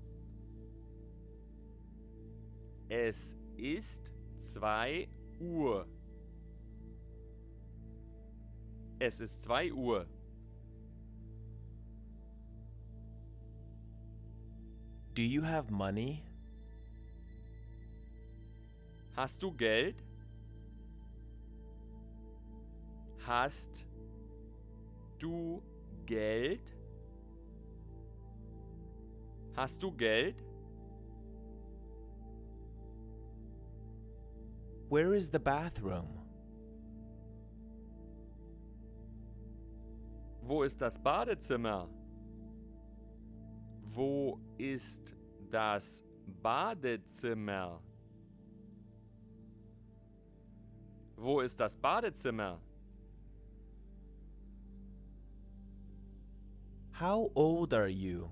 Es ist 2 Uhr. Es ist 2 Uhr. Do you have money? Hast du Geld? Hast du Geld? Hast du Geld? Where is the bathroom? Wo ist das Badezimmer? Wo ist das Badezimmer? Wo ist das Badezimmer? How old are you?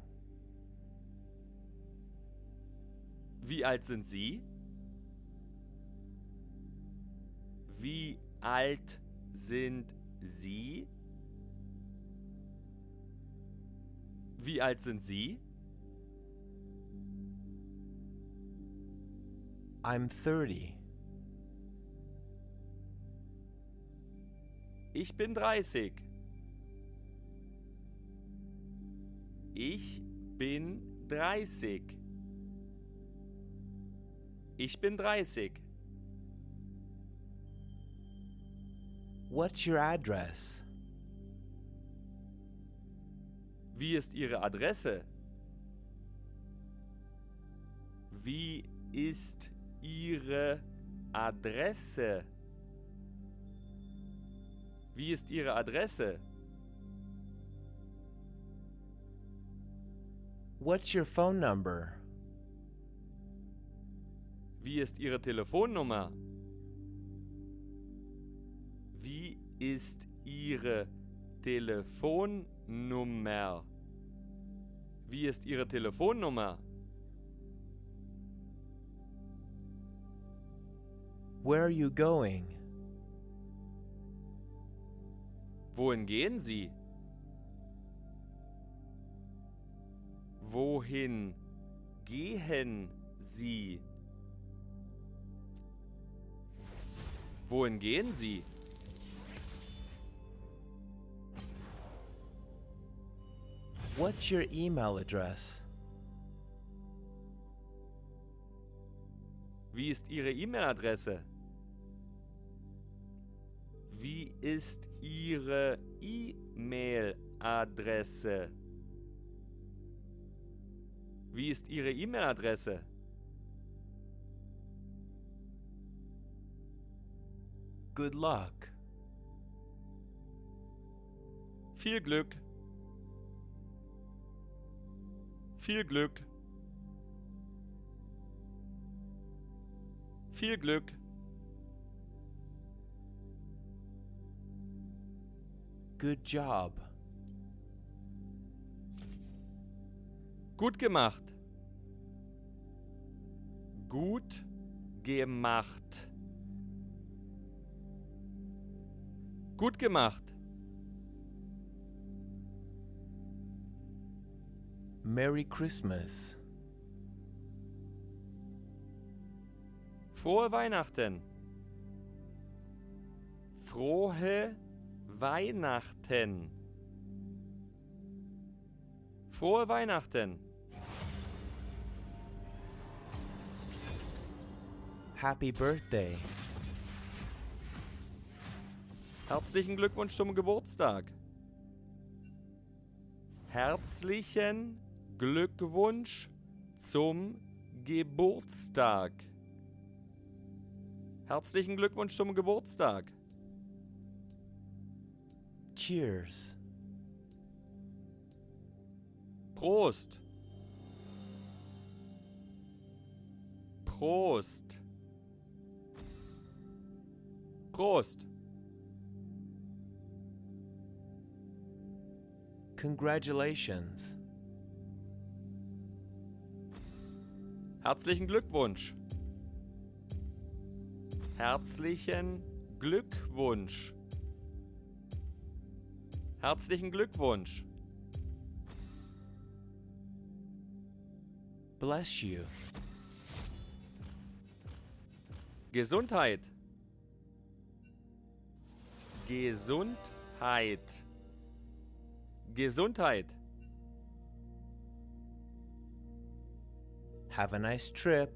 Wie alt sind Sie? Wie alt sind Sie? Wie alt sind Sie? I'm 30. Ich bin 30. Ich bin 30. Ich bin 30. What's your address? Wie ist Ihre Adresse? Wie ist Ihre Adresse? Wie ist Ihre Adresse? What's your phone number? Wie ist Ihre Telefonnummer? Wie ist Ihre Telefonnummer? Wie ist Ihre Telefonnummer? Where are you going? Wohin gehen Sie? Wohin gehen Sie? Wohin gehen Sie? What's your email address? Wie ist Ihre E-Mail-Adresse? Wie ist Ihre E-Mail-Adresse? Wie ist Ihre E-Mail-Adresse? Good luck. Viel Glück. Viel Glück. Viel Glück. Good job. Gut gemacht. Gut gemacht. Gut gemacht. Merry Christmas. Frohe Weihnachten. Frohe Weihnachten. Frohe Weihnachten. Happy birthday. Herzlichen Glückwunsch zum Geburtstag. Herzlichen Glückwunsch zum Geburtstag. Herzlichen Glückwunsch zum Geburtstag. Cheers. Prost. Prost. Prost. Congratulations. Herzlichen Glückwunsch. Herzlichen Glückwunsch. Herzlichen Glückwunsch. Bless you. Gesundheit. Gesundheit. Gesundheit. Have a nice trip.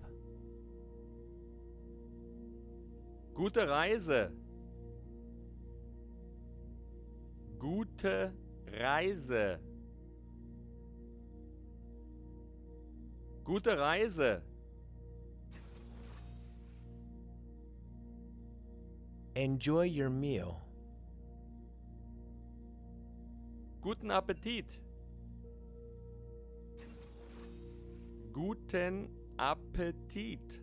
Gute Reise. Gute Reise. Gute Reise. Enjoy your meal. Guten Appetit. Guten Appetit.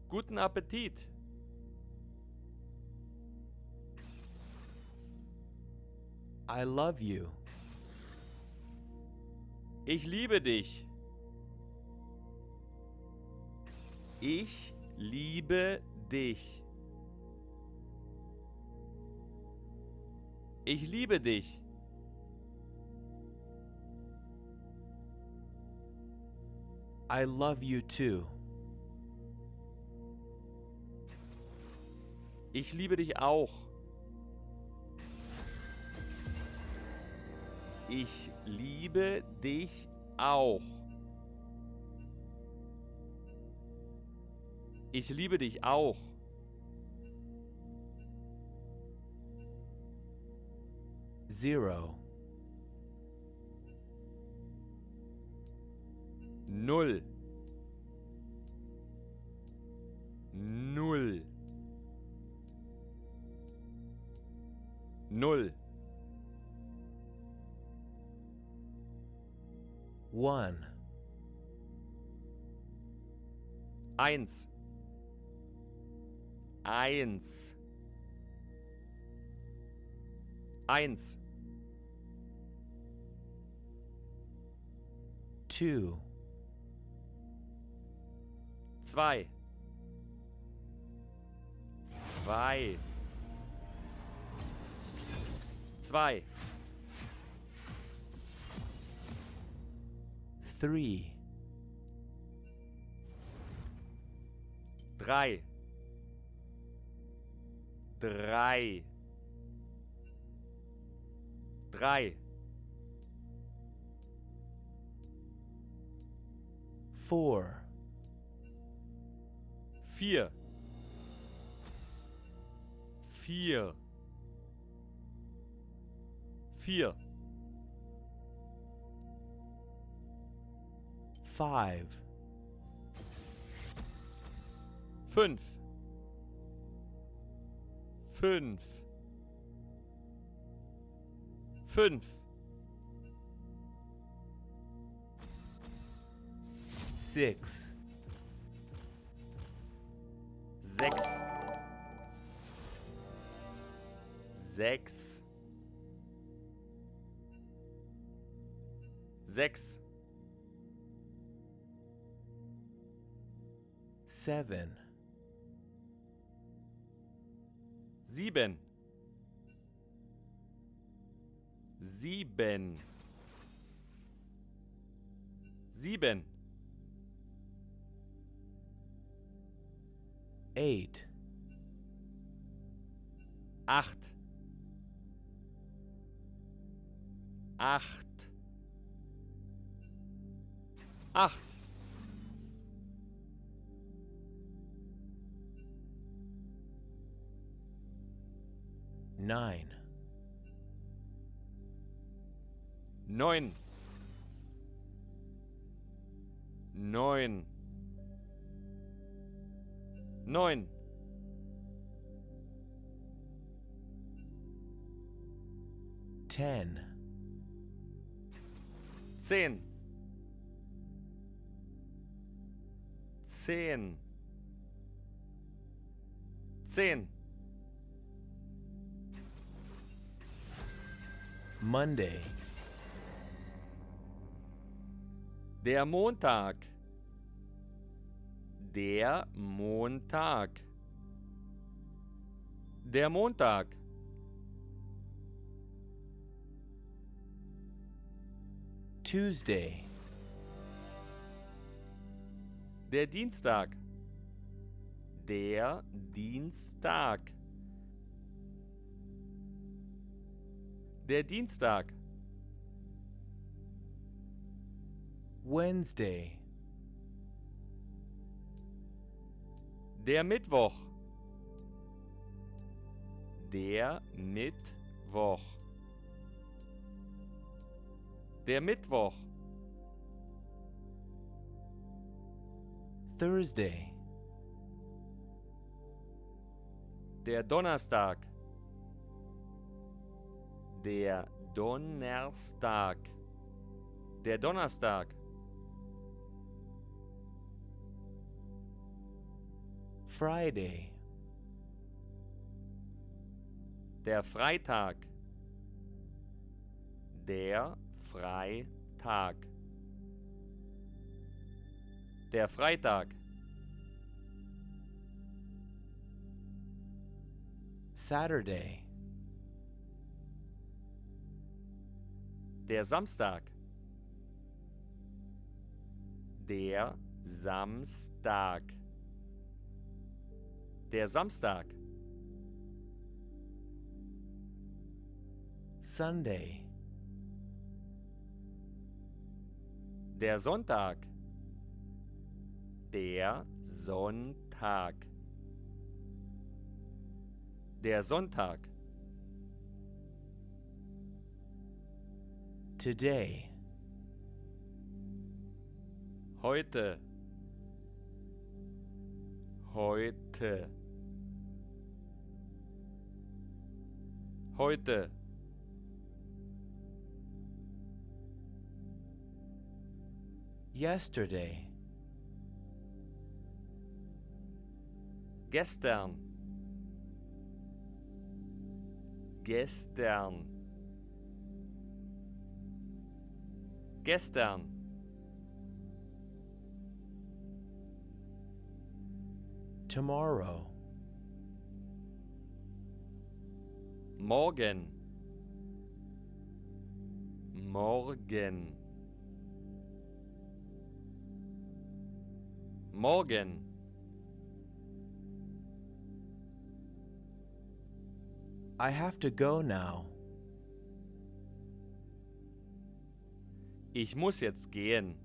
Guten Appetit. I love you. Ich liebe dich. Ich liebe dich. Ich liebe dich. I love you too. Ich liebe dich auch. Ich liebe dich auch. Ich liebe dich auch. Zero. Null. Null. Null. One. Eins. Eins. Eins. Two. Zwei. Zwei. Zwei. Three. Drei. Drei. Drei. 4, 4, 4, 4, 5, 5, 5, 5, 6, 6, 6, 6, 7, 7, 7, 7, 8, 8, 8, 8, 9, 9, 9, 9, 10, 10, 10, 10, Monday, der Montag, der Montag, der Montag, Tuesday, der Dienstag, der Dienstag, der Dienstag, Wednesday, der Mittwoch, der Mittwoch, der Mittwoch, Thursday, der Donnerstag, der Donnerstag, der Donnerstag, Friday, der Freitag, der Freitag, der Freitag, Saturday, der Samstag, der Samstag, der Samstag, Sunday, der Sonntag, der Sonntag, der Sonntag, today, heute, heute, heute, yesterday, gestern, gestern, gestern, tomorrow, morgen, morgen, morgen, I have to go now. ich muss jetzt gehen.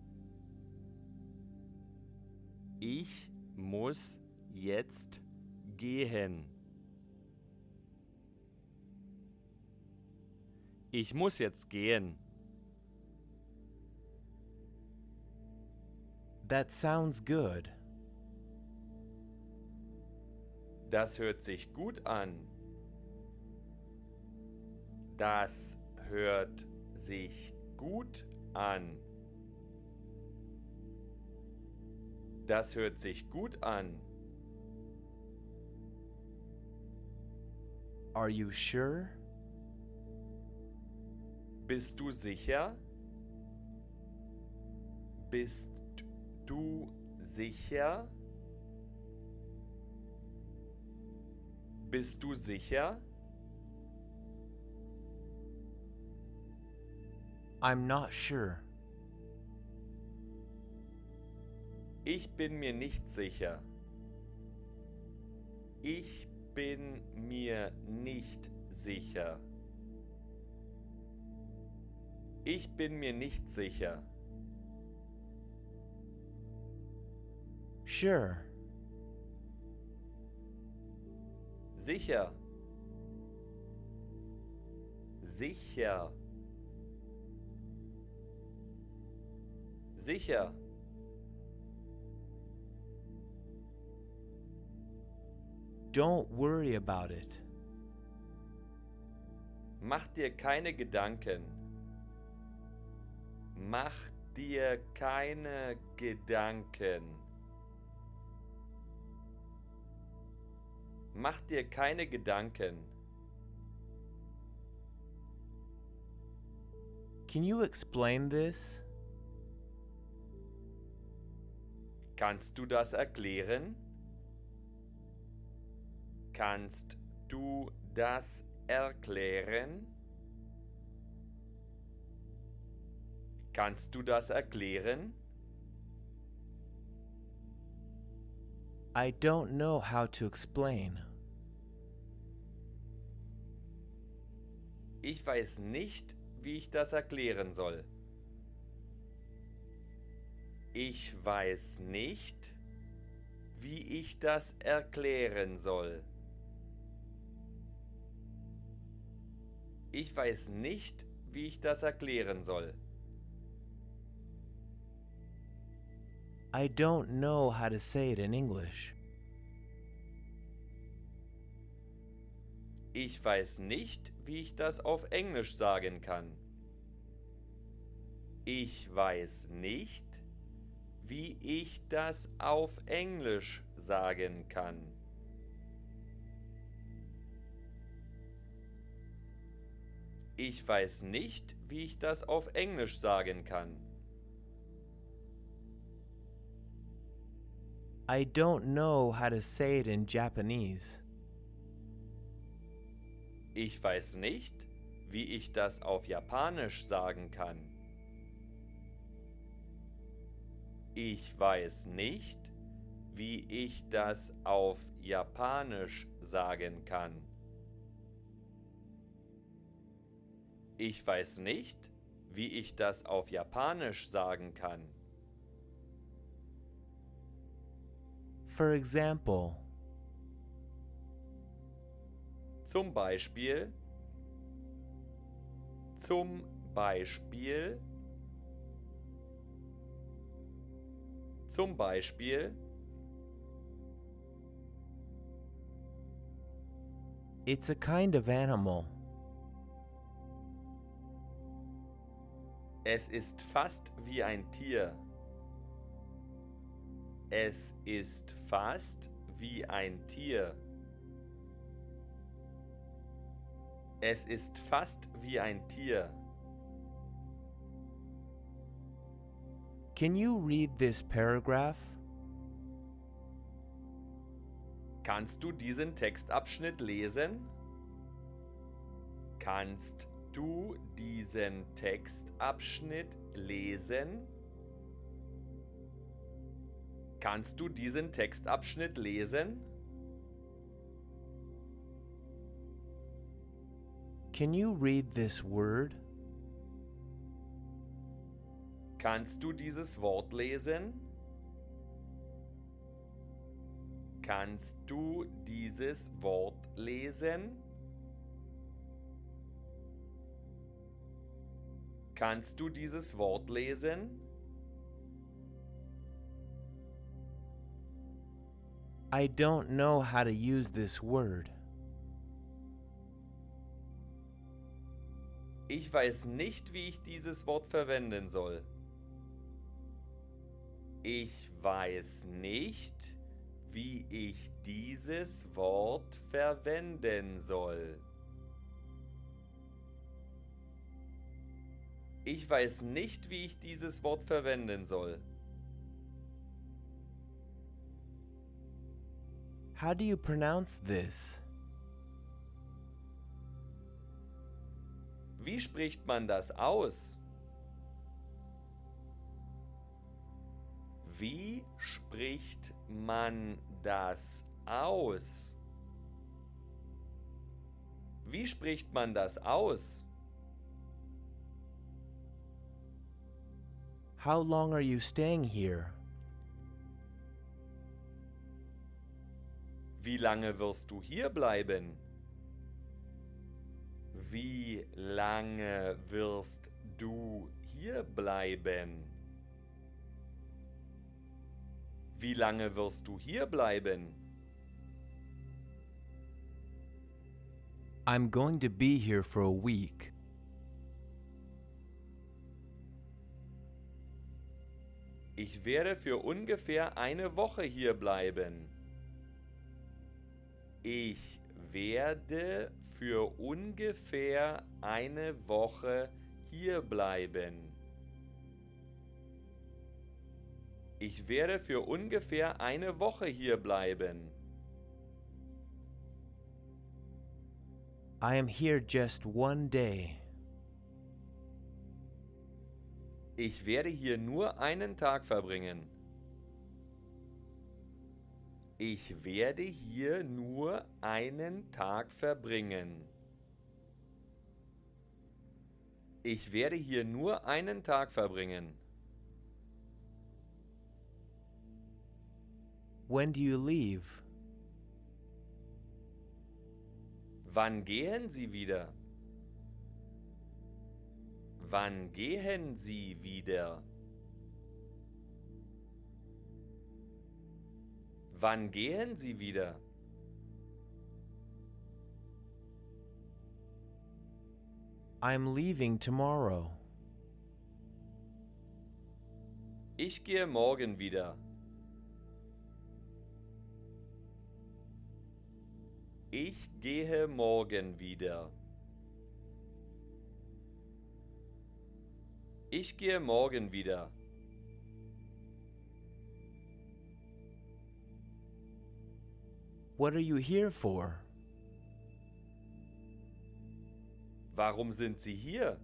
Ich muss jetzt gehen. Ich muss jetzt gehen. That sounds good. Das hört sich gut an. Das hört sich gut an. Das hört sich gut an. Are you sure? Bist du sicher? Bist du sicher? Bist du sicher? I'm not sure. Ich bin mir nicht sicher. Ich bin mir nicht sicher. Ich bin mir nicht sicher. Sure. Sicher. Sicher. Sicher. Don't worry about it. Mach dir keine Gedanken. Mach dir keine Gedanken. Mach dir keine Gedanken. Can you explain this? Kannst du das erklären? Kannst du das erklären? Kannst du das erklären? I don't know how to explain. Ich weiß nicht, wie ich das erklären soll. Ich weiß nicht, wie ich das erklären soll. Ich weiß nicht, wie ich das erklären soll. I don't know how to say it in English. Ich weiß nicht, wie ich das auf Englisch sagen kann. Ich weiß nicht, wie ich das auf Englisch sagen kann. Ich weiß nicht, wie ich das auf Englisch sagen kann. I don't know how to say it in Japanese. Ich weiß nicht, wie ich das auf Japanisch sagen kann. Ich weiß nicht, wie ich das auf Japanisch sagen kann. Ich weiß nicht, wie ich das auf Japanisch sagen kann. For example, Zum Beispiel, zum Beispiel, zum Beispiel, it's a kind of animal. es ist fast wie ein Tier. Es ist fast wie ein Tier. Es ist fast wie ein Tier. Can you read this paragraph? Kannst du diesen Textabschnitt lesen? Kannst du diesen Textabschnitt lesen? Kannst du diesen Textabschnitt lesen? Can you read this word? Kannst du dieses Wort lesen? Kannst du dieses Wort lesen? Kannst du dieses Wort lesen? I don't know how to use this word. Ich weiß nicht, wie ich dieses Wort verwenden soll. Ich weiß nicht, wie ich dieses Wort verwenden soll. Ich weiß nicht, wie ich dieses Wort verwenden soll. How do you pronounce this? Wie spricht man das aus? Wie spricht man das aus? Wie spricht man das aus? How long are you staying here? Wie lange wirst du hier bleiben? Wie lange wirst du hier bleiben? Wie lange wirst du hier bleiben? I'm going to be here for a week. Ich werde für ungefähr eine Woche hier bleiben. Ich werde für ungefähr eine Woche hier bleiben. Ich werde für ungefähr eine Woche hier bleiben. I am here just one day. Ich werde hier nur einen Tag verbringen. Ich werde hier nur einen Tag verbringen. Ich werde hier nur einen Tag verbringen. When do you leave? Wann gehen Sie wieder? Wann gehen Sie wieder? Wann gehen Sie wieder? I'm leaving tomorrow. Ich gehe morgen wieder. Ich gehe morgen wieder. Ich gehe morgen wieder. What are you here for? Warum sind Sie hier?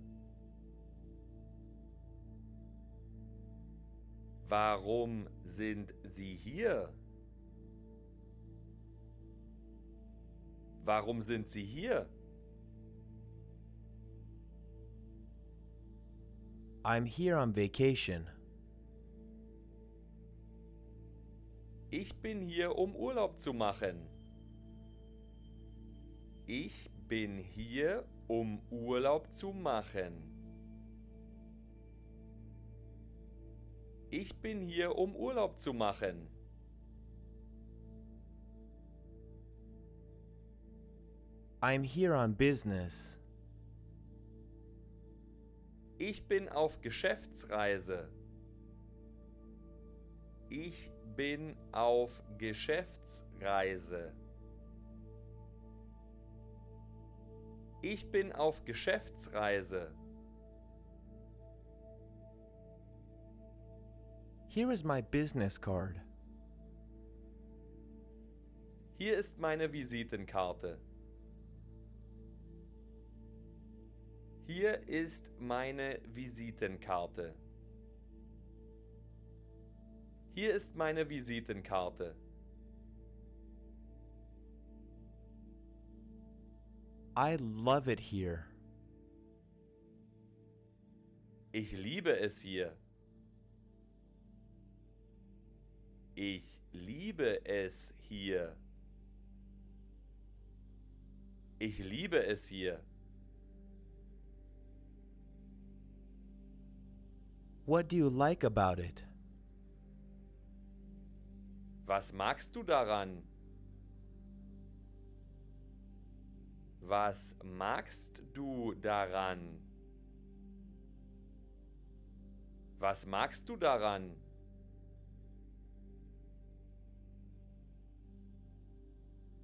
Warum sind Sie hier? Warum sind Sie hier? I'm here on vacation. Ich bin hier, um Urlaub zu machen. Ich bin hier, um Urlaub zu machen. Ich bin hier, um Urlaub zu machen. I'm here on business. Ich bin auf Geschäftsreise. Ich bin auf Geschäftsreise. Ich bin auf Geschäftsreise. Here is my business card. Hier ist meine Visitenkarte. Hier ist meine Visitenkarte. Hier ist meine Visitenkarte. I love it here. Ich liebe es hier. Ich liebe es hier. Ich liebe es hier. What do you like about it? Was magst du daran? Was magst du daran? Was magst du daran?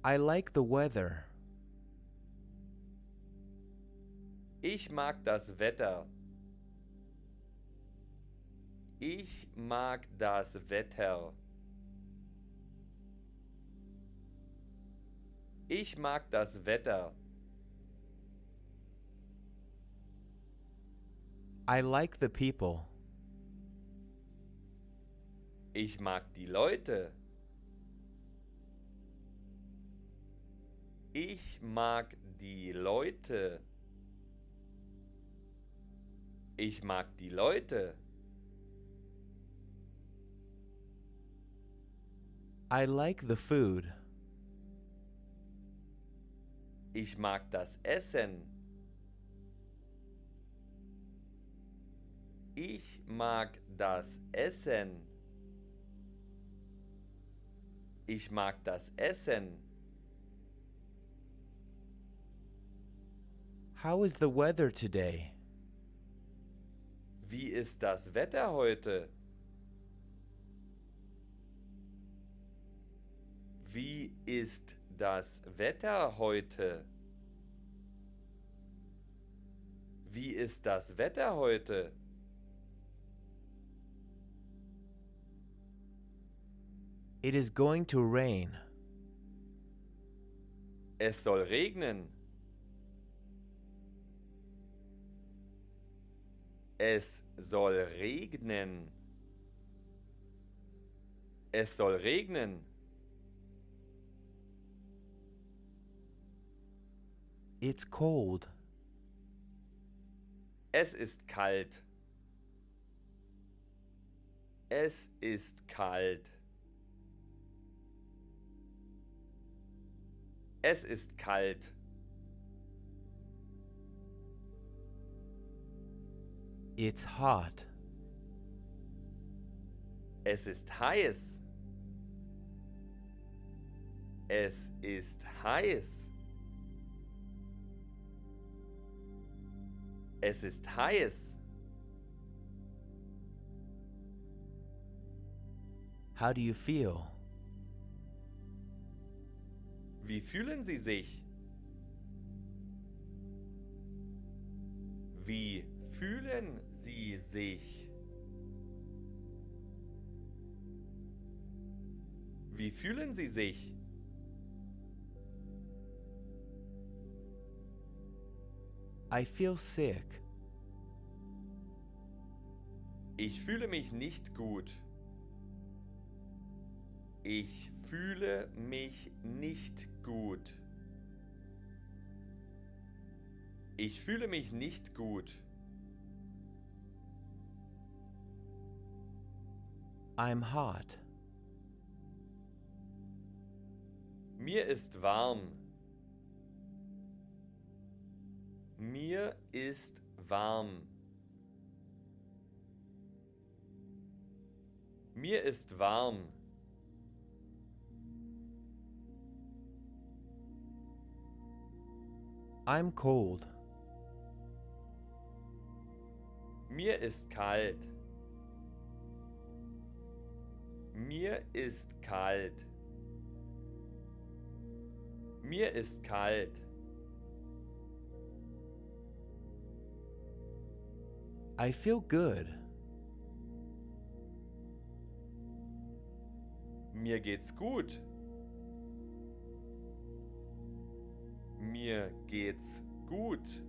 I like the weather. Ich mag das Wetter. Ich mag das Wetter. Ich mag das Wetter. I like the people. Ich mag die Leute. Ich mag die Leute. Ich mag die Leute. I like the food. Ich mag das Essen. Ich mag das Essen. Ich mag das Essen. How is the weather today? Wie ist das Wetter heute? Wie ist das Wetter heute? Wie ist das Wetter heute? It is going to rain. Es soll regnen. Es soll regnen. Es soll regnen. It's cold. Es ist kalt. Es ist kalt. Es ist kalt. It's hot. Es ist heiß. Es ist heiß. Es ist heiß. How do you feel? Wie fühlen Sie sich? Wie fühlen Sie sich? Wie fühlen Sie sich? I feel sick. Ich fühle mich nicht gut. Ich fühle mich nicht gut. Ich fühle mich nicht gut. I'm hot. Mir ist warm. Mir ist warm. Mir ist warm. I'm cold. Mir ist kalt. Mir ist kalt. Mir ist kalt. I feel good. Mir geht's gut. Mir geht's gut.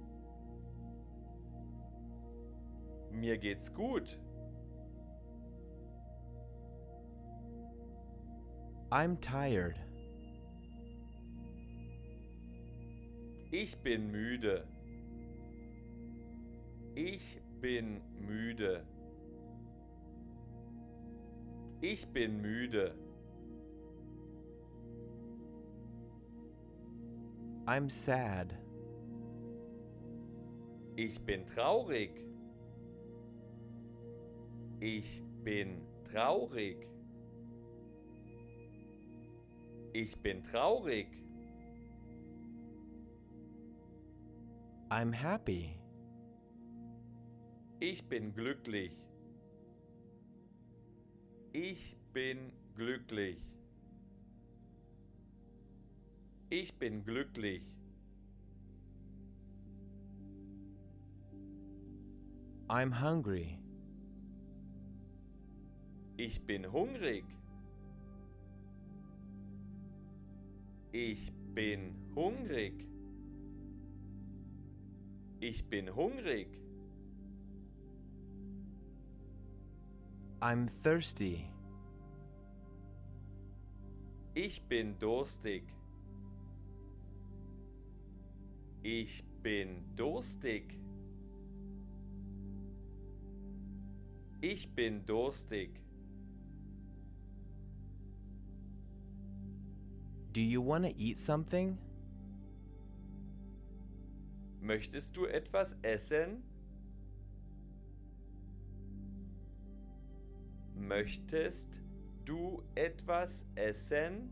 Mir geht's gut. I'm tired. Ich bin müde. Ich bin müde. Ich bin müde. I'm sad. Ich bin traurig. Ich bin traurig. Ich bin traurig. I'm happy. Ich bin glücklich. Ich bin glücklich. Ich bin glücklich. I'm hungry. Ich bin hungrig. Ich bin hungrig. Ich bin hungrig. I'm thirsty. Ich bin durstig. Ich bin durstig. Ich bin durstig. Do you want to eat something? Möchtest du etwas essen? Möchtest du etwas essen?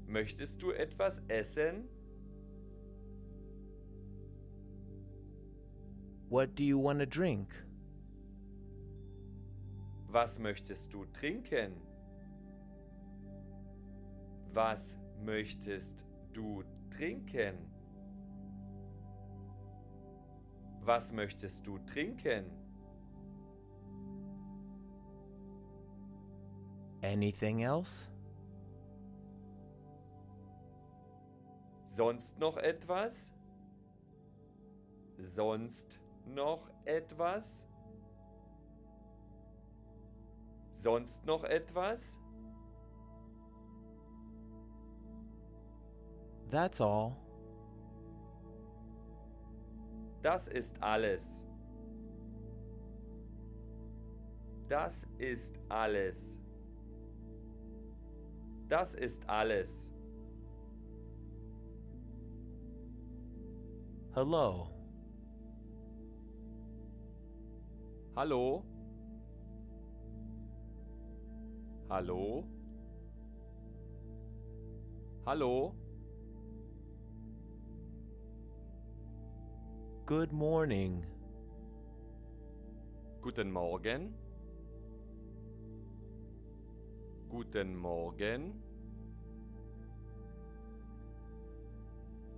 Möchtest du etwas essen? What do you want to drink? Was möchtest du trinken? Was möchtest du trinken? Was möchtest du trinken? Anything else? Sonst noch etwas? Sonst noch etwas? Sonst noch etwas? That's all. Das ist alles. Das ist alles. Das ist alles. Hello. Hallo? Hallo? Hallo? Good morning. Guten Morgen. Guten Morgen.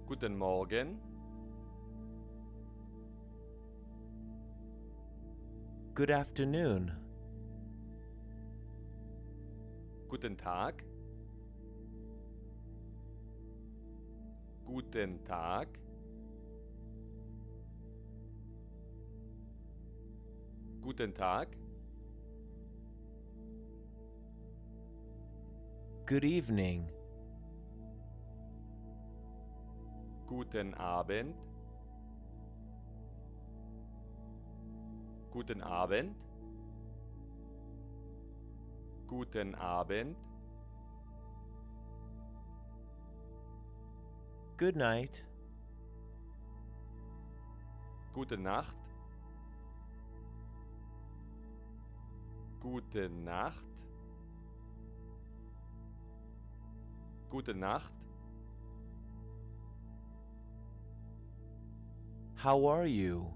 Guten Morgen. Good afternoon. Guten Tag. Guten Tag. Guten Tag. Good evening. Guten Abend. Guten Abend. Guten Abend. Good night. Gute Nacht. Gute Nacht. Gute Nacht. How are you?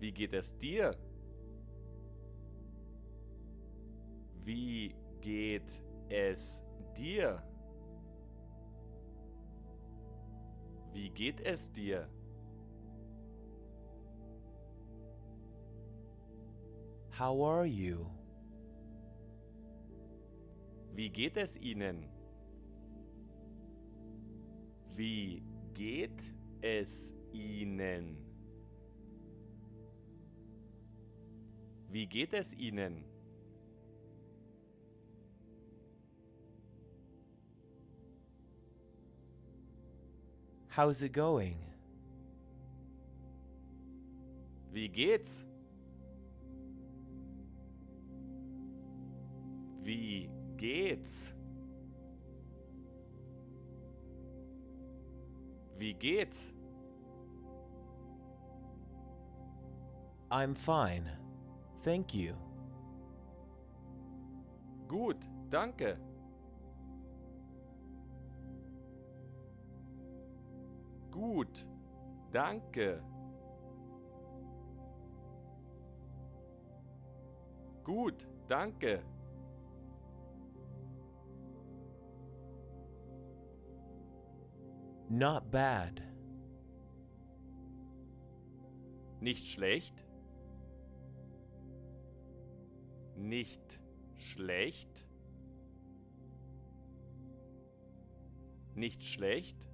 Wie geht es dir? Wie geht es dir? Wie geht es dir? How are you? Wie geht es Ihnen? Wie geht es Ihnen? Wie geht es Ihnen? How's it going? Wie geht's? Wie geht's? Wie geht's? I'm fine. Thank you. Gut, danke. Gut, danke. Gut, danke. Not bad. Nicht schlecht. Nicht schlecht. Nicht schlecht.